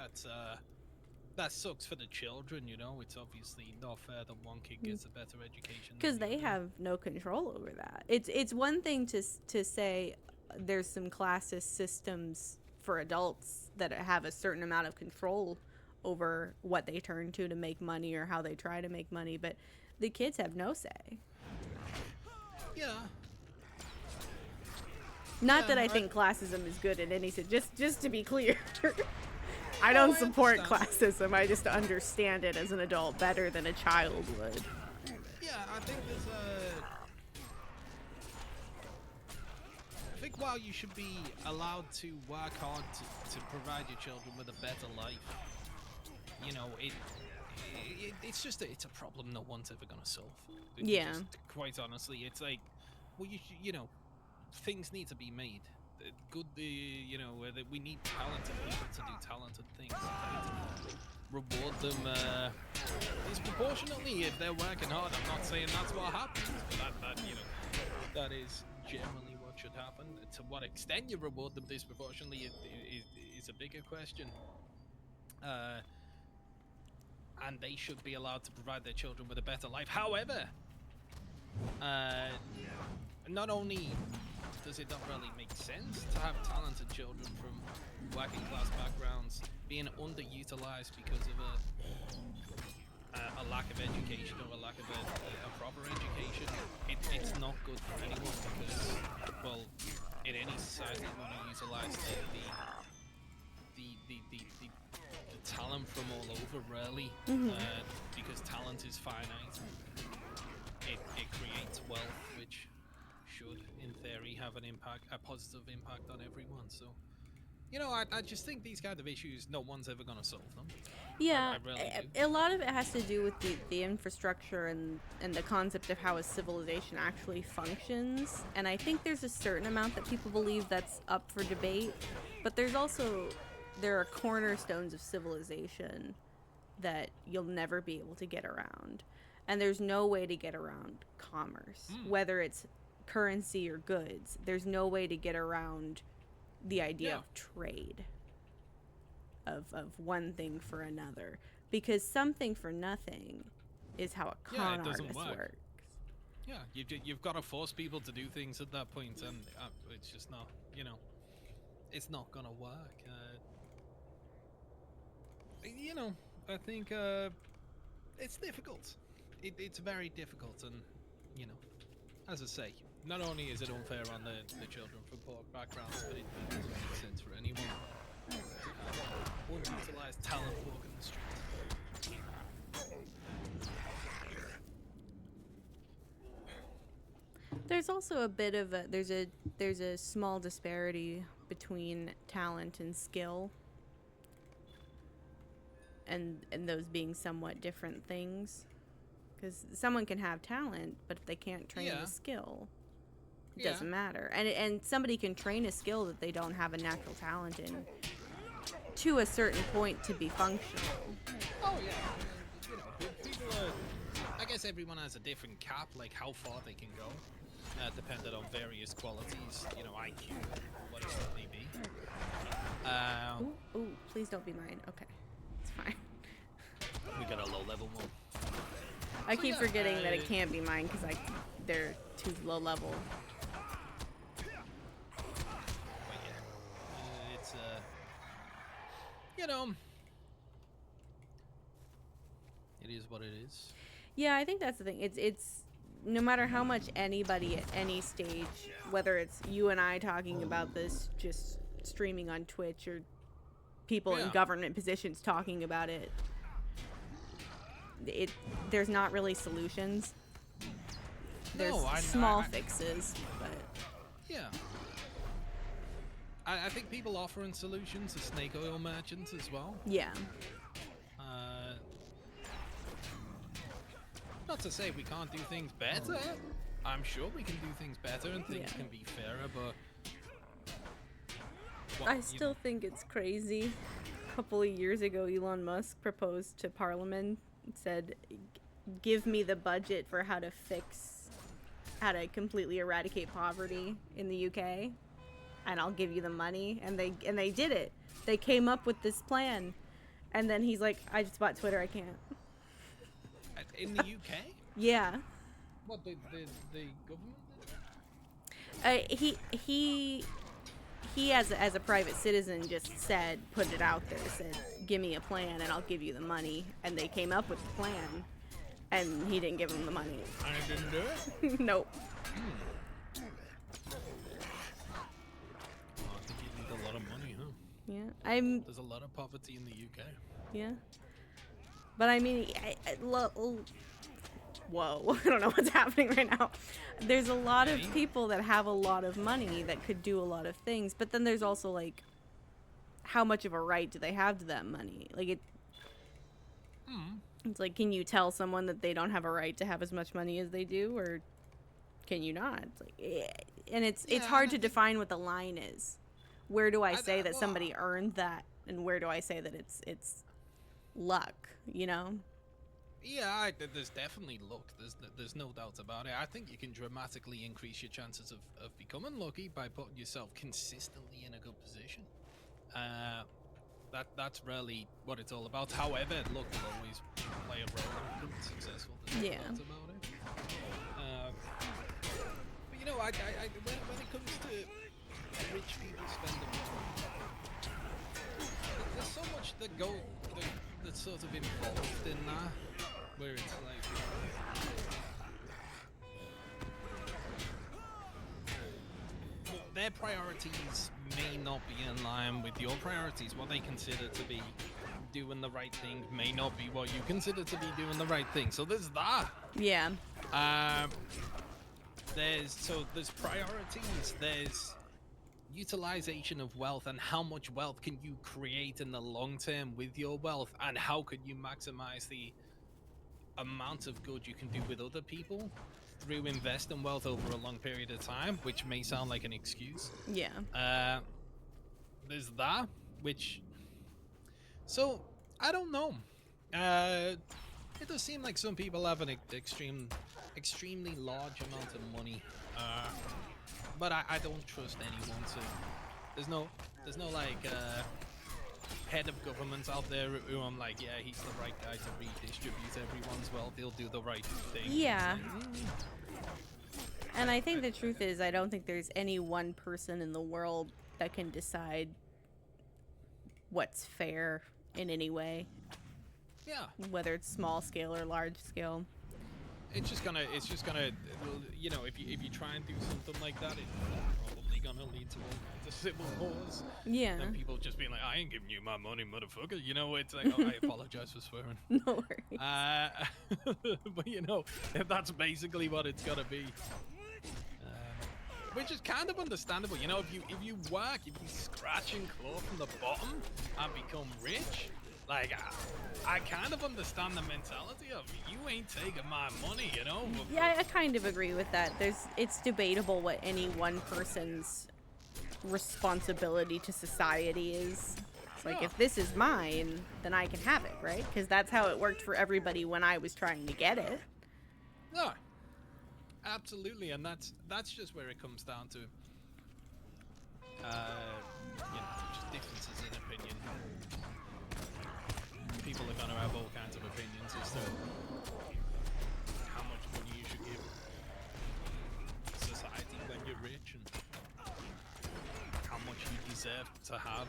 that sucks for the children. You know, it's obviously not fair that one kid gets a better education Because than the they other. have no control over that. It's one thing to say there's some classist systems for adults that have a certain amount of control over what they turn to make money or how they try to make money, but the kids have no say. Yeah. Not that I think classism is good in any sense. Just to be clear. I don't support classism. I just understand it as an adult better than a child would. Yeah, I think there's I think while you should be allowed to work hard to provide your children with a better life, you know, it's just it's a problem no one's ever gonna solve. Yeah. Just, quite honestly, it's like, well, you know, things need to be made. Good, you know, that we need talented people to do talented things. Reward them disproportionately if they're working hard. I'm not saying that's what happens, but that you know, that is generally what should happen. To what extent you reward them disproportionately is a bigger question. And they should be allowed to provide their children with a better life. However, not only does it not really make sense to have talented children from working class backgrounds being underutilized because of a lack of education or a lack of a proper education, it's not good for anyone because, well, in any society you want to utilize the talent from all over, really, because talent is finite. It creates wealth, which should, in theory, have a positive impact on everyone. So, you know, I just think these kind of issues, no one's ever going to solve them. Yeah, I really do. a lot of it has to do with the infrastructure and the concept of how a civilization actually functions. And I think there's a certain amount that people believe that's up for debate, but there are cornerstones of civilization that you'll never be able to get around. And there's no way to get around commerce, whether it's currency or goods. There's no way to get around the idea of trade, of one thing for another, because something for nothing is how a con artist works. Yeah, you've got to force people to do things at that point, and it's just not, you know, it's not gonna work. You know, I think it's difficult. It's very difficult, and you know, as I say, not only is it unfair on the children from poor backgrounds, but it doesn't make sense for anyone to have unutilized talent walking the street. There's also a bit of there's a small disparity between talent and skill, and those being somewhat different things. Because someone can have talent, but if they can't train the skill, it doesn't matter. And somebody can train a skill that they don't have a natural talent in to a certain point to be functional. Oh yeah, you know, people are, I guess everyone has a different cap, like how far they can go, depending on various qualities, you know, IQ, what it may be. Ooh, please don't be mine. Okay, it's fine. We got a low level one. I keep forgetting that it can't be mine because they're too low level. But yeah, it's you know, it is what it is. Yeah, I think that's the thing. It's no matter how much anybody at any stage, whether it's you and I talking about this, just streaming on Twitch, or people in Yeah. government positions talking about it. There's not really solutions. There's No, small I- fixes, but Yeah. I think people offering solutions are snake oil merchants as well. yeah. Not to say we can't do things better. I'm sure we can do things better and things Yeah. can be fairer, but... I still think it's crazy. A couple of years ago, Elon Musk proposed to Parliament, said, "Give me the budget for how to completely eradicate poverty in the UK, and I'll give you the money." And they did it. They came up with this plan, and then he's like, "I just bought Twitter. I can't." In the UK? Yeah. What, the government did? He as a private citizen just said, put it out there, said, "Give me a plan and I'll give you the money." And they came up with the plan, and he didn't give them the money. And it didn't do it? Nope. Oh, I think you need a lot of money, huh? Yeah, There's a lot of poverty in the UK. yeah. But I mean, whoa, I don't know what's happening right now. There's a lot of people that have a lot of money that could do a lot of things, but then there's also, like, how much of a right do they have to that money? Like, it's like, can you tell someone that they don't have a right to have as much money as they do, or can you not? It's like, and it's Yeah, hard and to I think- define what the line is. Where do I say that well, somebody earned that, and where do I say that it's luck, you know? Yeah, there's definitely luck. There's no doubt about it. I think you can dramatically increase your chances of becoming lucky by putting yourself consistently in a good position. That's really what it's all about. However, luck will always play a role in becoming successful. There's no Yeah. doubt about it. But you know, when it comes to rich people spending money, there's so much that's sort of involved in that, where it's like, their priorities may not be in line with your priorities. What they consider to be doing the right thing may not be what you consider to be doing the right thing. So there's that. Yeah. There's priorities, there's utilization of wealth, and how much wealth can you create in the long term with your wealth, and how could you maximize the amount of good you can do with other people through investing wealth over a long period of time, which may sound like an excuse. Yeah. There's that, which, so I don't know. It does seem like some people have an extremely large amount of money, but I don't trust anyone to. There's no like head of government out there who I'm like, yeah, he's the right guy to redistribute everyone's wealth. He'll do the right thing. Yeah. And I think the truth is, I don't think there's any one person in the world that can decide what's fair in any way, Yeah. whether it's small scale or large scale. It's just gonna, you know, if you try and do something like that, it's probably gonna lead to all kinds of civil wars. Yeah. And people just being like, I ain't giving you my money, motherfucker. You know, it's like, oh, I apologize for swearing. No worries. But you know, that's basically what it's gotta be. Which is kind of understandable, you know. If you work, if you scratch and claw from the bottom and become rich, like I kind of understand the mentality of you ain't taking my money, you know. Yeah, I kind of agree with that. It's debatable what any one person's responsibility to society is. It's like, Yeah. if this is mine, then I can have it, right? Because that's how it worked for everybody when I was trying to get it. No, absolutely, and that's just where it comes down to, you know, just differences in opinion. People are gonna have all kinds of opinions as to how much money you should give society when you're rich, and how much you deserve to have.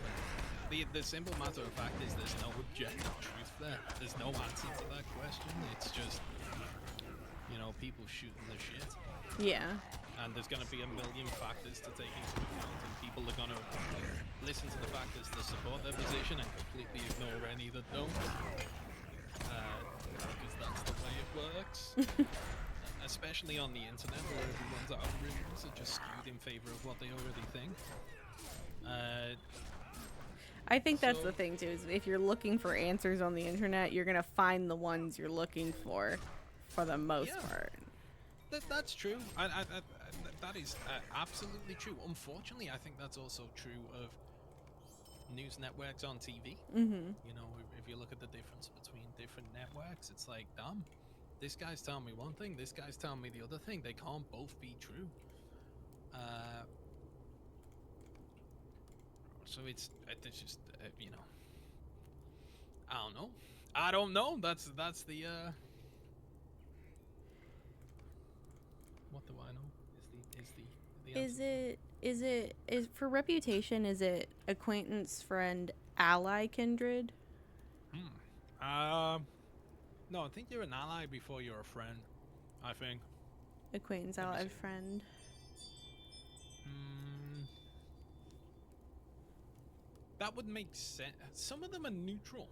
And the simple matter of fact is, there's no objective truth there. There's no answer to that question. It's just, you know, people shooting the shit. Yeah. and there's going to be a million factors to take into account, and people are going to listen to the factors that support their position and completely ignore any that don't, because that's the way it works. Especially on the internet, where everyone's algorithms are just skewed in favor of what they already think. I think that's So- the thing too. Is if you're looking for answers on the internet, you're gonna find the ones you're looking for the most Yeah. part. That's true. That is absolutely true. Unfortunately, I think that's also true of news networks on TV. Mm-hmm. You know, if you look at the difference between different networks, it's like, damn, this guy's telling me one thing, this guy's telling me the other thing. They can't both be true. So it's just you know, I don't know. That's the what do I know? Is the answer. Is for reputation? Is it acquaintance, friend, ally, kindred? No, I think you're an ally before you're a friend. I think. Acquaintance, Let me ally, see. friend. That would make sense. Some of them are neutral.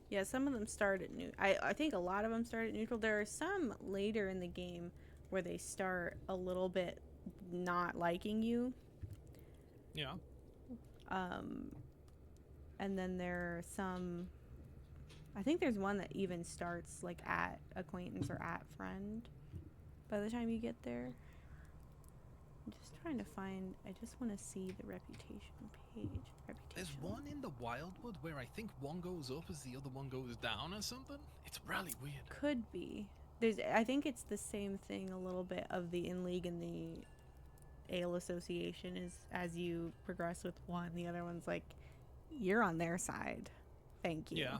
Yeah, some of them start at new. I think a lot of them start at neutral. There are some later in the game where they start a little bit not liking you. Yeah. And then there are some. I think there's one that even starts like at acquaintance or at friend by the time you get there. I'm just trying to find. I just want to see the reputation page. There's one in the Wildwood where I think one goes up as the other one goes down or something. It's really weird. Could be. There's. I think it's the same thing a little bit of the in league and the Ale Association is as you progress with one, the other one's like, you're on their side. Thank you. Yeah.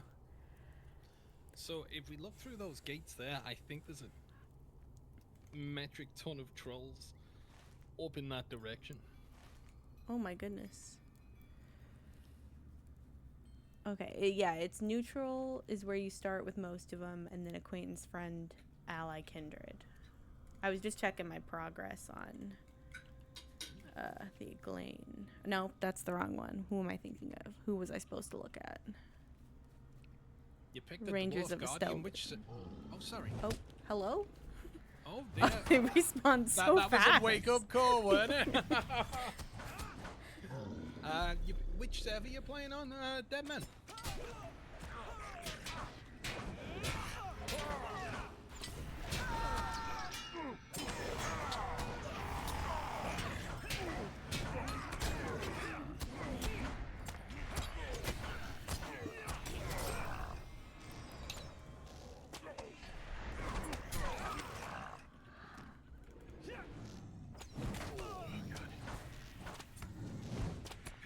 So if we look through those gates there, I think there's a metric ton of trolls up in that direction. Oh my goodness. Okay, yeah, it's neutral is where you start with most of them, and then acquaintance, friend, ally, kindred. I was just checking my progress on the Glane. No, that's the wrong one. Who am I thinking of? Who was I supposed to look at? You picked the Rangers Dwarf of Guardian, Estelvin. which... Oh, sorry. Oh, hello? Oh, yeah. They respawn so that fast. was a wake-up call, wasn't it? Which server you playing on, Deadman?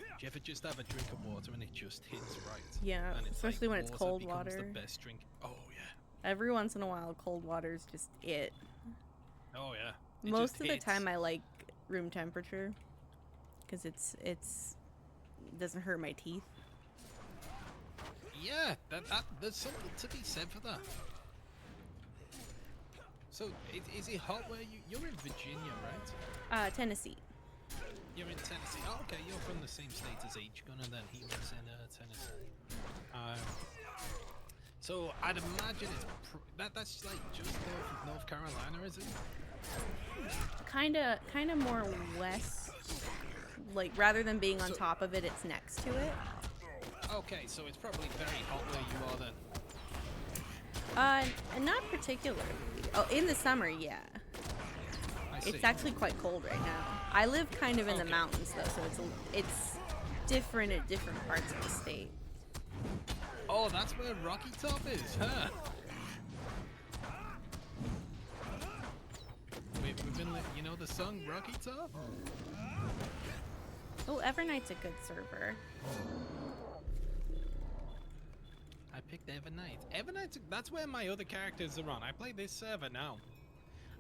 Do you ever just have a drink of water and it just hits right? Yeah, And it's especially like when it's water cold becomes water. the best drink. Oh yeah. Every once in a while, cold water's just it. Oh yeah. It Most just of the hits. time, I like room temperature because it doesn't hurt my teeth. Yeah, there's something to be said for that. So, is it hot where you're in Virginia, right? Tennessee. You're in Tennessee. Oh, okay, you're from the same state as H-Gunner, then he lives in Tennessee. So I'd imagine it's that's like just north of North Carolina, is it? Kinda more west. Like rather than being on So- top of it, it's next to it. Okay, so it's probably very hot where you are then. And not particularly. Oh, in the summer, yeah. I see. It's actually quite cold right now. I live kind of in the Okay. mountains though, so it's different at different parts of the state. Oh, that's where Rocky Top is, huh? We've been, you know the song Rocky Top? Oh, Evernight's a good server. I picked Evernight. Evernight, that's where my other characters are on. I play this server now.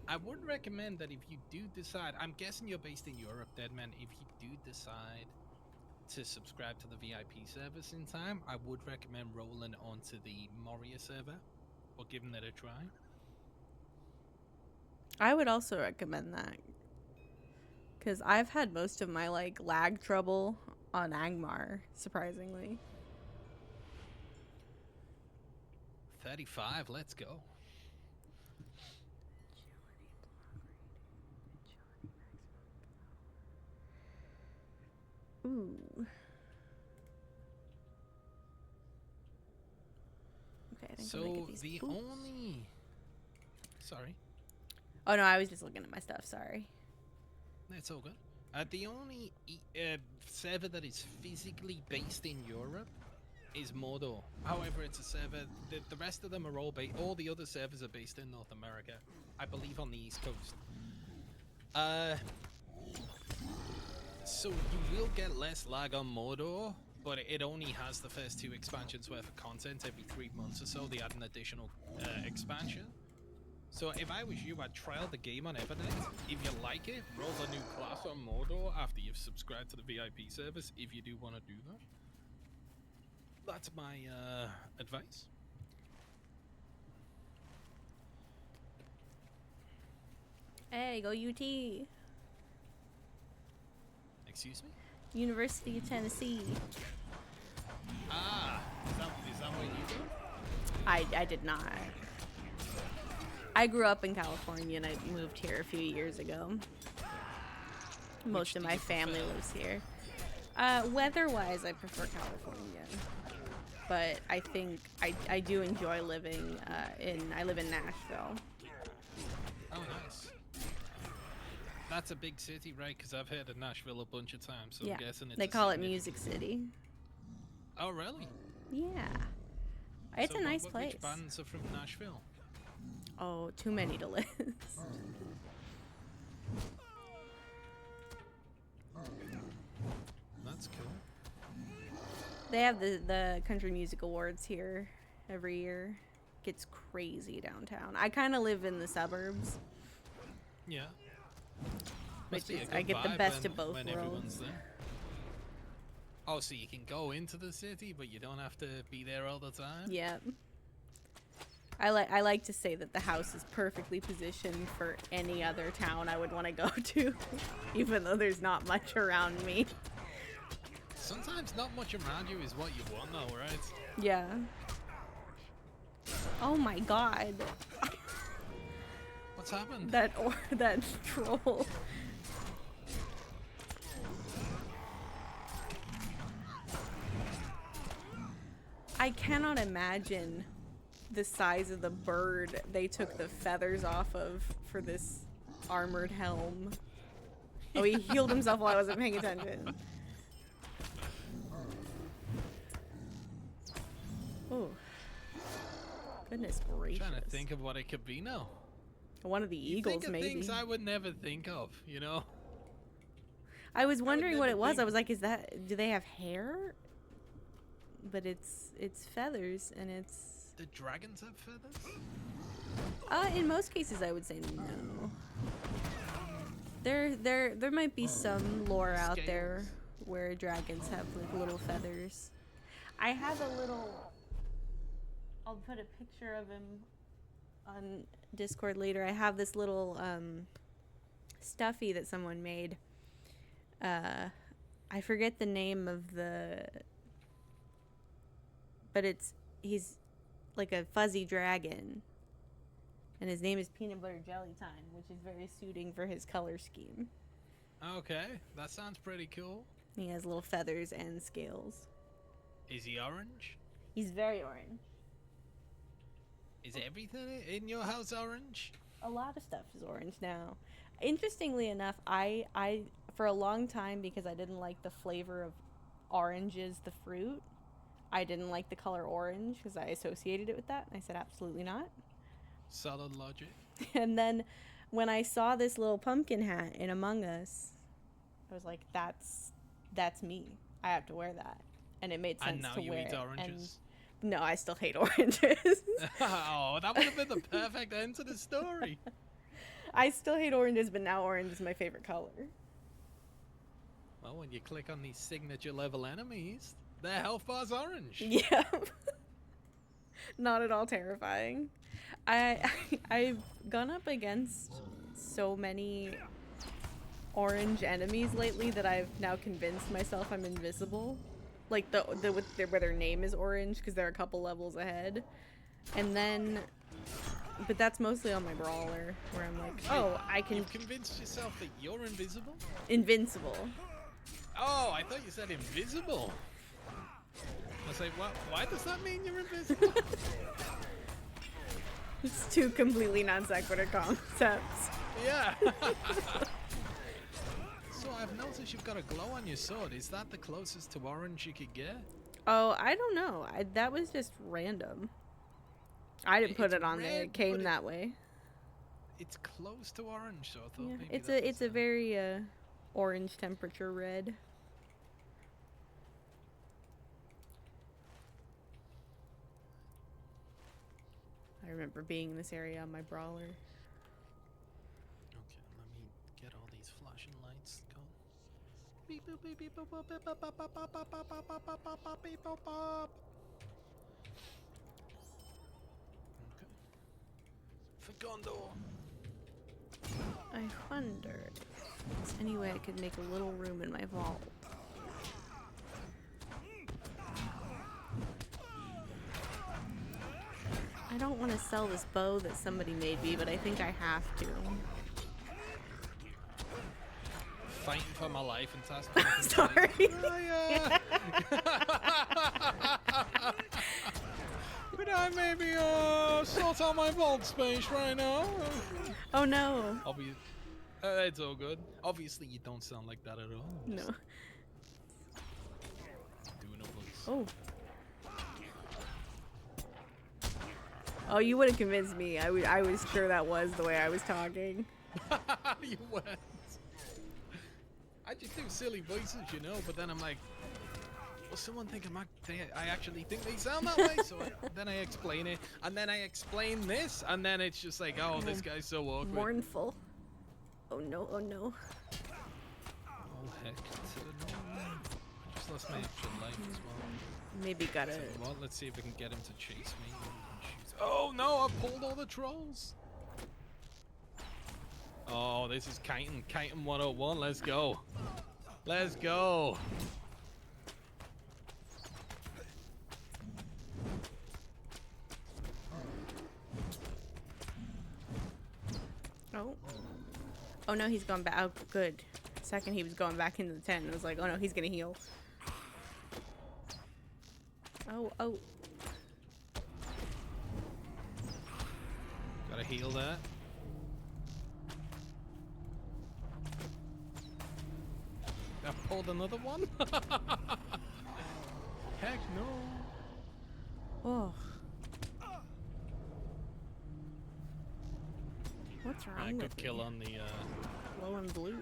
I would recommend that if you do decide, I'm guessing you're based in Europe, Deadman, if you do decide to subscribe to the VIP service in time, I would recommend rolling onto the Moria server or giving it a try. I would also recommend that. Because I've had most of my, like, lag trouble on Angmar, surprisingly. 35, let's go. Ooh. Okay, I think I'll make So it these the boots. only... Sorry. Oh, no, I was just looking at my stuff, sorry. That's all good. The only server that is physically based in Europe is Mordor. However, it's a server. The rest of them are all the other servers are based in North America. I believe on the East Coast. So you will get less lag on Mordor, but it only has the first 2 expansions worth of content. Every 3 months or so, they add an additional expansion. So if I was you, I'd trial the game on Evernet. If you like it, roll a new class on Mordor after you've subscribed to the VIP service, if you do want to do that. That's my advice. Hey, go UT. Excuse me? University of Tennessee. Ah, is that what you do? I did not. I grew up in California and I moved here a few years ago. Most of do my you family prefer? lives here. Weather-wise, I prefer California. But I think I do enjoy living I live in Nashville. Oh, nice. That's a big city, right? Because I've heard of Nashville a bunch of times, so Yeah, I'm guessing it's they a call it significant- Music City. Oh, really? Yeah. It's So a nice which place. bands are from Nashville? Oh, too many to list. That's cool. They have the Country Music Awards here every year. Gets crazy downtown. I kind of live in the suburbs, Yeah. which Must be a is good I get the vibe best when- of both when everyone's worlds. there. Oh, so you can go into the city, but you don't have to be there all the time? Yeah. I like to say that the house is perfectly positioned for any other town I would want to go to, even though there's not much around me. Sometimes not much around you is what you want, though, right? Yeah. Oh my god. What's happened? That troll. I cannot imagine the size of the bird they took the feathers off of for this armored helm. Oh, he healed himself while I wasn't paying attention. Oh. Goodness gracious. Trying to think of what it could be now. One of the You eagles, think of maybe. things I would never think of, you know? I was wondering what never it was. I think- was like, do they have hair? But it's feathers and it's Do dragons have feathers? in most cases I would say no. There might be some lore out there Scales. where dragons have like little feathers. I have a little I'll put a picture of him on Discord later. I have this little stuffy that someone made. I forget the name of but he's like a fuzzy dragon. And his name is Peanut Butter Jelly Time, which is very suiting for his color scheme. Okay, that sounds pretty cool. He has little feathers and scales. Is he orange? He's very orange. Is everything in your house orange? A lot of stuff is orange now. Interestingly enough, I for a long time, because I didn't like the flavor of oranges, the fruit, I didn't like the color orange because I associated it with that. And I said, absolutely not. Solid logic. And then when I saw this little pumpkin hat in Among Us, I was like, that's me. I have to wear that. And it made sense And now to you wear eat it. oranges. And no, I still hate oranges. Oh, that would have been the perfect end to the story. I still hate oranges, but now orange is my favorite color. Well, when you click on these signature level enemies, their health bar's orange. Yeah. Not at all terrifying. I've gone up against so many orange enemies lately that I've now convinced myself I'm invisible. Like where their name is orange because they're a couple levels ahead. And then, but that's mostly on my brawler where I'm like, oh, I can You've convinced yourself that you're invisible? invincible. Oh, I thought you said invisible. I was like, what? Why does that mean you're invisible? It's two completely non sequitur concepts. Yeah. So I've noticed you've got a glow on your sword. Is that the closest to orange you could get? Oh, I don't know. That was just random. I didn't put It's it on there. red, It came but that way. It's close to orange, so I thought Yeah, maybe it's that a was very orange temperature red. I remember being in this area on my brawler. Okay, let me get all these flashing lights going. Beep boop beep beep boop boop beep bop bop bop bop bop bop bop bop bop bop bop beep bop bop. Okay. For Gondor. I wonder if there's any way I could make a little room in my vault. I don't want to sell this bow that somebody made me, but I think I have to. Fighting for my life and tasking. Sorry. Could I maybe sort out my vault space right now? Oh no. It's all good. Obviously, you don't sound like that at all. No. Doing a voice. Oh. Oh, you would have convinced me. I was sure that was the way I was talking. You weren't. I just do silly voices, you know, but then I'm like, well, someone think I actually think they sound that way, so then I explain it, and then I explain this, and then it's just like, oh, this guy's so awkward. Mournful. Oh no, oh no. Oh, heck to the no. I just lost my extra life as well. Maybe gotta... Tell you what, let's see if we can get him to chase me. Oh no, I pulled all the trolls. Oh, this is Chitin 101. Let's go. Let's go. Oh. Oh no, he's gone back. Oh, good. Second he was going back into the tent, and I was like, oh no, he's gonna heal. Oh, oh. Gotta heal that. I pulled another one. Heck no. Oh. What's wrong with Good kill me? on the. Low and blue.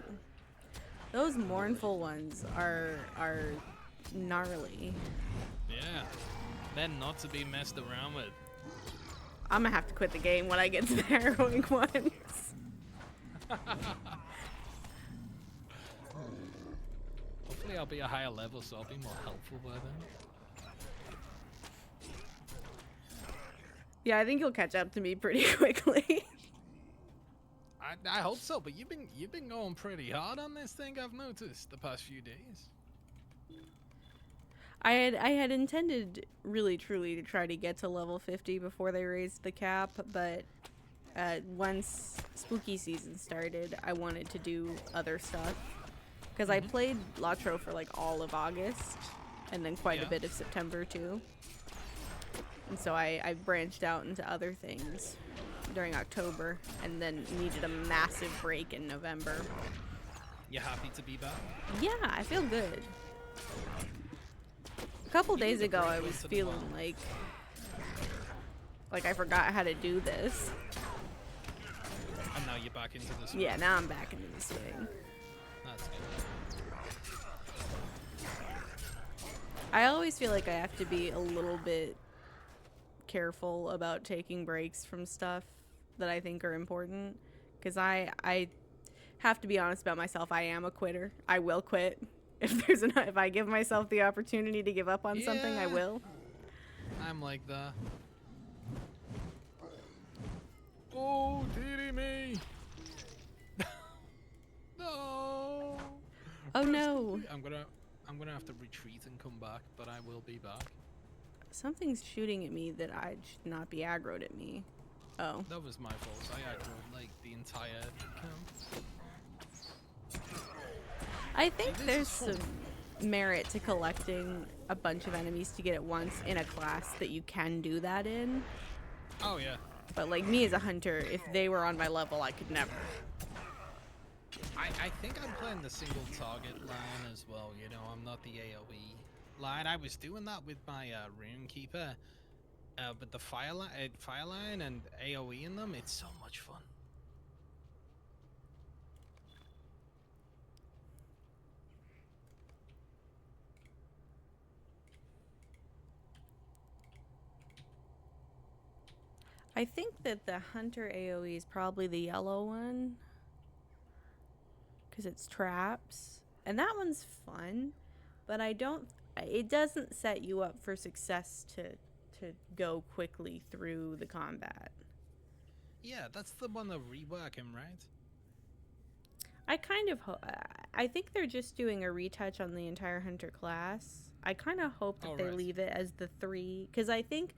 Those mournful ones are gnarly. Yeah, they're not to be messed around with. I'm gonna have to quit the game when I get to the harrowing ones. Hopefully, I'll be a higher level, so I'll be more helpful by then. Yeah, I think you'll catch up to me pretty quickly. I hope so, but you've been going pretty hard on this thing. I've noticed the past few days. I had intended really truly to try to get to level 50 before they raised the cap, but once spooky season started, I wanted to do other stuff because I played Latro for like all of August and then quite a bit of September too, and so I branched out into other things during October and then needed a massive break in November. You happy to be back? Yeah, I feel good. A couple days ago I was feeling like I forgot how to do this. And now you're back into the swing. Yeah, now I'm back into the swing. That's good. I always feel like I have to be a little bit careful about taking breaks from stuff that I think are important, because I have to be honest about myself. I am a quitter. I will quit if I give myself the opportunity to give up on something. I will. I'm like that. Oh, dearie me. No. no. I'm gonna have to retreat and come back, but I will be back. Something's shooting at me that I should not be aggroed at me. Oh. That was my fault. I aggroed like the entire camp. I think This there's is fun. some merit to collecting a bunch of enemies to get it once in a class that you can do that in. Oh yeah. But like me as a hunter, if they were on my level, I could never. I think I'm playing the single target line as well. You know, I'm not the AOE line. I was doing that with my Rune Keeper, but the fire line and AOE in them, it's so much fun. I think that the hunter AOE is probably the yellow one. Because it's traps. And that one's fun. But it doesn't set you up for success to go quickly through the combat. Yeah, that's the one of reworking, right? I think they're just doing a retouch on the entire hunter class. I kind of hope that they right. leave it as the 3, because I think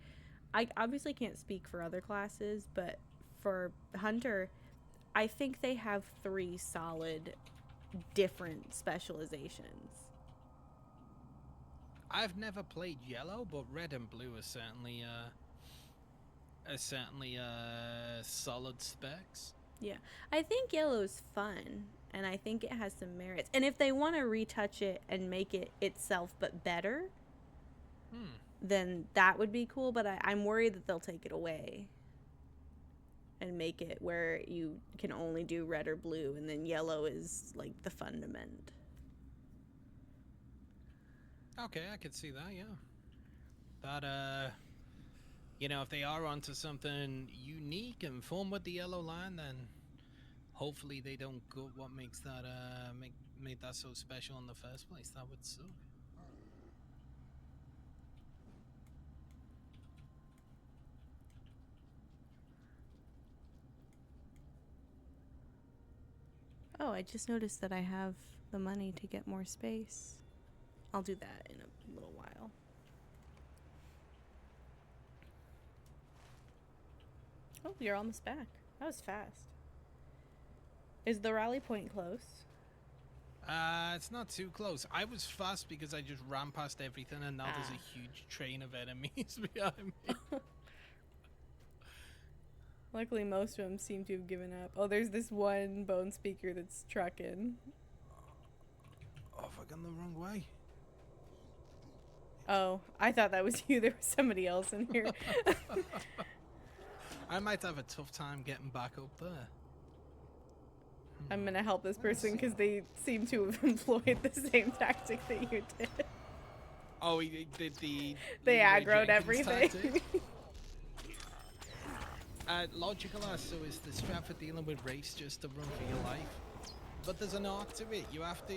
I obviously can't speak for other classes, but for hunter, I think they have 3 solid different specializations. I've never played yellow, but red and blue are certainly solid specs. Yeah, I think yellow's fun, and I think it has some merits. And if they want to retouch it and make it itself but better, then that would be cool. But I'm worried that they'll take it away and make it where you can only do red or blue, and then yellow is like the fundament. Okay, I could see that, yeah. But, you know, if they are onto something unique and fun with the yellow line, then hopefully they don't go what makes that, made that so special in the first place. That would suck. Oh, I just noticed that I have the money to get more space. I'll do that in a little while. Oh, you're almost back. That was fast. Is the rally point close? It's not too close. I was fast because I just ran past everything, and now there's a huge train of enemies behind me. Luckily, most of them seem to have given up. Oh, there's this one bone speaker that's trucking. Oh, have I gone the wrong way? Oh, I thought that was you. There was somebody else in here. I might have a tough time getting back up there. I'm gonna help this person because they seem to have employed the same tactic that you did. Oh, he did the... They Leroy aggroed Jenkins everything. tactic. Logical as so is the strat for dealing with race just to run for your life. But there's an art to it. You have to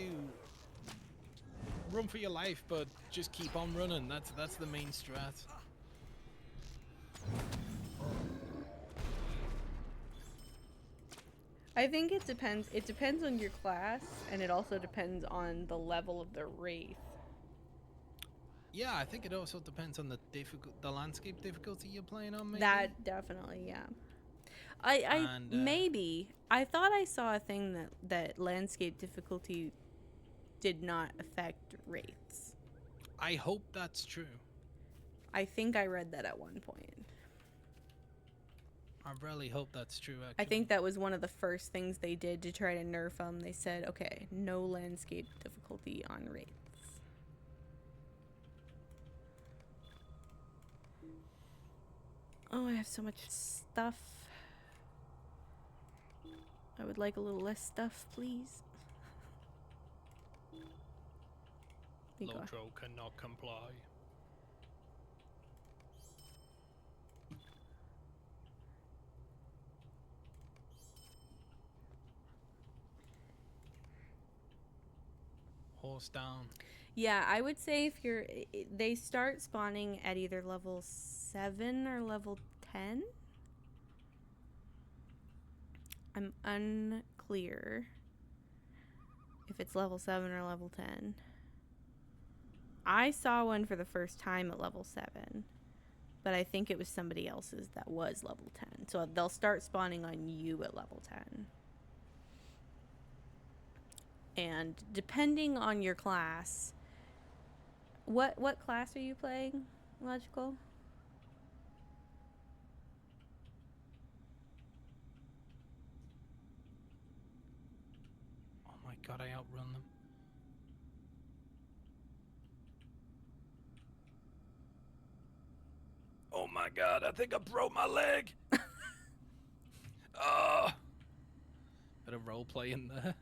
run for your life, but just keep on running. That's the main strat. I think it depends. It depends on your class, and it also depends on the level of the wraith. Yeah, I think it also depends on the landscape difficulty you're playing on, maybe. That definitely, yeah. I maybe I thought I saw a thing that landscape difficulty did not affect wraiths. I hope that's true. I think I read that at one point. I really hope that's true, actually. I think that was one of the first things they did to try to nerf them. They said, okay, no landscape difficulty on wraiths. Oh, I have so much stuff. I would like a little less stuff, please. Lotro cannot comply. Horse down. Yeah, I would say if they start spawning at either level 7 or level 10. I'm unclear if it's level 7 or level 10. I saw one for the first time at level 7, but I think it was somebody else's that was level 10. So they'll start spawning on you at level 10. And depending on your class, what class are you playing, Logical? Oh my god, I outrun them. Oh my god, I think I broke my leg. Oh. Bit of role play in there.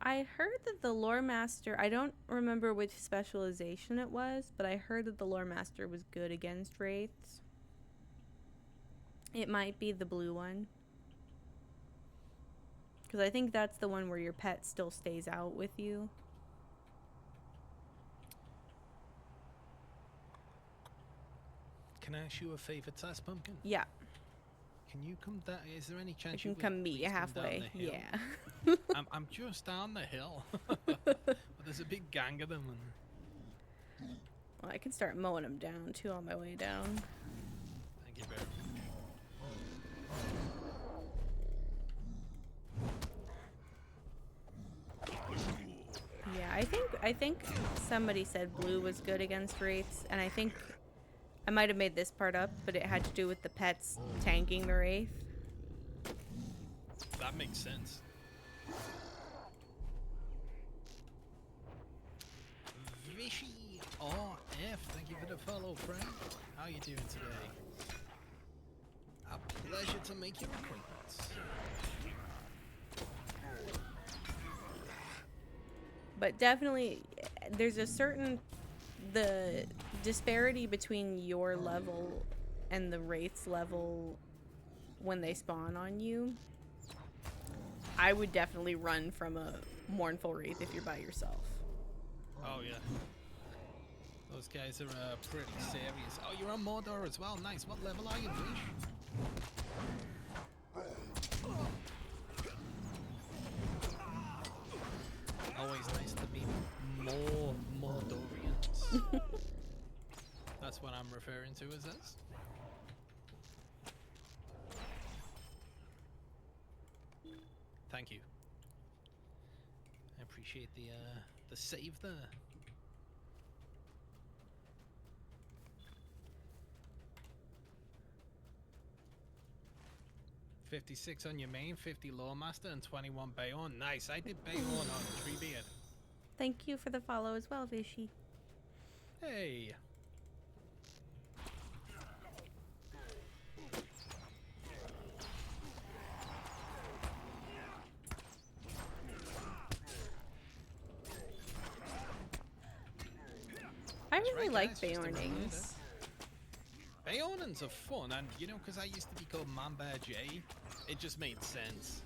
I heard that the lore master, I don't remember which specialization it was, but I heard that the lore master was good against wraiths. It might be the blue one. Because I think that's the one where your pet still stays out with you. Can I ask you a favor, Taz Pumpkin? Yeah, Can you come down? Is there any I chance can you could come meet you please come down halfway. the hill? Yeah. I'm just down the hill. But there's a big gang of them. And Well, I can start mowing them down too on my way down. thank you very much. Yeah, I think somebody said blue was good against wraiths, and I think I might have made this part up, but it had to do with the pets tanking the wraith. That makes sense. Vishy RF, thank you for the follow, friend. How you doing today? A pleasure to make your acquaintance. But definitely, there's a certain, the disparity between your level and the wraith's level when they spawn on you. I would definitely run from a mournful wraith if you're by yourself. Oh yeah. Those guys are pretty serious. Oh, you're on Mordor as well. Nice. What level are you, Vish? Always nice to be more Mordorians. That's what I'm referring to as this. Thank you. I appreciate the save there. $56 on your main, 50 Lawmaster, and 21 Bayon. Nice. I did Bayon on Treebeard. Thank you for the follow as well, Vishy. Hey. I That's really right, like guys, just a reminder. Bayornings. Bayonins are fun, and you know, because I used to be called Manbear J, it just made sense.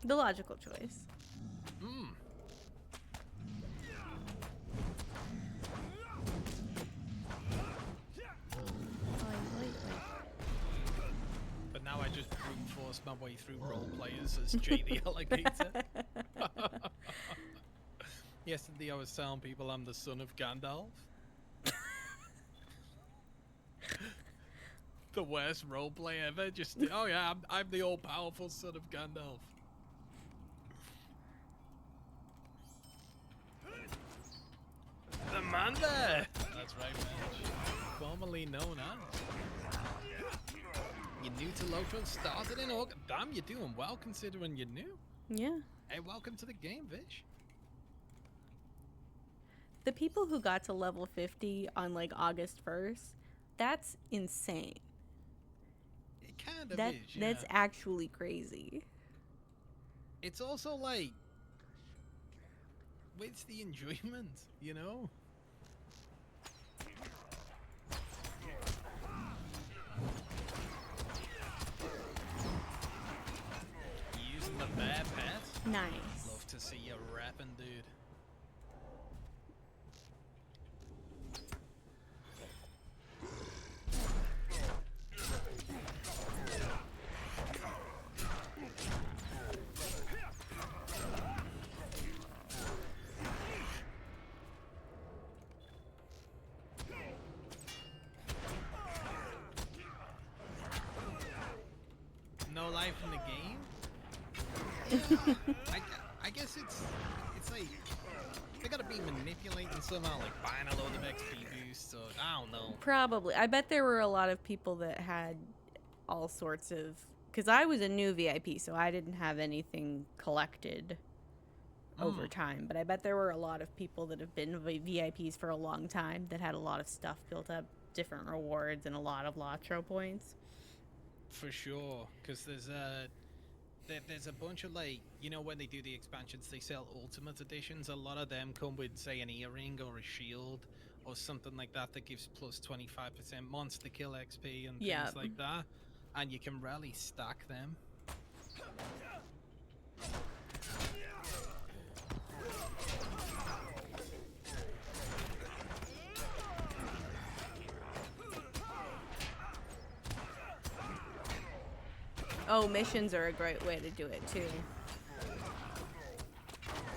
The logical choice. Hmm. But now I just brute force my way through role players as Jay the Alligator. Yesterday I was telling people I'm the son of Gandalf. The worst roleplay ever. Just oh yeah, I'm the all-powerful son of Gandalf. The man there. That's right, man. Formerly known as. You're new to Lotro, started in August. Damn, you're doing well considering you're new. Yeah. Hey, welcome to the game, Vish. The people who got to level 50 on like August 1st, that's insane. It kind of is, yeah. That's actually crazy. It's also like, where's the enjoyment, you know? You using the bear pet? Nice. Love to see you rapping, dude. no life in the game. I guess it's like they gotta be manipulating somehow, like buying a load of XP boosts. Or I don't know. Probably. I bet there were a lot of people that had all sorts of. Because I was a new VIP, so I didn't have anything collected over time. But I bet there were a lot of people that have been VIPs for a long time that had a lot of stuff built up, different rewards, and a lot of Latro points. For sure, because there's a bunch of, like, you know, when they do the expansions, they sell ultimate editions. A lot of them come with, say, an earring or a shield or something like that that gives plus 25% monster kill XP and things like that. And you can rarely stack them. Oh, missions are a great way to do it too.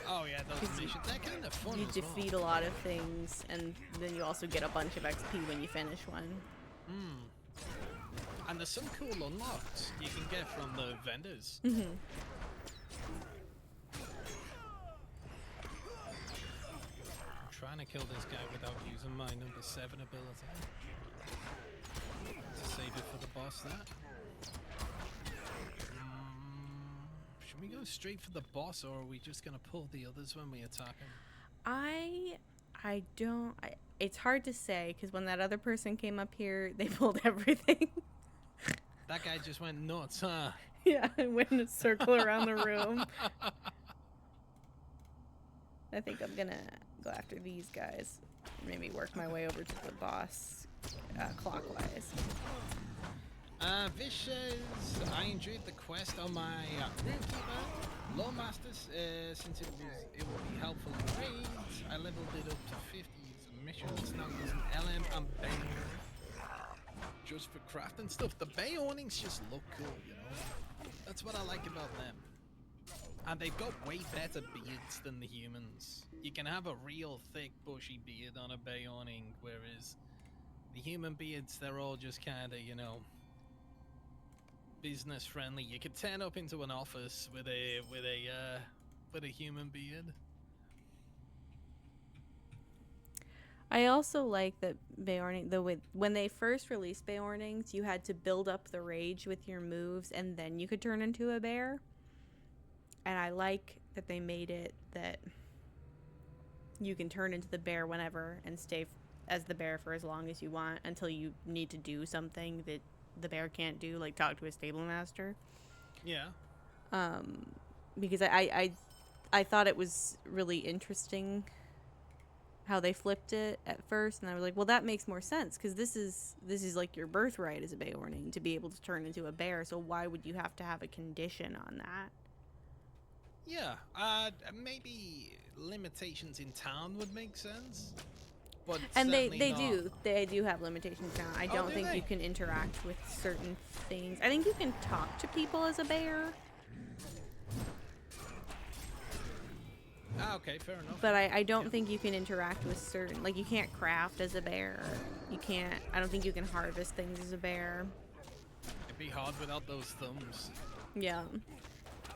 Oh yeah, those missions, they're kind of fun. You as defeat well. a lot of things, and then you also get a bunch of XP when you finish one. And there's some cool unlocks you can get from the vendors. I'm trying to kill this guy without using my number 7 ability. To save it for the boss there. Should we go straight for the boss, or are we just gonna pull the others when we attack him? I don't. It's hard to say because when that other person came up here, they pulled everything. That guy just went nuts, huh? Yeah, I went in a circle around the room. I think I'm gonna go after these guys. Maybe work my way over to the boss clockwise. Vish says, I enjoyed the quest on my Runekeeper Law Masters since it will be helpful in raids. I leveled it up to 50 missions, now using LM and Bay just for crafting stuff. The Bay awnings just look cool, you know? That's what I like about them. And they've got way better beards than the humans. You can have a real thick bushy beard on a Bay awning, whereas the human beards, they're all just kind of, you know, business friendly. You could turn up into an office with a human beard. I also like that Beorning, when they first released Beornings, you had to build up the rage with your moves and then you could turn into a bear. And I like that they made it that you can turn into the bear whenever and stay as the bear for as long as you want until you need to do something that the bear can't do, like talk to a stable master. Yeah. Because I thought it was really interesting how they flipped it at first, and I was like, well, that makes more sense because this is like your birthright as a Beorning to be able to turn into a bear. So why would you have to have a condition on that? Yeah. Maybe limitations in town would make sense. But and they not. do have limitations now. I don't think they? you can interact with certain things. I think you can talk to people as a bear. Okay, fair enough. But I don't think you can interact with certain, like you can't craft as a bear. I don't think you can harvest things as a bear. It'd be hard without those thumbs. Yeah.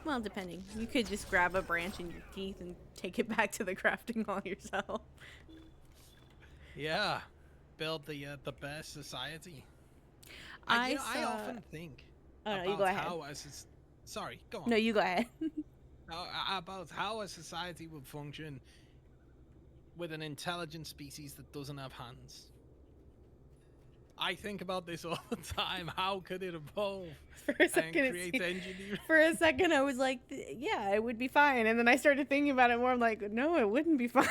Well, depending. You could just grab a branch in your teeth and take it back to the crafting hall yourself. Yeah. Build the bear society. I often think no, about you go ahead. how sorry, go on. No, you go ahead. About how a society would function with an intelligent species that doesn't have hands. I think about this all the time. How could it evolve For a second, and create engineering? For a second, I was like, yeah, it would be fine. And then I started thinking about it more. I'm like, no, it wouldn't be fine.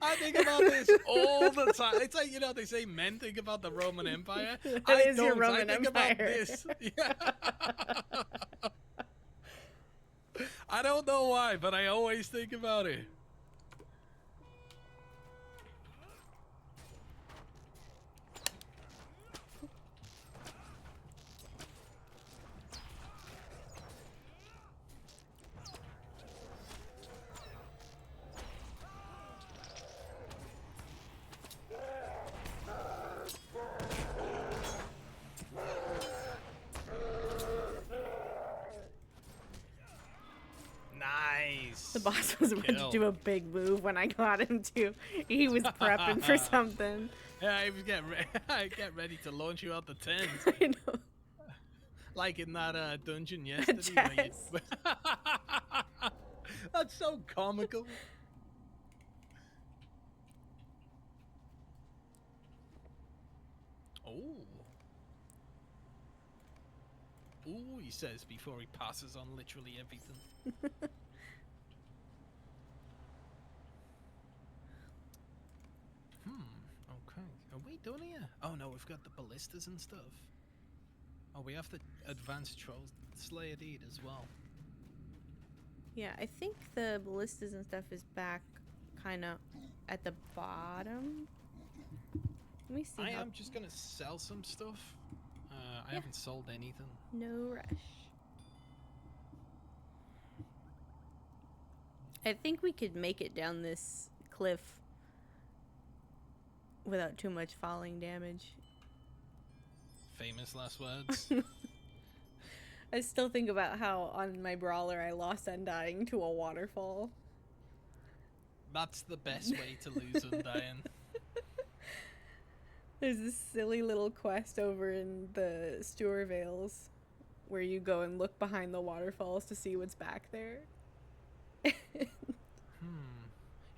I think about this all the time. It's like, you know, they say men think about the Roman Empire. That is your Roman I think Empire. about this. Yeah. I don't know why, but I always think about it. The boss was about to Kill. do a big move when I got him to. He was prepping for something. Yeah, he was getting get ready to launch you out the tent. I know. Like in that dungeon yesterday. where you- Yes. That's so comical. Oh. Ooh, he says before he passes on literally everything. Okay. Are we done here? Oh no, we've got the ballistas and stuff. Oh, we have the advanced troll slayer deed as well. Yeah, I think the ballistas and stuff is back kind of at the bottom. Let me see. I how- am just gonna sell some stuff. I haven't sold anything. No rush. I think we could make it down this cliff without too much falling damage. Famous last words. I still think about how on my brawler I lost Undying to a waterfall. That's the best way to lose Undying. There's this silly little quest over in the Stour Vales where you go and look behind the waterfalls to see what's back there.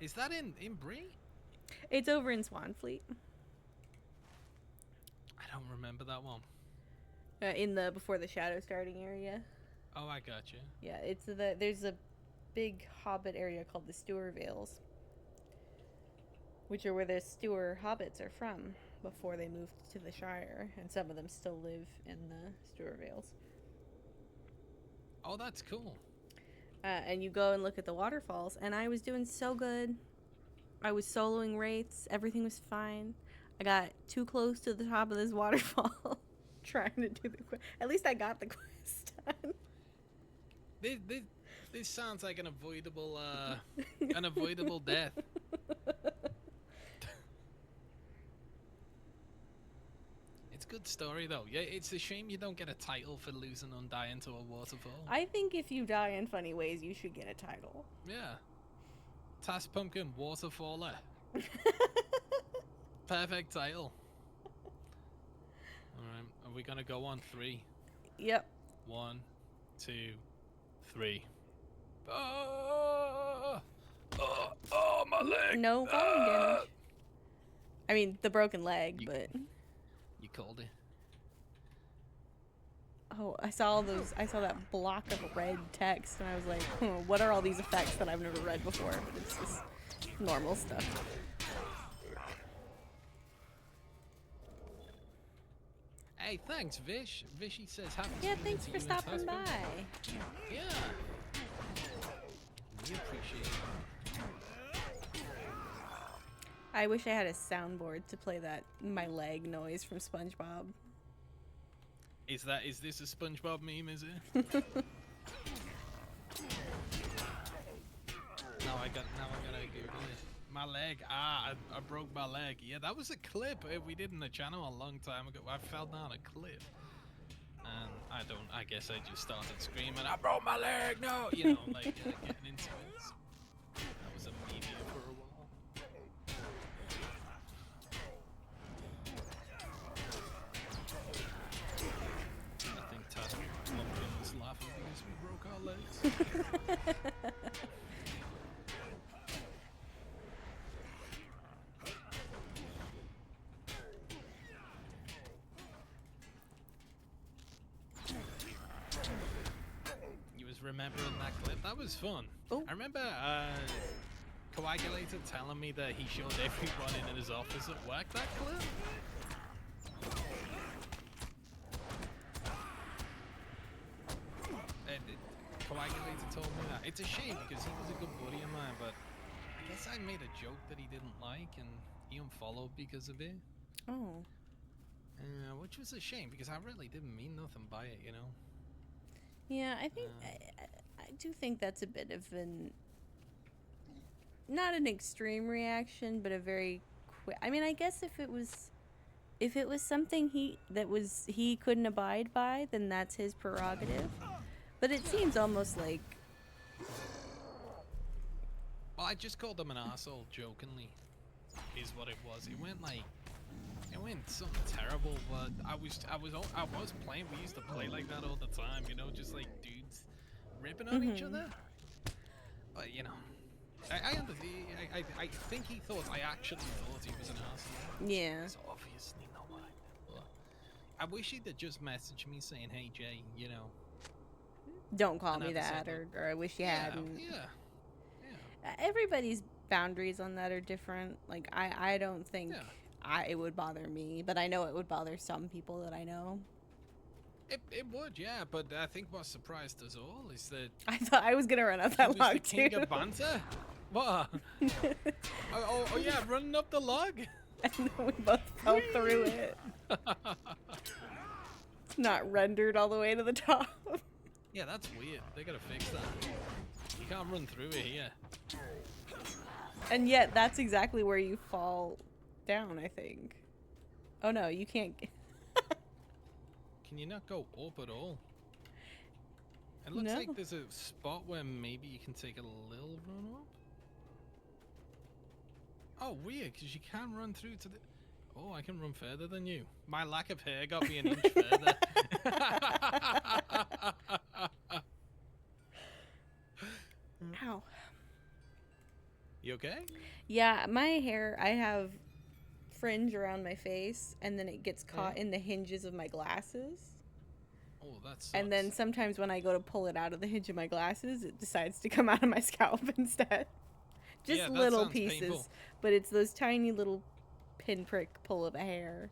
Is that in Bree? It's over in Swanfleet. I don't remember that one. In the before the shadow starting area. Oh, I got you. Yeah, there's a big hobbit area called the Stour Vales, which are where the Stour hobbits are from before they moved to the Shire, and some of them still live in the Stour Vales. Oh, that's cool. And you go and look at the waterfalls, and I was doing so good. I was soloing wraiths, everything was fine. I got too close to the top of this waterfall trying to do the quest. At least I got the quest done. This sounds like an avoidable death. It's a good story though. Yeah, it's a shame you don't get a title for losing Undying to a waterfall. I think if you die in funny ways, you should get a title. Yeah. Task Pumpkin Waterfaller. Perfect title. Alright, are we gonna go on 3? Yep. 1, 2, 3. Oh, my leg! No falling damage. I mean, the broken leg, but... You called it. Oh, I saw that block of red text, and I was like, what are all these effects that I've never read before? But it's just normal stuff. Hey, thanks, Vish. Vishy says happy Yeah, Swinging thanks to for you and stopping Tasman. by. Yeah. We appreciate it. I wish I had a soundboard to play that my leg noise from SpongeBob. Is this a SpongeBob meme, is it? Now I gotta Google it. My leg. I broke my leg. Yeah, that was a clip we did in the channel a long time ago. I fell down a cliff. And I guess I just started screaming, I broke my leg, no! You know, like getting into it. That was a media for a while. I think Task Pumpkin was laughing because we broke our legs. You was remembering that clip? That was fun. Oh. I remember Coagulator telling me that he showed everyone in his office at work that clip. Coagulator told me that. It's a shame because he was a good buddy of mine, but I guess I made a joke that he didn't like and he unfollowed because of it. Oh. Which was a shame because I really didn't mean nothing by it, you know? Yeah, I think I do think that's a bit of an not an extreme reaction, but a very quick. I mean, I guess if it was something he couldn't abide by, then that's his prerogative. But it seems almost like Well, I just called him an arsehole jokingly, is what it was. It went something terrible, but I was playing. We used to play like that all the time, you know, just like dudes ripping on each other. But you know, I understand. I think he thought I actually thought he was an arsehole. Yeah. It's obviously not what I did. But I wish he'd have just messaged me saying, "Hey Jay, you know, Don't call And me at the that, same or I wish you hadn't. yeah." Everybody's boundaries on that are different. Like, I don't think it would bother me, but I know it would bother some people that I know. It would, yeah, but I think what surprised us all is that I thought I was gonna run up he that was log the king too. of banter. What? oh yeah, running up the log. And then we both fell through it. It's not rendered all the way to the top. Yeah, that's weird. They gotta fix that. You can't run through it here. And yet, that's exactly where you fall down, I think. Oh no, you can't. Can you not go up at all? It looks No. like there's a spot where maybe you can take a little run up. Oh, weird, because you can run through to the... Oh, I can run further than you. My lack of hair got me an inch further. Ow. You okay? Yeah, my hair, I have fringe around my face, and then it gets caught in the hinges of my glasses. Oh, that's. And then sometimes when I go to pull it out of the hinge of my glasses, it decides to come out of my scalp instead. Just Yeah, that little sounds pieces, painful. but it's those tiny little pinprick pull of a hair.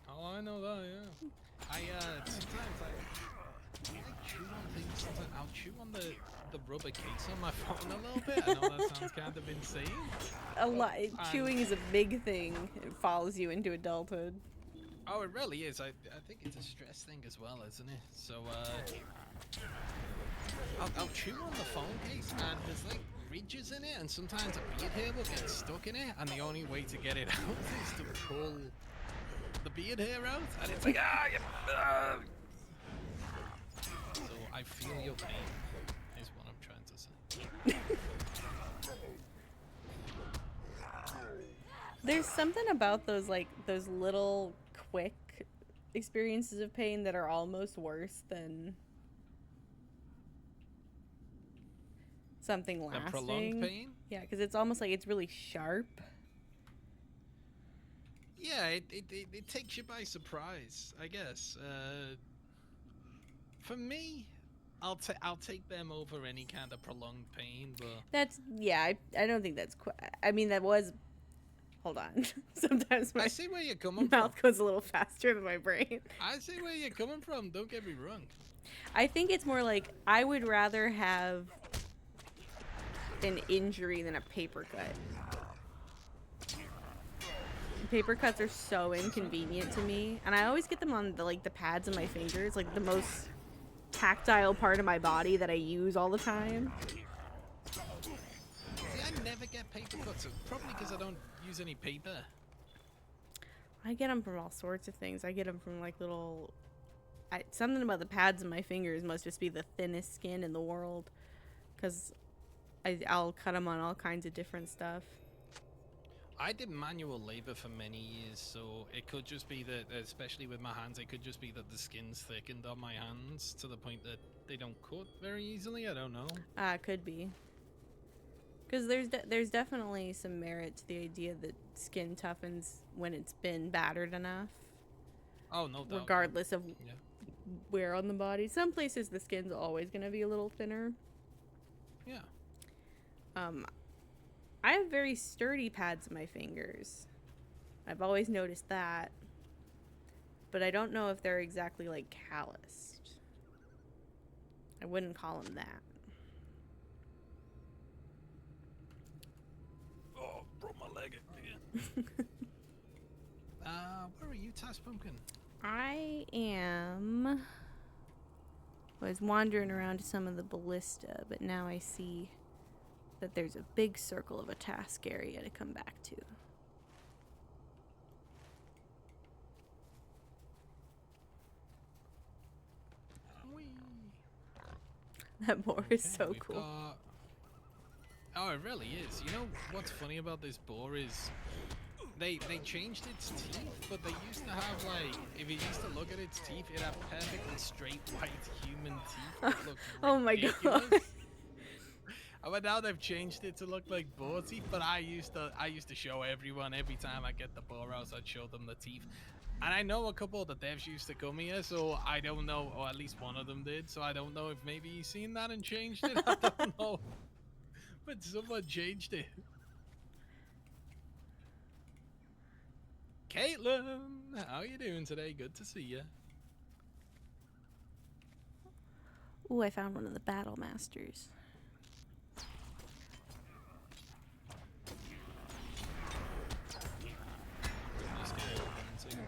Oh, I know that, yeah. Sometimes I chew on things. Sometimes I'll chew on the rubber case on my phone a little bit. I know that sounds kind of insane. A lot. Chewing is a big thing. It follows you into adulthood. Oh, it really is. I think it's a stress thing as well, isn't it? So, I'll chew on the phone case, and there's like ridges in it, and sometimes a beard hair will get stuck in it, and the only way to get it out is to pull the beard hair out, and it's like, So I feel your pain, is what I'm trying to say. There's something about those little quick experiences of pain that are almost worse than something The lasting. prolonged pain? Yeah, because it's almost like it's really sharp. Yeah, it takes you by surprise, I guess. For me, I'll take them over any kind of prolonged pain, but I don't think that's quite. I mean, that was. Hold on. Sometimes my I see where you're coming from. mouth goes a little faster than my brain. I see where you're coming from. Don't get me wrong. I think it's more like I would rather have an injury than a paper cut. Paper cuts are so inconvenient to me, and I always get them on the pads of my fingers, like the most tactile part of my body that I use all the time. See, I never get paper cuts. Probably because I don't use any paper. I get them from all sorts of things. I get them from like little. Something about the pads of my fingers must just be the thinnest skin in the world, because I'll cut them on all kinds of different stuff. I did manual labor for many years, so it could just be that, especially with my hands, it could just be that the skin's thickened on my hands to the point that they don't cut very easily. I don't know. Could be. Because there's definitely some merit to the idea that skin toughens when it's been battered enough. Oh, no doubt. Regardless of Yeah. where on the body. Some places the skin's always going to be a little thinner. Yeah. I have very sturdy pads in my fingers. I've always noticed that. But I don't know if they're exactly like calloused. I wouldn't call them that. Oh, broke my leg again. Where are you, Tass Pumpkin? I was wandering around to some of the ballista, but now I see that there's a big circle of a task area to come back to. Whee. That boar is so We've cool. got Oh, it really is. You know what's funny about this boar is they changed its teeth, but they used to have like, if you used to look at its teeth, it had perfectly straight white human teeth that looked Oh my god. ridiculous. But now they've changed it to look like boar teeth. But I used to show everyone every time I get the boar house, I'd show them the teeth. And I know a couple of the devs used to come here, so I don't know, or at least one of them did. So I don't know if maybe he's seen that and changed it. I don't know. But someone changed it. Caitlin, how you doing today? Good to see you. Ooh, I found one of the battle masters. Let's go and say goodbye.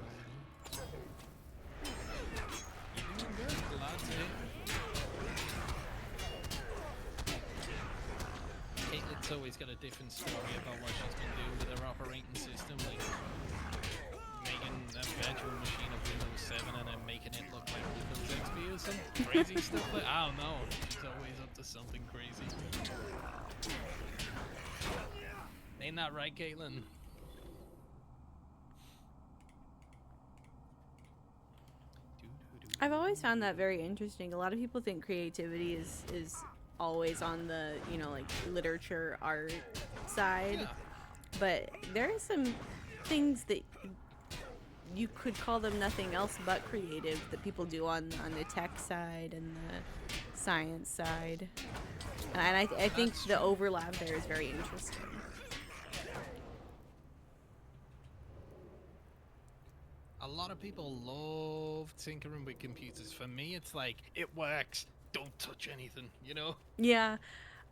You doing good? Glad to hear. Caitlin's always got a different story about what she's been doing with her operating system, like making a virtual machine of Windows 7 and then making it look like Windows XP or some crazy stuff. Like, I don't know. She's always up to something crazy. Ain't that right, Caitlin? I've always found that very interesting. A lot of people think creativity is always on the, you know, like literature art side. Yeah. But there are some things that you could call them nothing else but creative that people do on the tech side and the science side. And I think the overlap there is very interesting. A lot of people love tinkering with computers. For me, it's like, it works. Don't touch anything, you know? Yeah,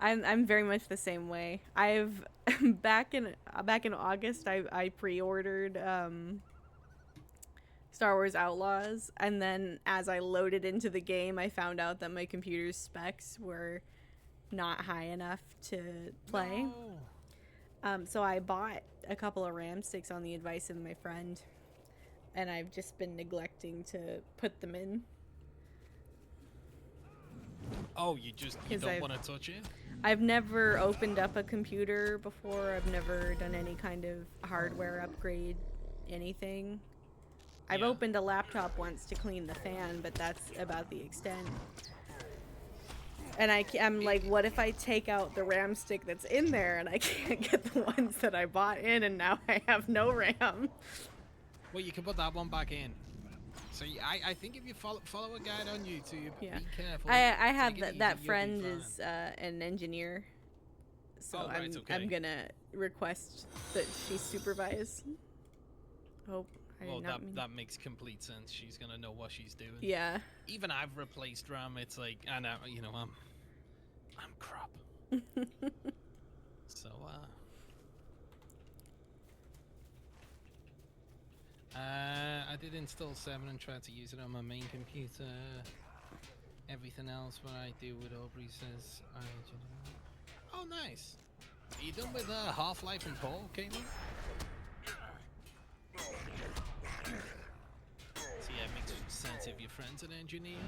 I'm very much the same way. I've back in August I pre-ordered Star Wars Outlaws, and then as I loaded into the game, I found out that my computer's specs were not high enough to play. No. So I bought a couple of RAM sticks on the advice of my friend, and I've just been neglecting to put them in. Oh, you 'Cause don't I've- want to touch it? I've never opened up a computer before. I've never done any kind of hardware upgrade, anything. I've Yeah. opened a laptop once to clean the fan, but that's about the extent. And I'm like, what if I take out the RAM stick that's in there and I can't get the ones that I bought in, and now I have no RAM? Well, you can put that one back in. So I think if you follow a guide on YouTube, Yeah. be careful. I have take it that easy, that you'll be friend fine. is an engineer, so Oh, right, okay. I'm gonna request that she supervise. Oh, I Well, did not mean. that makes complete sense. She's gonna know what she's doing. Yeah. Even I've replaced RAM. It's like, and you know, I'm crap. So I did install 7 and tried to use it on my main computer. Everything else, what I do with Aubrey says, oh, nice. Are you done with Half-Life and Paul, Caitlin? So yeah, it makes sense if your friend's an engineer.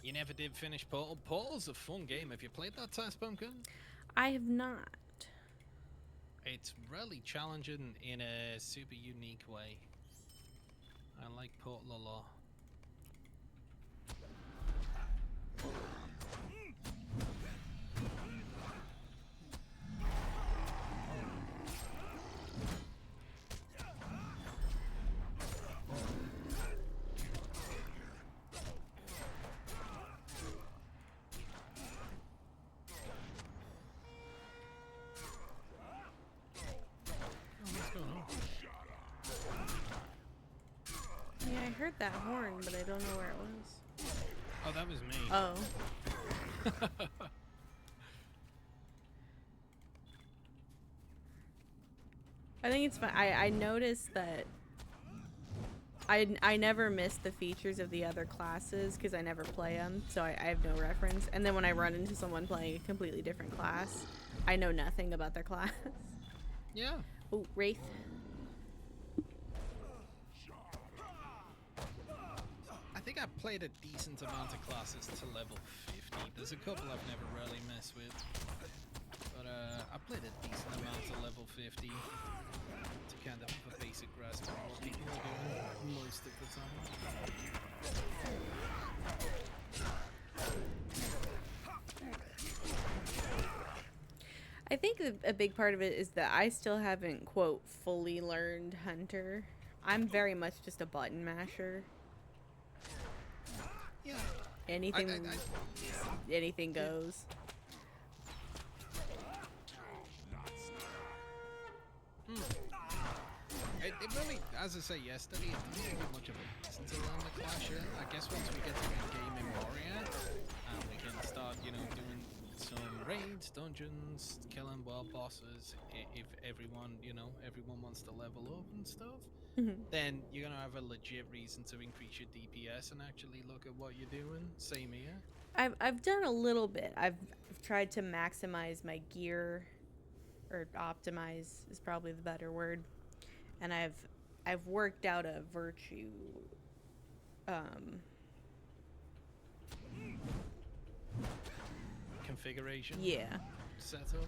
You never did finish Portal. Portal's a fun game. Have you played that, Tess Pumpkin? I have not. It's really challenging in a super unique way. I like Portal a lot. Yeah, I heard that horn, but I don't know where it was. Oh, that was me. Oh. I think it's fun. I noticed that I never miss the features of the other classes because I never play them, so I have no reference. And then when I run into someone playing a completely different class, I know nothing about their class. Yeah. Oh, Wraith. I've played a decent amount of classes to level 50. There's a couple I've never really messed with. But I played a decent amount to level 50 to kind of have a basic grasp of what people are doing most of the time. I think a big part of it is that I still haven't, quote, fully learned Hunter. I'm very much just a button masher. Yeah. Anything, anything goes. It really, as I say yesterday, it doesn't give you much of a reason to learn the clash yet. I guess once we get to in-game Memoria, we can start, you know, doing some raids, dungeons, killing world bosses. If everyone, you know, everyone wants to level up and stuff, then you're gonna have a legit reason to increase your DPS and actually look at what you're doing. Same here. I've done a little bit. I've tried to maximize my gear, or optimize is probably the better word. And I've worked out a virtue Configuration. Yeah. Setup.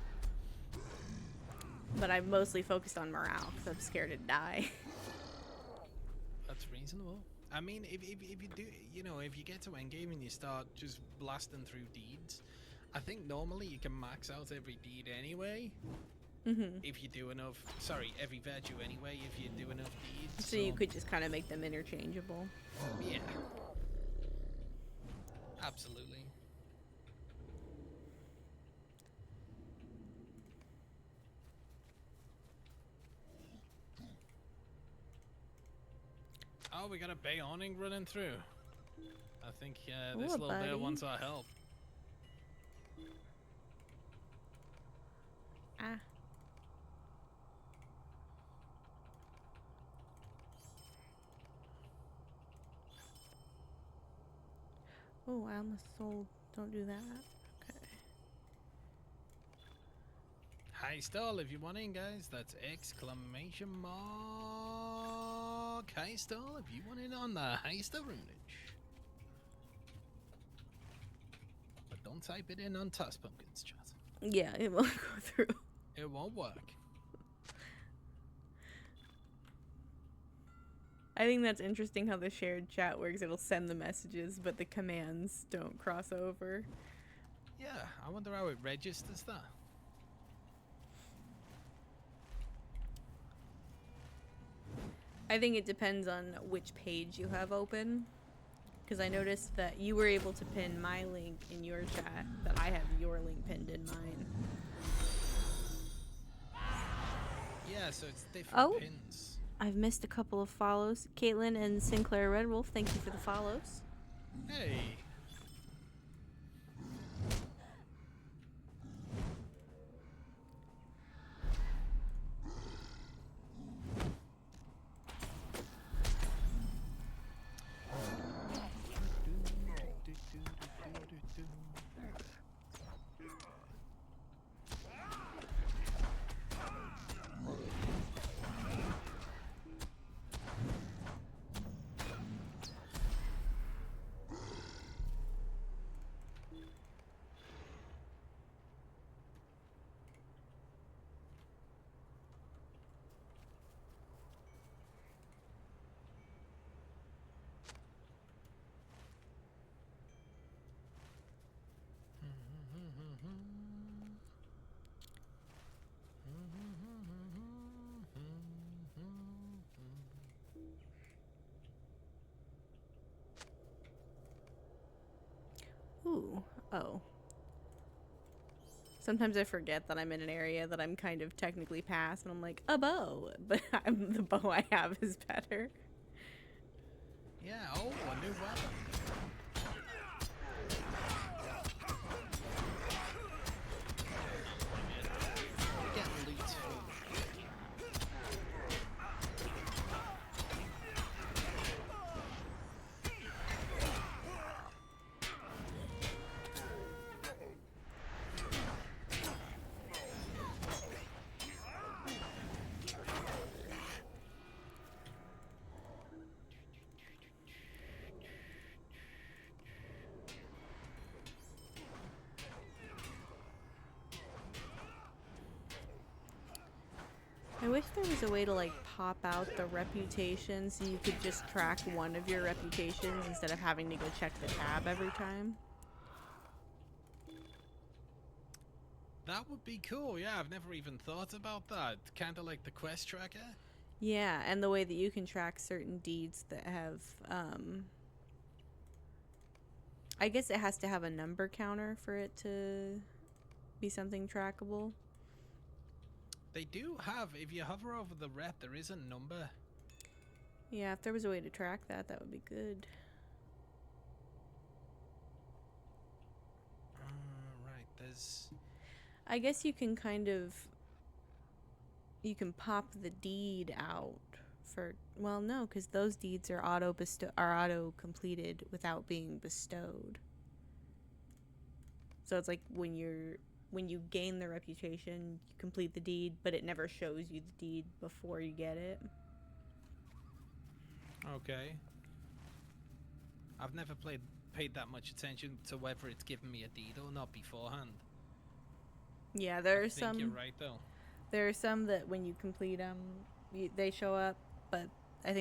But I've mostly focused on morale because I'm scared to die. That's reasonable. I mean, if you do, you know, if you get to endgame and you start just blasting through deeds, I think normally you can max out every deed anyway. If you do enough, every virtue anyway, if you do enough deeds. So you could just kind of make them interchangeable. Yeah. Absolutely. Oh, we got a Bayoning running through. I think this Ooh, little bear buddy. wants our help. Ah. Oh, I almost sold. Don't do that. Okay. High stall if you want in, guys. That's exclamation mark. High stall if you want in on the Heister runage. But don't type it in on Toss Pumpkins, chat. Yeah, it won't go through. It won't work. I think that's interesting how the shared chat works. It'll send the messages, but the commands don't cross over. Yeah, I wonder how it registers that. I think it depends on which page you have open. Because I noticed that you were able to pin my link in your chat, but I have your link pinned in mine. Yeah, so it's different Oh. pins. I've missed a couple of follows. Caitlin and Sinclair Red Wolf, thank you for the follows. Hey. Ooh, oh. Sometimes I forget that I'm in an area that I'm kind of technically past, and I'm like, a bow, but the bow I have is better. Yeah, oh, a new weapon. Get loot. I wish there was a way to like pop out the reputation so you could just track one of your reputations instead of having to go check the tab every time. That would be cool. Yeah, I've never even thought about that. Kind of like the quest tracker. Yeah, and the way that you can track certain deeds that have, I guess it has to have a number counter for it to be something trackable. They do have, if you hover over the rep, there is a number. Yeah, if there was a way to track that, that would be good. Right, there's... I guess you can kind of, you can pop the deed out for, well, no, because those deeds are auto completed without being bestowed. So it's like when you gain the reputation, you complete the deed, but it never shows you the deed before you get it. Okay. I've never paid that much attention to whether it's given me a deed or not beforehand. Yeah, there are I think some. you're right though. There are some that when you complete them, they show up, but I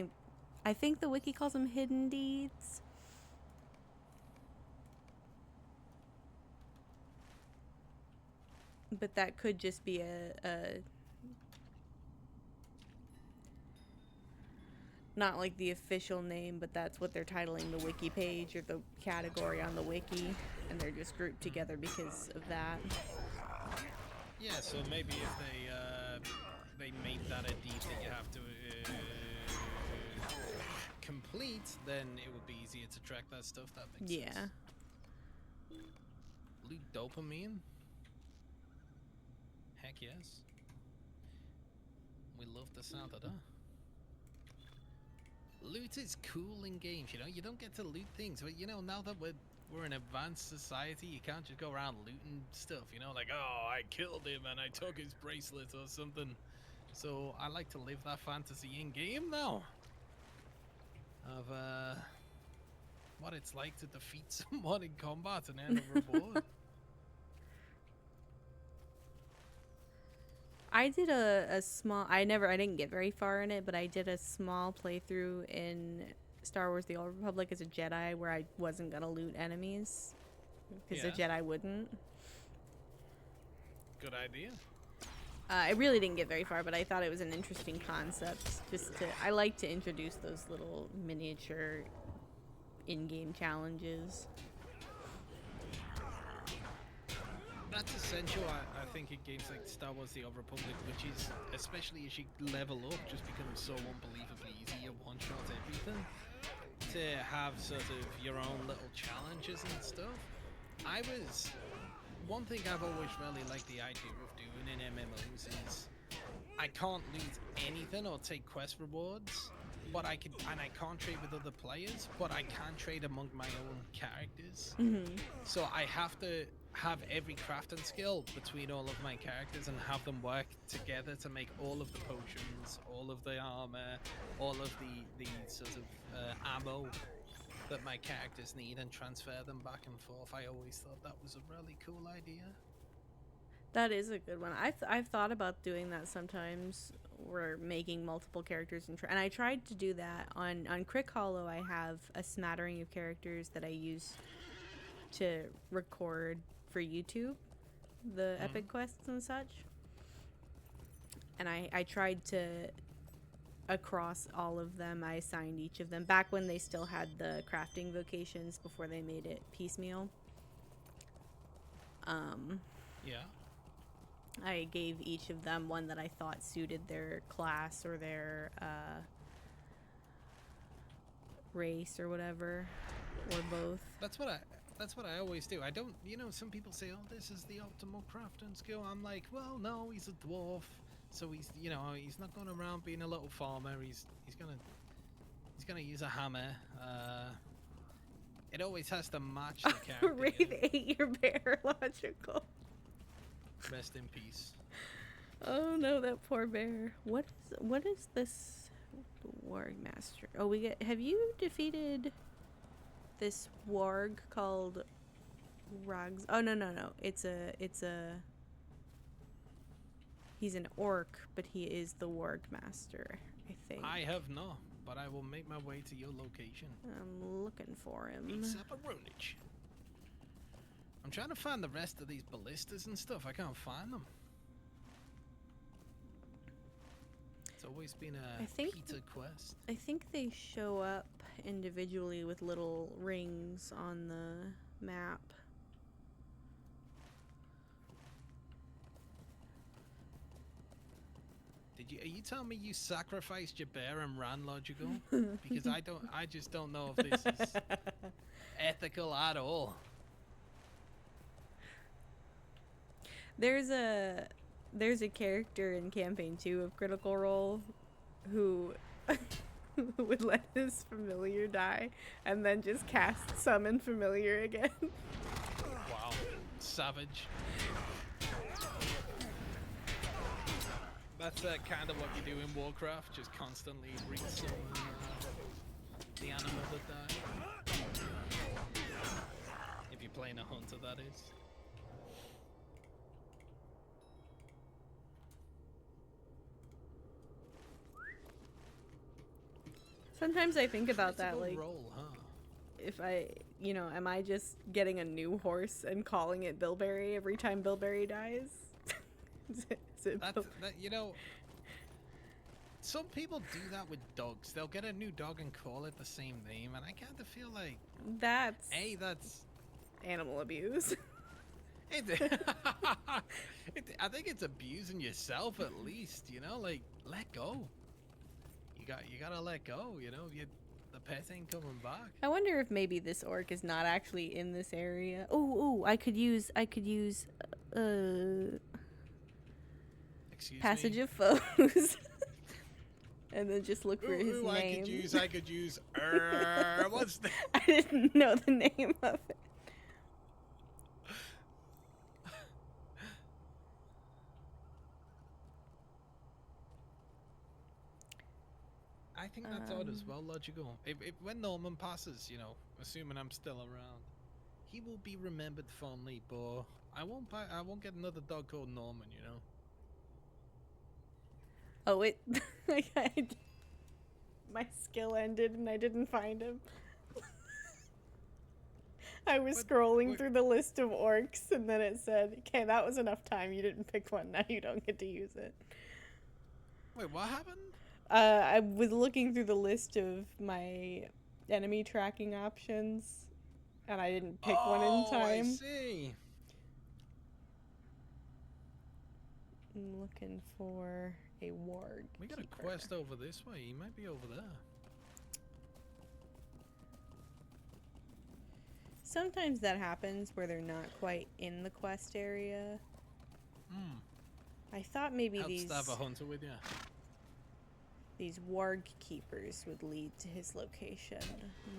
think the wiki calls them hidden deeds. But that could just be a not like the official name, but that's what they're titling the wiki page or the category on the wiki, and they're just grouped together because of that. Yeah, so maybe if they made that a deed that you have to complete, then it would be easier to track that stuff. That makes sense. Yeah. Loot dopamine? Heck yes. We love the sound of that. Loot is cool in games, you know? You don't get to loot things, but you know, now that we're an advanced society, you can't just go around looting stuff, you know? Like, oh, I killed him and I took his bracelet or something. So I like to live that fantasy in game now. Of what it's like to defeat someone in combat and earn a reward. I did a small, I didn't get very far in it, but I did a small playthrough in Star Wars The Old Republic as a Jedi where I wasn't going to loot enemies because the Jedi wouldn't. Good idea. I really didn't get very far, but I thought it was an interesting concept. I like to introduce those little miniature in-game challenges. That's essential, I think, in games like Star Wars The Old Republic, which is, especially as you level up, just becomes so unbelievably easy. You one-shot everything. To have sort of your own little challenges and stuff. One thing I've always really liked the idea of doing in MMOs is I can't loot anything or take quest rewards, but I can't trade with other players, but I can trade among my own characters. Mm-hmm. So I have to have every crafting skill between all of my characters and have them work together to make all of the potions, all of the armor, all of the sort of ammo that my characters need and transfer them back and forth. I always thought that was a really cool idea. That is a good one. I've thought about doing that sometimes. We're making multiple characters and I tried to do that on Crick Hollow. I have a smattering of characters that I use to record for YouTube, the epic quests and such. And I tried to, across all of them, I assigned each of them back when they still had the crafting vocations before they made it piecemeal. Yeah. I gave each of them one that I thought suited their class or their race or whatever, or both. That's what I always do. I don't, you know, some people say, oh, this is the optimal crafting skill. I'm like, well, no, he's a dwarf, so he's, you know, he's not going around being a little farmer. He's gonna use a hammer. It always has to match the character. Wraith ate your bear, logical. Rest in peace. Oh no, that poor bear. What is this warg master? Oh, have you defeated this warg called Rags? Oh no. It's a He's an orc, but he is the warg master, I think. I have not, but I will make my way to your location. I'm looking for him. It's up a runage. I'm trying to find the rest of these ballistas and stuff. I can't find them. It's always been a I think- Peter quest. I think they show up individually with little rings on the map. Are you telling me you sacrificed your bear and ran logical? Because I just don't know if this is ethical at all. There's a character in campaign 2 of Critical Role who would let his familiar die and then just cast summon familiar again. Wow. Savage. That's kind of what you do in Warcraft, just constantly re-summon the animal that died. If you're playing a hunter, that is. Sometimes I think about that, Critical like, role, huh? if I, am I just getting a new horse and calling it Bilberry every time Bilberry dies? Is it some people do that with dogs. They'll get a new dog and call it the same name, and I kind of feel like, That's that's animal abuse. I think it's abusing yourself at least. Like let go. You gotta let go. The pet ain't coming back. I wonder if maybe this orc is not actually in this area. Oh, I could use Excuse Passage me? of Foes. And then just look for his Ooh, name. I could use. What's the? I didn't know the name of it. I think that's odd as well, logical. If when Norman passes, assuming I'm still around, he will be remembered fondly. But I won't get another dog called Norman. Oh, my skill ended and I didn't find him. I was scrolling through the list of orcs and then it said, okay, that was enough time. You didn't pick one. Now you don't get to use it. Wait, what happened? I was looking through the list of my enemy tracking options and I didn't pick one in time. I see. I'm looking for a warg. We got a keeper. quest over this way. He might be over there. Sometimes that happens where they're not quite in the quest area. I thought maybe Helps to have a hunter with you. these warg keepers would lead to his location.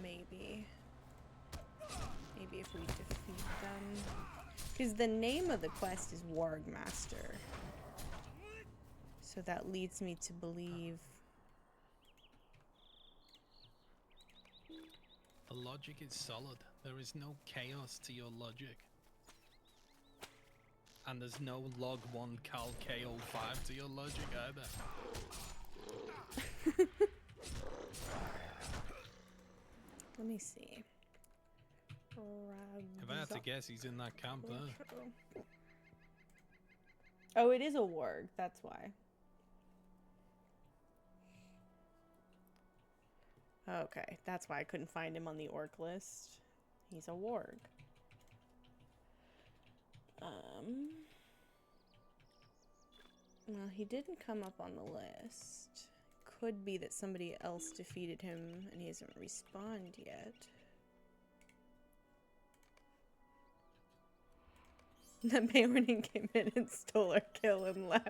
Maybe if we defeat them. Because the name of the quest is Warg Master. So that leads me to believe... The logic is solid. There is no chaos to your logic. And there's no log 1 cal KO5 to your logic either. Let me see. If I had to guess, he's in that camp there. Oh, it is a warg. That's why. Okay, that's why I couldn't find him on the orc list. He's a warg. Well, he didn't come up on the list. Could be that somebody else defeated him and he hasn't respawned yet. The Bayonin came in and stole our kill and left.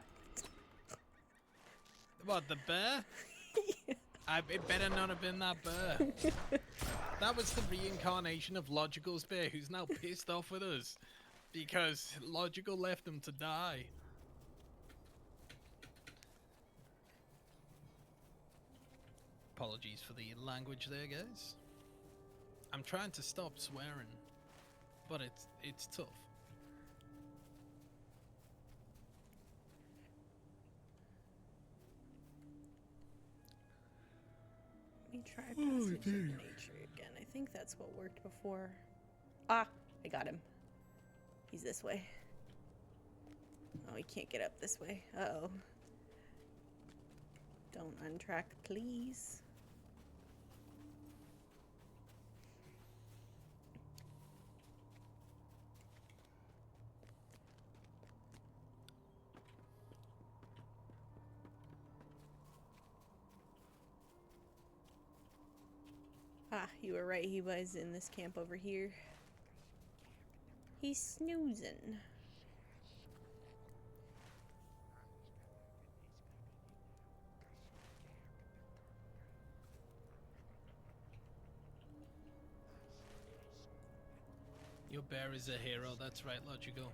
What, the bear? Yeah. It better not have been that bear. That was the reincarnation of Logical's bear, who's now pissed off with us because Logical left him to die. Apologies for the language there, guys. I'm trying to stop swearing, but it's tough. Try passage of nature again. I think that's what worked before. Ah, I got him. He's this way. Oh, he can't get up this way. Uh-oh. Don't untrack, please. Ah, you were right. He was in this camp over here. He's snoozing. Your bear is a hero, that's right, Logical.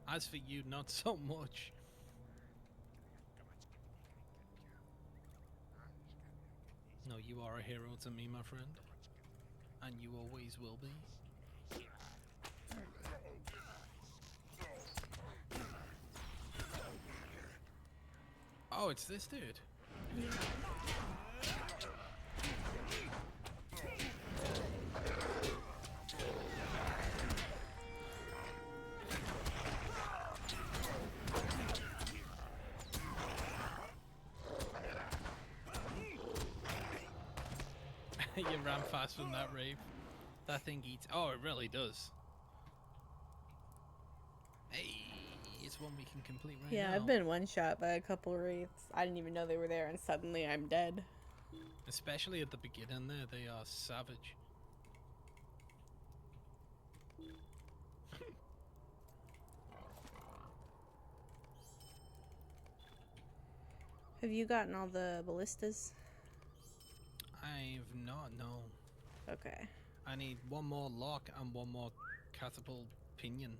As for you, not so much. No, you are a hero to me, my friend. And you always will be. Oh, it's this dude. You ran fast from that rave. That thing eats. Oh, it really does. Hey, it's one we can complete right now. Yeah, I've been one shot by a couple wraiths. I didn't even know they were there, and suddenly I'm dead. Especially at the beginning there, they are savage. Have you gotten all the ballistas? I've not, no. Okay. I need one more lock and one more catapult pinion.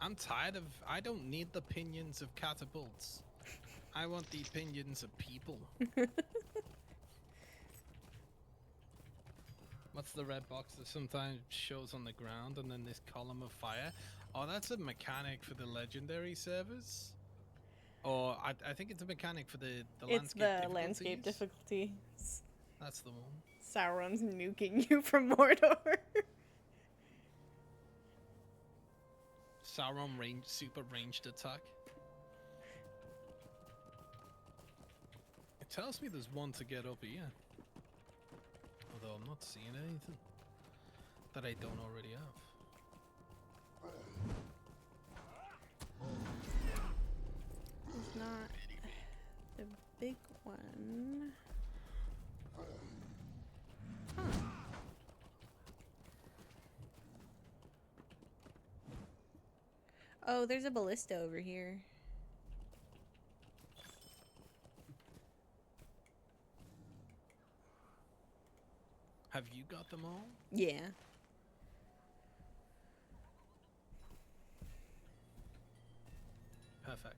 I'm tired of... I don't need the pinions of catapults. I want the pinions of people. What's the red box that sometimes shows on the ground and then this column of fire? Oh, that's a mechanic for the legendary servers. Or I think it's a mechanic for the It's landscape the landscape difficulties. That's the one. Sauron's nuking you from Mordor. Sauron super ranged attack. It tells me there's one to get up here. Although I'm not seeing anything that I don't already have. It's not the big one. Huh. Oh, there's a ballista over here. Have you got them all? Yeah. Perfect.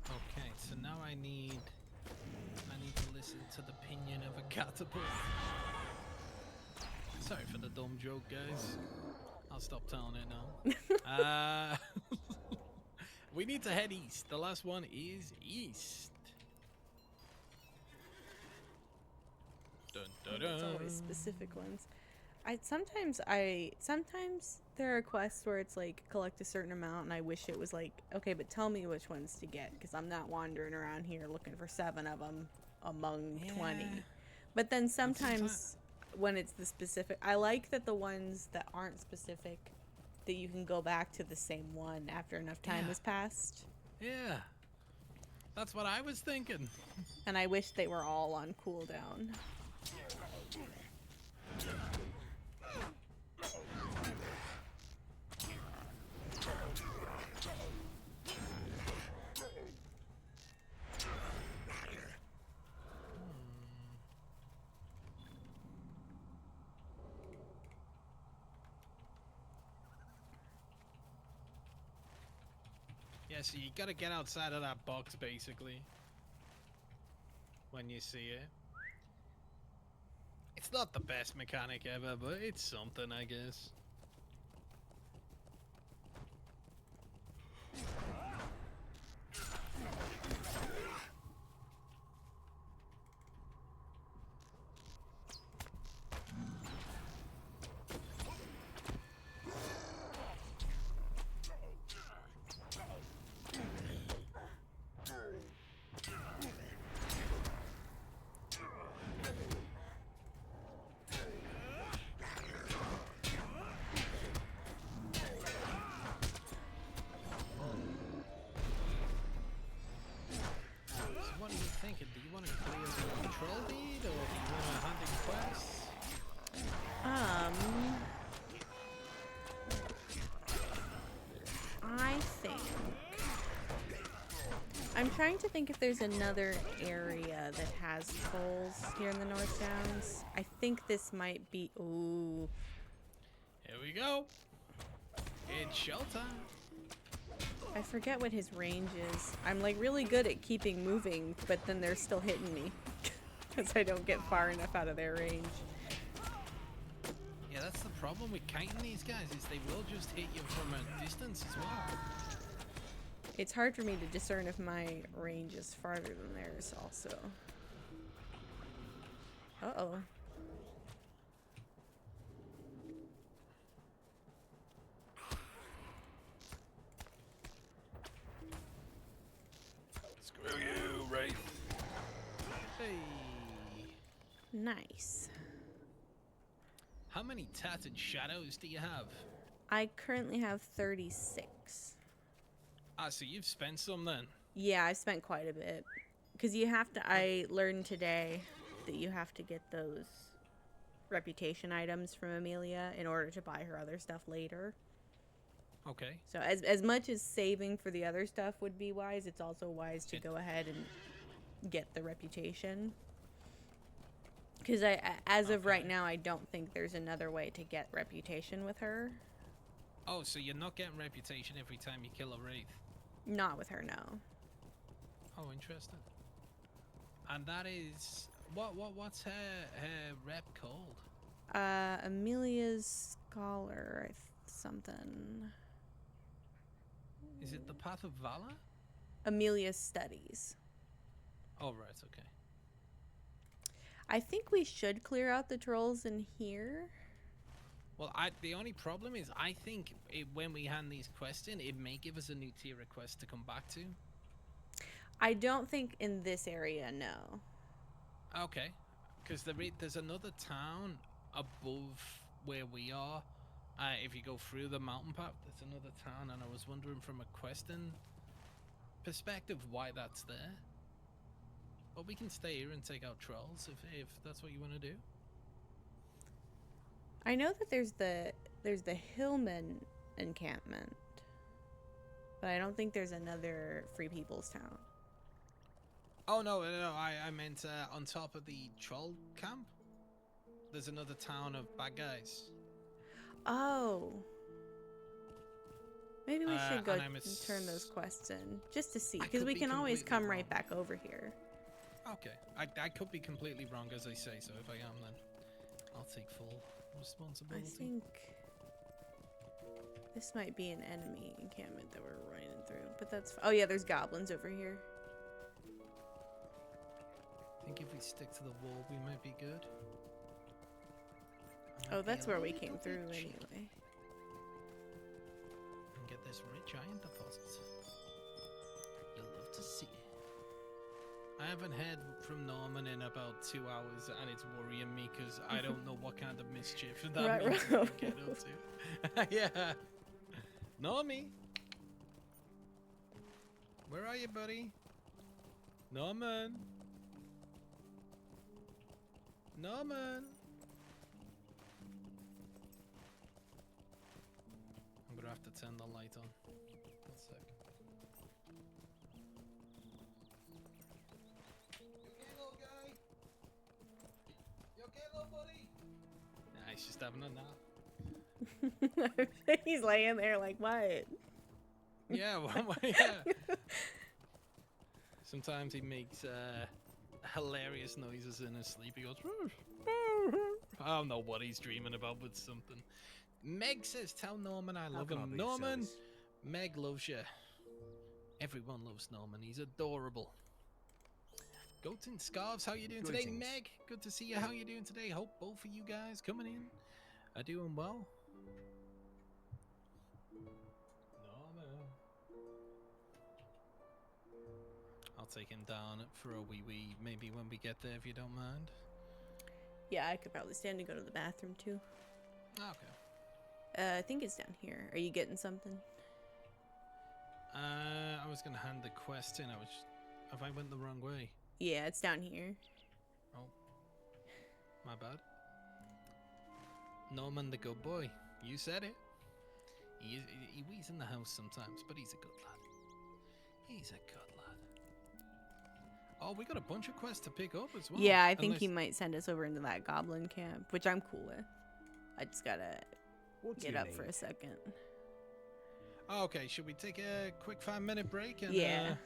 Okay, so now I need to listen to the pinion of a catapult. Sorry for the dumb joke, guys. I'll stop telling it now. We need to head east. The last one is east. Dun, dun, dun. It's always specific ones. Sometimes there are quests where it's like collect a certain amount, and I wish it was like, okay, but tell me which ones to get, because I'm not wandering around here looking for 7 of them among 20. But then sometimes when it's the specific, I like that the ones that aren't specific, that you can go back to the same one after enough time has passed. Yeah, that's what I was thinking. And I wish they were all on cooldown. Yeah, so you gotta get outside of that box, basically. When you see it. It's not the best mechanic ever, but it's something, I guess. What are you thinking? Do you want to clear the troll deed, or do you want a hunting quest? I think I'm trying to think if there's another area that has trolls here in the North Downs. I think this might be. Ooh. Here we go. It's showtime. I forget what his range is. I'm like really good at keeping moving, but then they're still hitting me because I don't get far enough out of their range. Yeah, that's the problem with kiting these guys, is they will just hit you from a distance as well. It's hard for me to discern if my range is farther than theirs also. Uh-oh. Screw you, Wraith. Hey. Nice. How many tattered shadows do you have? I currently have 36. Ah, so you've spent some then? Yeah, I've spent quite a bit. Because you have to, I learned today that you have to get those reputation items from Amelia in order to buy her other stuff later. Okay. So as much as saving for the other stuff would be wise, it's also wise to go ahead and get the reputation. Because as of right now, I don't think there's another way to get reputation with her. Oh, so you're not getting reputation every time you kill a Wraith? Not with her, no. Oh, interesting. And that is... What's her rep called? Amelia's Scholar, something. Is it the Path of Valor? Amelia's Studies. Oh, right, okay. I think we should clear out the trolls in here. Well, the only problem is I think when we hand these quests in, it may give us a new tier request to come back to. I don't think in this area, no. Okay, because there's another town above where we are. If you go through the mountain path, there's another town, and I was wondering from a questing perspective why that's there. But we can stay here and take out trolls if that's what you want to do. I know that there's the Hillman encampment, but I don't think there's another Free People's Town. Oh no, I meant on top of the troll camp. There's another town of bad guys. Oh. Maybe we should go and and turn those quests in just to see, I because could we be can always completely come right wrong. back over here. Okay, I could be completely wrong as I say, so if I am, then I'll take full I responsibility. think this might be an enemy encampment that we're running through, but that's oh yeah, there's goblins over here. I think if we stick to the wall, we might be good. Oh, that's where we came through anyway. And get this rich iron deposit. You'll love to see it. I haven't heard from Norman in about 2 hours, and it's worrying me because I don't know what kind of mischief that means we get up to. Yeah. Normie! Where are you, buddy? Norman! Norman! I'm gonna have to turn the light on. 1 sec. Nah, he's just having a nap. He's laying there like, what? Yeah, well, yeah. Sometimes he makes hilarious noises in his sleep. He goes, I don't know what he's dreaming about, but something. Meg says, tell Norman I love can I him. be of Norman, service? Meg loves you. Everyone loves Norman. He's adorable. Goats and Scarves, how you doing today? Greetings. Meg, good to see you. How you doing today? Hope both of you guys coming in are doing well. Norman. I'll take him down for a wee maybe when we get there, if you don't mind. Yeah, I could probably stand to go to the bathroom too. Okay. I think it's down here. Are you getting something? I was gonna hand the quest in. Have I went the wrong way? Yeah, it's down here. Oh, my bad. Norman the good boy. You said it. He's in the house sometimes, but he's a good lad. He's a good lad. Oh, we got a bunch of quests to pick up as well. Yeah, I think Unless- he might send us over into that goblin camp, which I'm cool with. I just gotta What do get you up need? for a second. Okay, should we take a quick 5-minute break? And, Yeah.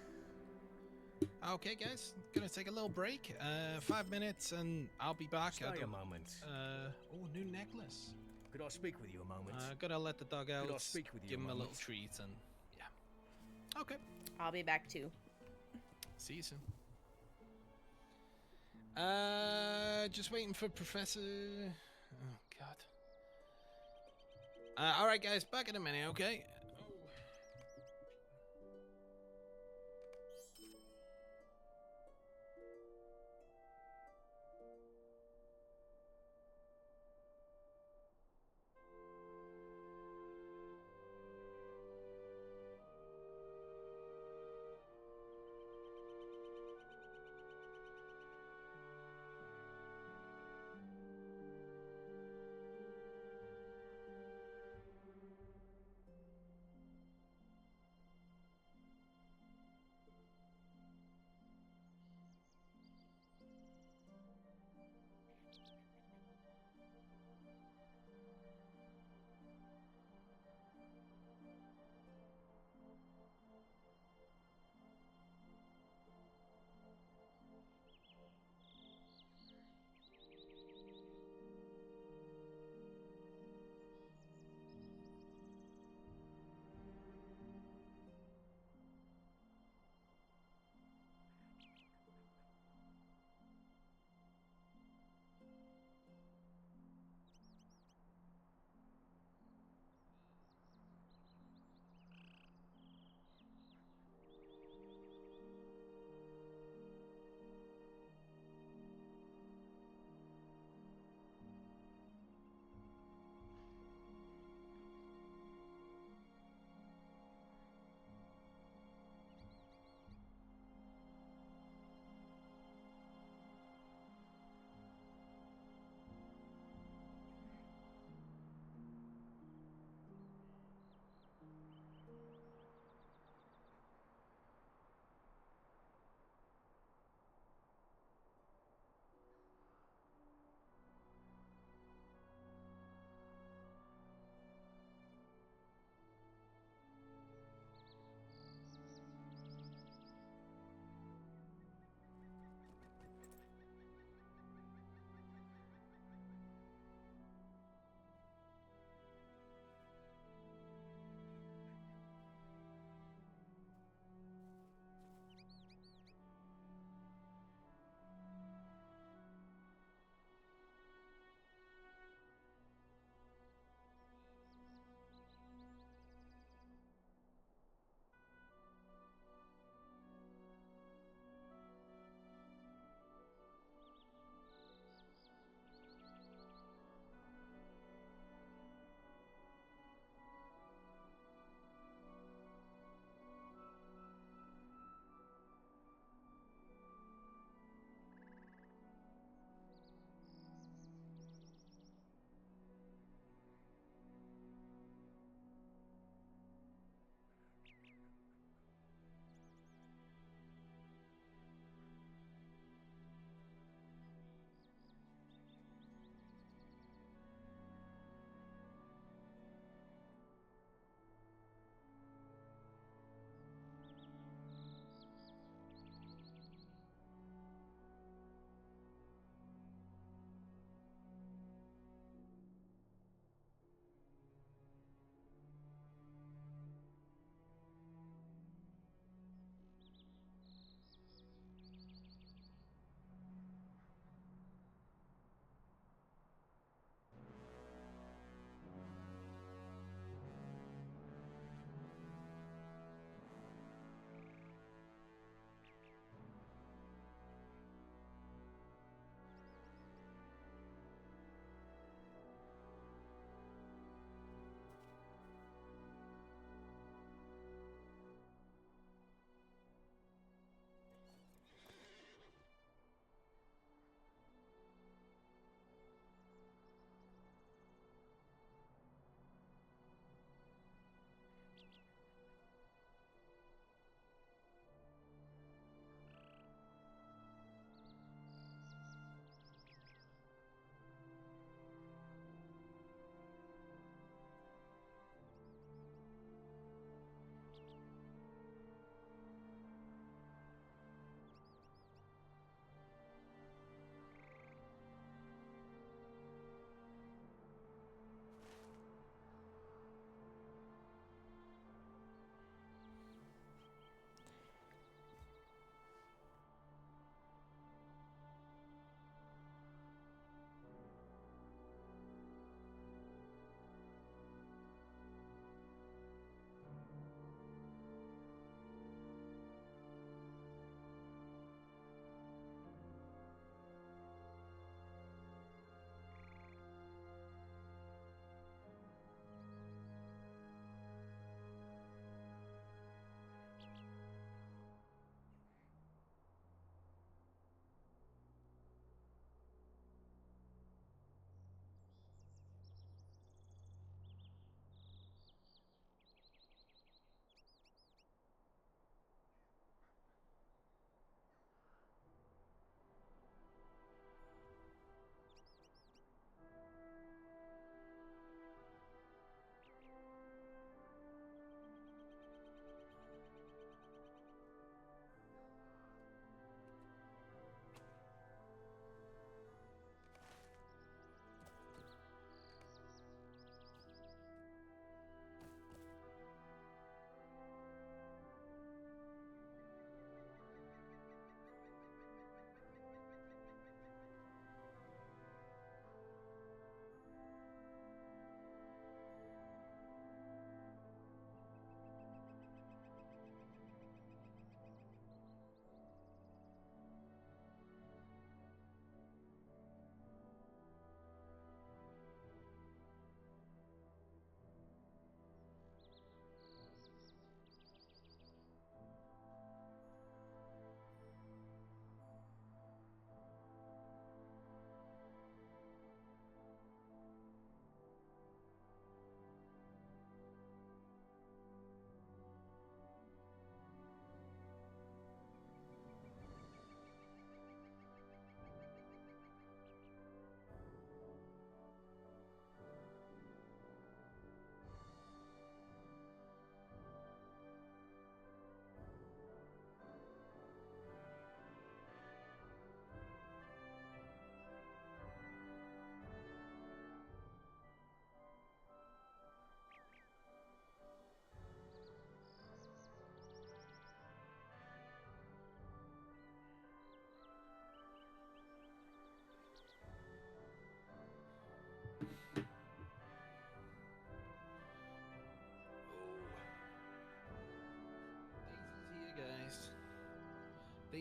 Okay, guys, gonna take a little break. 5 minutes, and I'll be back. Stay a moment. Oh, new necklace. Could I speak with you a moment? Gotta let the dog out. Could I speak with you Give a him a little moment? treat, and yeah. Okay. I'll be back too. See you soon. Just waiting for Professor. Oh God. All right, guys, back in a minute, okay?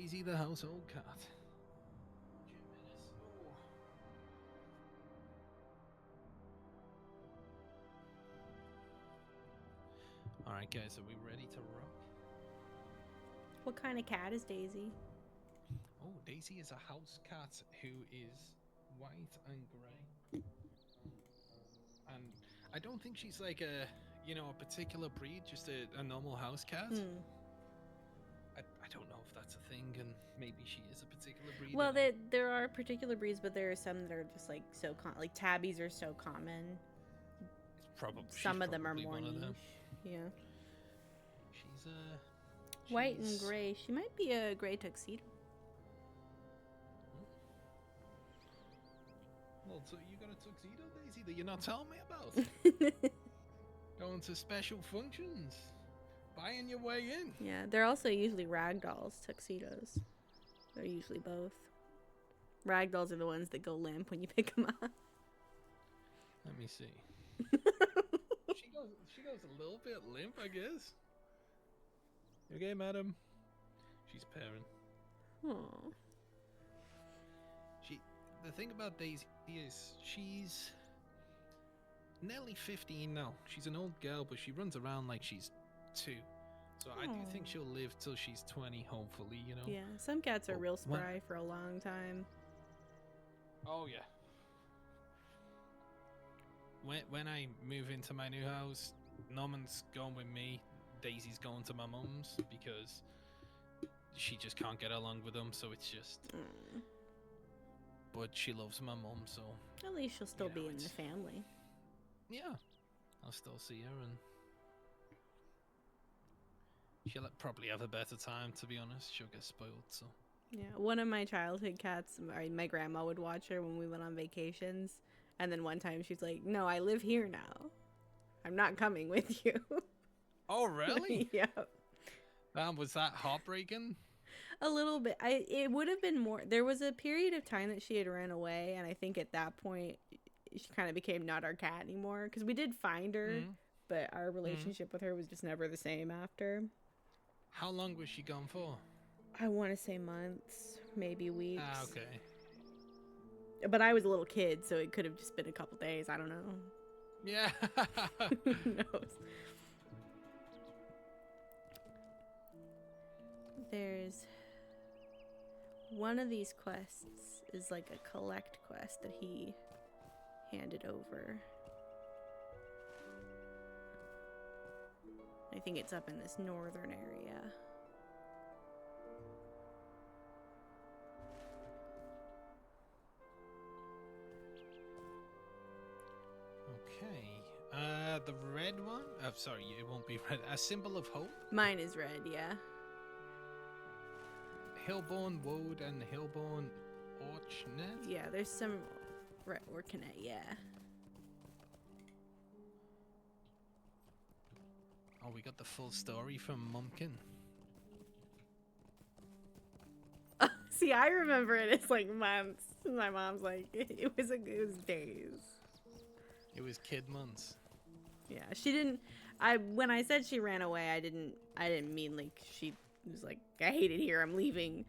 Daisy the household cat. Alright guys, are we ready to rock? What kind of cat is Daisy? Oh, Daisy is a house cat who is white and grey. And I don't think she's like a, you know, a particular breed, just a normal house cat. I don't know if that's a thing, and maybe she is a particular breed. Well, there are particular breeds, but there are some that are just like so like tabbies are so common. Some of them are more niche. Yeah. She's white and gray. She might be a gray tuxedo. Well, so you got a tuxedo, Daisy, that you're not telling me about? Going to special functions, buying your way in. Yeah, they're also usually ragdolls, tuxedos. They're usually both. Ragdolls are the ones that go limp when you pick them up. Let me see. She goes a little bit limp, I guess. You okay, madam? She's pairing. Aww. The thing about Daisy is she's nearly 15 now. She's an old girl, but she runs around like she's 2. So I do think she'll live till she's 20, hopefully, you know? Yeah, some cats are real spry for a long time. Oh, yeah. When I move into my new house, Norman's going with me. Daisy's going to my mum's because she just can't get along with them, so it's just... But she loves my mum, so... At least she'll still be in the family. Yeah. I'll still see her, and... She'll probably have a better time, to be honest. She'll get spoiled, so... Yeah, one of my childhood cats, my grandma would watch her when we went on vacations. And then one time she's like, no, I live here now. I'm not coming with you. Oh, really? Yeah. Was that heartbreaking? A little bit. It would have been more. There was a period of time that she had ran away, and I think at that point she kind of became not our cat anymore, because we did find her, but our relationship with her was just never the same after. How long was she gone for? I want to say months, maybe weeks. Ah, okay. But I was a little kid, so it could have just been a couple days. I don't know. Yeah. Who knows? There's one of these quests is like a collect quest that he handed over. I think it's up in this northern area. Okay. The red one? I'm sorry, it won't be red. A symbol of hope? Mine is red, yeah. Hillborn Woad and Hillborn Orchnet? Yeah, there's some working at, yeah. Oh, we got the full story from Mumpkin. See, I remember it as like months. My mom's like, it was days. It was kid months. Yeah, she didn't. When I said she ran away, I didn't mean like she was like, I hate it here, I'm leaving.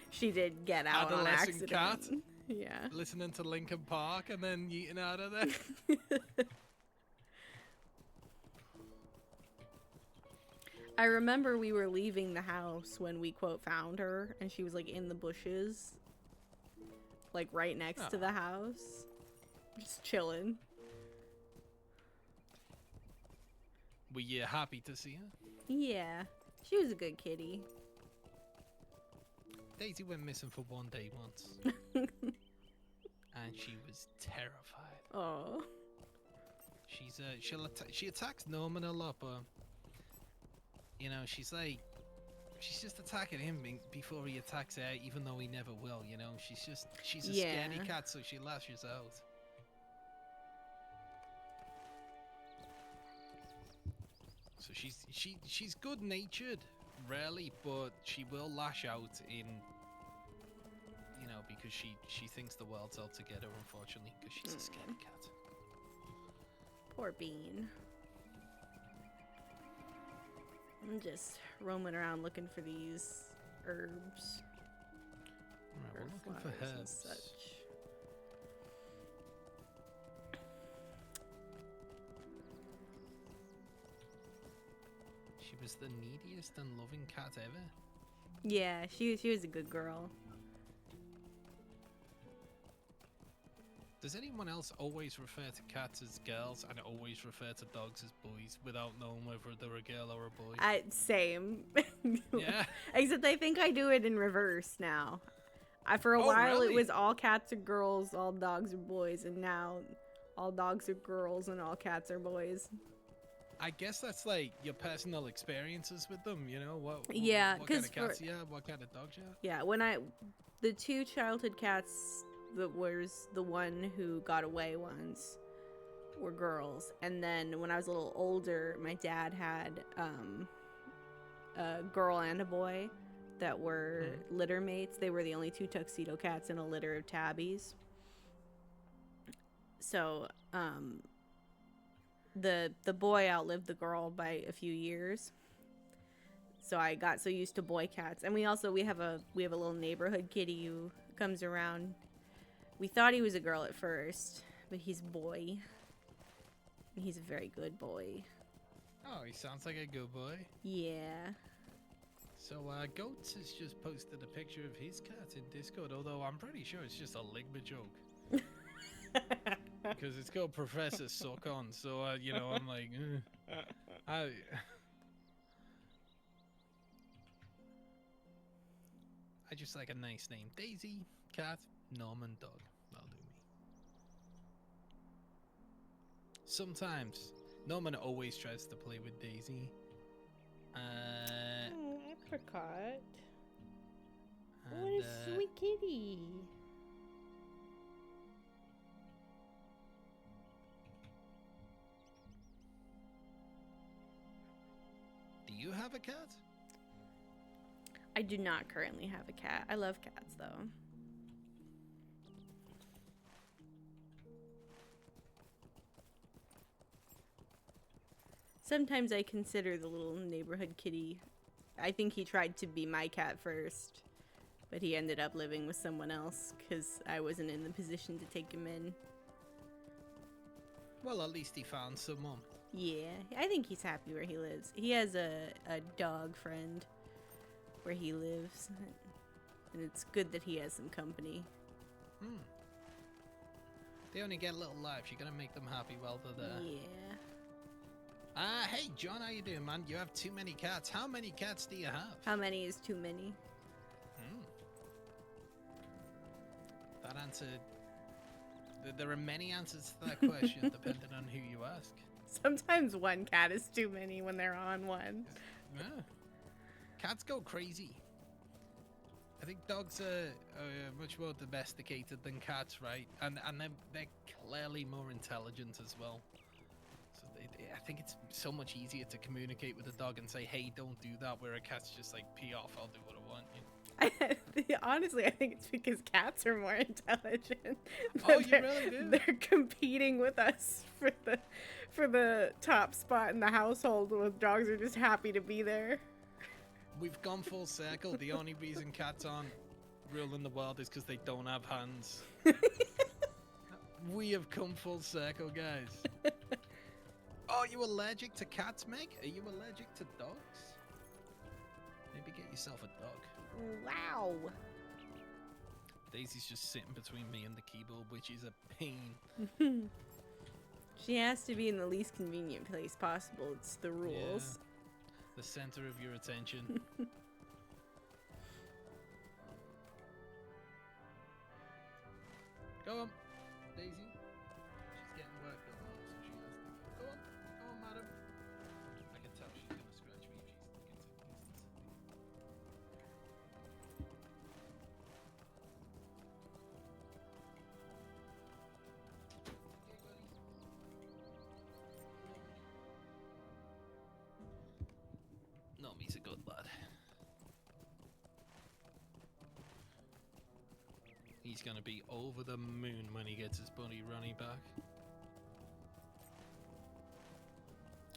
She did get out on accident. Cat? Yeah. Listening to Linkin Park and then yeeting out of there. I remember we were leaving the house when we quote found her, and she was like in the bushes, like right next to the house, just chilling. Were you happy to see her? Yeah, she was a good kitty. Daisy went missing for one day once. And she was terrified. Oh. She attacks Norman a lot, but you know, she's just attacking him before he attacks her, even though he never will, you know. She's a scaredy cat, so she lashes out. So she's good natured, rarely, but she will lash out in, you know, because she thinks the world's out to get her, unfortunately, because she's a scaredy cat. Poor Bean. I'm just roaming around looking for these herbs. Right, Or we're looking for flowers and herbs. such. She was the neediest and loving cat ever. Yeah, she was a good girl. Does anyone else always refer to cats as girls and always refer to dogs as boys without knowing whether they're a girl or a boy? Same. Yeah. Except I think I do it in reverse now. For a Oh, while it really? was all cats are girls, all dogs are boys, and now all dogs are girls and all cats are boys. I guess that's like your personal experiences with them, you know? Yeah, what kind 'cause of cats for- you have, what kind of dogs you have. Yeah, the two childhood cats that was the one who got away once were girls, and then when I was a little older, my dad had a girl and a boy that were litter mates. They were the only two tuxedo cats in a litter of tabbies. So the boy outlived the girl by a few years. So I got so used to boy cats, and we have a little neighborhood kitty who comes around. We thought he was a girl at first, but he's a boy. And he's a very good boy. Oh, he sounds like a good boy. Yeah. So, Goats has just posted a picture of his cat in Discord, although I'm pretty sure it's just a Ligma joke. Because it's got Professor Suck on, so, you know, I'm like, I just like a nice name. Daisy, cat, Norman, dog. That'll do me. Sometimes. Norman always tries to play with Daisy. Apricot. And, kitty. do you have a cat? I do not currently have a cat. I love cats, though. Sometimes I consider the little neighborhood kitty. I think he tried to be my cat first, but he ended up living with someone else because I wasn't in the position to take him in. Well, at least he found someone. Yeah, I think he's happy where he lives. He has a dog friend where he lives, and it's good that he has some company. They only get little lives. You gotta make them happy while they're there. Yeah. Hey, John, how you doing, man? You have too many cats. How many cats do you have? How many is too many? That answered... There are many answers to that question, depending on who you ask. Sometimes one cat is too many when they're on one. Yeah. Cats go crazy. I think dogs are much more domesticated than cats, right? And they're clearly more intelligent as well. So I think it's so much easier to communicate with a dog and say, hey, don't do that, where a cat's just like, pee off, I'll do what I want. You know? Honestly, I think it's because cats are more intelligent. Oh, you really do? They're competing with us for the top spot in the household, where dogs are just happy to be there. We've gone full circle. The only reason cats aren't ruling the world is because they don't have hands. We have come full circle, guys. Oh, you allergic to cats, Meg? Are you allergic to dogs? Maybe get yourself a dog. Wow. Daisy's just sitting between me and the keyboard, which is a pain. She has to be in the least convenient place possible. It's the rules. Yeah. The center of your attention. Go on, Daisy. She's getting worked up now, so she has to go. Go on, madam. I can tell she's gonna scratch me if she's sticking to the distance. No, he's a good lad. He's gonna be over the moon when he gets his buddy Ronnie back.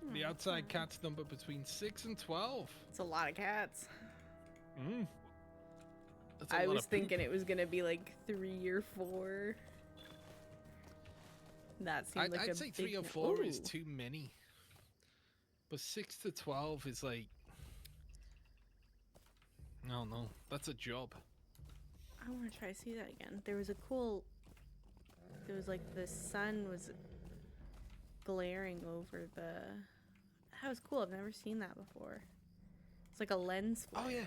Oh, The outside cats number between 6 and 12. It's a lot of cats. That's a I lot was of poop. thinking it was gonna be like 3 or 4. That seemed like I'd a say big 3 or n- 4 is Ooh. too many. But 6 to 12 is like... No, no, that's a job. I want to try to see that again. There was a cool. It was like the sun was glaring over the. That was cool. I've never seen that before. It's like a lens flare. Oh, yeah.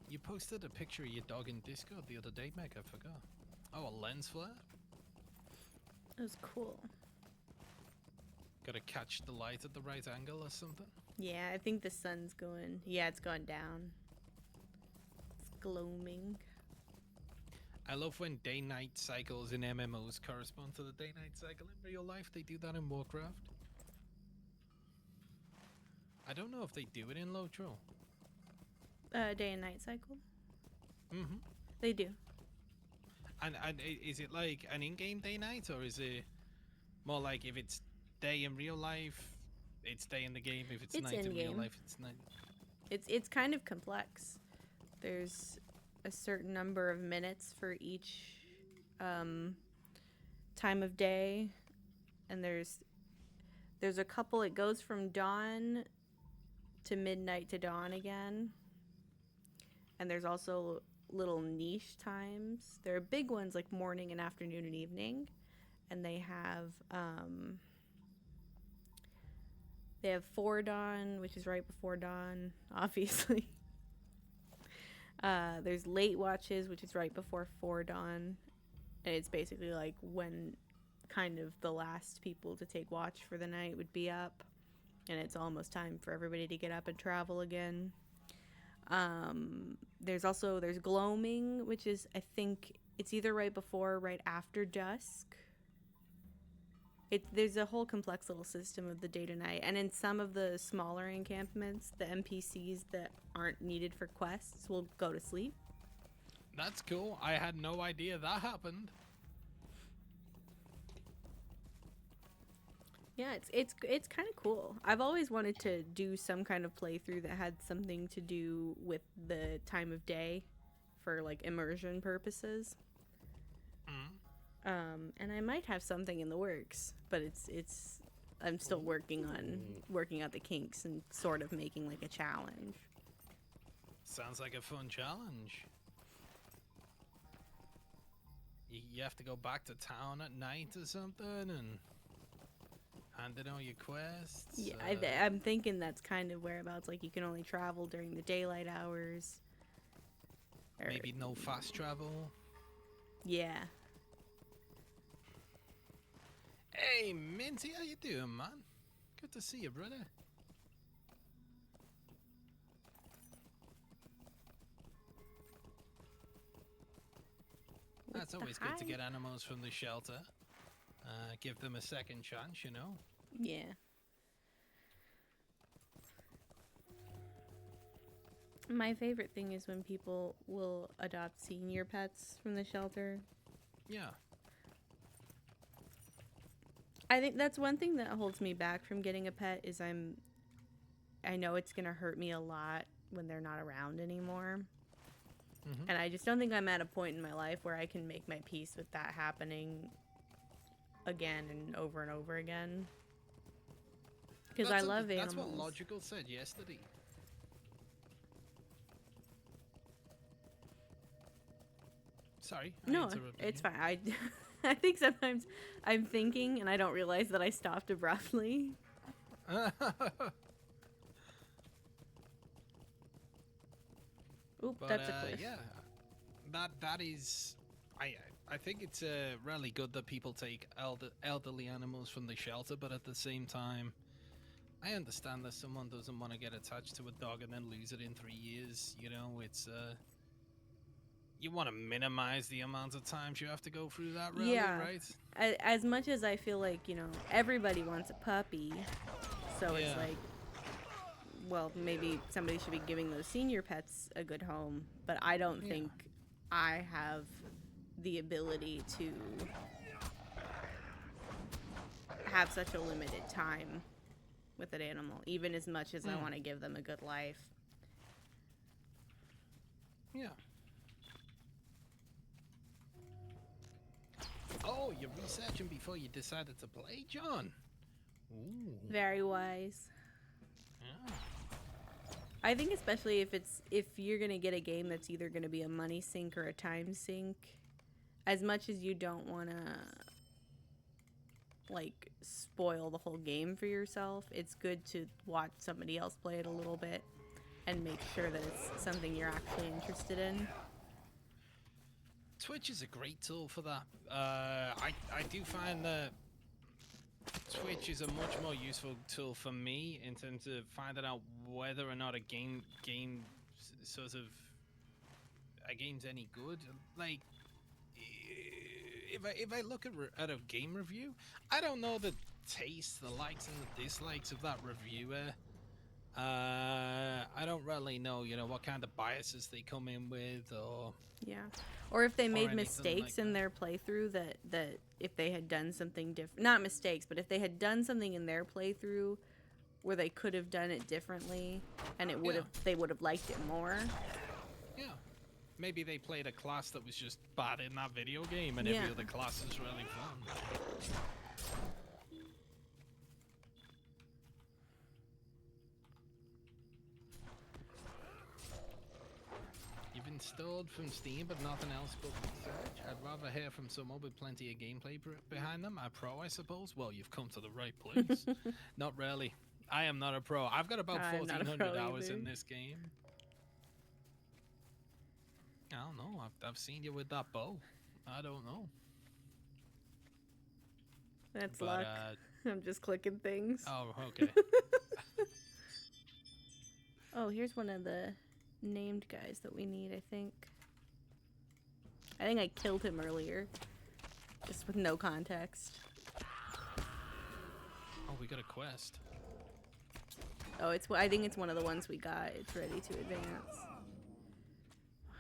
You posted a picture of your dog in Discord the other day, Meg. I forgot. Oh, a lens flare? It was cool. Gotta catch the light at the right angle or something? Yeah, I think the sun's going. Yeah, it's gone down. It's gloaming. I love when day-night cycles in MMOs correspond to the day-night cycle in real life. They do that in Warcraft. I don't know if they do it in Lotro. Day and night cycle. Mm-hmm. They do. And is it like an in-game day-night, or is it more like if it's day in real life, it's day in the game? If it's It's night in real in-game. life, it's night. It's kind of complex. There's a certain number of minutes for each time of day, and there's a couple. It goes from dawn to midnight to dawn again, and there's also little niche times. There are big ones like morning and afternoon and evening, and they have foredawn, which is right before dawn, obviously. There's late watches, which is right before foredawn, and it's basically like when kind of the last people to take watch for the night would be up, and it's almost time for everybody to get up and travel again. There's gloaming, which is, I think it's either right before or right after dusk. There's a whole complex little system of the day to night, and in some of the smaller encampments, the NPCs that aren't needed for quests will go to sleep. That's cool. I had no idea that happened. Yeah, it's kind of cool. I've always wanted to do some kind of playthrough that had something to do with the time of day for like immersion purposes. And I might have something in the works, but it's I'm still working out the kinks and sort of making like a challenge. Sounds like a fun challenge. You have to go back to town at night or something and hand in all your quests. Yeah, I'm thinking that's kind of whereabouts. Like you can only travel during the daylight hours. Or- maybe no fast travel. Yeah. Hey, Minty, how you doing, man? Good to see you, brother. That's always good to get animals from the shelter. Give them a second chance, you know? Yeah. My favorite thing is when people will adopt senior pets from the shelter. Yeah. I think that's one thing that holds me back from getting a pet is I know it's going to hurt me a lot when they're not around anymore. Mhm. And I just don't think I'm at a point in my life where I can make my peace with that happening again and over again. Because I love animals. That's what Logical said yesterday. Sorry. I No, interrupted it's you. fine. I think sometimes I'm thinking and I don't realize that I stopped abruptly. Oop, But, that's a cliff. yeah, that is. I think it's really good that people take elderly animals from the shelter, but at the same time, I understand that someone doesn't want to get attached to a dog and then lose it in 3 years. You know, it's you want to minimize the amount of times you have to go through that, really, Yeah. right? As much as I feel like, everybody wants a puppy, so it's Yeah. like, well, maybe somebody should be giving those senior pets a good home, but I don't Yeah. think I have the ability to have such a limited time with an animal, even as much as I want to give them a good life. Yeah. Oh, you're researching before you decided to play, John. Ooh. Very wise. Yeah. I think especially if you're gonna get a game that's either gonna be a money sink or a time sink, as much as you don't wanna like spoil the whole game for yourself, it's good to watch somebody else play it a little bit and make sure that it's something you're actually interested in. Twitch is a great tool for that. I do find that Twitch is a much more useful tool for me in terms of finding out whether or not a game's any good. Like, if I look at a game review, I don't know the taste, the likes and the dislikes of that reviewer. I don't really know, what kind of biases they come in with, or Yeah. Or if they made anything mistakes like in their playthrough that if they had done something different, not mistakes, but if they had done something in their playthrough where they could have done it differently and it would have they would have liked it more. yeah, maybe they played a class that was just bad in that video game, and every other class is really fun. Installed from Steam, but nothing else but research. I'd rather hear from someone with plenty of gameplay behind them. A pro, I suppose. Well, you've come to the right place. Not really. I am not a pro. I've got about 1,400 hours in this game. I don't know. I've seen you with that bow. I don't know. That's luck. I'm just clicking things. Oh, okay. Oh, here's one of the named guys that we need, I think. I killed him earlier. Just with no context. Oh, we got a quest. Oh, I think it's one of the ones we got. It's ready to advance.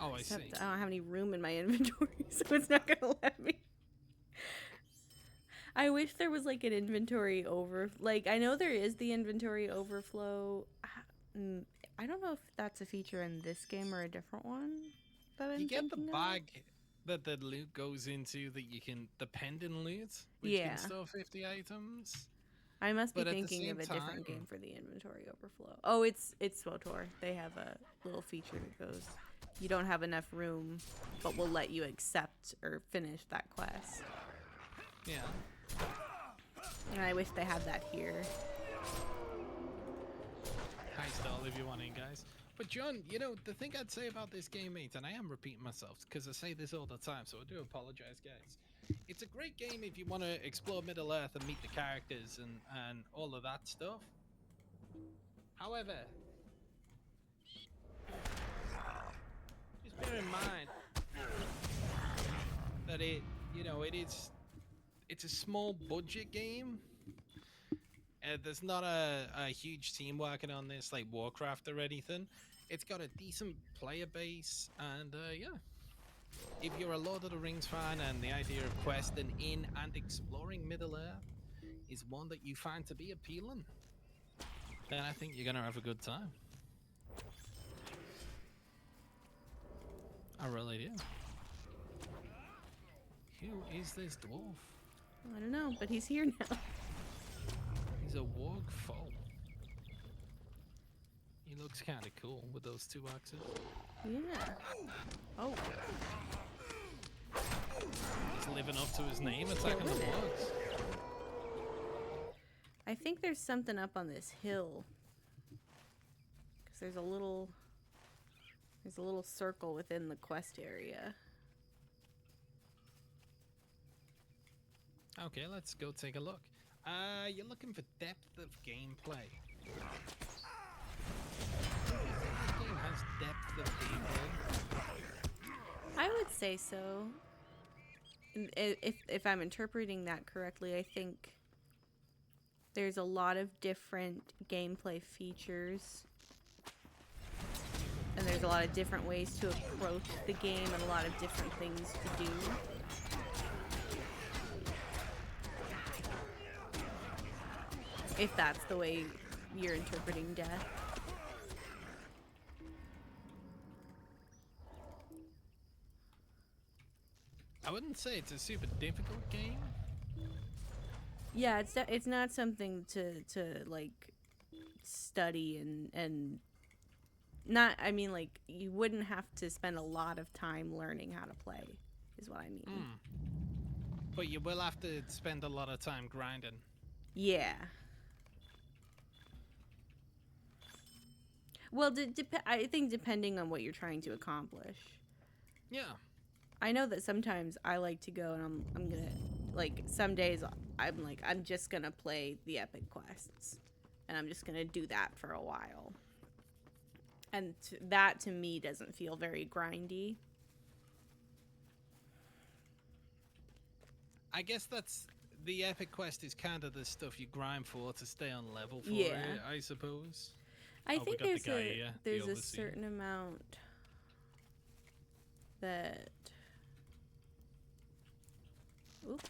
Oh, Except I see. I don't have any room in my inventory, so it's not gonna let me. I wish there was like an inventory I know there is the inventory overflow. I don't know if that's a feature in this game or a different one that I'm You get the thinking of. bag that the loot goes into that you can, the pendant loot, which can store 50 items. I must be But at the thinking of same a different time- game for the inventory overflow. Oh, it's SWTOR. They have a little feature that goes, you don't have enough room, but we'll let you accept or finish that quest. Yeah. And I wish they had that here. Hi, Stall, if you want in, guys. But John, the thing I'd say about this game, mate, and I am repeating myself because I say this all the time, so I do apologize, guys. It's a great game if you want to explore Middle Earth and meet the characters and all of that stuff. However, just bear in mind that it's a small budget game. There's not a huge team working on this like Warcraft or anything. It's got a decent player base, and yeah. If you're a Lord of the Rings fan and the idea of questing in and exploring Middle Earth is one that you find to be appealing, then I think you're gonna have a good time. I really do. Who is this dwarf? I don't know, but he's here now. He's a warg foal. He looks kind of cool with those two axes. Yeah. Oh. He's living up to his name, attacking the Killing it. wargs. I think there's something up on this hill. Because there's a little circle within the quest area. Okay, let's go take a look. You're looking for depth of gameplay. This game has depth of gameplay. I would say so. If I'm interpreting that correctly, I think there's a lot of different gameplay features. And there's a lot of different ways to approach the game and a lot of different things to do. If that's the way you're interpreting death. wouldn't say it's a super difficult game. Yeah, it's not something to like study and not. I mean, like you wouldn't have to spend a lot of time learning how to play. Is what I mean. But you will have to spend a lot of time grinding. Yeah. Well, I think depending on what you're trying to accomplish. Yeah. I know that sometimes I like to go and I'm gonna like some days I'm like I'm just gonna play the epic quests and I'm just gonna do that for a while. And that to me doesn't feel very grindy. I guess that's the epic quest is kind of the stuff you grind for to stay on level for Yeah. it, I suppose. I Oh, we think got the there's guy here, the there's a overseer. certain amount that Oop.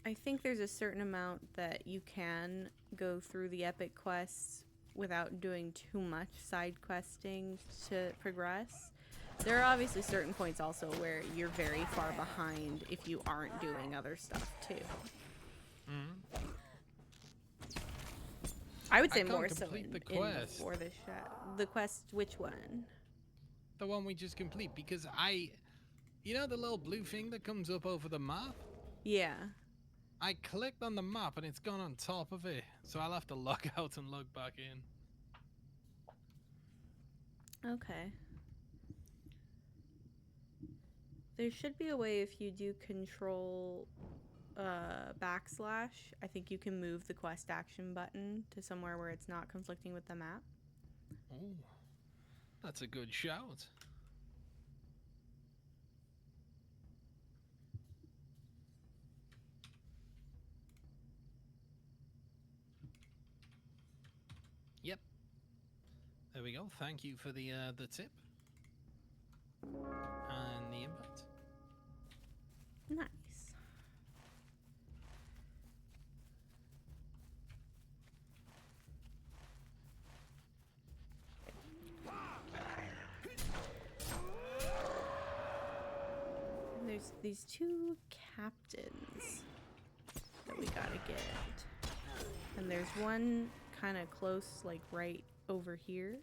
I think there's a certain amount that you can go through the epic quests without doing too much side questing to progress. There are obviously certain points also where you're very far behind if you aren't doing other stuff too. I would say can't more so complete in the quest. For the the quest. Which one? The one we just complete, because you know the little blue thing that comes up over the map? Yeah. I clicked on the map and it's gone on top of it, so I'll have to log out and log back in. Okay. There should be a way if you do control backslash, I think you can move the quest action button to somewhere where it's not conflicting with the map. Oh, that's a good shout. Yep. There we go. Thank you for the tip. And the invite. Nice. And there's these two captains that we gotta get. And there's one kind of close, like right over here.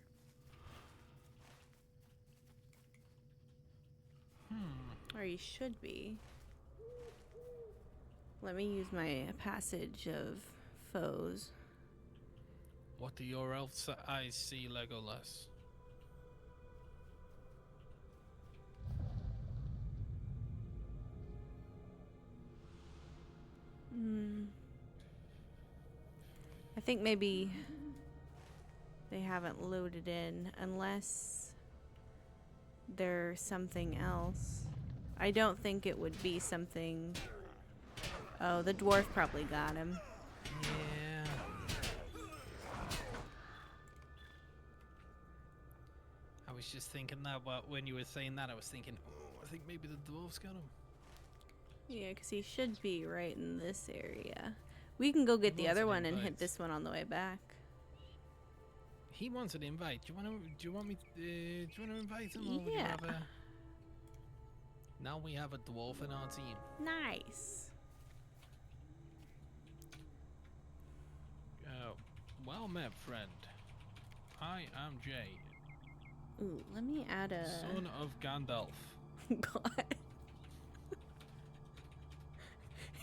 Or he should be. Let me use my passage of foes. What do your elf's eyes see, Legolas? I think maybe they haven't loaded in unless there's something else. I don't think it would be something. Oh, the dwarf probably got him. Yeah. I was just thinking that, but when you were saying that, I was thinking, oh, I think maybe the dwarf's got him. Yeah, because he should be right in this area. We can go get the Wants other an one and hit invite. this one on the way back. He wants an invite. Do you want me to invite him? Or would you Yeah. rather- Now we have a dwarf in our team. Nice. Well met, friend. I am Jade, Ooh, let me add a. son of Gandalf. God.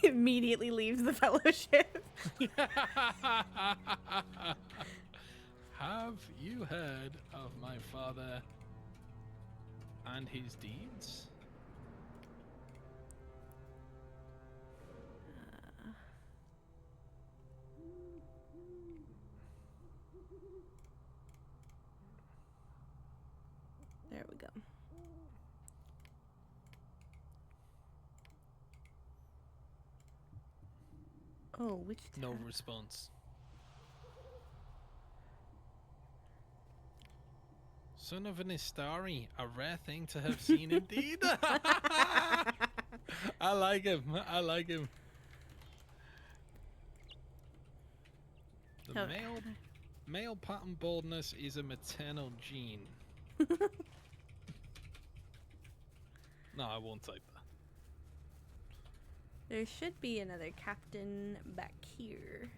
Immediately leaves the fellowship. Have you heard of my father and his deeds? There we go. Oh, which No tab? response. Son of an Istari, a rare thing to have seen indeed. I like him. I like him. The Okay. male pattern baldness is a maternal gene. No, I won't type that. There should be another captain back here.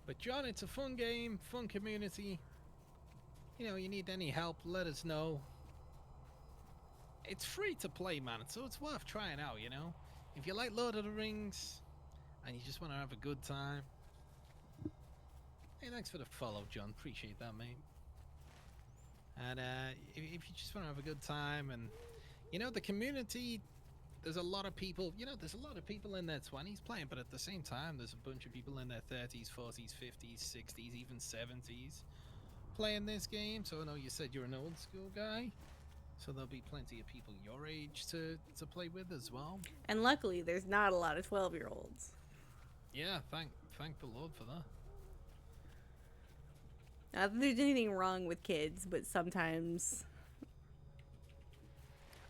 But John, it's a fun game, fun community. You know, you need any help, let us know. It's free to play, man, so it's worth trying out, you know? If you like Lord of the Rings and you just want to have a good time. Hey, thanks for the follow, John. Appreciate that, mate. And if you just want to have a good time and, you know, the community, there's a lot of people, you know, there's a lot of people in their 20s playing, but at the same time, there's a bunch of people in their 30s, 40s, 50s, 60s, even 70s playing this game. So I know you said you're an old school guy. So there'll be plenty of people your age to play with as well. And luckily, there's not a lot of 12-year-olds. Yeah, thank the Lord for that. Not that there's anything wrong with kids, but sometimes...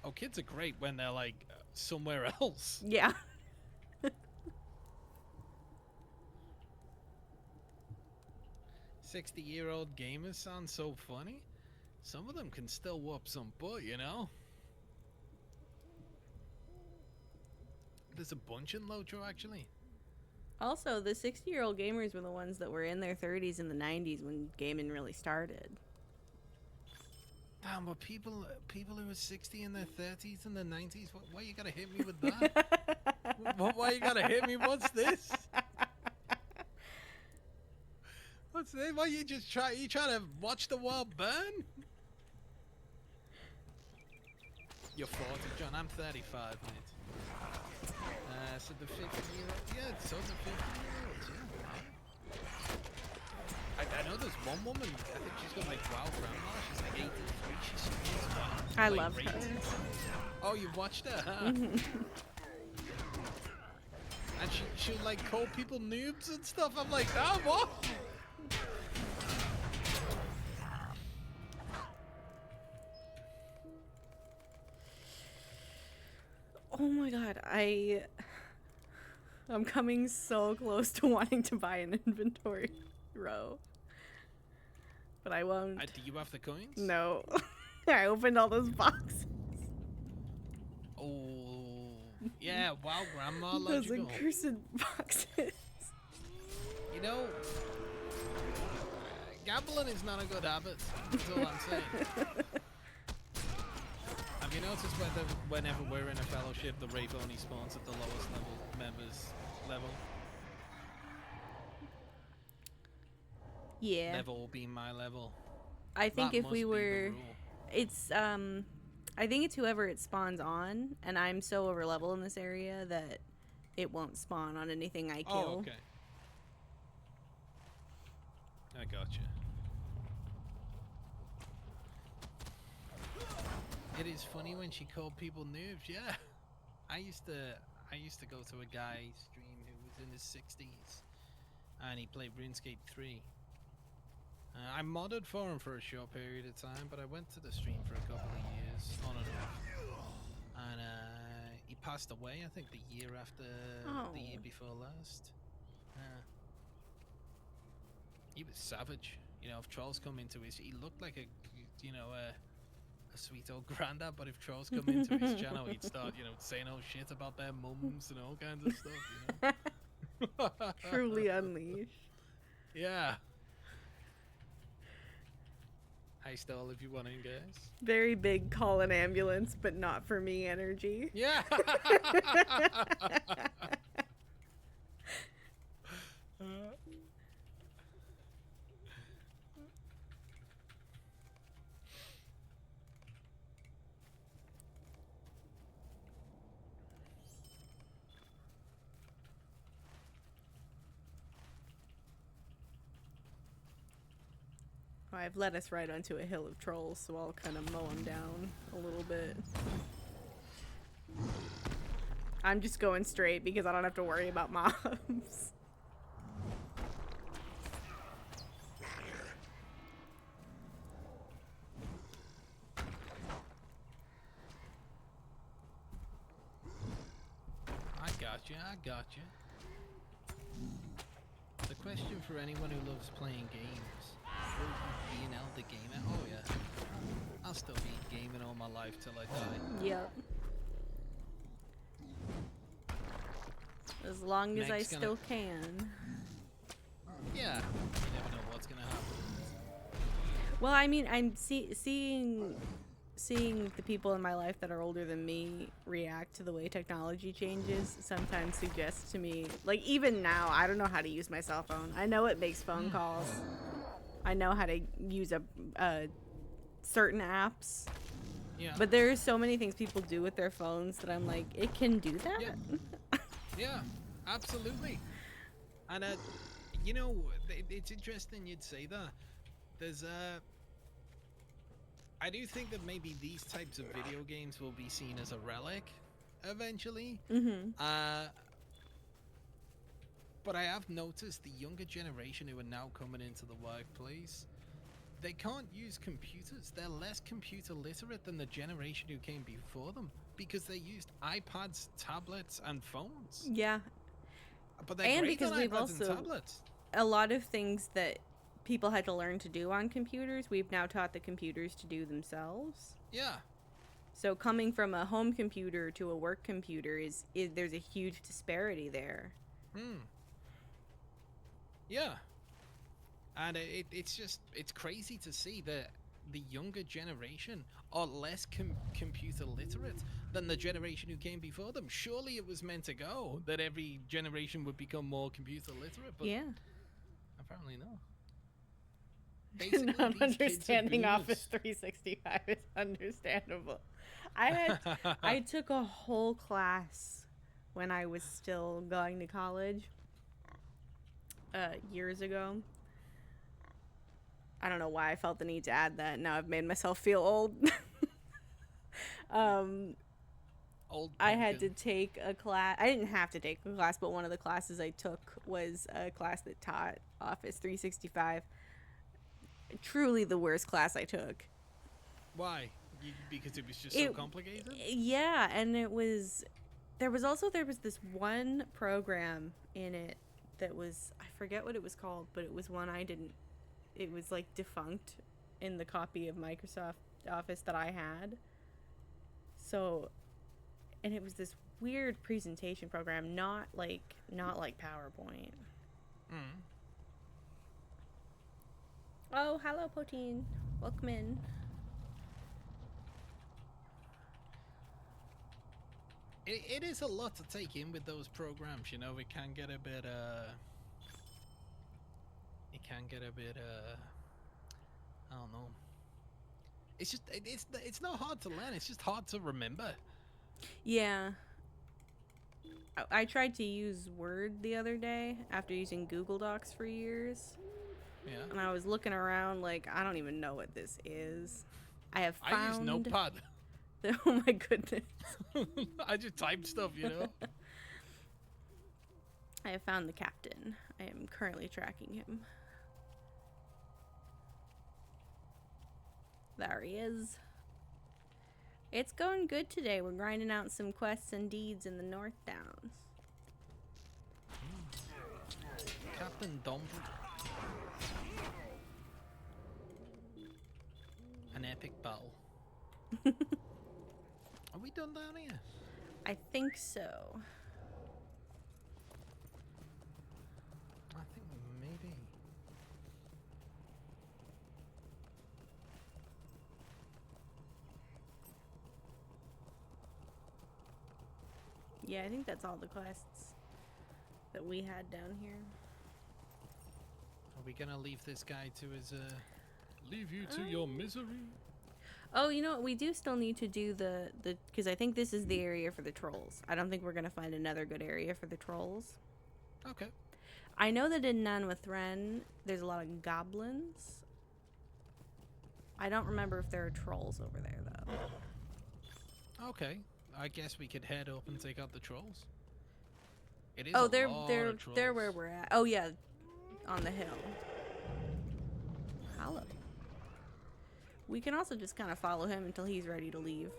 Oh, kids are great when they're, like, somewhere else. Yeah. 60-year-old gamers sound so funny. Some of them can still whoop some butt, you know? There's a bunch in Lotro, actually. Also, the 60-year-old gamers were the ones that were in their 30s in the 90s when gaming really started. Damn, but people who are 60 in their 30s and their 90s, why you gotta hit me with that? Why you gotta hit me? What's this? What's this? Why you trying to watch the world burn? You're 40, John. I'm 35, mate. So the 50-year-old, yeah, so the 50-year-olds, yeah. I know there's one woman, I think she's got like WoW grandma, she's like 83, she's so cute. I Like, love her. Oh, you've watched her, huh? And she'll like call people noobs and stuff. I'm like, oh, what? Oh my god, I'm coming so close to wanting to buy an inventory row. But I won't. Do you have the coins? No. I opened all those boxes. Oh, yeah, wow, grandma, Those logical. accursed boxes. You know, gambling is not a good habit. That's all I'm saying. Have you noticed whenever we're in a fellowship, the Wraith only spawns at the lowest members level? Yeah. Level being my level. I think That if must we be the were, rule. it's I think it's whoever it spawns on, and I'm so over level in this area that it won't spawn on anything I kill. Oh, okay. I gotcha. It is funny when she called people noobs. Yeah, I used to go to a guy's stream who was in his 60s, and he played RuneScape 3. I modded for him for a short period of time, but I went to the stream for a couple of years, on and off. And he passed away, I think, the year after the year before last. He was savage. You know, if trolls come into his, he looked like a sweet old granddad. But if trolls come into his channel, he'd start, saying all shit about their mums and all kinds of stuff. Truly unleashed. Yeah. Hi, Stall, if you want in, guys. Very big call an ambulance, but not for me energy. Yeah. I've led us right onto a hill of trolls, so I'll kind of mow them down a little bit. I'm just going straight because I don't have to worry about mobs. I gotcha. The question for anyone who loves playing games, will you be an elder gamer? Oh yeah. I'll still be gaming all my life till I die. Yep. As long as I Meg's gonna- still can. Yeah, you never know what's gonna happen. Well, I mean, I'm seeing the people in my life that are older than me react to the way technology changes sometimes suggests to me, like, even now, I don't know how to use my cell phone. I know it makes phone calls. I know how to use certain apps. Yeah. But there are so many things people do with their phones that I'm like, it can do that? Yeah. Yeah, absolutely. And you know, it's interesting you'd say that. There's I do think that maybe these types of video games will be seen as a relic eventually. Mm-hmm. But I have noticed the younger generation who are now coming into the workplace, they can't use computers. They're less computer literate than the generation who came before them because they used iPads, tablets, and phones. Yeah. But they're And great because on we've iPads also- and tablets. A lot of things that people had to learn to do on computers, we've now taught the computers to do themselves. Yeah. So coming from a home computer to a work computer is there's a huge disparity there. Yeah. And it's crazy to see that the younger generation are less computer literate than the generation who came before them. Surely it was meant to go that every generation would become more computer literate, but Yeah. apparently no. Not these kids are understanding boomers. Office 365 is understandable. I took a whole class when I was still going to college years ago. I don't know why I felt the need to add that. Now I've made myself feel old. Old I had to pumpkin. take a class. I didn't have to take a class, but one of the classes I took was a class that taught Office 365. Truly the worst class I took. Why? Because it was just so complicated? Yeah, and there was this one program in it that was, I forget what it was called, but it was one it was like defunct in the copy of Microsoft Office that I had. So, and it was this weird presentation program, not like PowerPoint. Oh, hello, Poteen. Welcome in. It is a lot to take in with those programs, you know. It can get a bit I don't know. It's just it's not hard to learn. It's just hard to remember. Yeah. I tried to use Word the other day after using Google Docs for years. Yeah. And I was looking around like, I don't even know what this is. I use I use Notepad. Oh my goodness. I just type stuff, you know. I have found the captain. I am currently tracking him. There he is. It's going good today. We're grinding out some quests and deeds in the North Downs. Captain Dumbledore. An epic battle. Are we done down here? I think so. I think maybe. Yeah, I think that's all the quests that we had down here. Are we gonna leave this guy to his leave you to your misery? Oh, you know what? We do still need to do the because I think this is the area for the trolls. I don't think we're gonna find another good area for the trolls. Okay. I know that in Nanwathren there's a lot of goblins. I don't remember if there are trolls over there though. Okay. I guess we could head up and take out the trolls. It is Oh, a they're lot they're of they're trolls. where we're at. Oh yeah, on the hill. Hello. We can also just kind of follow him until he's ready to leave.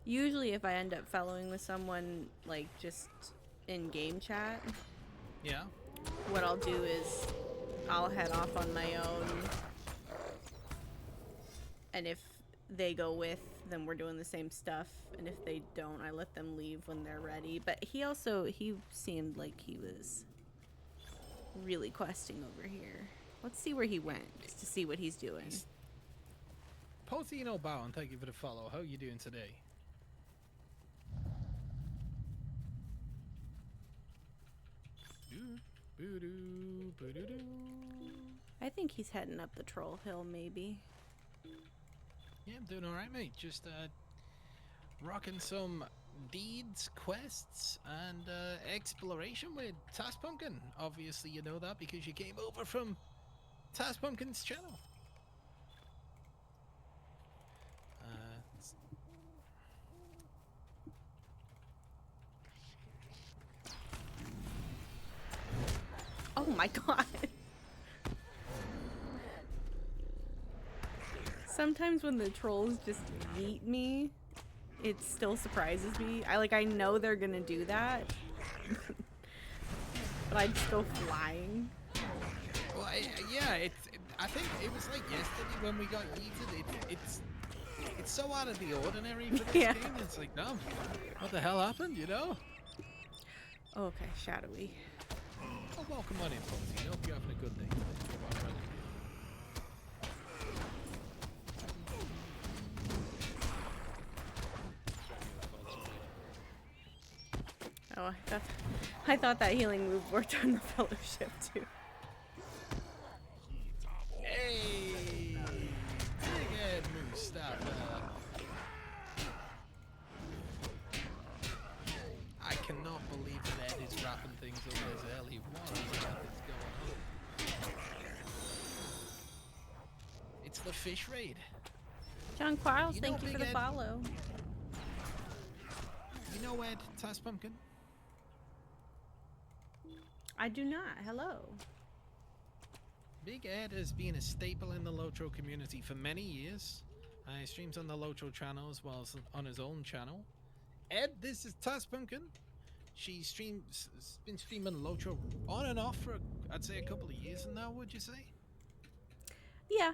Usually if I end up following with someone, like, just in game chat, Yeah. what I'll do is I'll head off on my own. And if they go with, then we're doing the same stuff. And if they don't, I let them leave when they're ready. But he seemed like he was really questing over here. Let's see where he went, just to see what he's doing. Potino Bow, and thank you for the follow. How are you doing today? I think he's heading up the troll hill, maybe. Yeah, I'm doing alright, mate. Just rocking some deeds, quests, and exploration with Task Pumpkin. Obviously, you know that because you came over from Task Pumpkin's channel. Oh my god. Sometimes when the trolls just yeet me, it still surprises me. I know they're gonna do that. But I just go flying. Well, I think it was like yesterday when we got yeeted. It's so out of the ordinary for this Yeah. game. It's like, damn, what the hell happened, you know? Oh, okay, shadowy. Oh, welcome on in, Posey. Hope you're having a good day. Oh, I thought that healing move worked on the fellowship too. Hey! Big Ed Mustafa. I cannot believe that Ed is wrapping things up this early. What on earth is going on? It's the fish raid. John Quarles, You know, thank you for Big the Ed- follow. You know Ed, Task Pumpkin? I do not. Hello. Big Ed has been a staple in the Lotro community for many years. He streams on the Lotro channel as well as on his own channel. Ed, this is Task Pumpkin. She's been streaming Lotro on and off for, I'd say, a couple of years now, would you say? Yeah.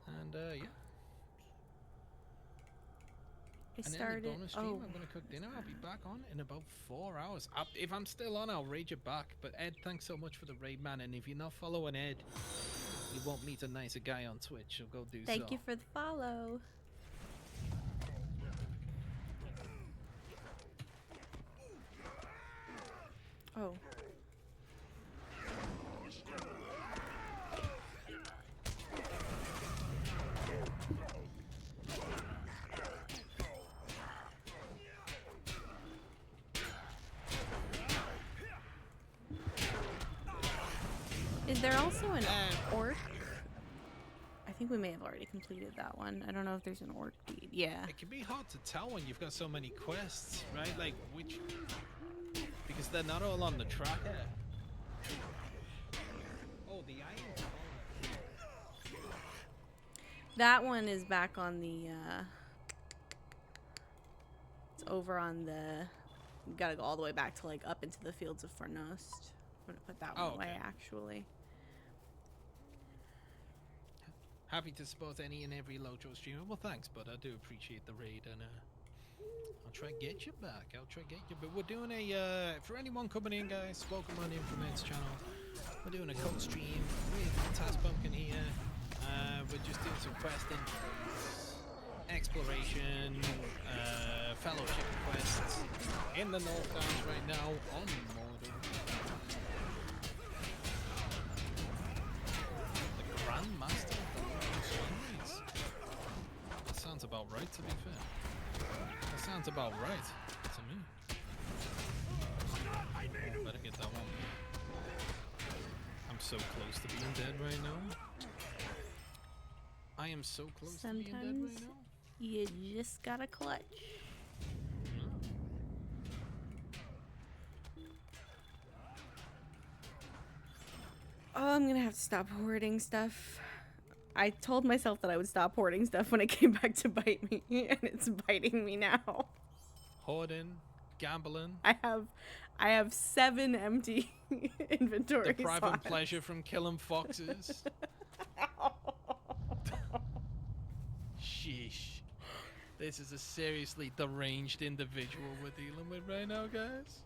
And, yeah. I And started. then the bonus stream, Oh, I'm going to cook dinner. I'll be back on in about 4 hours. If I'm still on, I'll raid you back. But Ed, thanks so much for the raid, man. And if you're not following Ed, you won't meet a nicer guy on Twitch. So go do so. thank you for the follow. Oh. Is there also an orc? I think we may have already completed that one. I don't know if there's an orc deed. Yeah. It can be hard to tell when you've got so many quests, right? Like, which... Because they're not all on the tracker. Oh, the iron. That one is back on the, it's over on the, you gotta go all the way back to, like, up into the fields of Farnost. I'm gonna put that one away, okay. actually. Happy to support any and every Lotro streamer. Well, thanks, but I do appreciate the raid, and I'll try and get you back. I'll try and get you. But we're doing a, for anyone coming in, guys, welcome on in from Ed's channel. We're doing a co-stream with Task Pumpkin here. We're just doing some questing, exploration, fellowship quests in the North Downs right now on Mordor. The Grandmaster of the Lord's Sunrise. That sounds about right, to be fair. That sounds about right to me. Oh, better get that one. I'm so close to being dead right now. I am so close to being dead Sometimes right now. you just gotta clutch. Oh, I'm gonna have to stop hoarding stuff. I told myself that I would stop hoarding stuff when it came back to bite me, and it's biting me now. Hoarding, gambling. I have I have 7 empty inventory Depriving slots. pleasure from killing foxes. Sheesh. This is a seriously deranged individual we're dealing with right now, guys.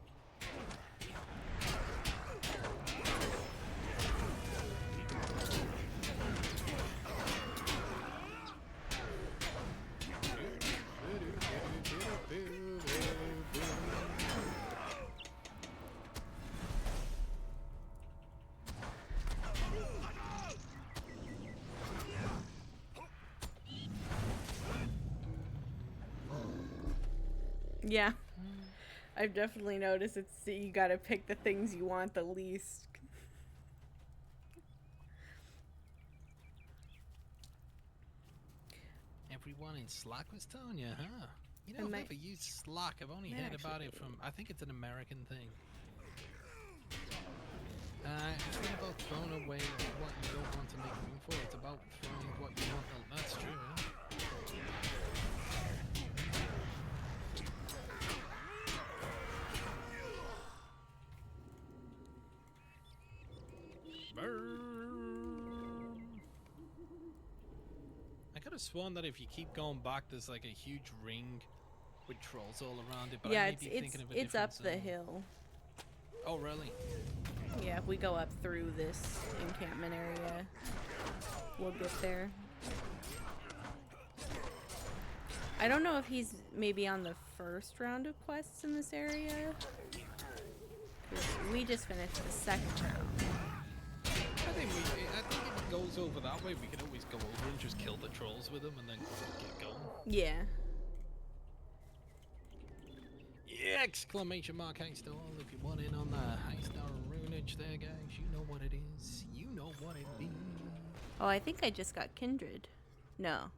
Yeah. I've definitely noticed it's you gotta pick the things you want the least. Everyone in Slack was telling you, huh? You know, I I've might- never used Slack. I've only might heard about it actually- from, I think it's an American thing. It's not about throwing away what you don't want to make room for. It's about throwing what you want. Oh, that's true, huh? I could have sworn that if you keep going back, there's like a huge ring with trolls all around it. But Yeah, I may it's be it's thinking of a it's up different the zone. hill. Oh, really? Yeah, if we go up through this encampment area, we'll get there. I don't know if he's maybe on the first round of quests in this area. 'Cause we just finished the second round. I think if it goes over that way, we could always go over and just kill the trolls with them and then get going. Yeah. Yeah! Exclamation mark heist all. If you want in on the heist or runage there, guys, you know what it is. You know what it be. Oh, I think I just got kindred. No.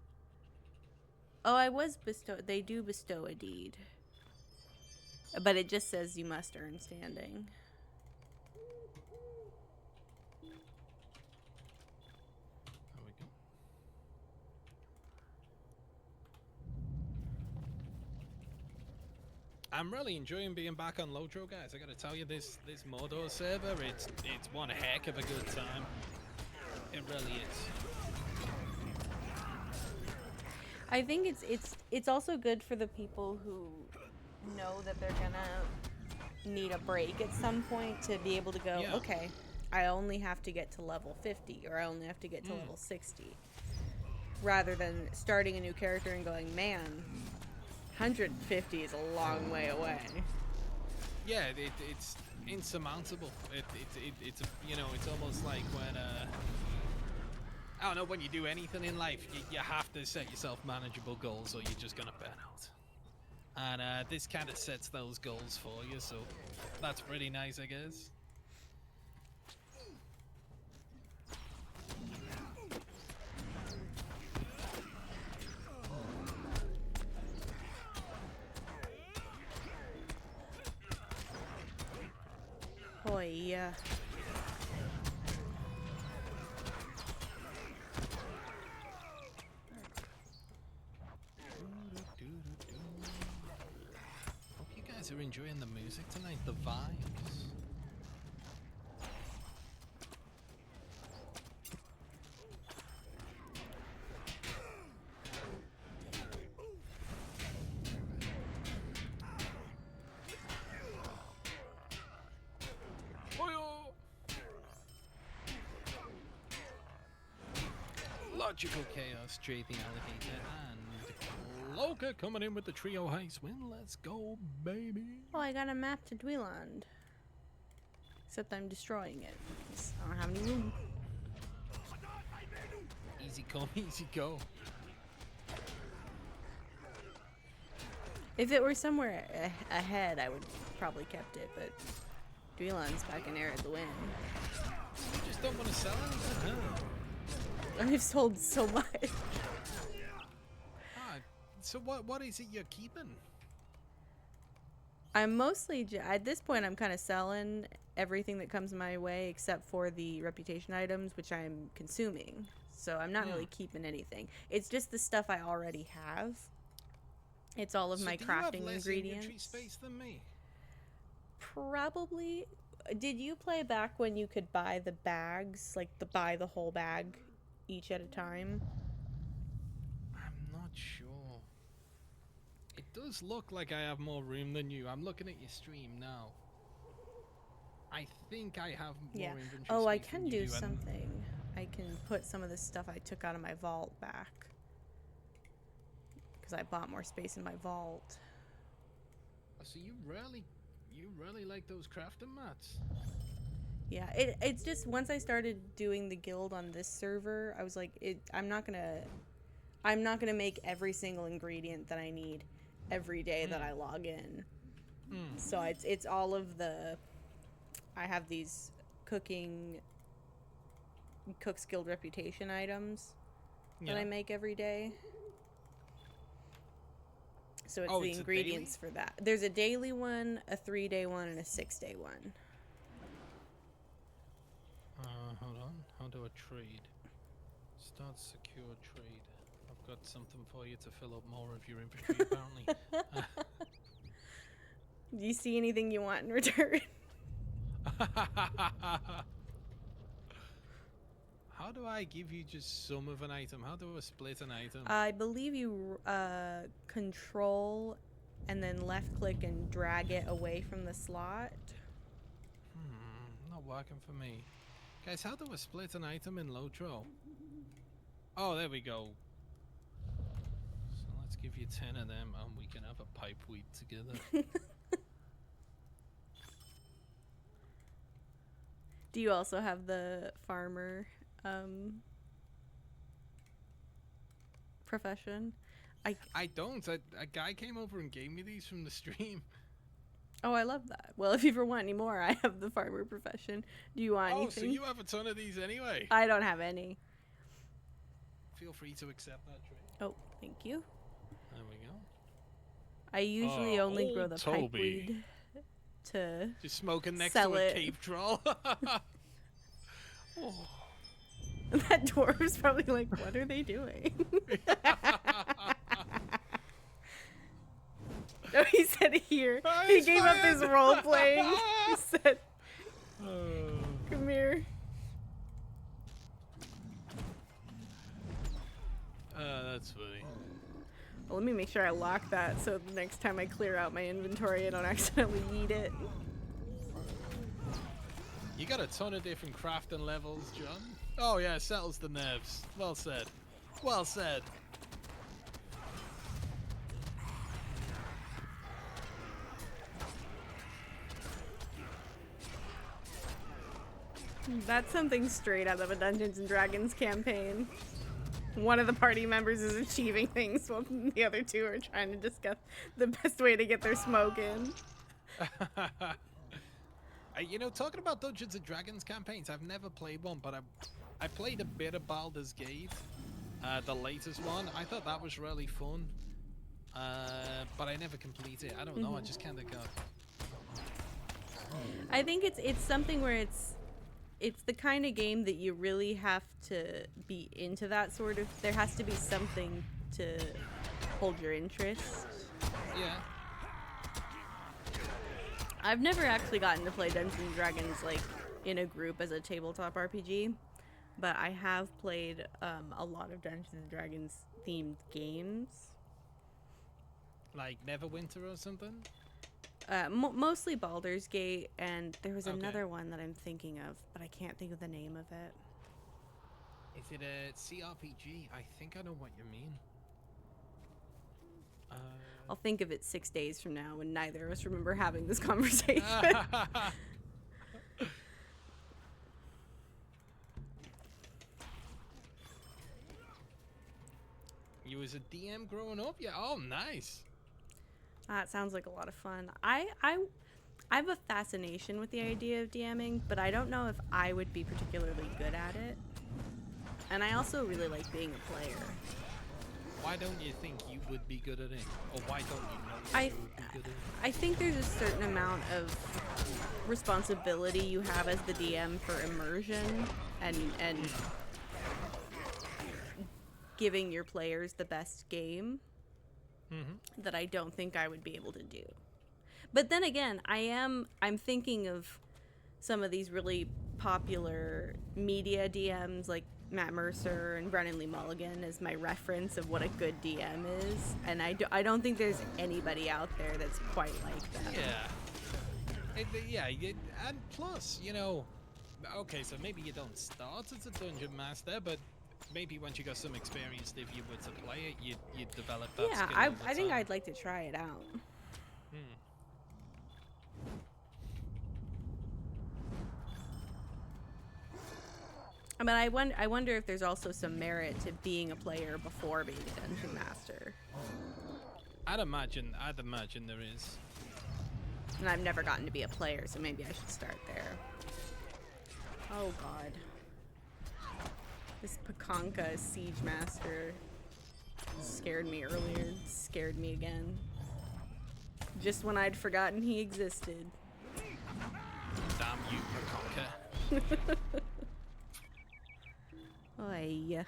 Oh, I was bestowed. They do bestow a deed. But it just says you must earn standing. There we go. I'm really enjoying being back on Lotro, guys. I gotta tell you, this Mordor server, it's one heck of a good time. It really is. I think it's also good for the people who know that they're gonna need a break at some point to be able to go, Yeah. okay, I only have to get to level 50 or I only have to get to level 60. Rather than starting a new character and going, man, 150 is a long way away. Yeah, it's insurmountable. It's you know, it's almost like when I don't know, when you do anything in life, you have to set yourself manageable goals or you're just gonna burn out. And this kind of sets those goals for you, so that's pretty nice, I guess. Oh yeah. Hope you guys are enjoying the music tonight, the vibes. Logical Chaos, Jay the Alligator, and Cloaker coming in with the trio heist win. Let's go, baby. Oh, I got a map to Dweeland. Except I'm destroying it. 'Cause I don't have any room. Easy come, easy go. If it were somewhere ahead, I would probably kept it, but Dweeland's back in Arid Luin. You just don't want to sell anything, huh? I've sold so much. Ah, so what is it you're keeping? I'm mostly, at this point, I'm kind of selling everything that comes my way except for the reputation items, which I'm consuming. So I'm not really keeping anything. It's just the stuff I already have. It's all of So my do you have crafting less ingredients. inventory space than me? Probably. Did you play back when you could buy the bags, like buy the whole bag each at a time? I'm not sure. It does look like I have more room than you. I'm looking at your stream now. I think I have more inventory Oh, I space can than do you, and- something. I can put some of the stuff I took out of my vault back. Because I bought more space in my vault. So you really like those crafting mats? Yeah, it's just once I started doing the guild on this server, I was like, I'm not gonna make every single ingredient that I need every day that I log in. So it's all of the. I have these Cook's Guild reputation items that I make every day. So it's the it's a ingredients for that. There's a daily one, a 3-day one, and a 6-day one. Hold on. How do I trade? Start secure trade. I've got something for you to fill up more of your inventory, apparently. Do you see anything you want in return? How do I give you just some of an item? How do I split an item? I believe you control and then left click and drag it away from the slot. Not working for me. Guys, how do I split an item in Lotro? Oh, there we go. So let's give you 10 of them and we can have a pipe weed together. Do you also have the farmer profession? I don't. A guy came over and gave me these from the stream. Oh, I love that. Well, if you ever want any more, I have the farmer profession. Do you want anything? So you have a ton of these anyway. I don't have any. Feel free to accept that trade. Oh, thank you. There we go. I usually only grow old the Toby. pipeweed to Just smoking next sell to a it. cave troll. Oh. That dwarf's probably like, what are they doing? No, he said here. He He's gave up his fine. role playing. He said, come here. That's funny. Well, let me make sure I lock that so the next time I clear out my inventory, I don't accidentally eat it. You got a ton of different crafting levels, John. Oh yeah, settles the nerves. Well said. Well said. That's something straight out of a Dungeons and Dragons campaign. One of the party members is achieving things while the other two are trying to discuss the best way to get their smoke in. You know, talking about Dungeons and Dragons campaigns, I've never played one, but I played a bit of Baldur's Gate, the latest one. I thought that was really fun, but I never completed it. I don't know. I just kind of got. I think it's something where it's the kind of game that you really have to be into that sort of. There has to be something to hold your interest. Yeah. I've never actually gotten to play Dungeons and Dragons like in a group as a tabletop RPG, but I have played a lot of Dungeons and Dragons themed games. Like Neverwinter or something? Mostly Baldur's Gate, and there was Okay. another one that I'm thinking of, but I can't think of the name of it. Is it a CRPG? I think I know what you mean. I'll think of it 6 days from now when neither of us remember having this conversation. You was a DM growing up? Yeah. Oh, nice. That sounds like a lot of fun. I have a fascination with the idea of DMing, but I don't know if I would be particularly good at it. And I also really like being a player. Why don't you think you would be good at it? Or why don't you know I you would be good at it? I think there's a certain amount of responsibility you have as the DM for immersion and giving your players the best game that I don't think I would be able to do. But then again, I'm thinking of some of these really popular media DMs like Matt Mercer and Brennan Lee Mulligan as my reference of what a good DM is, and I don't think there's anybody out there that's quite like that. And plus, you know, okay, so maybe you don't start as a dungeon master, but maybe once you got some experience, if you were to play it, you'd develop that Yeah, skill over I think time. I'd like to try it out. But I wonder if there's also some merit to being a player before being a dungeon master. I'd imagine there is. And I've never gotten to be a player, so maybe I should start there. Oh god. This Pakanka Siege Master scared me earlier, scared me again. Just when I'd forgotten he existed. Damn you, Pakanka. Oy.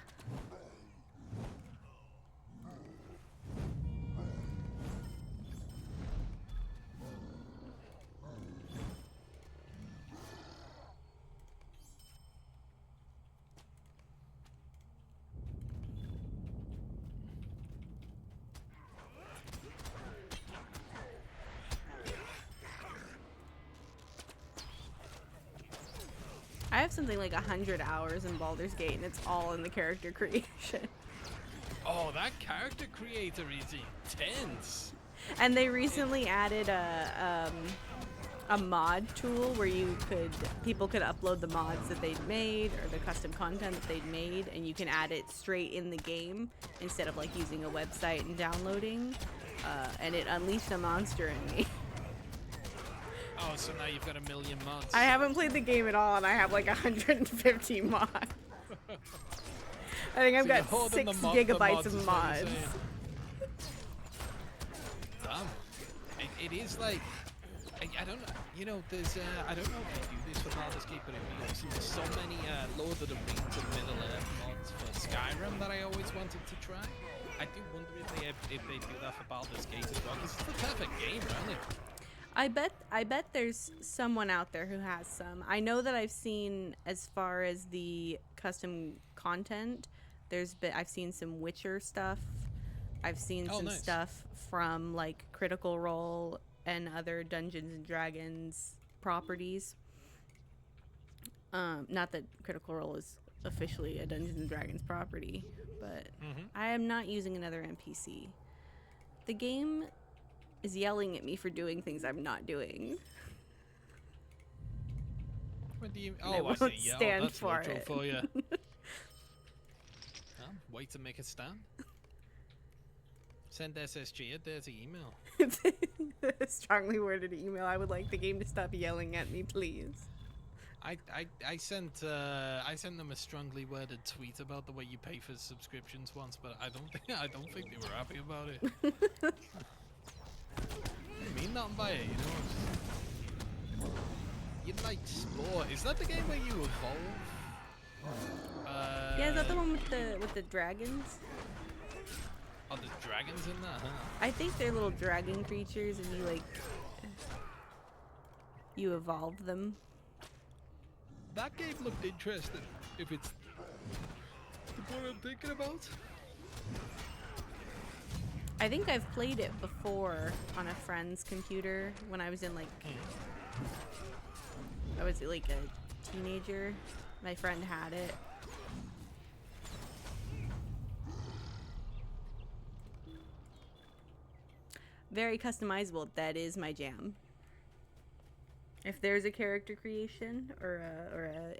I have something like 100 hours in Baldur's Gate, and it's all in the character creation. Oh, that character creator is intense. And they recently added a mod tool where people could upload the mods that they'd made or the custom content that they'd made, and you can add it straight in the game instead of like using a website and downloading. And it unleashed a monster in me. Oh, so now you've got 1 million mods. I haven't played the game at all, and I have like 150 mods. I think I've got 6 gigabytes of mods. Damn. It is like, I don't know, you know, there's, I don't know if you do this for Baldur's Gate, but there's so many Lord of the Rings and Middle-earth mods for Skyrim that I always wanted to try. I do wonder if they do that for Baldur's Gate as well, because it's the perfect game, really. I bet there's someone out there who has some. I know that I've seen, as far as the custom content, I've seen some Witcher stuff. I've seen some nice. stuff from like Critical Role and other Dungeons and Dragons properties. Not that Critical Role is officially a Dungeons and Dragons property, but I am not using another NPC. The game is yelling at me for doing things I'm not doing. What do you? And I Oh, I won't see. Yeah, stand that's for neutral it. for you. Well, wait to make a stand. Send SSG a dirty email. Strongly worded email. I would like the game to stop yelling at me, please. I sent them a strongly worded tweet about the way you pay for subscriptions once, but I don't think they were happy about it. I mean nothing by it, you know. You'd like sport. Is that the game where you evolve? Yeah, is that the one with the dragons? Oh, there's dragons in that, huh? I think they're little dragon creatures, and you evolve them. That game looked interesting. If it's what I'm thinking about. I think I've played it before on a friend's computer when I was in I was like a teenager. My friend had it. Very customizable. That is my jam. If there's a character creation or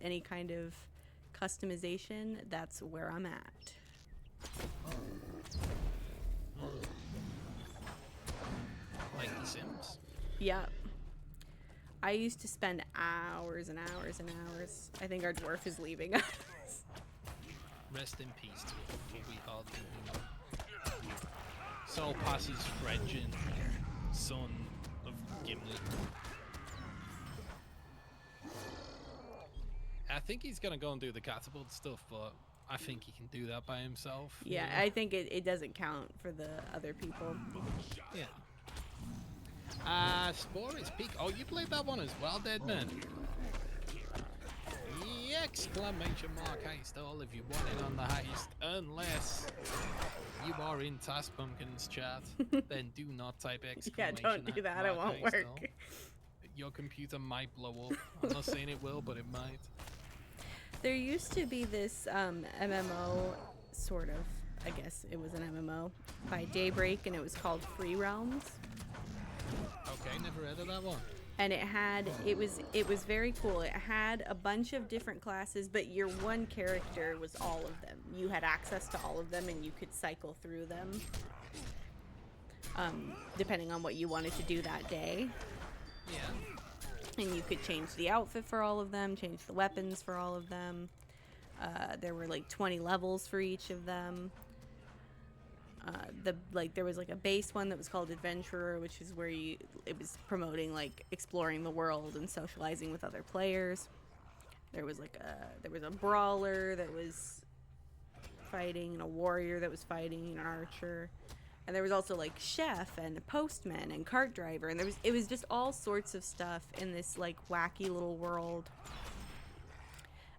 any kind of customization, that's where I'm at. Like The Sims. Yep. I used to spend hours and hours and hours. I think our dwarf is leaving us. Rest in peace to a fully hard living. Soul passes Fredgen, son of Gimli. I think he's gonna go and do the catapult stuff, but I think he can do that by himself. Yeah, I think it doesn't count for the other people. Yeah. Sporus Peak. Oh, you played that one as well, Deadman. Exclamation mark heist all if you want in on the heist, unless you are in Task Pumpkins chat, then do not type Yeah, exclamation don't do that. It mark won't heist all. work. Your computer might blow up. I'm not saying it will, but it might. There used to be this MMO, sort of. I guess it was an MMO by Daybreak, and it was called Free Realms. Okay, never heard of that one. And it was very cool. It had a bunch of different classes, but your one character was all of them. You had access to all of them, and you could cycle through them, depending on what you wanted to do that day. Yeah. And you could change the outfit for all of them, change the weapons for all of them. There were like 20 levels for each of them. There was like a base one that was called Adventurer, which is where it was promoting like exploring the world and socializing with other players. There was a brawler that was fighting, and a warrior that was fighting, an archer, and there was also like chef and postman and cart driver, and it was just all sorts of stuff in this like wacky little world,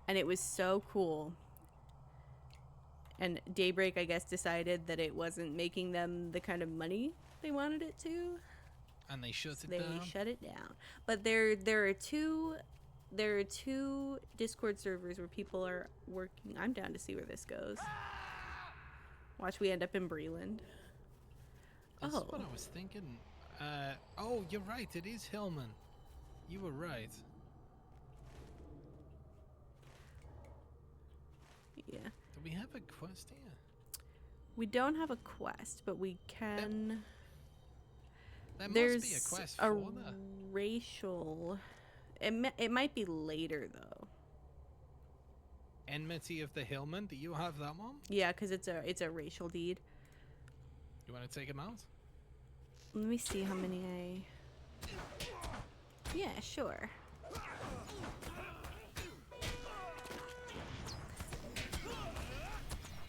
and it was so cool. And Daybreak, I guess, decided that it wasn't making them the kind of money they wanted it to. And they shut it They down? shut it down. But there are two Discord servers where people are working. I'm down to see where this goes. Watch, we end up in Breland. That's what I was thinking. Oh, you're right. It is Hillman. You were right. Yeah. Do we have a quest here? We don't have a quest, but we can. There There's must be a quest a for that. racial. It might be later though. Enmity of the Hillman. Do you have that one? Yeah, because it's a racial deed. You want to take him out? Let me see how many I. Yeah, sure.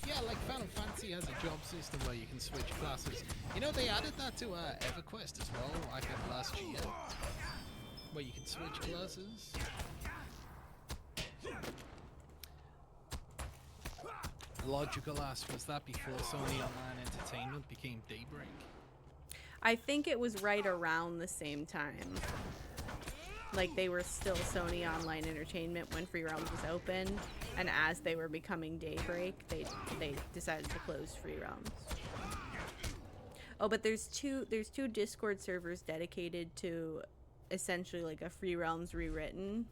Yeah, like Final Fantasy has a job system where you can switch classes. You know, they added that to EverQuest as well, like last year, where you can switch classes. Logical ask, was that before Sony Online Entertainment became Daybreak? I think it was right around the same time. Like, they were still Sony Online Entertainment when Free Realms was open, and as they were becoming Daybreak, they decided to close Free Realms. Oh, but there's two Discord servers dedicated to essentially like a Free Realms rewritten.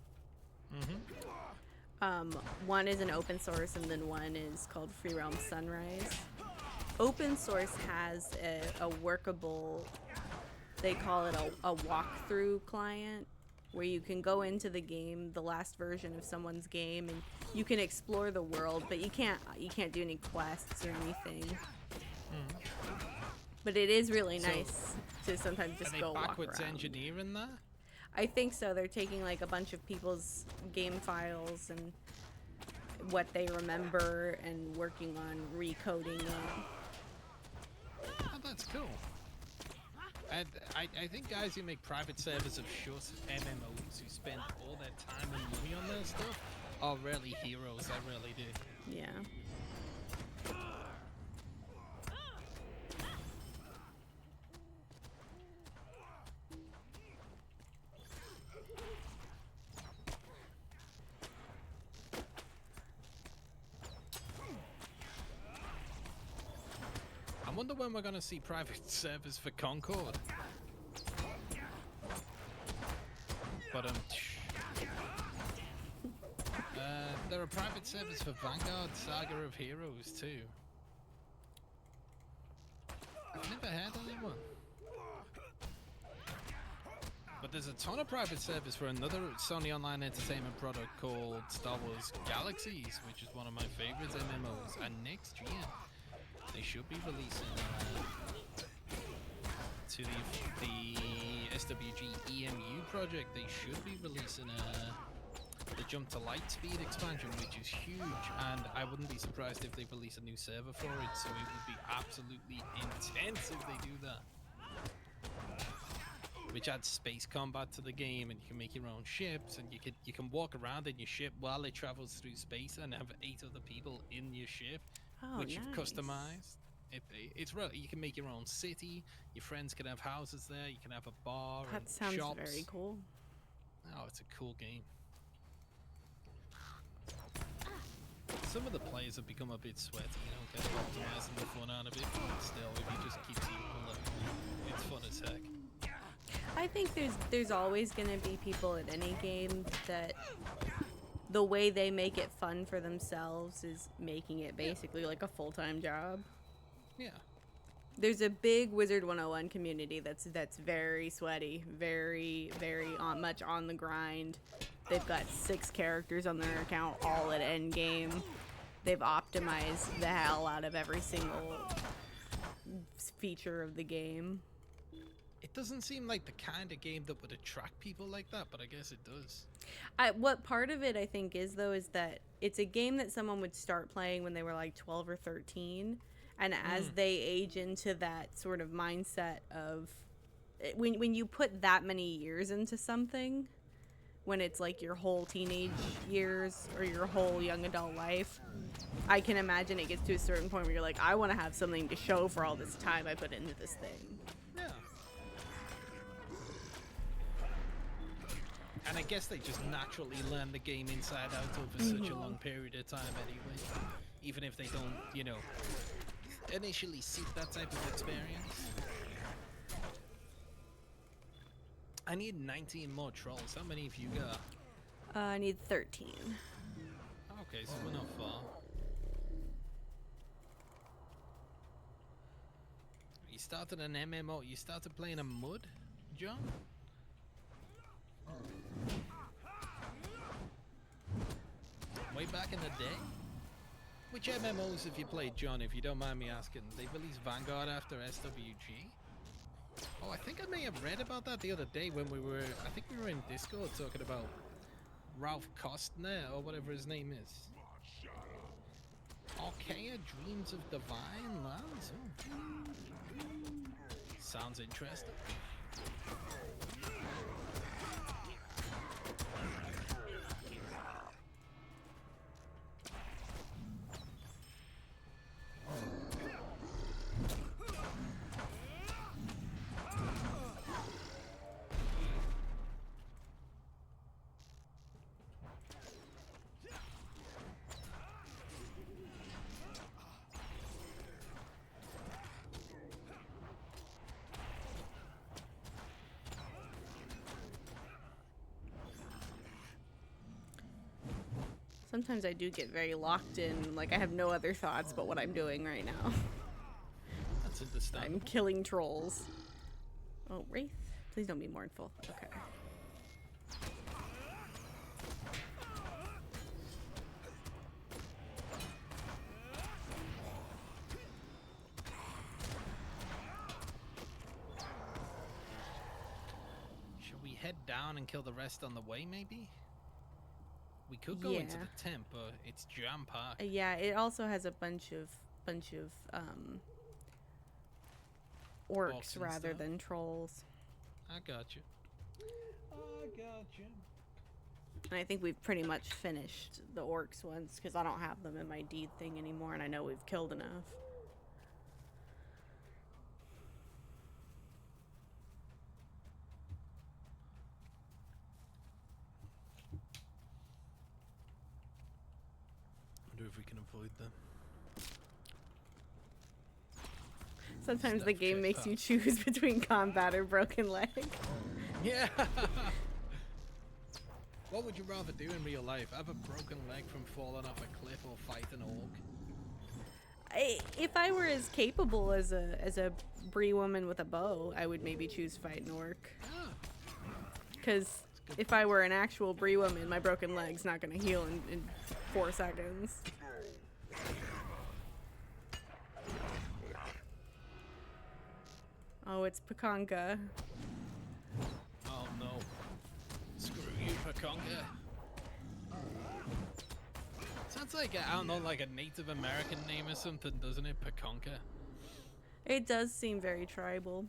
One is an open source, and then one is called Free Realms Sunrise. Open source has a workable, they call it a walkthrough client, where you can go into the game, the last version of someone's game, and you can explore the world, but you can't do any quests or anything. But it is really nice to sometimes just go walk around. Are they backwards engineering that? I think so. They're taking like a bunch of people's game files and what they remember and working on recoding it. Oh, that's cool. And I think guys who make private servers of short MMOs who spend all their time and money on their stuff are really heroes. I really do. Yeah. I wonder when we're gonna see private servers for Concord. But there are private servers for Vanguard, Saga of Heroes too. I've never had anyone. But there's a ton of private servers for another Sony Online Entertainment product called Star Wars Galaxies, which is one of my favorites MMOs. And next year, they should be releasing to the SWG EMU project. They should be releasing the Jump to Light Speed expansion, which is huge, and I wouldn't be surprised if they release a new server for it. So it would be absolutely intense if they do that. which adds space combat to the game, and you can make your own ships, and you can walk around in your ship while it travels through space, and have 8 other people in your ship, Oh, which you've nice. customized. It's really, you can make your own city. Your friends can have houses there. You can have a bar That and sounds shops. very cool. Oh, it's a cool game. Some of the players have become a bit sweaty, you know, kind of optimizing the fun out of it. But still, if you just keep people, it's fun as heck. I think there's always gonna be people at any game that the way they make it fun for themselves is making it basically like a full-time job. Yeah. There's a big Wizard 101 community that's very sweaty, very much on the grind. They've got 6 characters on their account, all at end game. They've optimized the hell out of every single feature of the game. It doesn't seem like the kind of game that would attract people like that, but I guess it does. What part of it I think is though is that it's a game that someone would start playing when they were like 12 or 13, and as they age into that sort of mindset of when you put that many years into something, when it's like your whole teenage years or your whole young adult life, I can imagine it gets to a certain point where you're like, I want to have something to show for all this time I put into this thing. Yeah. And I guess they just naturally learn the game inside out over such a long period of time anyway. Even if they don't, you know, initially seek that type of experience. I need 19 more trolls. How many have you got? I need 13. Okay, so we're not far. You started an MMO. You started playing a MUD, John? Way back in the day? Which MMOs have you played, John, if you don't mind me asking? They released Vanguard after SWG? Oh, I think I may have read about that the other day when I think we were in Discord talking about Ralph Kostner, or whatever his name is. Archaea Dreams of Divine Lands? Oh. Sounds interesting. Sometimes I do get very locked in, like I have no other thoughts but what I'm doing right now. That's understandable. I'm killing trolls. Oh, Wraith? Please don't be mournful. Okay. Should we head down and kill the rest on the way, maybe? We could go into the tent, but it's jam-packed. Yeah, it also has a bunch of orcs and rather stuff. than trolls. I got you. I got you. And I think we've pretty much finished the orcs ones because I don't have them in my deed thing anymore, and I know we've killed enough. Wonder if we can avoid them. Sometimes the Snap game makes jetpack. you choose between combat or broken leg. Yeah. What would you rather do in real life? Have a broken leg from falling off a cliff or fight an orc? If I were as capable as a Bree woman with a bow, I would maybe choose fight an orc. Ah, Because if I were an actual Bree woman, my broken leg's not going to heal in 4 seconds. Oh, it's Pekanka. oh no. Screw you, Pekonka. Sounds like, I don't know, like a Native American name or something, doesn't it? Pekonka. It does seem very tribal.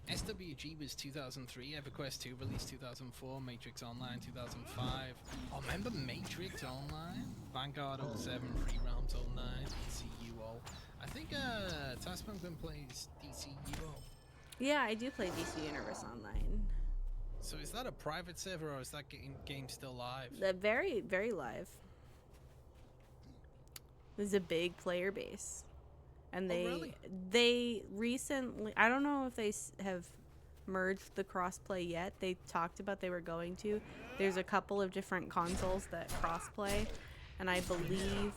SWG was 2003, EverQuest 2 released 2004, Matrix Online 2005. Oh, remember Matrix Online? Vanguard 07, Free Realms 09, DCUO. I think Taskpunkman plays DCUO. Yeah, I do play DC Universe Online. So is that a private server or is that game still live? They're very, very live. There's a big player base. And really? they recently, I don't know if they have merged the crossplay yet. They talked about they were going to. There's a couple of different consoles that crossplay, and I believe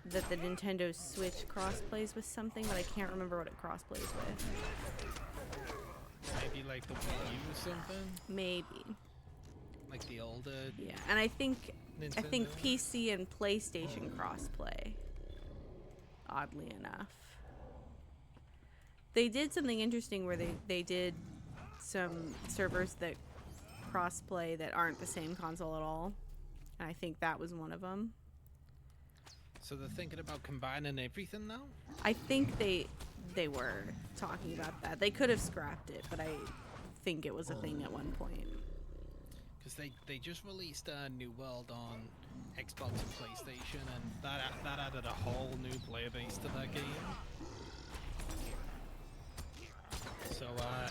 that the Nintendo Switch crossplays with something, but I can't remember what it crossplays with. Maybe like the Wii U or something? Maybe. Like the older... Yeah, and I think Nintendo? PC and PlayStation crossplay. Oddly enough, they did something interesting where they did some servers that crossplay that aren't the same console at all, and I think that was one of them. So they're thinking about combining everything now? I think they were talking about that. They could have scrapped it, but I think it was a thing at one point. Because they just released a New World on Xbox and PlayStation, and that added a whole new player base to that game. So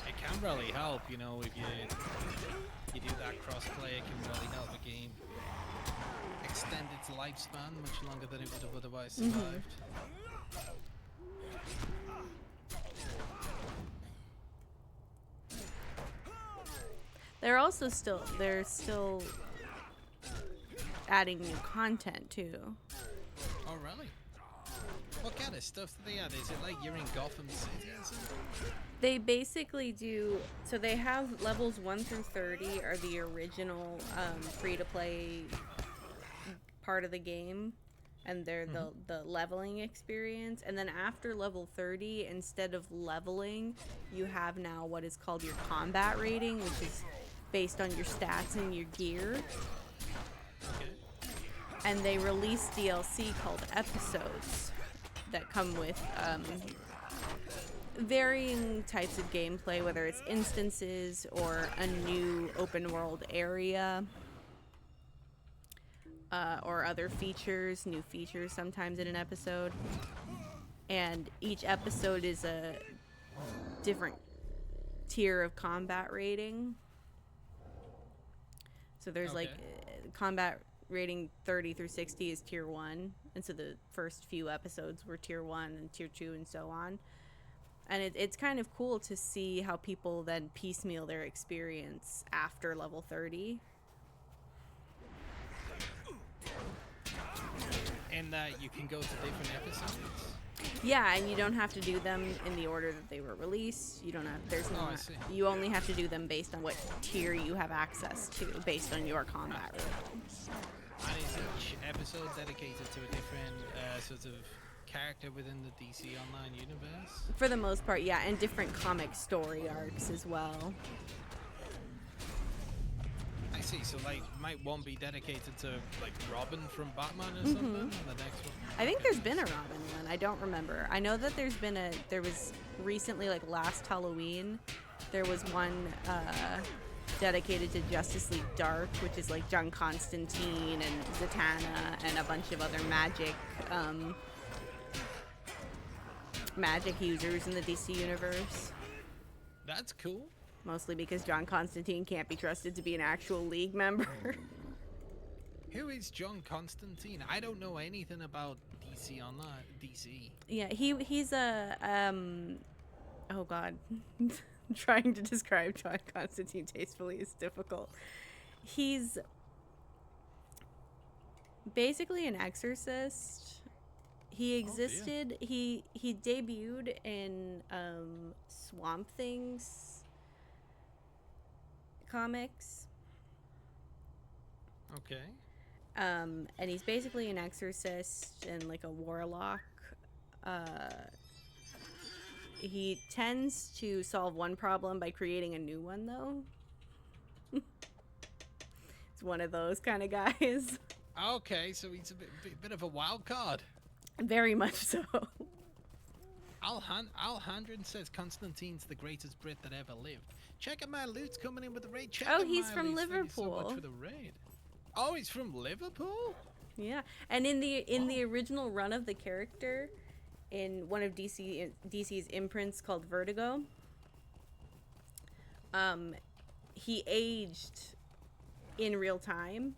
it can really help, you know, if you do that crossplay, it can really help a game extend its lifespan much longer than it would have otherwise survived. They're still adding new content too. Oh really? What kind of stuff do they add? Is it like you're in Gotham City or something? They basically do, so they have levels 1 through 30 are the original free-to-play part of the game, and they're the leveling experience. And then after level 30, instead of leveling, you have now what is called your combat rating, which is based on your stats and your gear. Okay. And they release DLC called Episodes that come with varying types of gameplay, whether it's instances or a new open world area, or other features, new features sometimes in an episode. And each episode is a different tier of combat rating. So there's like combat rating 30 through 60 is tier 1, and so the first few episodes were tier 1 and tier 2 and so on. And it's kind of cool to see how people then piecemeal their experience after level 30. And you can go to different episodes? Yeah, and you don't have to do them in the order that they were released. You don't have, there's no, I see. you only have to do them based on what tier you have access to, based on your combat rating. And is each episode dedicated to a different sort of character within the DC Online universe? For the most part, yeah, and different comic story arcs as well. I see, so like might one be dedicated to like Robin from Batman or something? And the next one? I think there's been a Robin one. I don't remember. I know that there was recently, like last Halloween, there was one dedicated to Justice League Dark, which is like John Constantine and Zatanna and a bunch of other magic users in the DC universe. That's cool. Mostly because John Constantine can't be trusted to be an actual League member. Who is John Constantine? I don't know anything about DC Online. DC. Yeah, he's a oh god. Trying to describe John Constantine tastefully is difficult. He's basically an exorcist. He existed. He debuted in Swamp Things comics. Okay. And he's basically an exorcist and like a warlock. He tends to solve one problem by creating a new one, though. It's one of those kind of guys. Okay, so he's a bit of a wild card. Very much so. Alhandrin says Constantine's the greatest Brit that ever lived. Check out my loot's coming in with the raid. Check Oh, out he's my from loot. Thank you so much Liverpool. for the raid. Oh, he's from Liverpool? Yeah, and in the original run of the character, in one of DC's imprints called Vertigo, he aged in real time.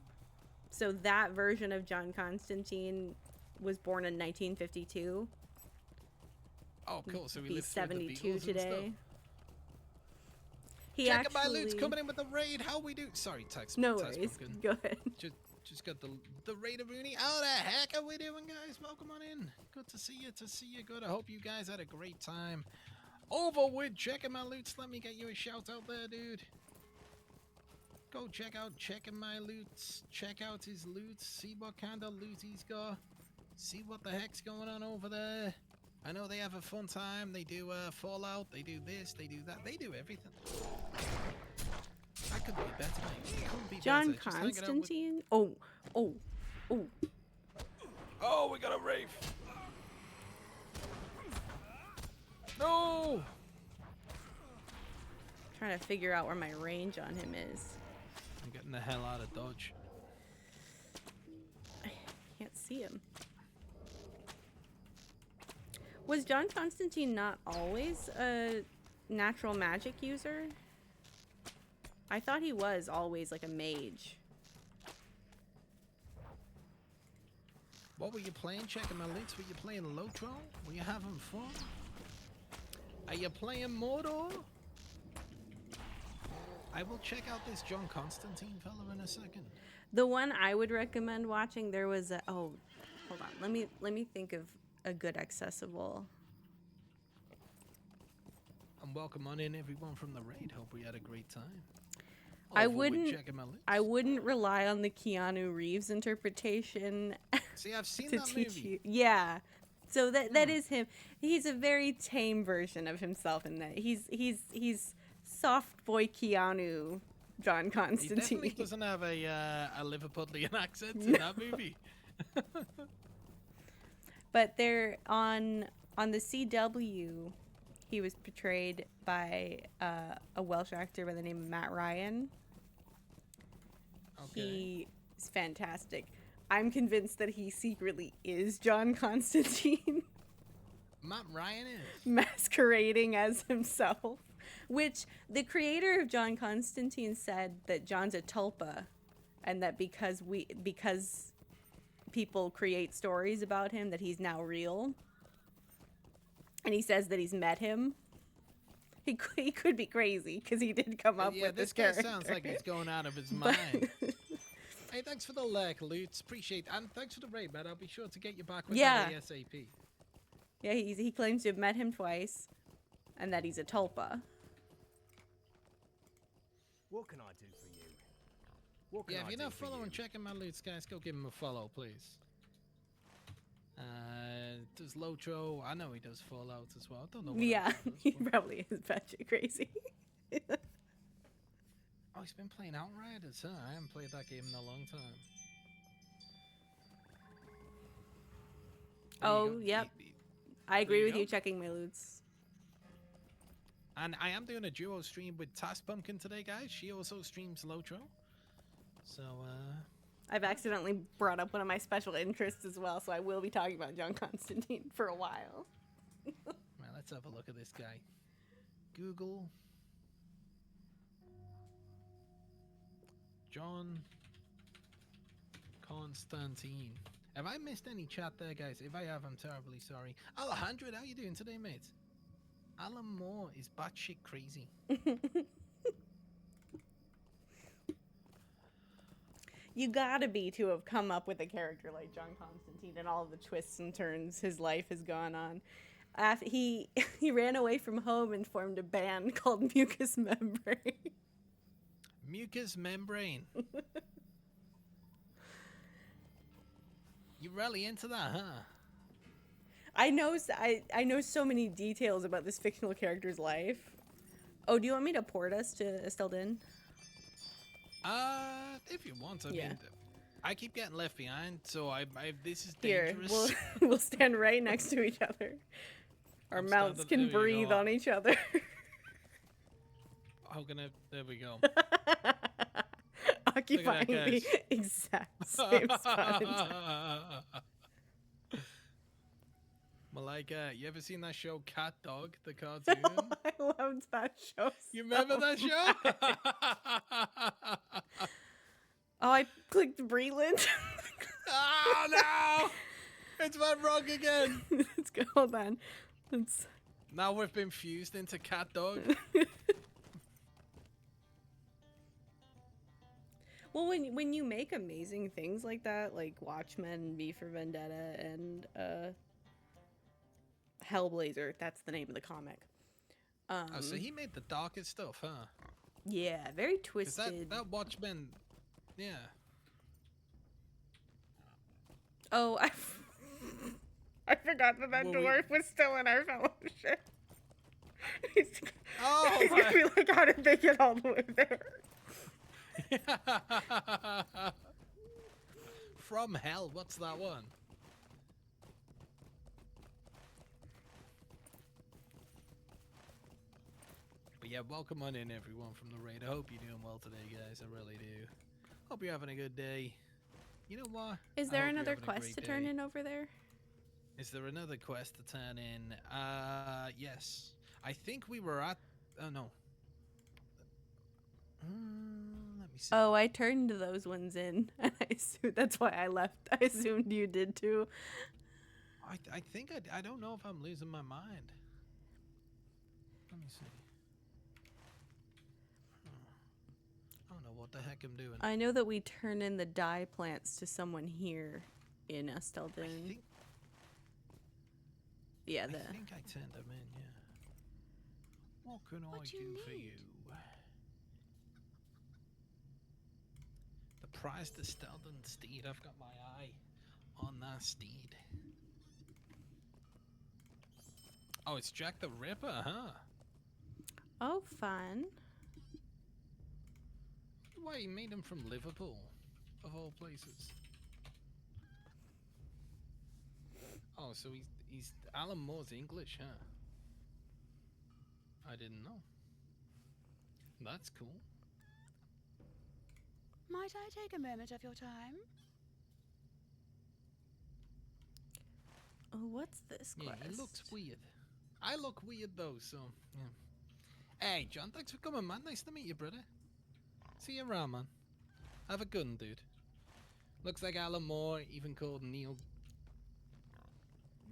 So that version of John Constantine was born in 1952. Oh, cool. So he He's lived through the 72 Beatles and today. stuff. He Check actually... out my loot's coming in with the raid. How we do? Sorry, Tex. No Tex worries. Pumpkin. Go ahead. Just got the raider Rooney. How the heck are we doing, guys? Welcome on in. Good to see you. Good. I hope you guys had a great time. Over with checking my loots. Let me get you a shout out there, dude. Go check out checking my loots. Check out his loots. See what kind of loot he's got. See what the heck's going on over there. I know they have a fun time. They do Fallout. They do this. They do that. They do everything. That could be better. Mate. Couldn't be John better. Just hanging out with- Constantine? Oh. Oh, we got a Wraith. No! Trying to figure out where my range on him is. I'm getting the hell out of Dodge. I can't see him. Was John Constantine not always a natural magic user? I thought he was always like a mage. What were you playing? Checking my links. Were you playing Lotro? Were you having fun? Are you playing Mordor? I will check out this John Constantine fella in a second. The one I would recommend watching, there was a... Oh, hold on. Let me think of a good accessible. And welcome on in everyone from the raid. Hope we had a great time. I Over with wouldn't checking my links. I wouldn't rely on the Keanu Reeves interpretation See, I've seen to that teach movie. you. Yeah. So that is him. He's a very tame version of himself in that. He's soft boy Keanu John He Constantine. definitely doesn't have a Liverpudlian accent in that movie. But they're on the CW. He was portrayed by a Welsh actor by the name of Matt Ryan. Okay. He's fantastic. I'm convinced that he secretly is John Constantine, Matt Ryan is. masquerading as himself. Which the creator of John Constantine said that John's a tulpa, and that because people create stories about him, that he's now real. And he says that he's met him. He could be crazy because he did come up Yeah, with this this guy character. sounds like he's going out of his mind. Hey, thanks for the lurk, Lutz. Appreciate it. And thanks for the raid, man. I'll be sure to get you back with Yeah. that ASAP. Yeah, he claims to have met him twice, and that he's a tulpa. What can I do for you? What can Yeah, I if you're do not for following you? checking my loots, guys, go give him a follow, please. Does Lotro? I know he does Fallout as well. I don't know what Yeah, else he he does, but- probably is batshit crazy. Oh, he's been playing Outriders, huh? I haven't played that game in a long time. There you Oh, go. yep. He- I agree you with go. you checking my loots. And I am doing a duo stream with Task Pumpkin today, guys. She also streams Lotro. So, I've accidentally brought up one of my special interests as well, so I will be talking about John Constantine for a while. well, let's have a look at this guy. Google. John Constantine. Have I missed any chat there, guys? If I have, I'm terribly sorry. Alejandro, how you doing today, mate? Alan Moore is batshit crazy. You gotta be to have come up with a character like John Constantine and all the twists and turns his life has gone on. He ran away from home and formed a band called Mucous Membrane. Mucous membrane. You really into that, huh? I know so many details about this fictional character's life. Oh, do you want me to port us to Esteldin? If you want, I Yeah. mean, I keep getting left behind, so I this is Here, dangerous. we'll stand right next to each other. Our I'm mounts standing- can there you breathe go. on each other. How can I? There we go. Occupying the guys. exact same spot. Malika, you ever seen that show Cat Dog, the cartoon? I loved that show. You remember so that show? much. Oh, I clicked Breland. Oh no! It's went wrong again. Let's go. Hold on. Let's. Now we've been fused into Cat Dog. Well, when you make amazing things like that, like Watchmen, V for Vendetta, and Hellblazer, that's the name of the comic. Oh, so he made the darkest stuff, huh? Yeah, very 'Cause twisted. that Watchmen, yeah. Oh, I forgot that Well, dwarf was still in our fellowship. he's Oh, he's gonna be like, how did they get all the way there? From Hell, what's that one? But yeah, welcome on in everyone from the raid. I hope you're doing well today, guys. I really do. Hope you're having a good day. You know what? Is I there hope you're another having a quest to great turn day. in over there? Is there another quest to turn in? Yes. I think we were at. Oh no. Let me see. Oh, I turned those ones in, and I assumed that's why I left. I assumed you did too. I think I don't know if I'm losing my mind. Let me see. I don't know what the heck I'm doing. I know that we turn in the dye plants to someone here in I Estelden. think, Yeah, I the think I turned them in, yeah. What can I do do you for need? you? The prized Estelden steed. I've got my eye on that steed. Oh, it's Jack the Ripper, huh? oh, fun. Why, you made him from Liverpool, of all places. Oh, so he's Alan Moore's English, huh? I didn't know. That's cool. Might I take a moment of your time? Oh, what's this Yeah, quest? he looks weird. I look weird though, so yeah. Hey, John, thanks for coming, man. Nice to meet you, brother. See you around, man. Have a good one, dude. Looks like Alan Moore even called Neil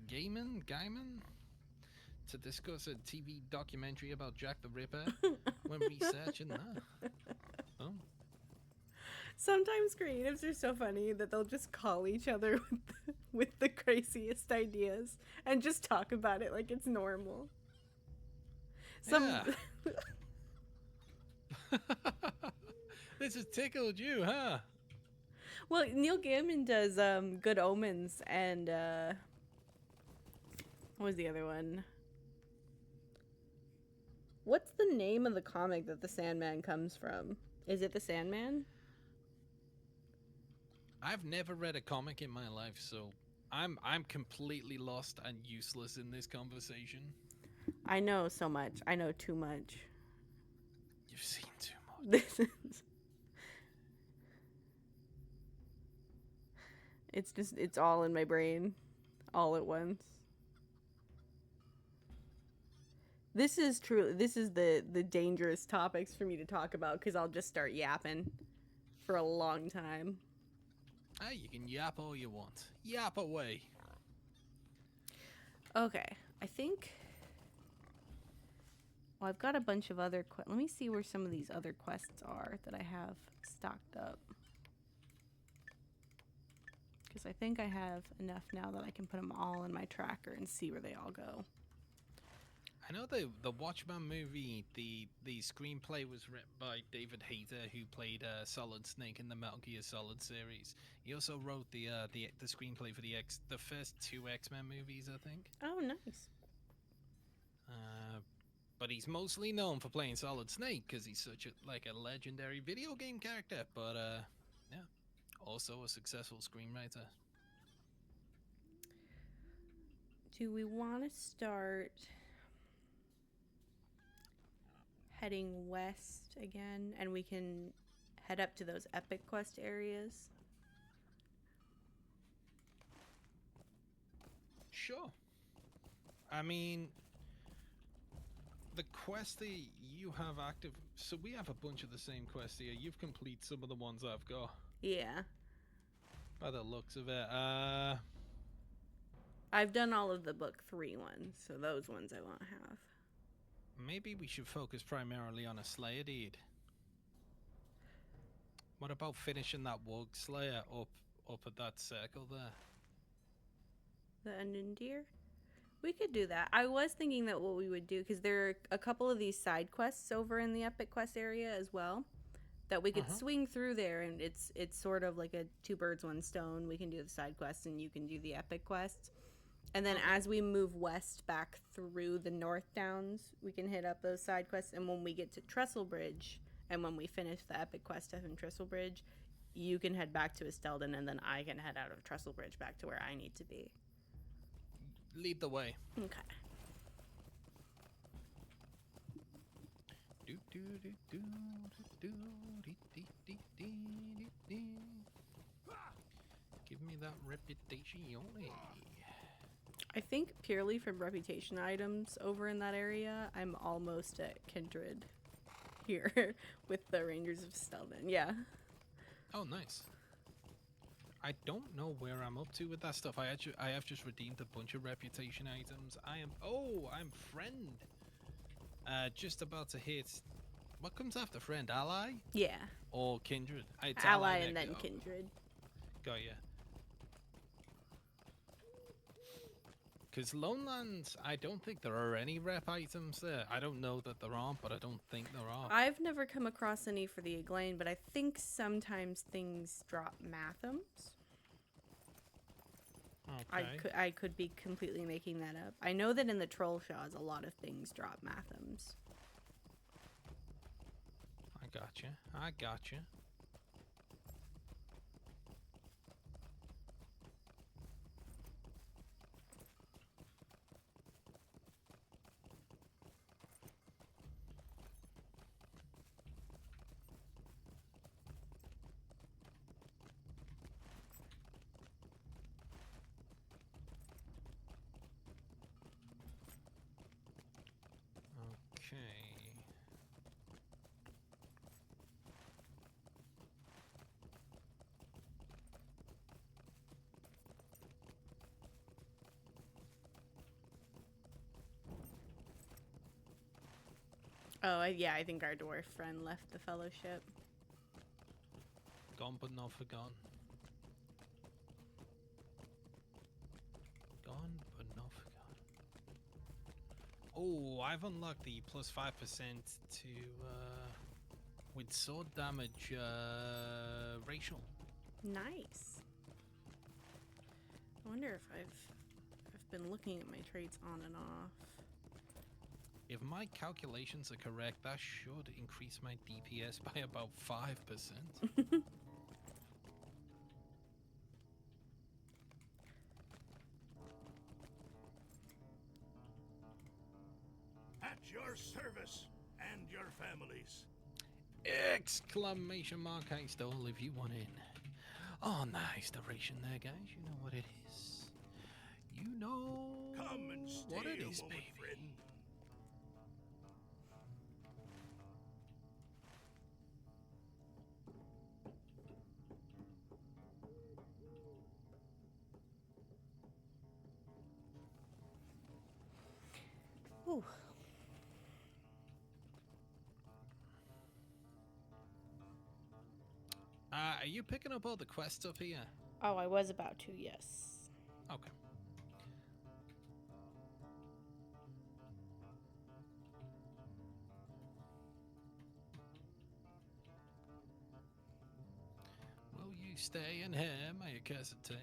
Gaiman to discuss a TV documentary about Jack the Ripper when researching that. Oh. Sometimes creatives are so funny that they'll just call each other with the craziest ideas and just talk about it like it's normal. Yeah. This has tickled you, huh? Well, Neil Gaiman does Good Omens and what was the other one? What's the name of the comic that the Sandman comes from? Is it the Sandman? I've never read a comic in my life, so I'm completely lost and useless in this conversation. I know so much. I know too much. You've seen too much. This is. It's all in my brain, all at once. This is the dangerous topics for me to talk about because I'll just start yapping for a long time. Hey, you can yap all you want. Yap away. Okay, I think. Well, I've got a bunch of other. Let me see where some of these other quests are that I have stocked up. Because I think I have enough now that I can put them all in my tracker and see where they all go. I know the Watchmen movie, the screenplay was written by David Hayter, who played Solid Snake in the Metal Gear Solid series. He also wrote the screenplay for the first two X-Men movies, I think. Oh, nice. But he's mostly known for playing Solid Snake because he's such a legendary video game character. But yeah, also a successful screenwriter. Do we want to start heading west again, and we can head up to those epic quest areas? Sure. I mean, the quest that you have active, so we have a bunch of the same quests here. You've completed some of the ones I've got, Yeah. by the looks of it. I've done all of the book 3 ones, so those ones I won't have. Maybe we should focus primarily on a Slayer deed. What about finishing that Wug Slayer up at that circle there? The Anundir? We could do that. I was thinking that what we would do, because there are a couple of these side quests over in the epic quest area as well, that we could swing through there, and it's sort of like a 2 birds 1 stone. We can do the side quests and you can do the epic quests. And then as we move west back through the North Downs, we can hit up those side quests. And when we get to Trestle Bridge, and when we finish the epic quest up in Trestle Bridge, you can head back to Estelden, and then I can head out of Trestle Bridge back to where I need to be. Lead the way. Okay. Give me that reputation. I think purely from reputation items over in that area, I'm almost at Kindred here with the Rangers of Stelden. Yeah. Oh, nice. I don't know where I'm up to with that stuff. I have just redeemed a bunch of reputation items. I'm friend. Just about to hit. What comes after friend? Ally? Yeah. Or kindred? It's Ally and next. then Kindred. Got ya. Because Lone Lands, I don't think there are any rep items there. I don't know that there aren't, but I don't think there are. I've never come across any for the Eglain, but I think sometimes things drop Mathams. Okay. I could be completely making that up. I know that in the Trollshaws, a lot of things drop Mathams. I gotcha. Oh, I think our dwarf friend left the fellowship. Gone but not forgotten. Gone but not forgotten. Oh, I've unlocked the plus 5% to with sword damage racial. Nice. I wonder if I've been looking at my traits on and off. If my calculations are correct, that should increase my DPS by about 5%. At your service and your families. Exclamation mark, I stole if you want in. Oh, nice duration there, guys. You know what it is. You know Come and stay what it a is, moment, baby. friend. Ooh. Are you picking up all the quests up here? Oh, I was about to, yes. Okay. Will you stay in here, my accursed tail?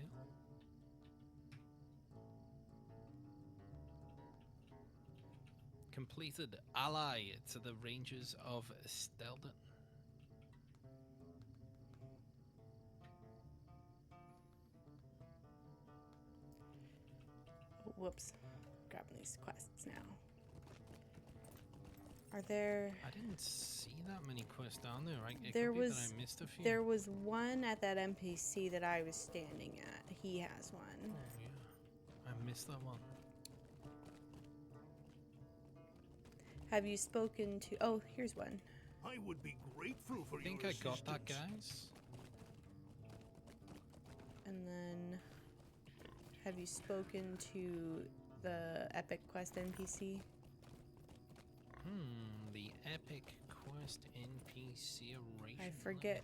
Completed ally to the Rangers of Stelden. Whoops. grabbing these quests now. Are there... I didn't see that many quests down there. It There could be that was- I missed a few. There was one at that NPC that I was standing at. He has one. Oh, yeah. I missed that one. Have you spoken to... Oh, here's one. I would be grateful for I think I got that, guys. And then... Have you spoken to the Epic Quest NPC? The Epic Quest NPC erasure. I forget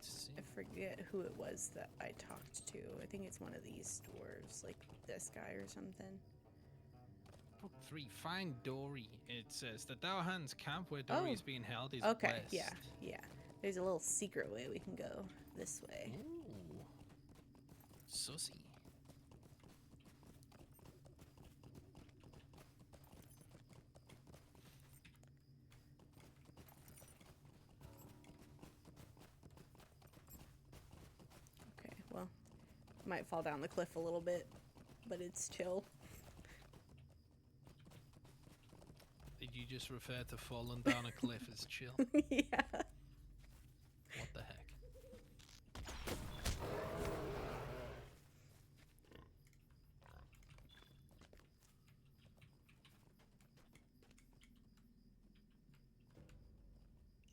who it was that I talked to. I think it's one of these dwarves, like this guy or something. Book 3, find Dory. It says the Dowhands camp where Dory is being held is Okay, west. yeah. There's a little secret way we can go this way. Ooh. Sussy. Okay, well, might fall down the cliff a little bit, but it's chill. Did you just refer to falling down a cliff as chill? Yeah. What the heck?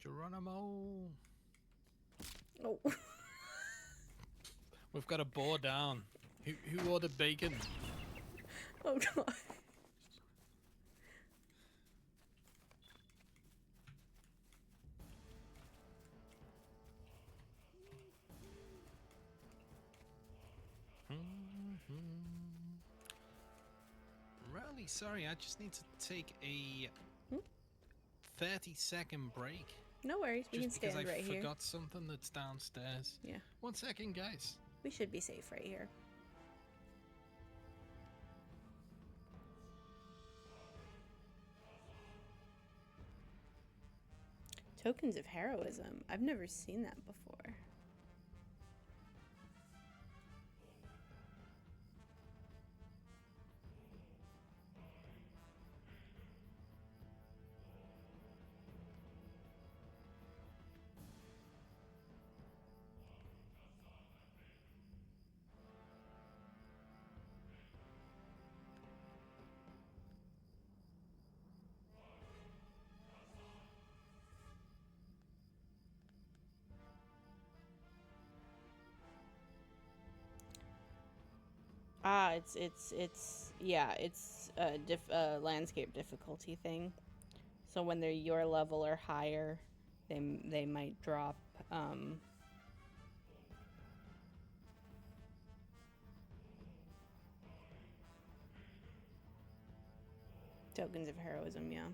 Geronimo! Oh. We've got a boar down. Who ordered bacon? Oh god. Really sorry, I just need to take a 30-second break. No worries, we can Just because stand I right here. forgot something that's downstairs. Yeah. 1 second, guys. We should be safe right here. Tokens of heroism. I've never seen that before. Ah, it's a landscape difficulty thing. So when they're your level or higher, they might drop tokens of heroism, yeah.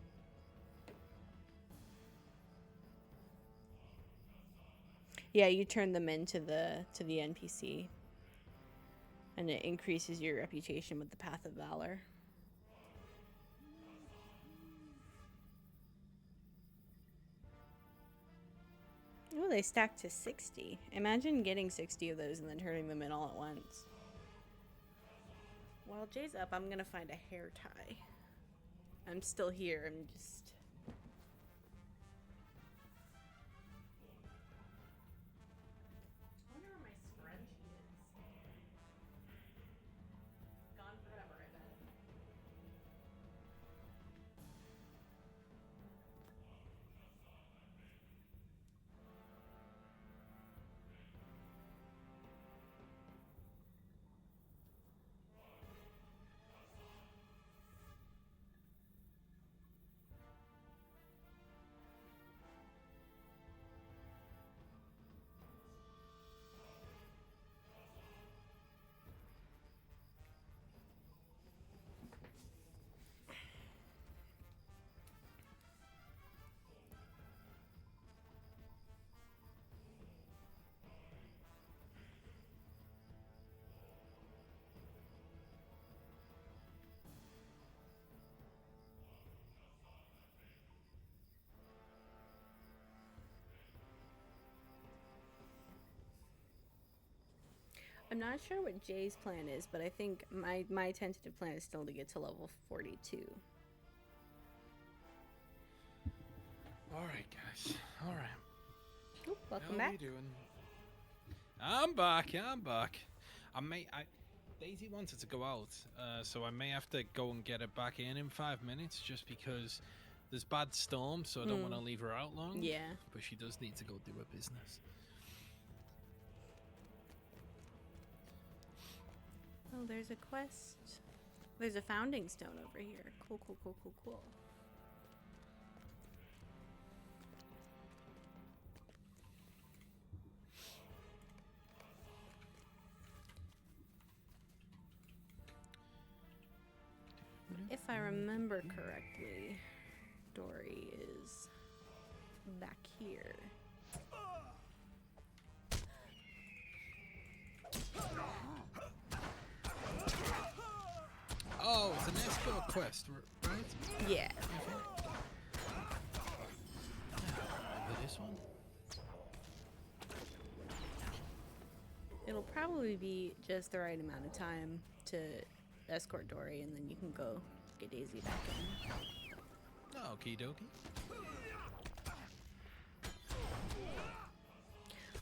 Yeah, you turn them into the NPC. And it increases your reputation with the Path of Valor. Oh, they stack to 60. Imagine getting 60 of those and then turning them in all at once. While Jay's up, I'm gonna find a hair tie. I'm still here, I'm just... I wonder where my scrunchie is. Gone forever, I bet. I'm not sure what Jay's plan is, but I think my tentative plan is still to get to level 42. Alright, guys. Alright. Oop, welcome How back. are you doing? I'm back. Daisy wanted to go out, so I may have to go and get her back in 5 minutes, just because there's bad storm, so I don't want to leave her out long. Yeah. But she does need to go do her business. Oh, there's a quest. There's a founding stone over here. Cool, cool, cool, cool, cool. If I remember correctly, Dory is back here. Oh, it's an escort quest, right? Yeah. Remember this one? It'll probably be just the right amount of time to escort Dory, and then you can go get Daisy back in. Okie dokie.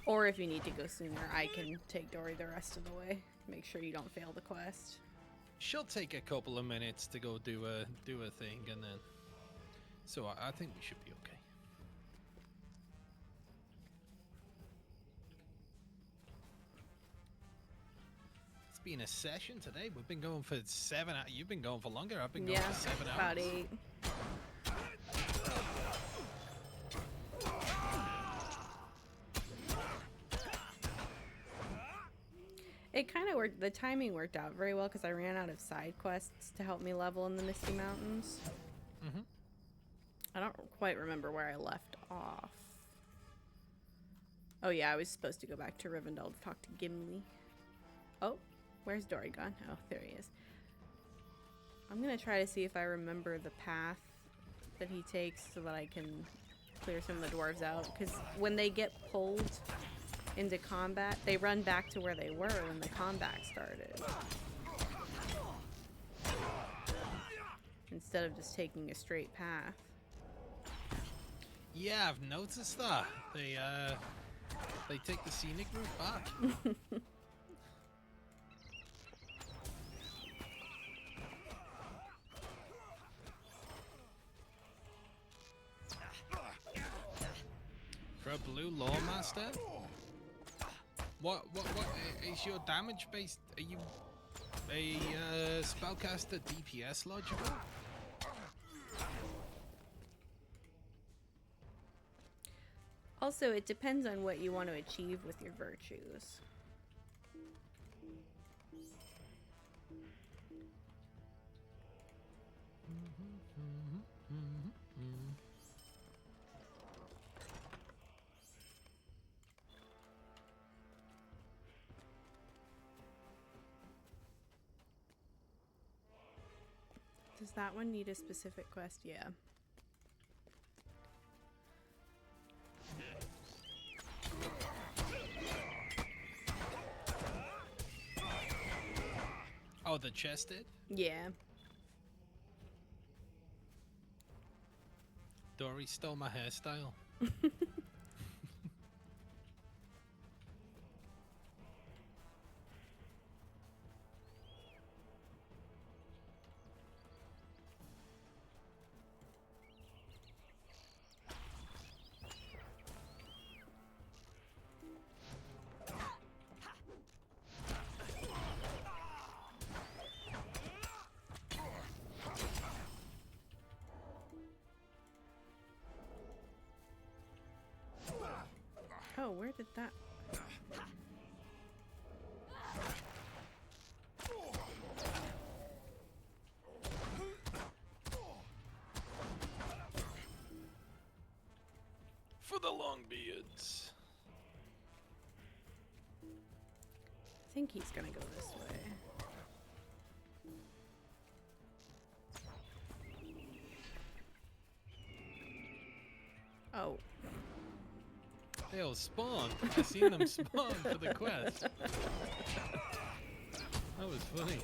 Or if you need to go sooner, I can take Dory the rest of the way. Make sure you don't fail the quest. She'll take a couple of minutes to go do a thing, and then. So I think we should be okay. It's been a session today. We've been going for 7 hours. You've been going for longer. I've been going for 7 hours. About 8. It kind of worked. The timing worked out very well because I ran out of side quests to help me level in the Misty Mountains. Mm-hmm. I don't quite remember where I left off. Oh yeah, I was supposed to go back to Rivendell to talk to Gimli. Oh, where's Dory gone? Oh, there he is. I'm gonna try to see if I remember the path that he takes so that I can clear some of the dwarves out. Because when they get pulled into combat, they run back to where they were when the combat started. Instead of just taking a straight path. Yeah, I've noticed that. They take the scenic route back. For a blue lawmaster? What is your damage based? Are you a spellcaster DPS logical? Also, it depends on what you want to achieve with your virtues. Does that one need a specific quest? Yeah. Oh, the chest did? Yeah. Dory stole my hairstyle. Oh, where did that... For the Longbeards. I think he's gonna go this way. Oh. They all spawn. I seen them spawn for the quest. funny.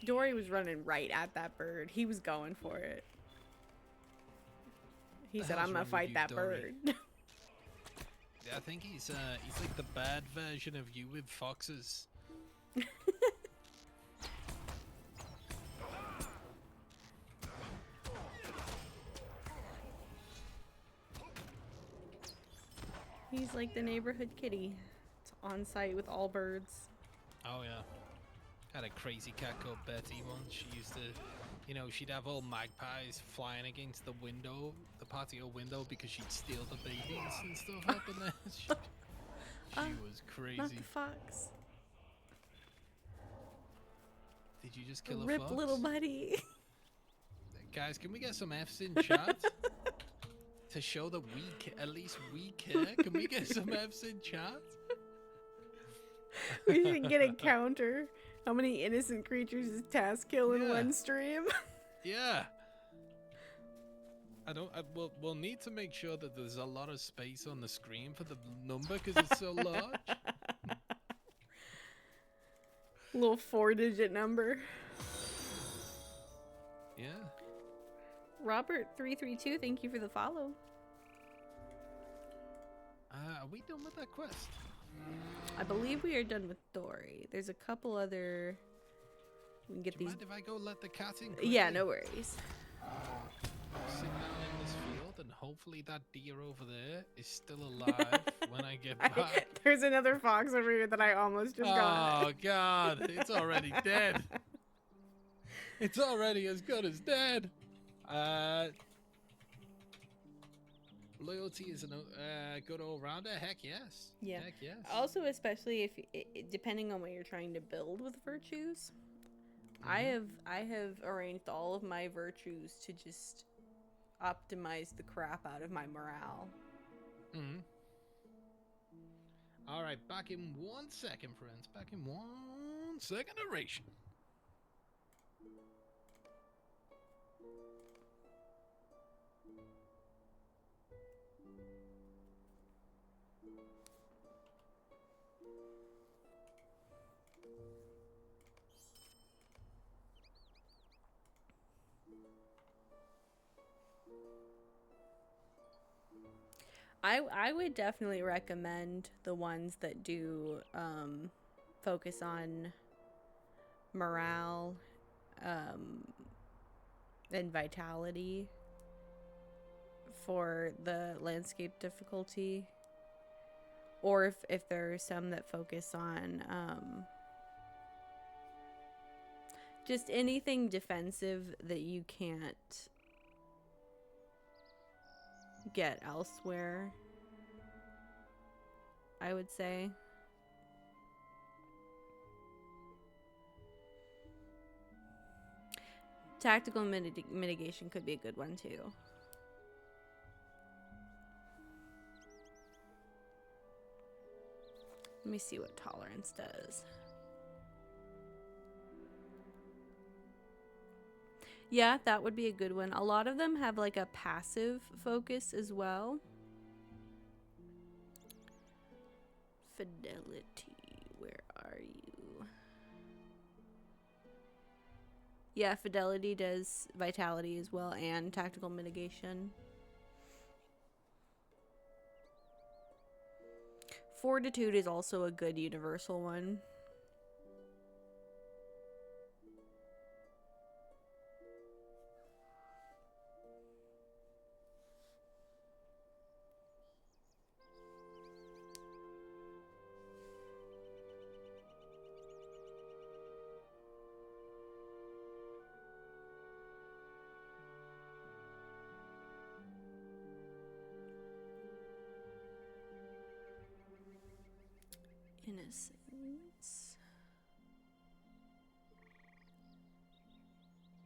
Dory was running right at that bird. He was going for it. He The said, hell's "I'm wrong gonna with fight you, that Dory?" bird." I think he's like the bad version of you with foxes. He's like the neighborhood kitty. It's on site with all birds. Oh yeah. Had a crazy cat called Betty once. She used to, you know, she'd have all magpies flying against the window, the patio window, because she'd steal the babies and stuff up in there. She was crazy. Not the fox. Did you just kill a Rip fox? little buddy. Guys, can we get some F's in chat? To show that at least we care. Can we get some F's in chat? We should get a counter. How many innocent creatures does Task kill in one stream? Yeah. We'll need to make sure that there's a lot of space on the screen for the number because it's so large. Little 4-digit number. Yeah. Robert332, thank you for the follow. Are we done with that quest? I believe we are done with Dory. There's a couple other. We can get Do you these. mind if I go let the cat in? Yeah, quickly? no worries. Sit down in this field and hopefully that deer over there is still alive when I get back. There's another fox over here that I almost just got. Oh God, it's already dead. It's already as good as dead. Loyalty is a good all-rounder. Heck yes. Yeah. Heck yes. Also, especially if depending on what you're trying to build with virtues, I have arranged all of my virtues to just optimize the crap out of my morale. Mm-hmm. All right, back in 1 second, friends. Back in 1 second, narration. I would definitely recommend the ones that do focus on morale and vitality for the landscape difficulty, or if there are some that focus on just anything defensive that you can't get elsewhere, I would say. Tactical mitigation could be a good one too. Let me see what tolerance does. Yeah, that would be a good one. A lot of them have like a passive focus as well. Fidelity, where are you? Yeah, fidelity does vitality as well and tactical mitigation. Fortitude is also a good universal one. Innocence.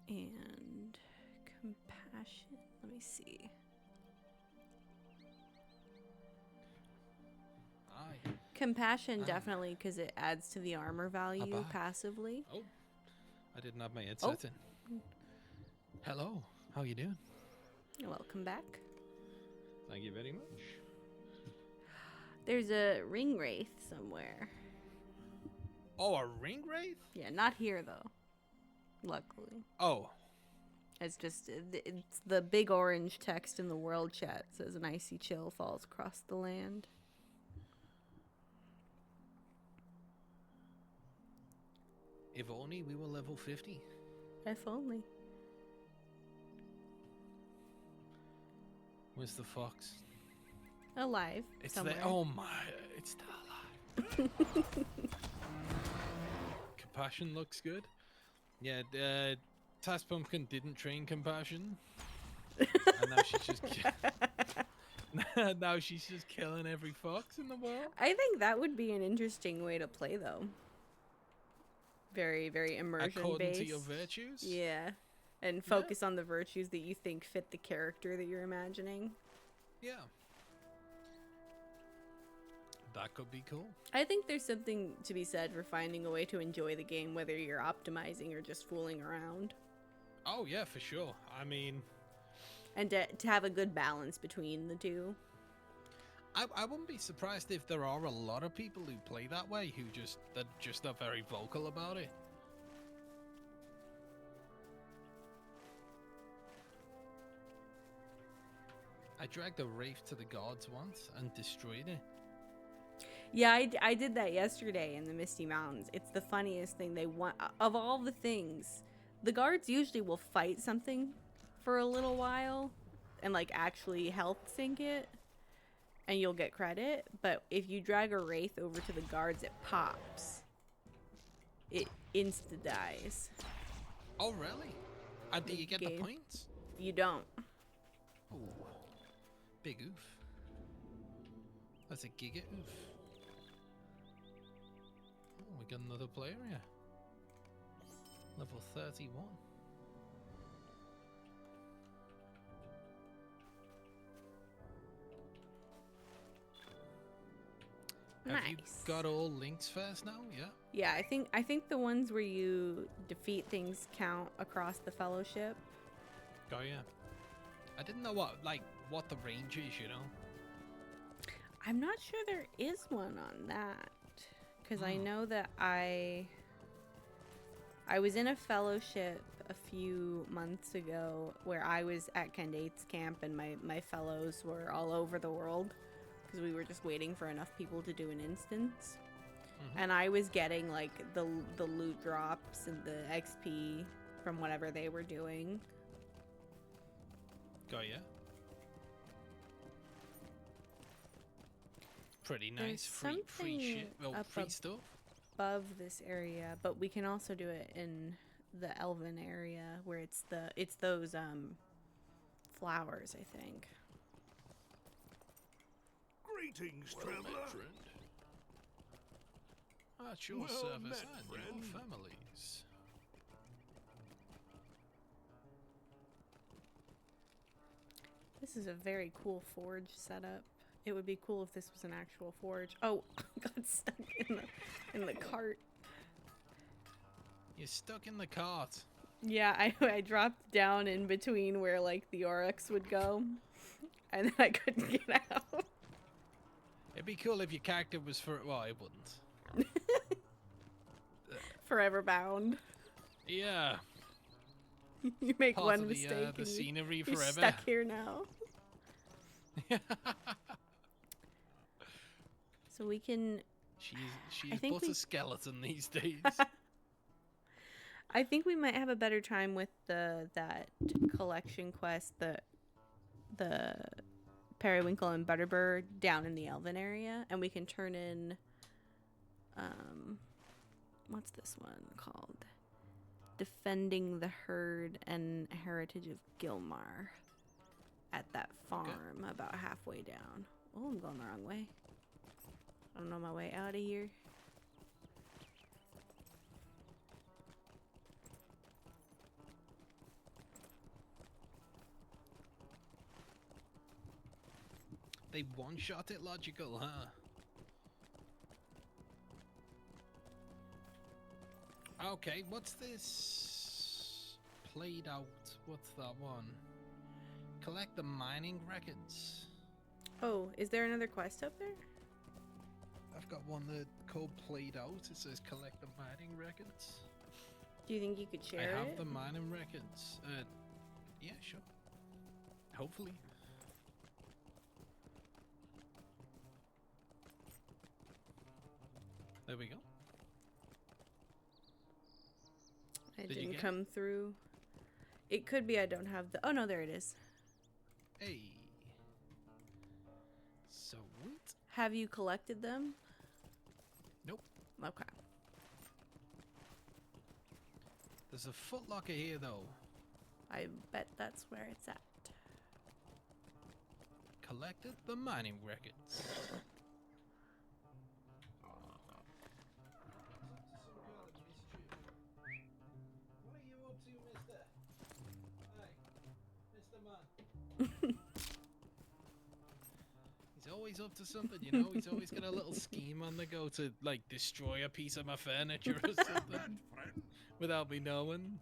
And compassion. Let me see. Aye. Compassion definitely, because it adds to the armor value back. passively. Oh, I didn't have my headset in. Hello, how you doing? Welcome back. Thank you very much. There's a ring wraith somewhere. Oh, a ring wraith? Yeah, not here though. Luckily. Oh, It's just, it's the big orange text in the world chat says an icy chill falls across the land. if only we were level 50. If only. Where's the fox? Alive. It's somewhere. there. Oh my, it's still alive. Compassion looks good. Yeah, Tass Pumpkin didn't train Compassion. And now she's just now she's just killing every fox in the world. I think that would be an interesting way to play though. Very, very immersion According based. to your virtues? Yeah. And focus on the virtues that you think fit the character that you're imagining. Yeah. That could be cool. I think there's something to be said for finding a way to enjoy the game, whether you're optimizing or just fooling around. Oh yeah, for sure. I mean, And to have a good balance between the two. I wouldn't be surprised if there are a lot of people who play that way who just are very vocal about it. I dragged a wraith to the gods once and destroyed it. Yeah, I did that yesterday in the Misty Mountains. It's the funniest thing. They want, of all the things, the guards usually will fight something for a little while and like actually health sink it, and you'll get credit. But if you drag a wraith over to the guards, it pops. It insta dies. Oh really? And do you get the game. points? You don't. Oh, big oof. That's a giga oof. Oh, we got another player here. Level 31. Have you Nice. got all links first now? Yeah. Yeah, I think the ones where you defeat things count across the fellowship. Oh yeah. I didn't know what the range is, you know. I'm not sure there is one on that, because I know that I was in a fellowship a few months ago where I was at Candate's camp and my fellows were all over the world because we were just waiting for enough people to do an instance. And I was getting like the loot drops and the XP from whatever they were doing. Got ya. Pretty nice. There's Free shit. something Well, up free stuff. above this area, but we can also do it in the Elven area where it's those flowers, I think. Greetings, Well traveler. met, friend. At your Well service met, and friend. your families. This is a very cool forge setup. It would be cool if this was an actual forge. Oh, I got stuck in the cart. You're stuck in the cart. Yeah, I dropped down in between where like the Oryx would go, and then I couldn't get out. It'd be cool if your character was well, it wouldn't. Forever bound. Yeah. You make Part one of mistake the and scenery you're forever. stuck here now. So we can. She's think but we- a skeleton these days. I think we might have a better time with that collection quest, the Periwinkle and Butterbird down in the Elven area, and we can turn in what's this one called? Defending the Herd and Heritage of Gilmar at that farm about halfway down. Oh, I'm going the wrong way. I don't know my way out of here. They one-shot it logical, huh? Okay, what's this? Played out. What's that one? Collect the mining records. Oh, is there another quest up there? I've got one that called Played Out. It says collect the mining records. Do you think you could share I have it? the mining records. Yeah, sure. Hopefully. There we go. It Did you didn't get come through. It could be I don't have the... Oh, no, there it is. Hey. Sweet. Have you collected them? Nope. Okay. There's a footlocker here, though. I bet that's where it's at. Collected the mining records. What are you up to, mister? Hey, Mr. Man. He's always up to something, you know? He's always got a little scheme on the go to, like, destroy a piece of my furniture or something. Without me knowing.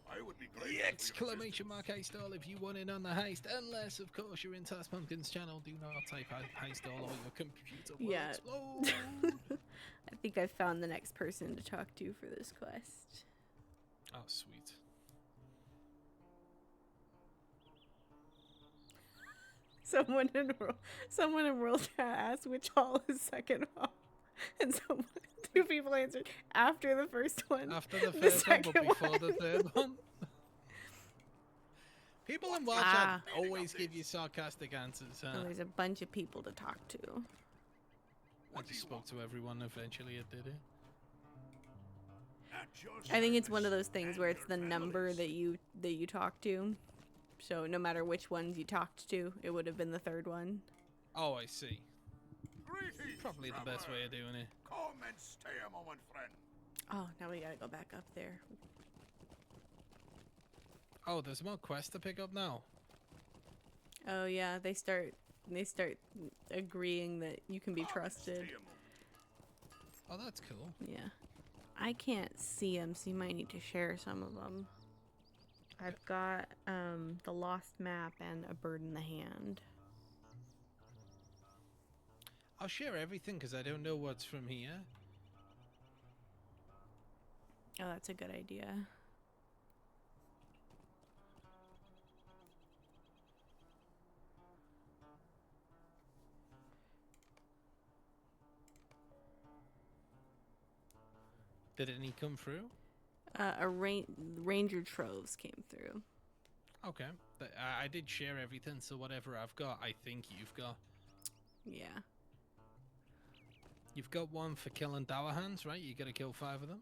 I would be The grateful for your exclamation mark heist all if you want in on the heist, unless of course you're in Task Pumpkin's channel. Do not type out heist all or your computer will Yeah. explode. I think I found the next person to talk to for this quest. Oh, sweet. Someone in World Chat asked which hall is second hall, and two people answered after the first one. After the first one, but second before the third one. People in Wild Chat always give you sarcastic answers, huh? Oh, there's a bunch of people to talk to. I just spoke to everyone eventually, it did it. I think it's one of those things where it's the number that you talk to. So no matter which ones you talked to, it would have been the third one. Oh, I see. Probably the best way of doing it. Come and stay a moment, friend. Oh, now we gotta go back up there. Oh, there's more quests to pick up now. Oh yeah, they start agreeing that you can be trusted. Oh, that's cool. Yeah. I can't see them, so you might need to share some of them. I've got the Lost Map and A Bird in the Hand. I'll share everything because I don't know what's from here. Oh, that's a good idea. Did any come through? Ranger Troves came through. Okay. I did share everything, so whatever I've got, I think you've got. Yeah. You've got one for killing Dowerhands, right? You gotta kill 5 of them.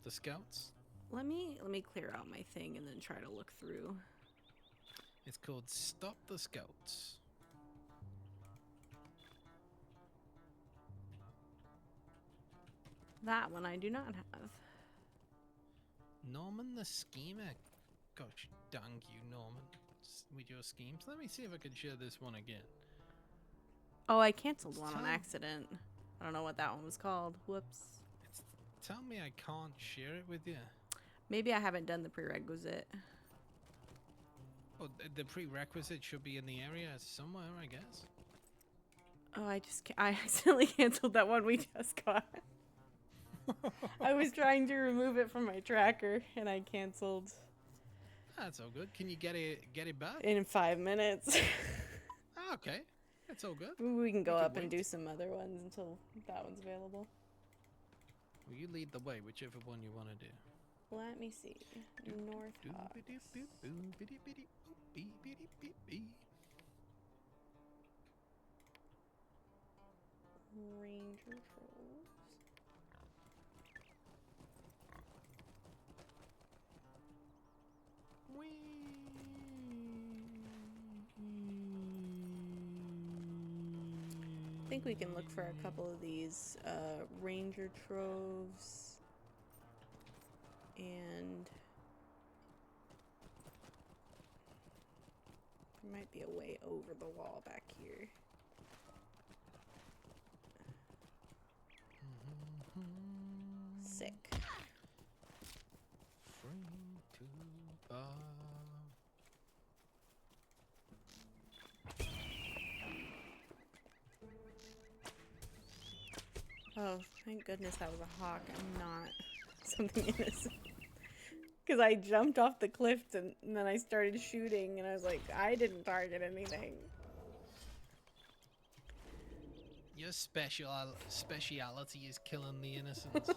The scouts. Let me clear out my thing and then try to look through. It's called Stop the Scouts. That one I do not have. Norman the Schemer. Gosh dang you, Norman. With your schemes. Let me see if I can share this one again. Oh, I canceled one on accident. I don't know what that one was called. Whoops. Tell me I can't share it with you. Maybe I haven't done the prerequisite. Oh, the prerequisite should be in the area somewhere, I guess. Oh, I accidentally canceled that one we just got. I was trying to remove it from my tracker and I canceled. That's all good. Can you get it back? In 5 minutes. Okay. That's all good. We can go We can up and wait. do some other ones until that one's available. Well, you lead the way, whichever one you want to do. Let me see. North Hawks. Ranger Trolls. I think we can look for a couple of these Ranger Troves and There might be a way over the wall back here. Sick. Free to buy. Oh, thank goodness that was a hawk and not something innocent. Because I jumped off the cliff and then I started shooting and I was like, I didn't target anything. Your speciality is killing the innocents.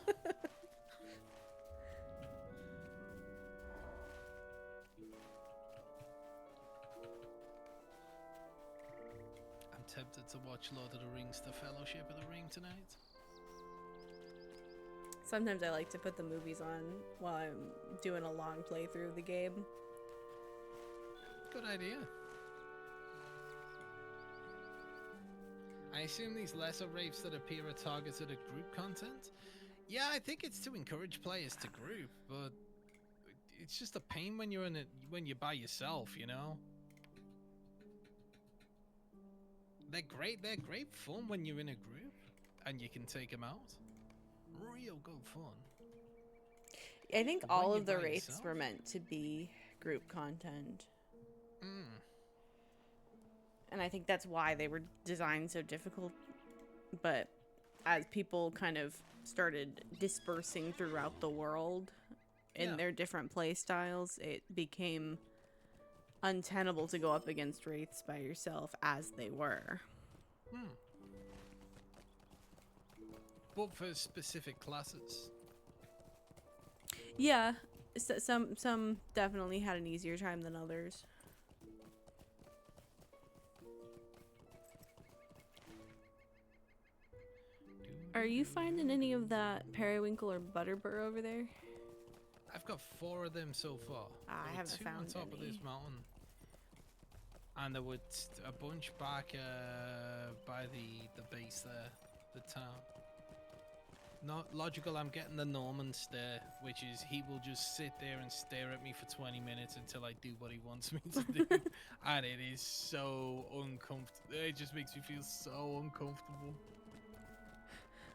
I'm tempted to watch Lord of the Rings: The Fellowship of the Ring tonight. Sometimes I like to put the movies on while I'm doing a long playthrough of the game. Good idea. I assume these lesser rapes that appear are targeted at group content? Yeah, I think it's to encourage players to group, but it's just a pain when you're by yourself, you know? They're great fun when you're in a group and you can take them out. Real good fun. I think But when all you're of the by wraiths yourself- were meant to be group content. And I think that's why they were designed so difficult. But as people kind of started dispersing throughout the world in Yeah. their different play styles, it became untenable to go up against wraiths by yourself as they were. But for specific classes. Yeah, some definitely had an easier time than others. Are you finding any of that periwinkle or butterbur over there? I've got 4 of them so far. I There were haven't 2 found on top of this any. mountain. And there were a bunch back by the base there, the town. Not logical, I'm getting the Norman stare, which is he will just sit there and stare at me for 20 minutes until I do what he wants me to do. And it is so uncomfortable. It just makes me feel so uncomfortable.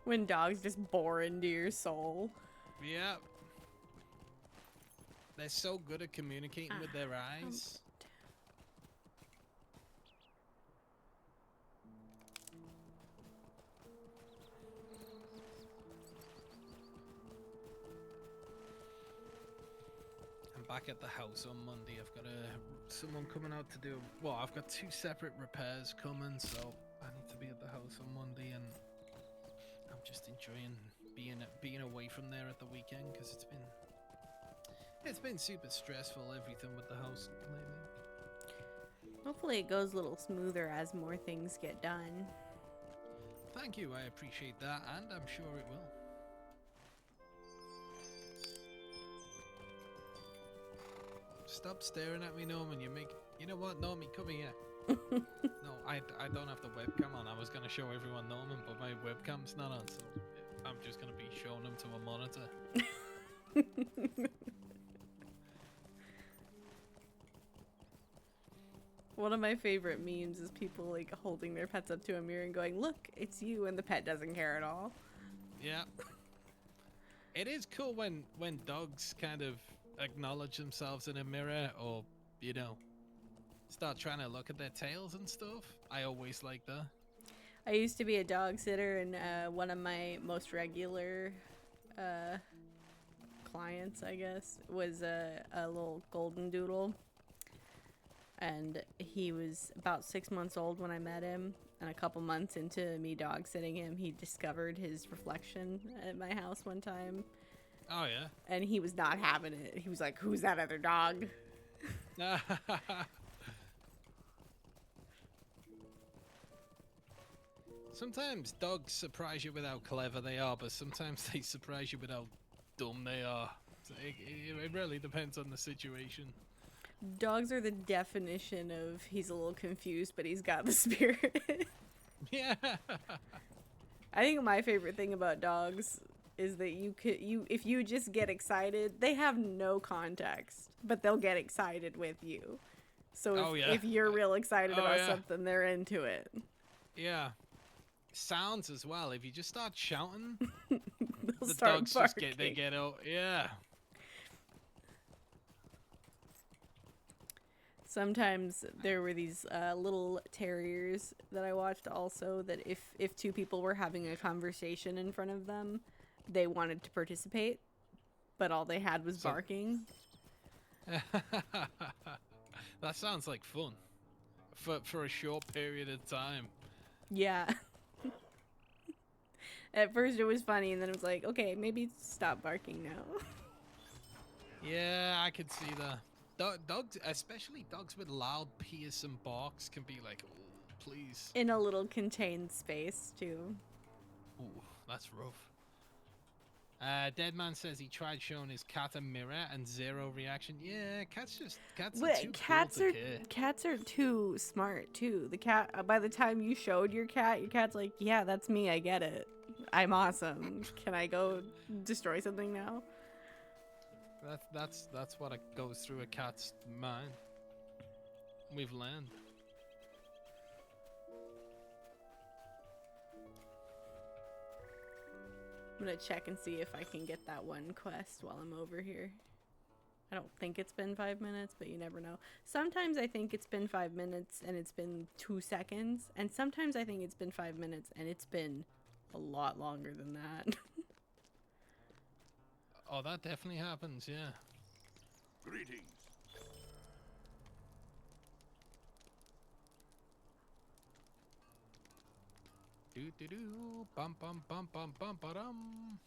When dogs just bore into your soul. Yeah. They're so good at communicating with their eyes. I'm back at the house on Monday. I've got someone coming out to do. Well, I've got 2 separate repairs coming, so I need to be at the house on Monday, and I'm just enjoying being away from there at the weekend because it's been super stressful, everything with the house lately. Hopefully it goes a little smoother as more things get done. Thank you, I appreciate that, and I'm sure it will. Stop staring at me, Norman. You know what, Norman? Come here. No, I don't have the webcam on. I was gonna show everyone Norman, but my webcam's not on, so I'm just gonna be showing them to a monitor. One of my favorite memes is people like holding their pets up to a mirror and going, "Look, it's you," and the pet doesn't care at all. Yeah. It is cool when dogs kind of acknowledge themselves in a mirror or, you know, start trying to look at their tails and stuff. I always like that. I used to be a dog sitter, and one of my most regular clients, I guess, was a little golden doodle. And he was about 6 months old when I met him. And a couple months into me dog sitting him, he discovered his reflection at my house one time. Oh, yeah? And he was not having it. He was like, "Who's that other dog?" Sometimes dogs surprise you with how clever they are, but sometimes they surprise you with how dumb they are. So it really depends on the situation. Dogs are the definition of he's a little confused, but he's got the spirit. Yeah. I think my favorite thing about dogs is that if you just get excited, they have no context, but they'll get excited with you. So Oh, yeah. if you're real excited Oh, about yeah. something, they're into it. Yeah. Sounds as well. If you just start shouting, They'll the start dogs barking. just get out. Yeah. Sometimes there were these little terriers that I watched also that if two people were having a conversation in front of them, they wanted to participate, but all they had was So- barking. That sounds like fun. For a short period of time. Yeah. At first it was funny, and then it was like, okay, maybe stop barking now. Yeah, I could see that. Dogs, especially dogs with loud, piercing barks, can be like, oh, please. In a little contained space, too. Ooh, that's rough. Deadman says he tried showing his cat a mirror and zero reaction. Yeah, cats are too Cats cool are to care. cats are too smart too. The cat, by the time you showed your cat's like, yeah, that's me. I get it. I'm awesome. Can I go destroy something now? That's what goes through a cat's mind. We've learned. I'm gonna check and see if I can get that one quest while I'm over here. I don't think it's been 5 minutes, but you never know. Sometimes I think it's been 5 minutes and it's been 2 seconds, and sometimes I think it's been 5 minutes and it's been a lot longer than that. Oh, that definitely happens, yeah. Greetings. Bum bum bum bum bum ba-dum.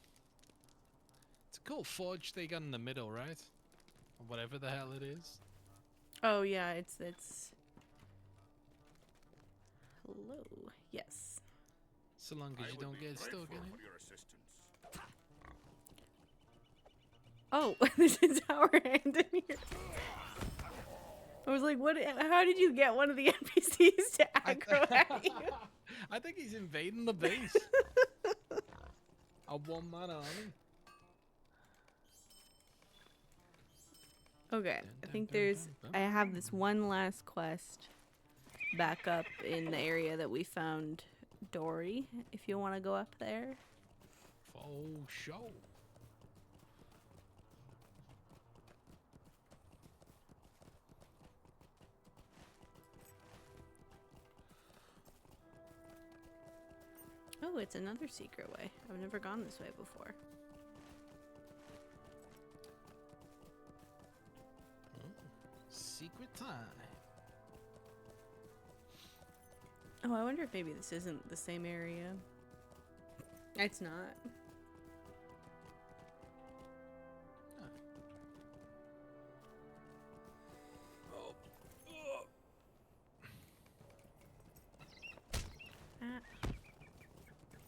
It's a cool forge they got in the middle, right? Or whatever the hell it is. Oh yeah, it's hello. Yes. So long as you don't get stuck in it. Your assistance. Oh, there's a tower hand in here. I was like, what? How did you get one of the NPCs to aggro at you? I think he's invading the base. A one-man army. Okay, I think I have this one last quest back up in the area that we found Dory, if you want to go up there. For show. Oh, it's another secret way. I've never gone this way before. Secret time. Oh, I wonder if maybe this isn't the same area. It's not.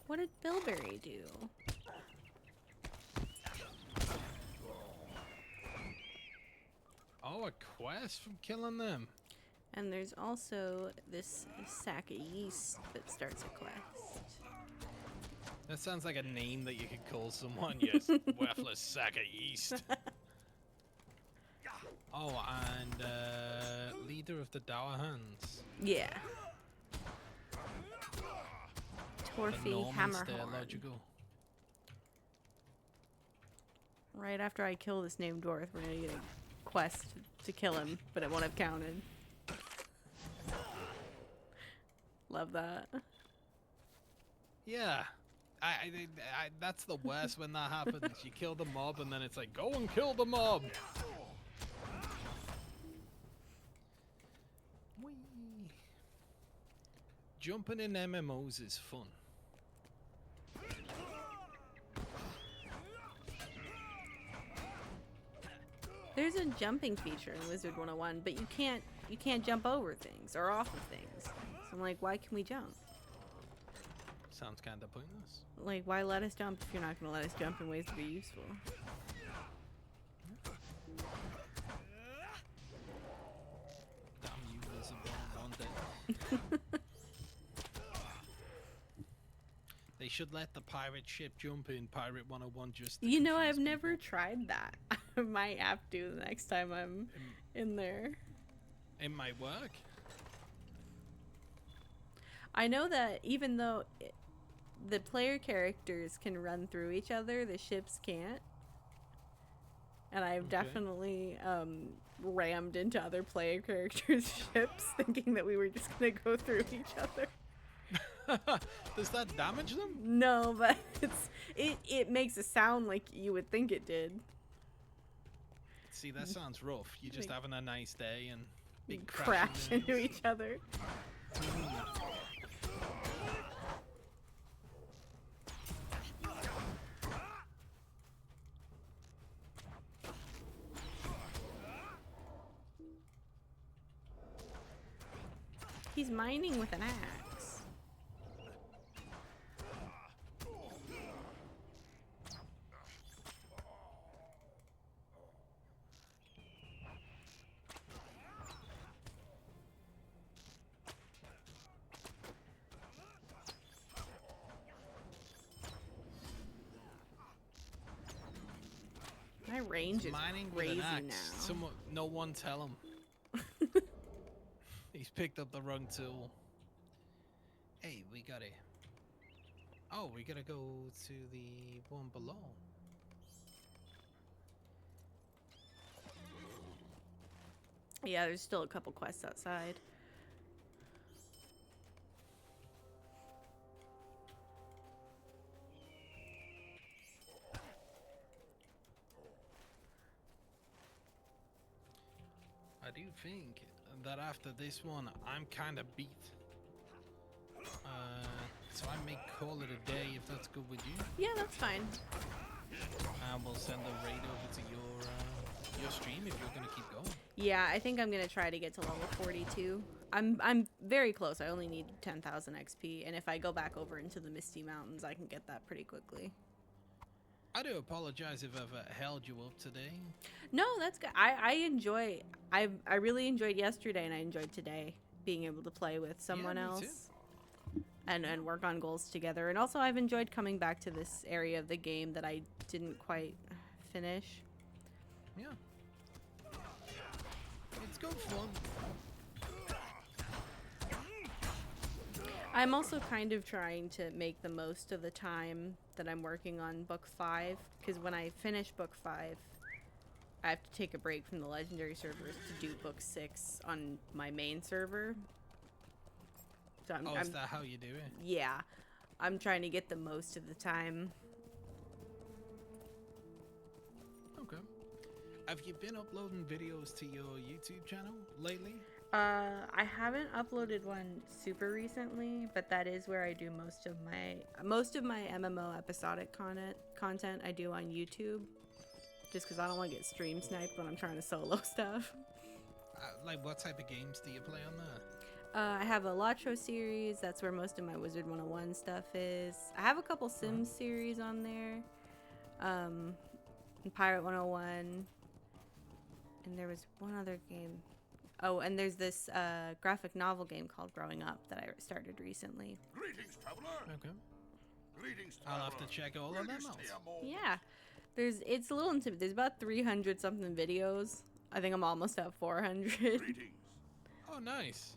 What did Bilberry do? Oh, a quest from killing them. And there's also this sack of yeast that starts a quest. That sounds like a name that you could call someone, yes. Worthless sack of yeast. Oh, and leader of the Dower Hands. Yeah. The Torfy Normans, they're Hammerhorn. logical. Right after I kill this named dwarf, we're gonna get a quest to kill him, but it won't have counted. Love that. Yeah. I that's the worst when that happens. You kill the mob and then it's like, go and kill the mob. Whee. Jumping in MMOs is fun. There's a jumping feature in Wizard 101, but you can't jump over things or off of things. So I'm like, why can we jump? Sounds kind of pointless. Like, why let us jump if you're not going to let us jump in ways to be useful? Damn you, Wizard 101 dead. They should let the pirate ship jump in Pirate 101 just to You know, confuse I've never people. tried that. I might have to the next time I'm in there. It might work. I know that even though the player characters can run through each other, the ships can't. And I've Okay. definitely rammed into other player characters' ships thinking that we were just gonna go through each other. Does that damage them? No, but it makes a sound like you would think it did. See, that sounds rough. You're just Like- having a nice day and big Crash into each other. He's mining with an axe. My range is Mining with crazy an axe. now. Someone, no one tell him. He's picked up the wrong tool. Hey, we gotta. Oh, we gotta go to the one below. Yeah, there's still a couple quests outside. I do think that after this one, I'm kind of beat. So I may call it a day if that's good with you. Yeah, that's fine. And we'll send the raid over to your stream if you're gonna keep going. Yeah, I think I'm gonna try to get to level 42. I'm very close. I only need 10,000 XP, and if I go back over into the Misty Mountains, I can get that pretty quickly. I do apologize if I've held you up today. No, that's good. I really enjoyed yesterday, and I enjoyed today being able to play with someone me else. too. And work on goals together. And also I've enjoyed coming back to this area of the game that I didn't quite finish. Yeah. It's good fun. I'm also kind of trying to make the most of the time that I'm working on book 5, because when I finish book 5, I have to take a break from the legendary servers to do book 6 on my main server. So Is that how you do it? yeah, I'm trying to get the most of the time. Okay. Have you been uploading videos to your YouTube channel lately? I haven't uploaded one super recently, but that is where I do most of my MMO episodic content I do on YouTube, just because I don't want to get stream sniped when I'm trying to solo stuff. Like, what type of games do you play on there? I have a Latro series. That's where most of my Wizard 101 stuff is. I have a couple Sims series on there. And Pirate 101. And there was one other game. Oh, and there's this graphic novel game called Growing Up that I started recently. Greetings, traveler. Okay. Greetings, I'll have to check all of them out. Yeah. It's a little intimidating. There's about 300 something videos. I think I'm almost at 400. Greetings. Oh, nice.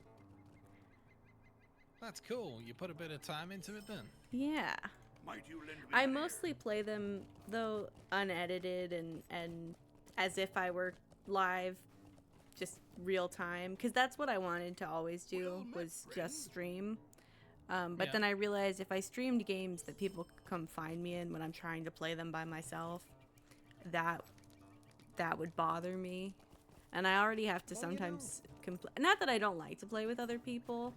That's cool. You put a bit of time into it then? Yeah. Might you lend me I an ear? mostly play them, though, unedited and as if I were live, just real time. Because that's what I wanted to always do, Well met, was friend. just stream. But Yeah. then I realized if I streamed games that people could come find me in when I'm trying to play them by myself, that would bother me. And I already have to sometimes not that I don't like to play with other people.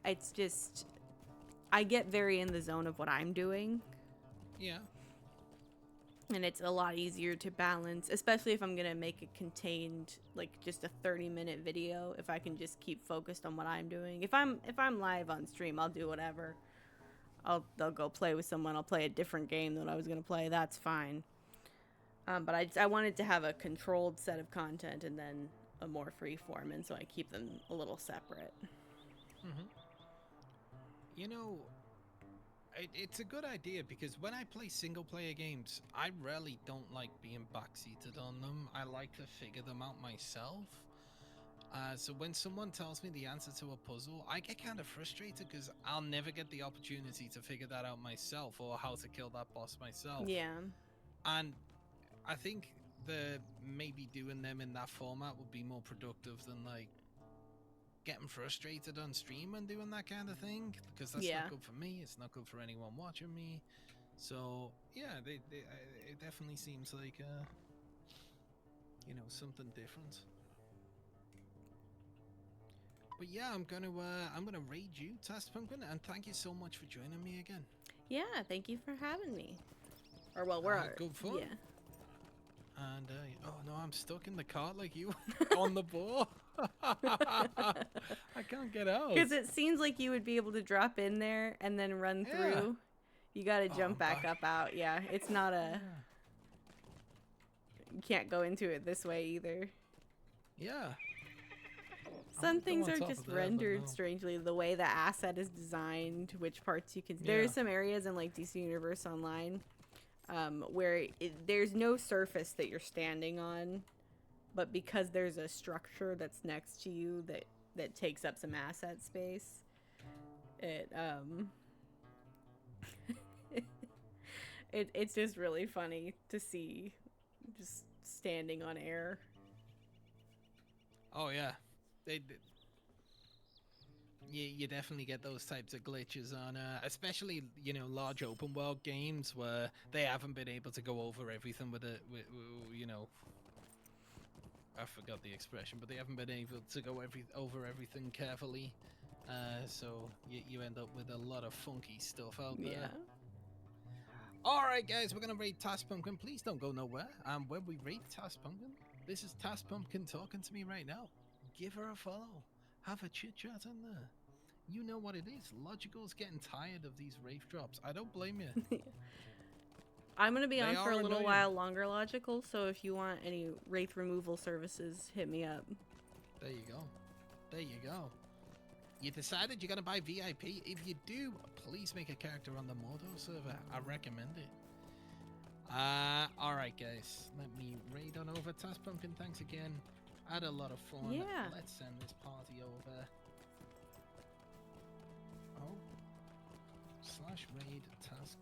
It's just I get very in the zone of what I'm doing, Yeah. and it's a lot easier to balance, especially if I'm going to make a contained, like, just a 30-minute video. If I can just keep focused on what I'm doing. If I'm live on stream, I'll do whatever. I'll go play with someone. I'll play a different game than I was going to play. That's fine. But I wanted to have a controlled set of content and then a more free form, and so I keep them a little separate. You know, it's a good idea because when I play single player games, I really don't like being backseated on them. I like to figure them out myself. So when someone tells me the answer to a puzzle, I get kind of frustrated because I'll never get the opportunity to figure that out myself or how to kill that boss myself. Yeah. And I think the maybe doing them in that format would be more productive than like getting frustrated on stream and doing that kind of thing, because that's Yeah. not good for me. It's not good for anyone watching me. So yeah, it definitely seems like something different. But yeah, I'm gonna raid you, Task Pumpkin, and thank you so much for joining me again. Yeah, thank you for having me. Or well, we're Good fun. Yeah. And oh no, I'm stuck in the cart like you on the ball. I can't get out. Because it seems like you would be able to drop in there and then run through. You gotta jump I'm back back. up out. Yeah, it's not a... You can't go into it this way either. Yeah. Some I'll go things on are top just of there, but rendered no. strangely. The way the asset is designed, which parts you can... Yeah. There are some areas in like DC Universe Online where there's no surface that you're standing on, but because there's a structure that's next to you that takes up some asset space, it's just really funny to see just standing on air. Oh yeah, you definitely get those types of glitches on, especially large open world games where they haven't been able to go over everything with I forgot the expression, but they haven't been able to go over everything carefully, so you end up with a lot of funky stuff out there. Yeah. Alright guys, we're gonna raid Task Pumpkin. Please don't go nowhere. And when we raid Task Pumpkin, this is Task Pumpkin talking to me right now. Give her a follow. Have a chit chat in there. You know what it is. Logical's getting tired of these Wraith drops. I don't blame you. I'm gonna be on They for a are little annoying. while longer, Logical, so if you want any Wraith removal services, hit me up. There you go. There you go. You decided you're gonna buy VIP? If you do, please make a character on the Mordo server. I recommend it. Alright guys. Let me raid on over. Task Pumpkin, thanks again. I had a lot of fun. Yeah. Let's send this party over. Oh. /raid task.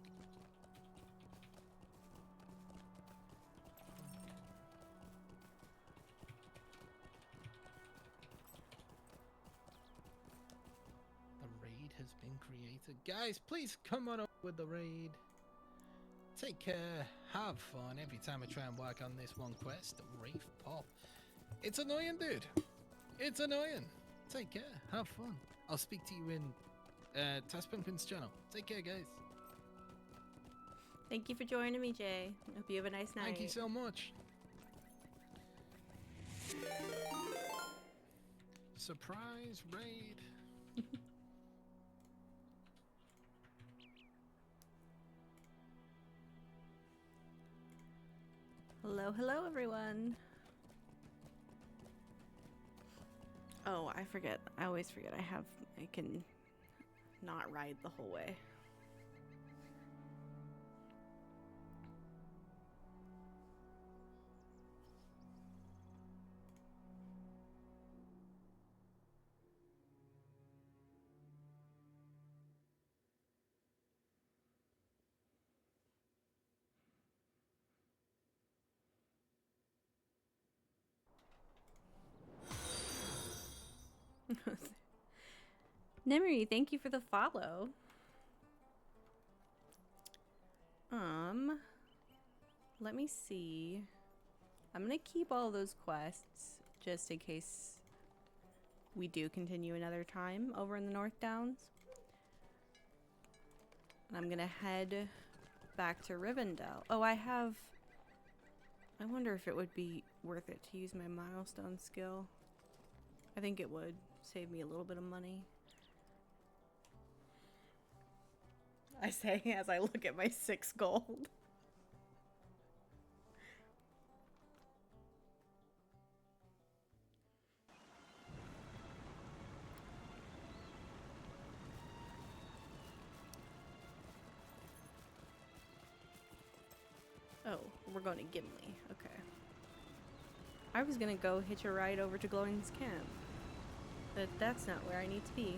A raid has been created. Guys, please come on up with the raid. Take care. Have fun. Every time I try and work on this one quest, Wraith pop. It's annoying, dude. It's annoying. Take care. Have fun. I'll speak to you in Task Pumpkin's channel. Take care, guys. Thank you for joining me, Jay. Hope you have a nice night. Thank you so much. Surprise raid. Hello, everyone. Oh, I forget. I always forget I can not ride the whole way. Nemery, thank you for the follow. Let me see. I'm gonna keep all those quests just in case we do continue another time over in the North Downs. And I'm gonna head back to Rivendell. Oh, I wonder if it would be worth it to use my milestone skill. I think it would save me a little bit of money. I say as I look at my 6 gold. Oh, we're going to Gimli. Okay. I was gonna go hitch a ride over to Glowing's camp. But that's not where I need to be.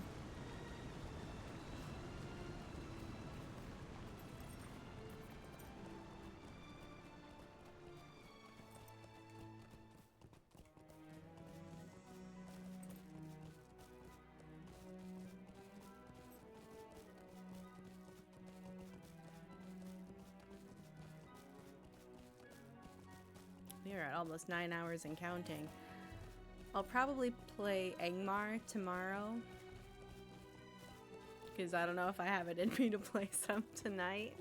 We're at almost 9 hours and counting. I'll probably play Angmar tomorrow. Because I don't know if I have it in me to play some tonight.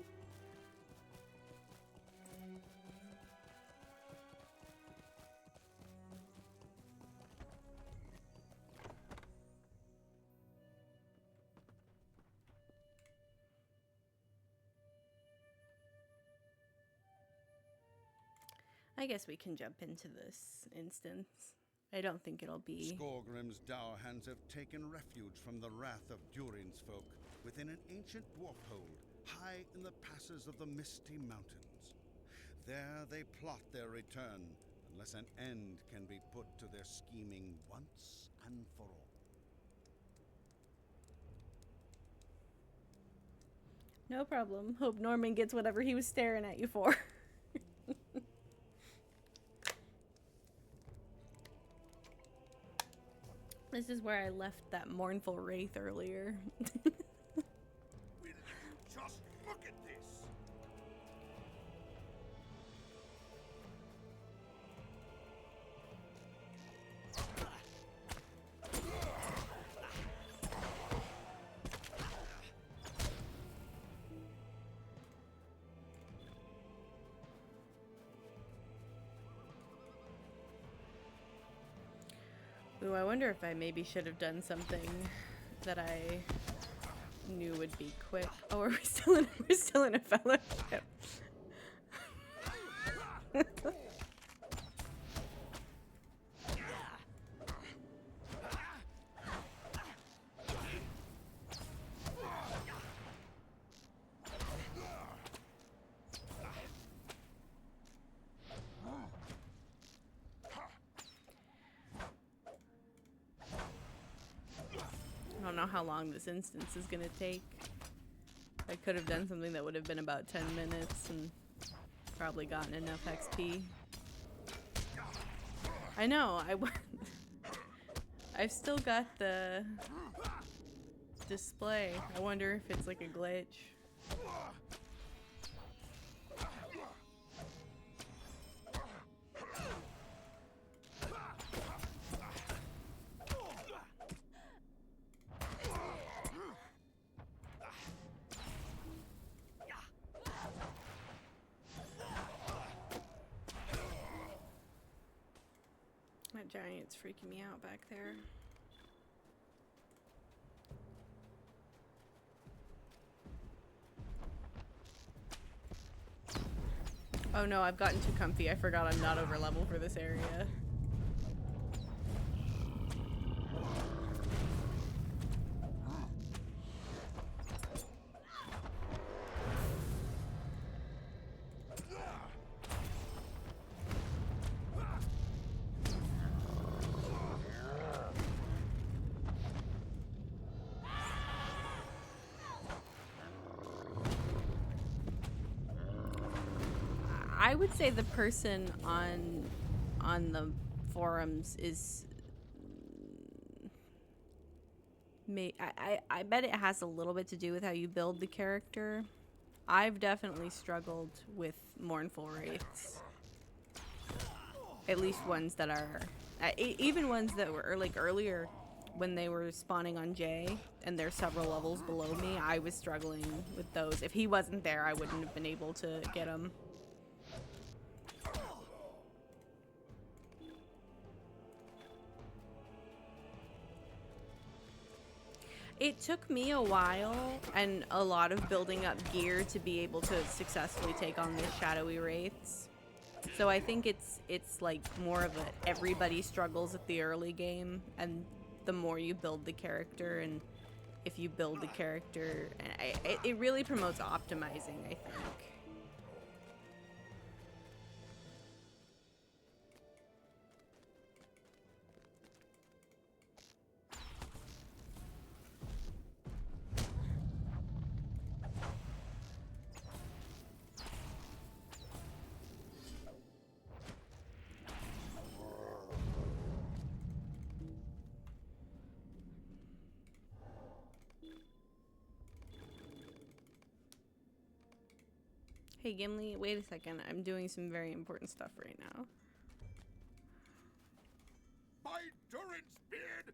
I guess we can jump into this instance. I don't think it'll be... Skorgrim's dour hands have taken refuge from the wrath of Durin's folk within an ancient dwarf hold high in the passes of the Misty Mountains. There they plot their return, unless an end can be put to their scheming once and for all. No problem. Hope Norman gets whatever he was staring at you for. This is where I left that mournful wraith earlier. Will you just look at this? Ooh, I wonder if I maybe should have done something that I knew would be quick. Oh, are we still in a fellowship? I don't know how long this instance is gonna take. I could have done something that would have been about 10 minutes and probably gotten enough XP. I know, I've still got the display. I wonder if it's like a glitch. That giant's freaking me out back there. Oh no, I've gotten too comfy. I forgot I'm not over level for this area. I would say the person on the forums is I bet it has a little bit to do with how you build the character. I've definitely struggled with mournful wraiths. At least ones that are even ones that were like earlier when they were spawning on Jay and they're several levels below me. I was struggling with those. If he wasn't there, I wouldn't have been able to get him. It took me a while and a lot of building up gear to be able to successfully take on the shadowy wraiths. So I think it's like more of a everybody struggles at the early game, and the more you build the character, and if you build the character, it really promotes optimizing, I think. Hey Gimli, wait a second. I'm doing some very important stuff right now. My Durin's beard!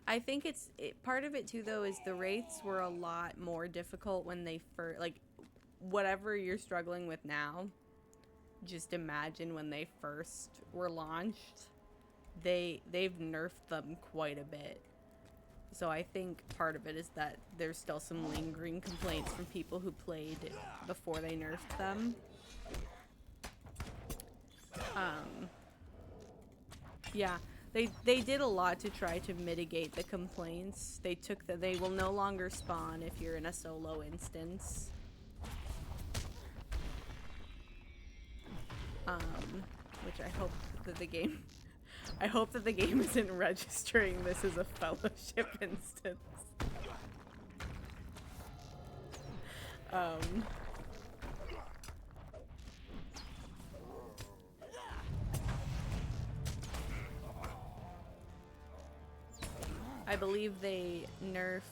I think part of it too though is the wraiths were a lot more difficult when they first, like, whatever you're struggling with now, just imagine when they first were launched. They've nerfed them quite a bit. So I think part of it is that there's still some lingering complaints from people who played before they nerfed them. Yeah, they did a lot to try to mitigate the complaints. They will no longer spawn if you're in a solo instance. Which I hope that the game isn't registering this as a fellowship instance. I believe they nerfed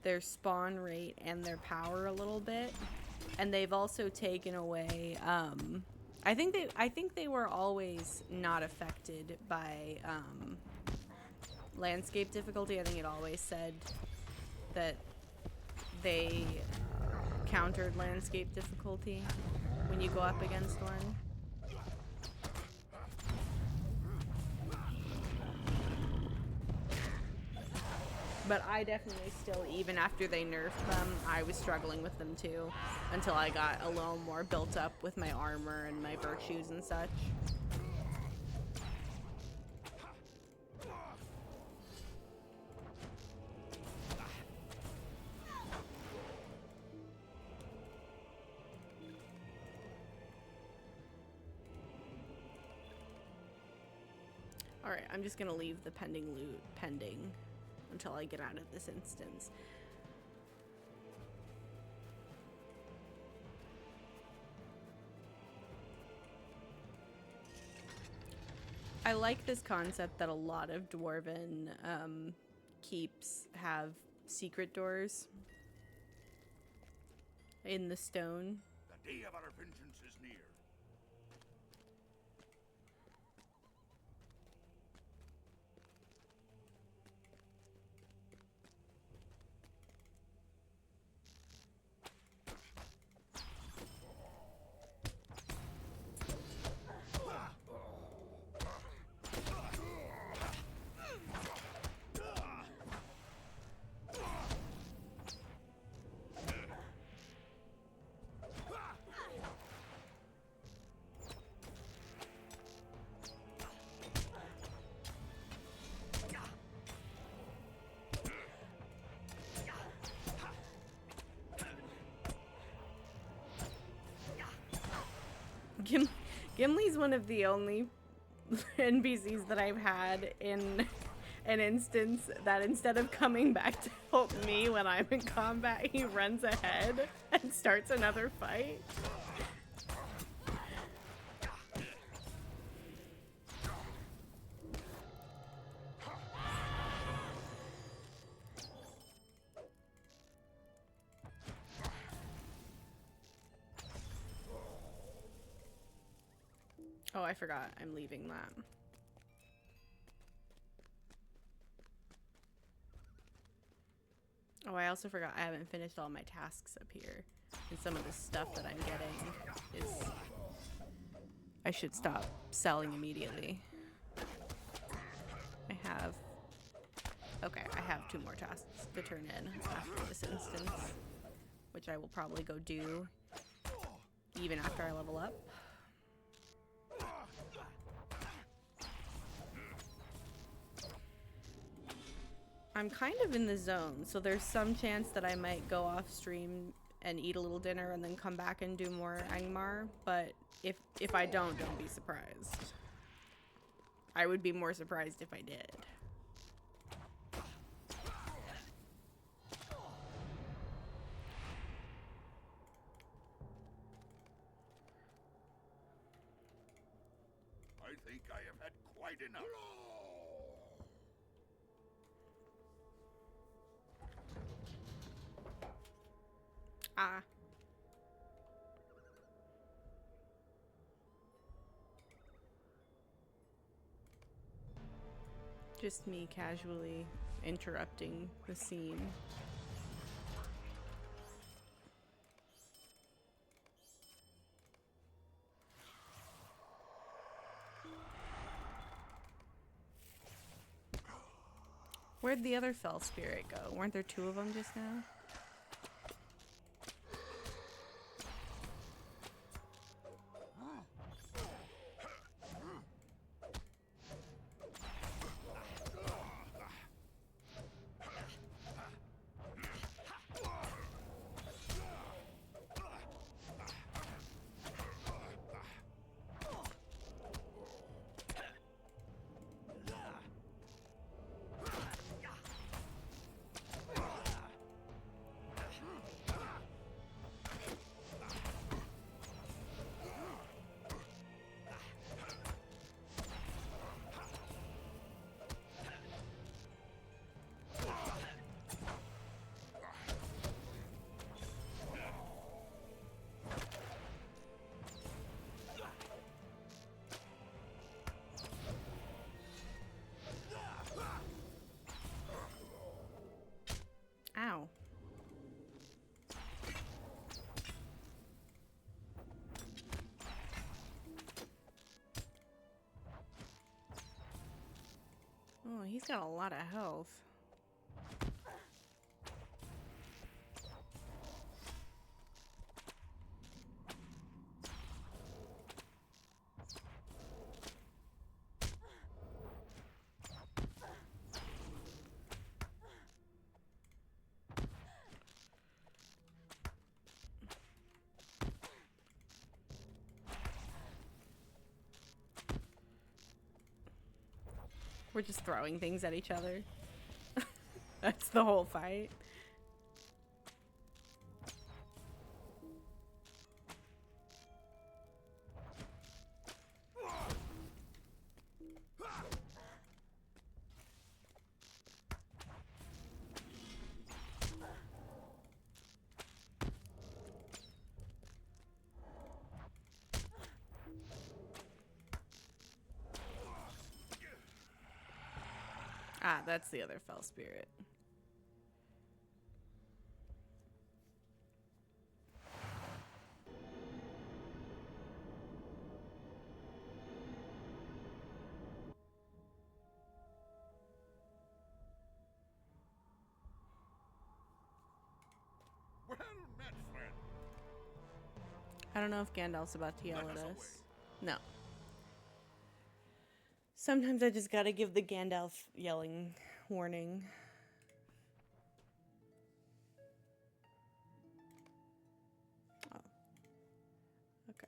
their spawn rate and their power a little bit, and they've also taken away I think they were always not affected by landscape difficulty. I think it always said that they countered landscape difficulty when you go up against one. But I definitely still, even after they nerfed them, I was struggling with them too, until I got a little more built up with my armor and my virtues and such. Alright, I'm just gonna leave the pending loot pending until I get out of this instance. I like this concept that a lot of dwarven keeps have secret doors in the stone. The day of our vengeance is near. Gimli's one of the only NPCs that I've had in an instance that instead of coming back to help me when I'm in combat, he runs ahead and starts another fight. Oh, I forgot. I'm leaving that. Oh, I also forgot I haven't finished all my tasks up here. And some of the stuff that I'm getting is... I should stop selling immediately. I have... Okay, I have 2 more tasks to turn in after this instance, which I will probably go do even after I level up. I'm kind of in the zone, so there's some chance that I might go off stream and eat a little dinner and then come back and do more Angmar, but if I don't be surprised. I would be more surprised if I did. I think I have had quite enough. Ah. Just me casually interrupting the scene. Where'd the other fell spirit go? Weren't there two of them just now? Ow. Oh, he's got a lot of health. We're just throwing things at each other. That's the whole fight. Ah, that's the other fell spirit. Well met, friend. I don't know if Gandalf's about to yell at us. No. Sometimes I just gotta give the Gandalf yelling warning. Oh. Okay.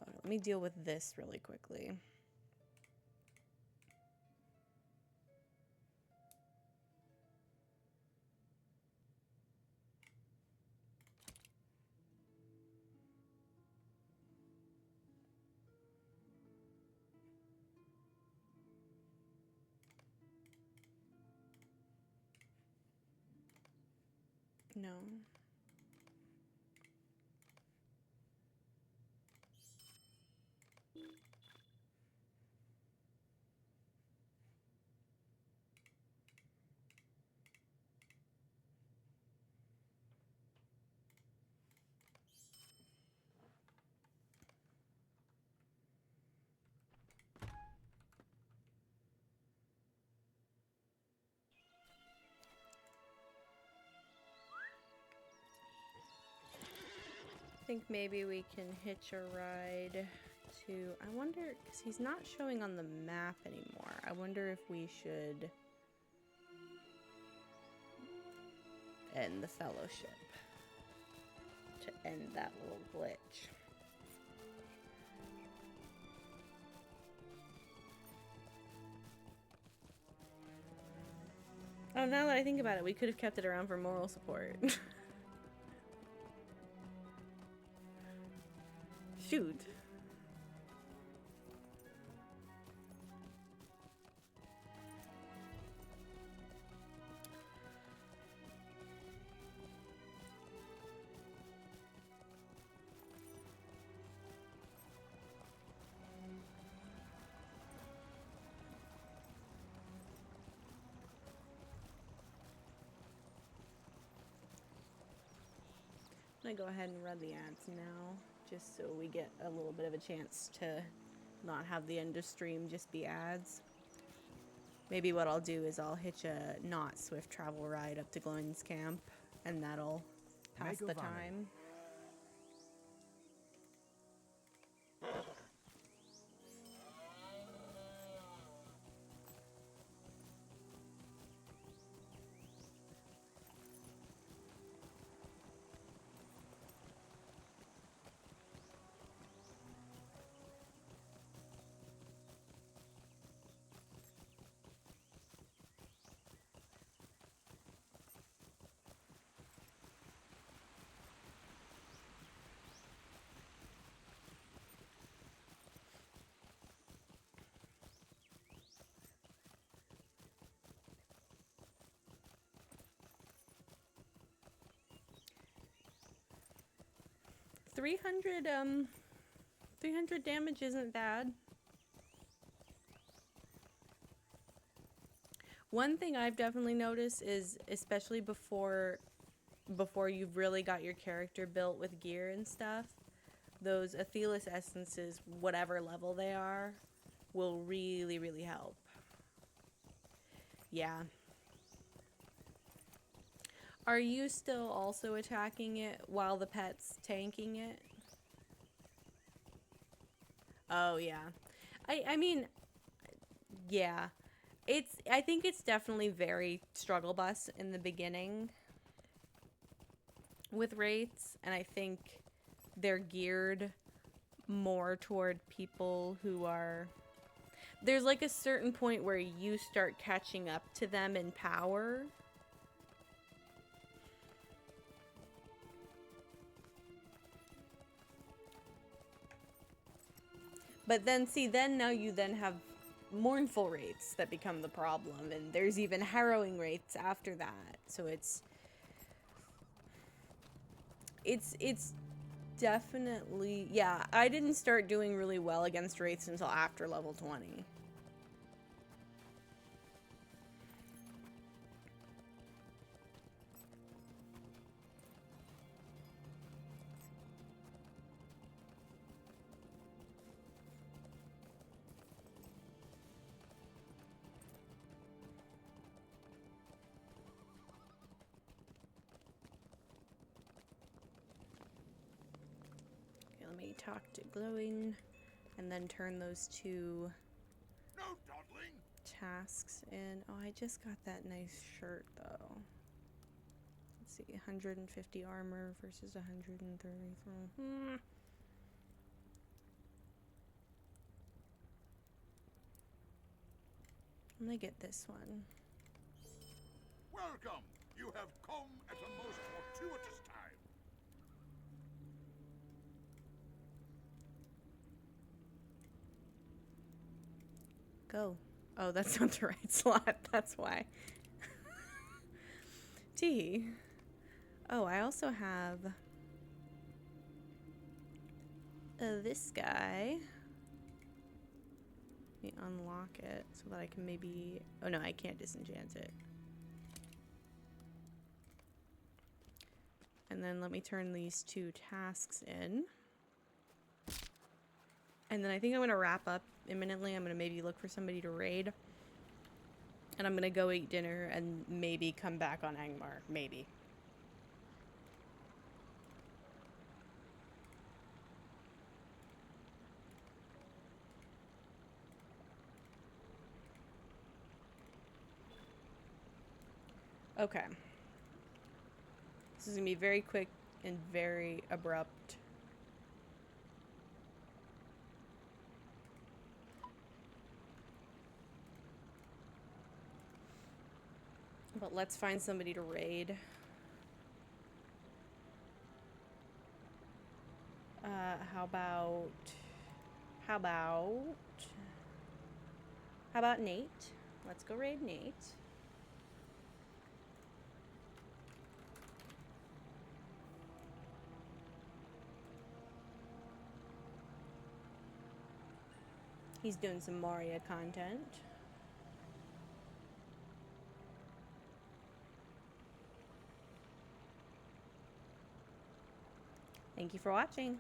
Let me deal with this really quickly. No. I think maybe we can hitch a ride to... I wonder, because he's not showing on the map anymore. I wonder if we should end the fellowship to end that little glitch. Oh, now that I think about it, we could have kept it around for moral support. Shoot. I'm gonna go ahead and run the ads now, just so we get a little bit of a chance to not have the end of stream just be ads. Maybe what I'll do is I'll hitch a not swift travel ride up to Glowing's camp, and that'll pass the time. $300 damage isn't bad. One thing I've definitely noticed is, especially before you've really got your character built with gear and stuff, those Athelas essences, whatever level they are, will really, really help. Yeah. Are you still also attacking it while the pet's tanking it? Oh, yeah. I mean, yeah. I think it's definitely very struggle bus in the beginning with wraiths, and I think they're geared more toward people who are... There's like a certain point where you start catching up to them in power. But then, see, now you have mournful wraiths that become the problem, and there's even harrowing wraiths after that. So it's definitely, yeah, I didn't start doing really well against wraiths until after level 20. Talk to Glowing, and then turn those two tasks in. Oh, I just got that nice shirt though. Let's see, 150 armor versus 133. I'm gonna get this one. Welcome. You have come at a most fortuitous time. Go. Oh, that's not the right slot. That's why. T. Oh, I also have this guy. Let me unlock it so that I can maybe... Oh no, I can't disenchant it. And then let me turn these two tasks in. And then I think I'm going to wrap up imminently. I'm going to maybe look for somebody to raid. And I'm going to go eat dinner and maybe come back on Angmar. Maybe. Okay. This is going to be very quick and very abrupt. But let's find somebody to raid. How about Nate? Let's go raid Nate. He's doing some Moria content. Thank you for watching.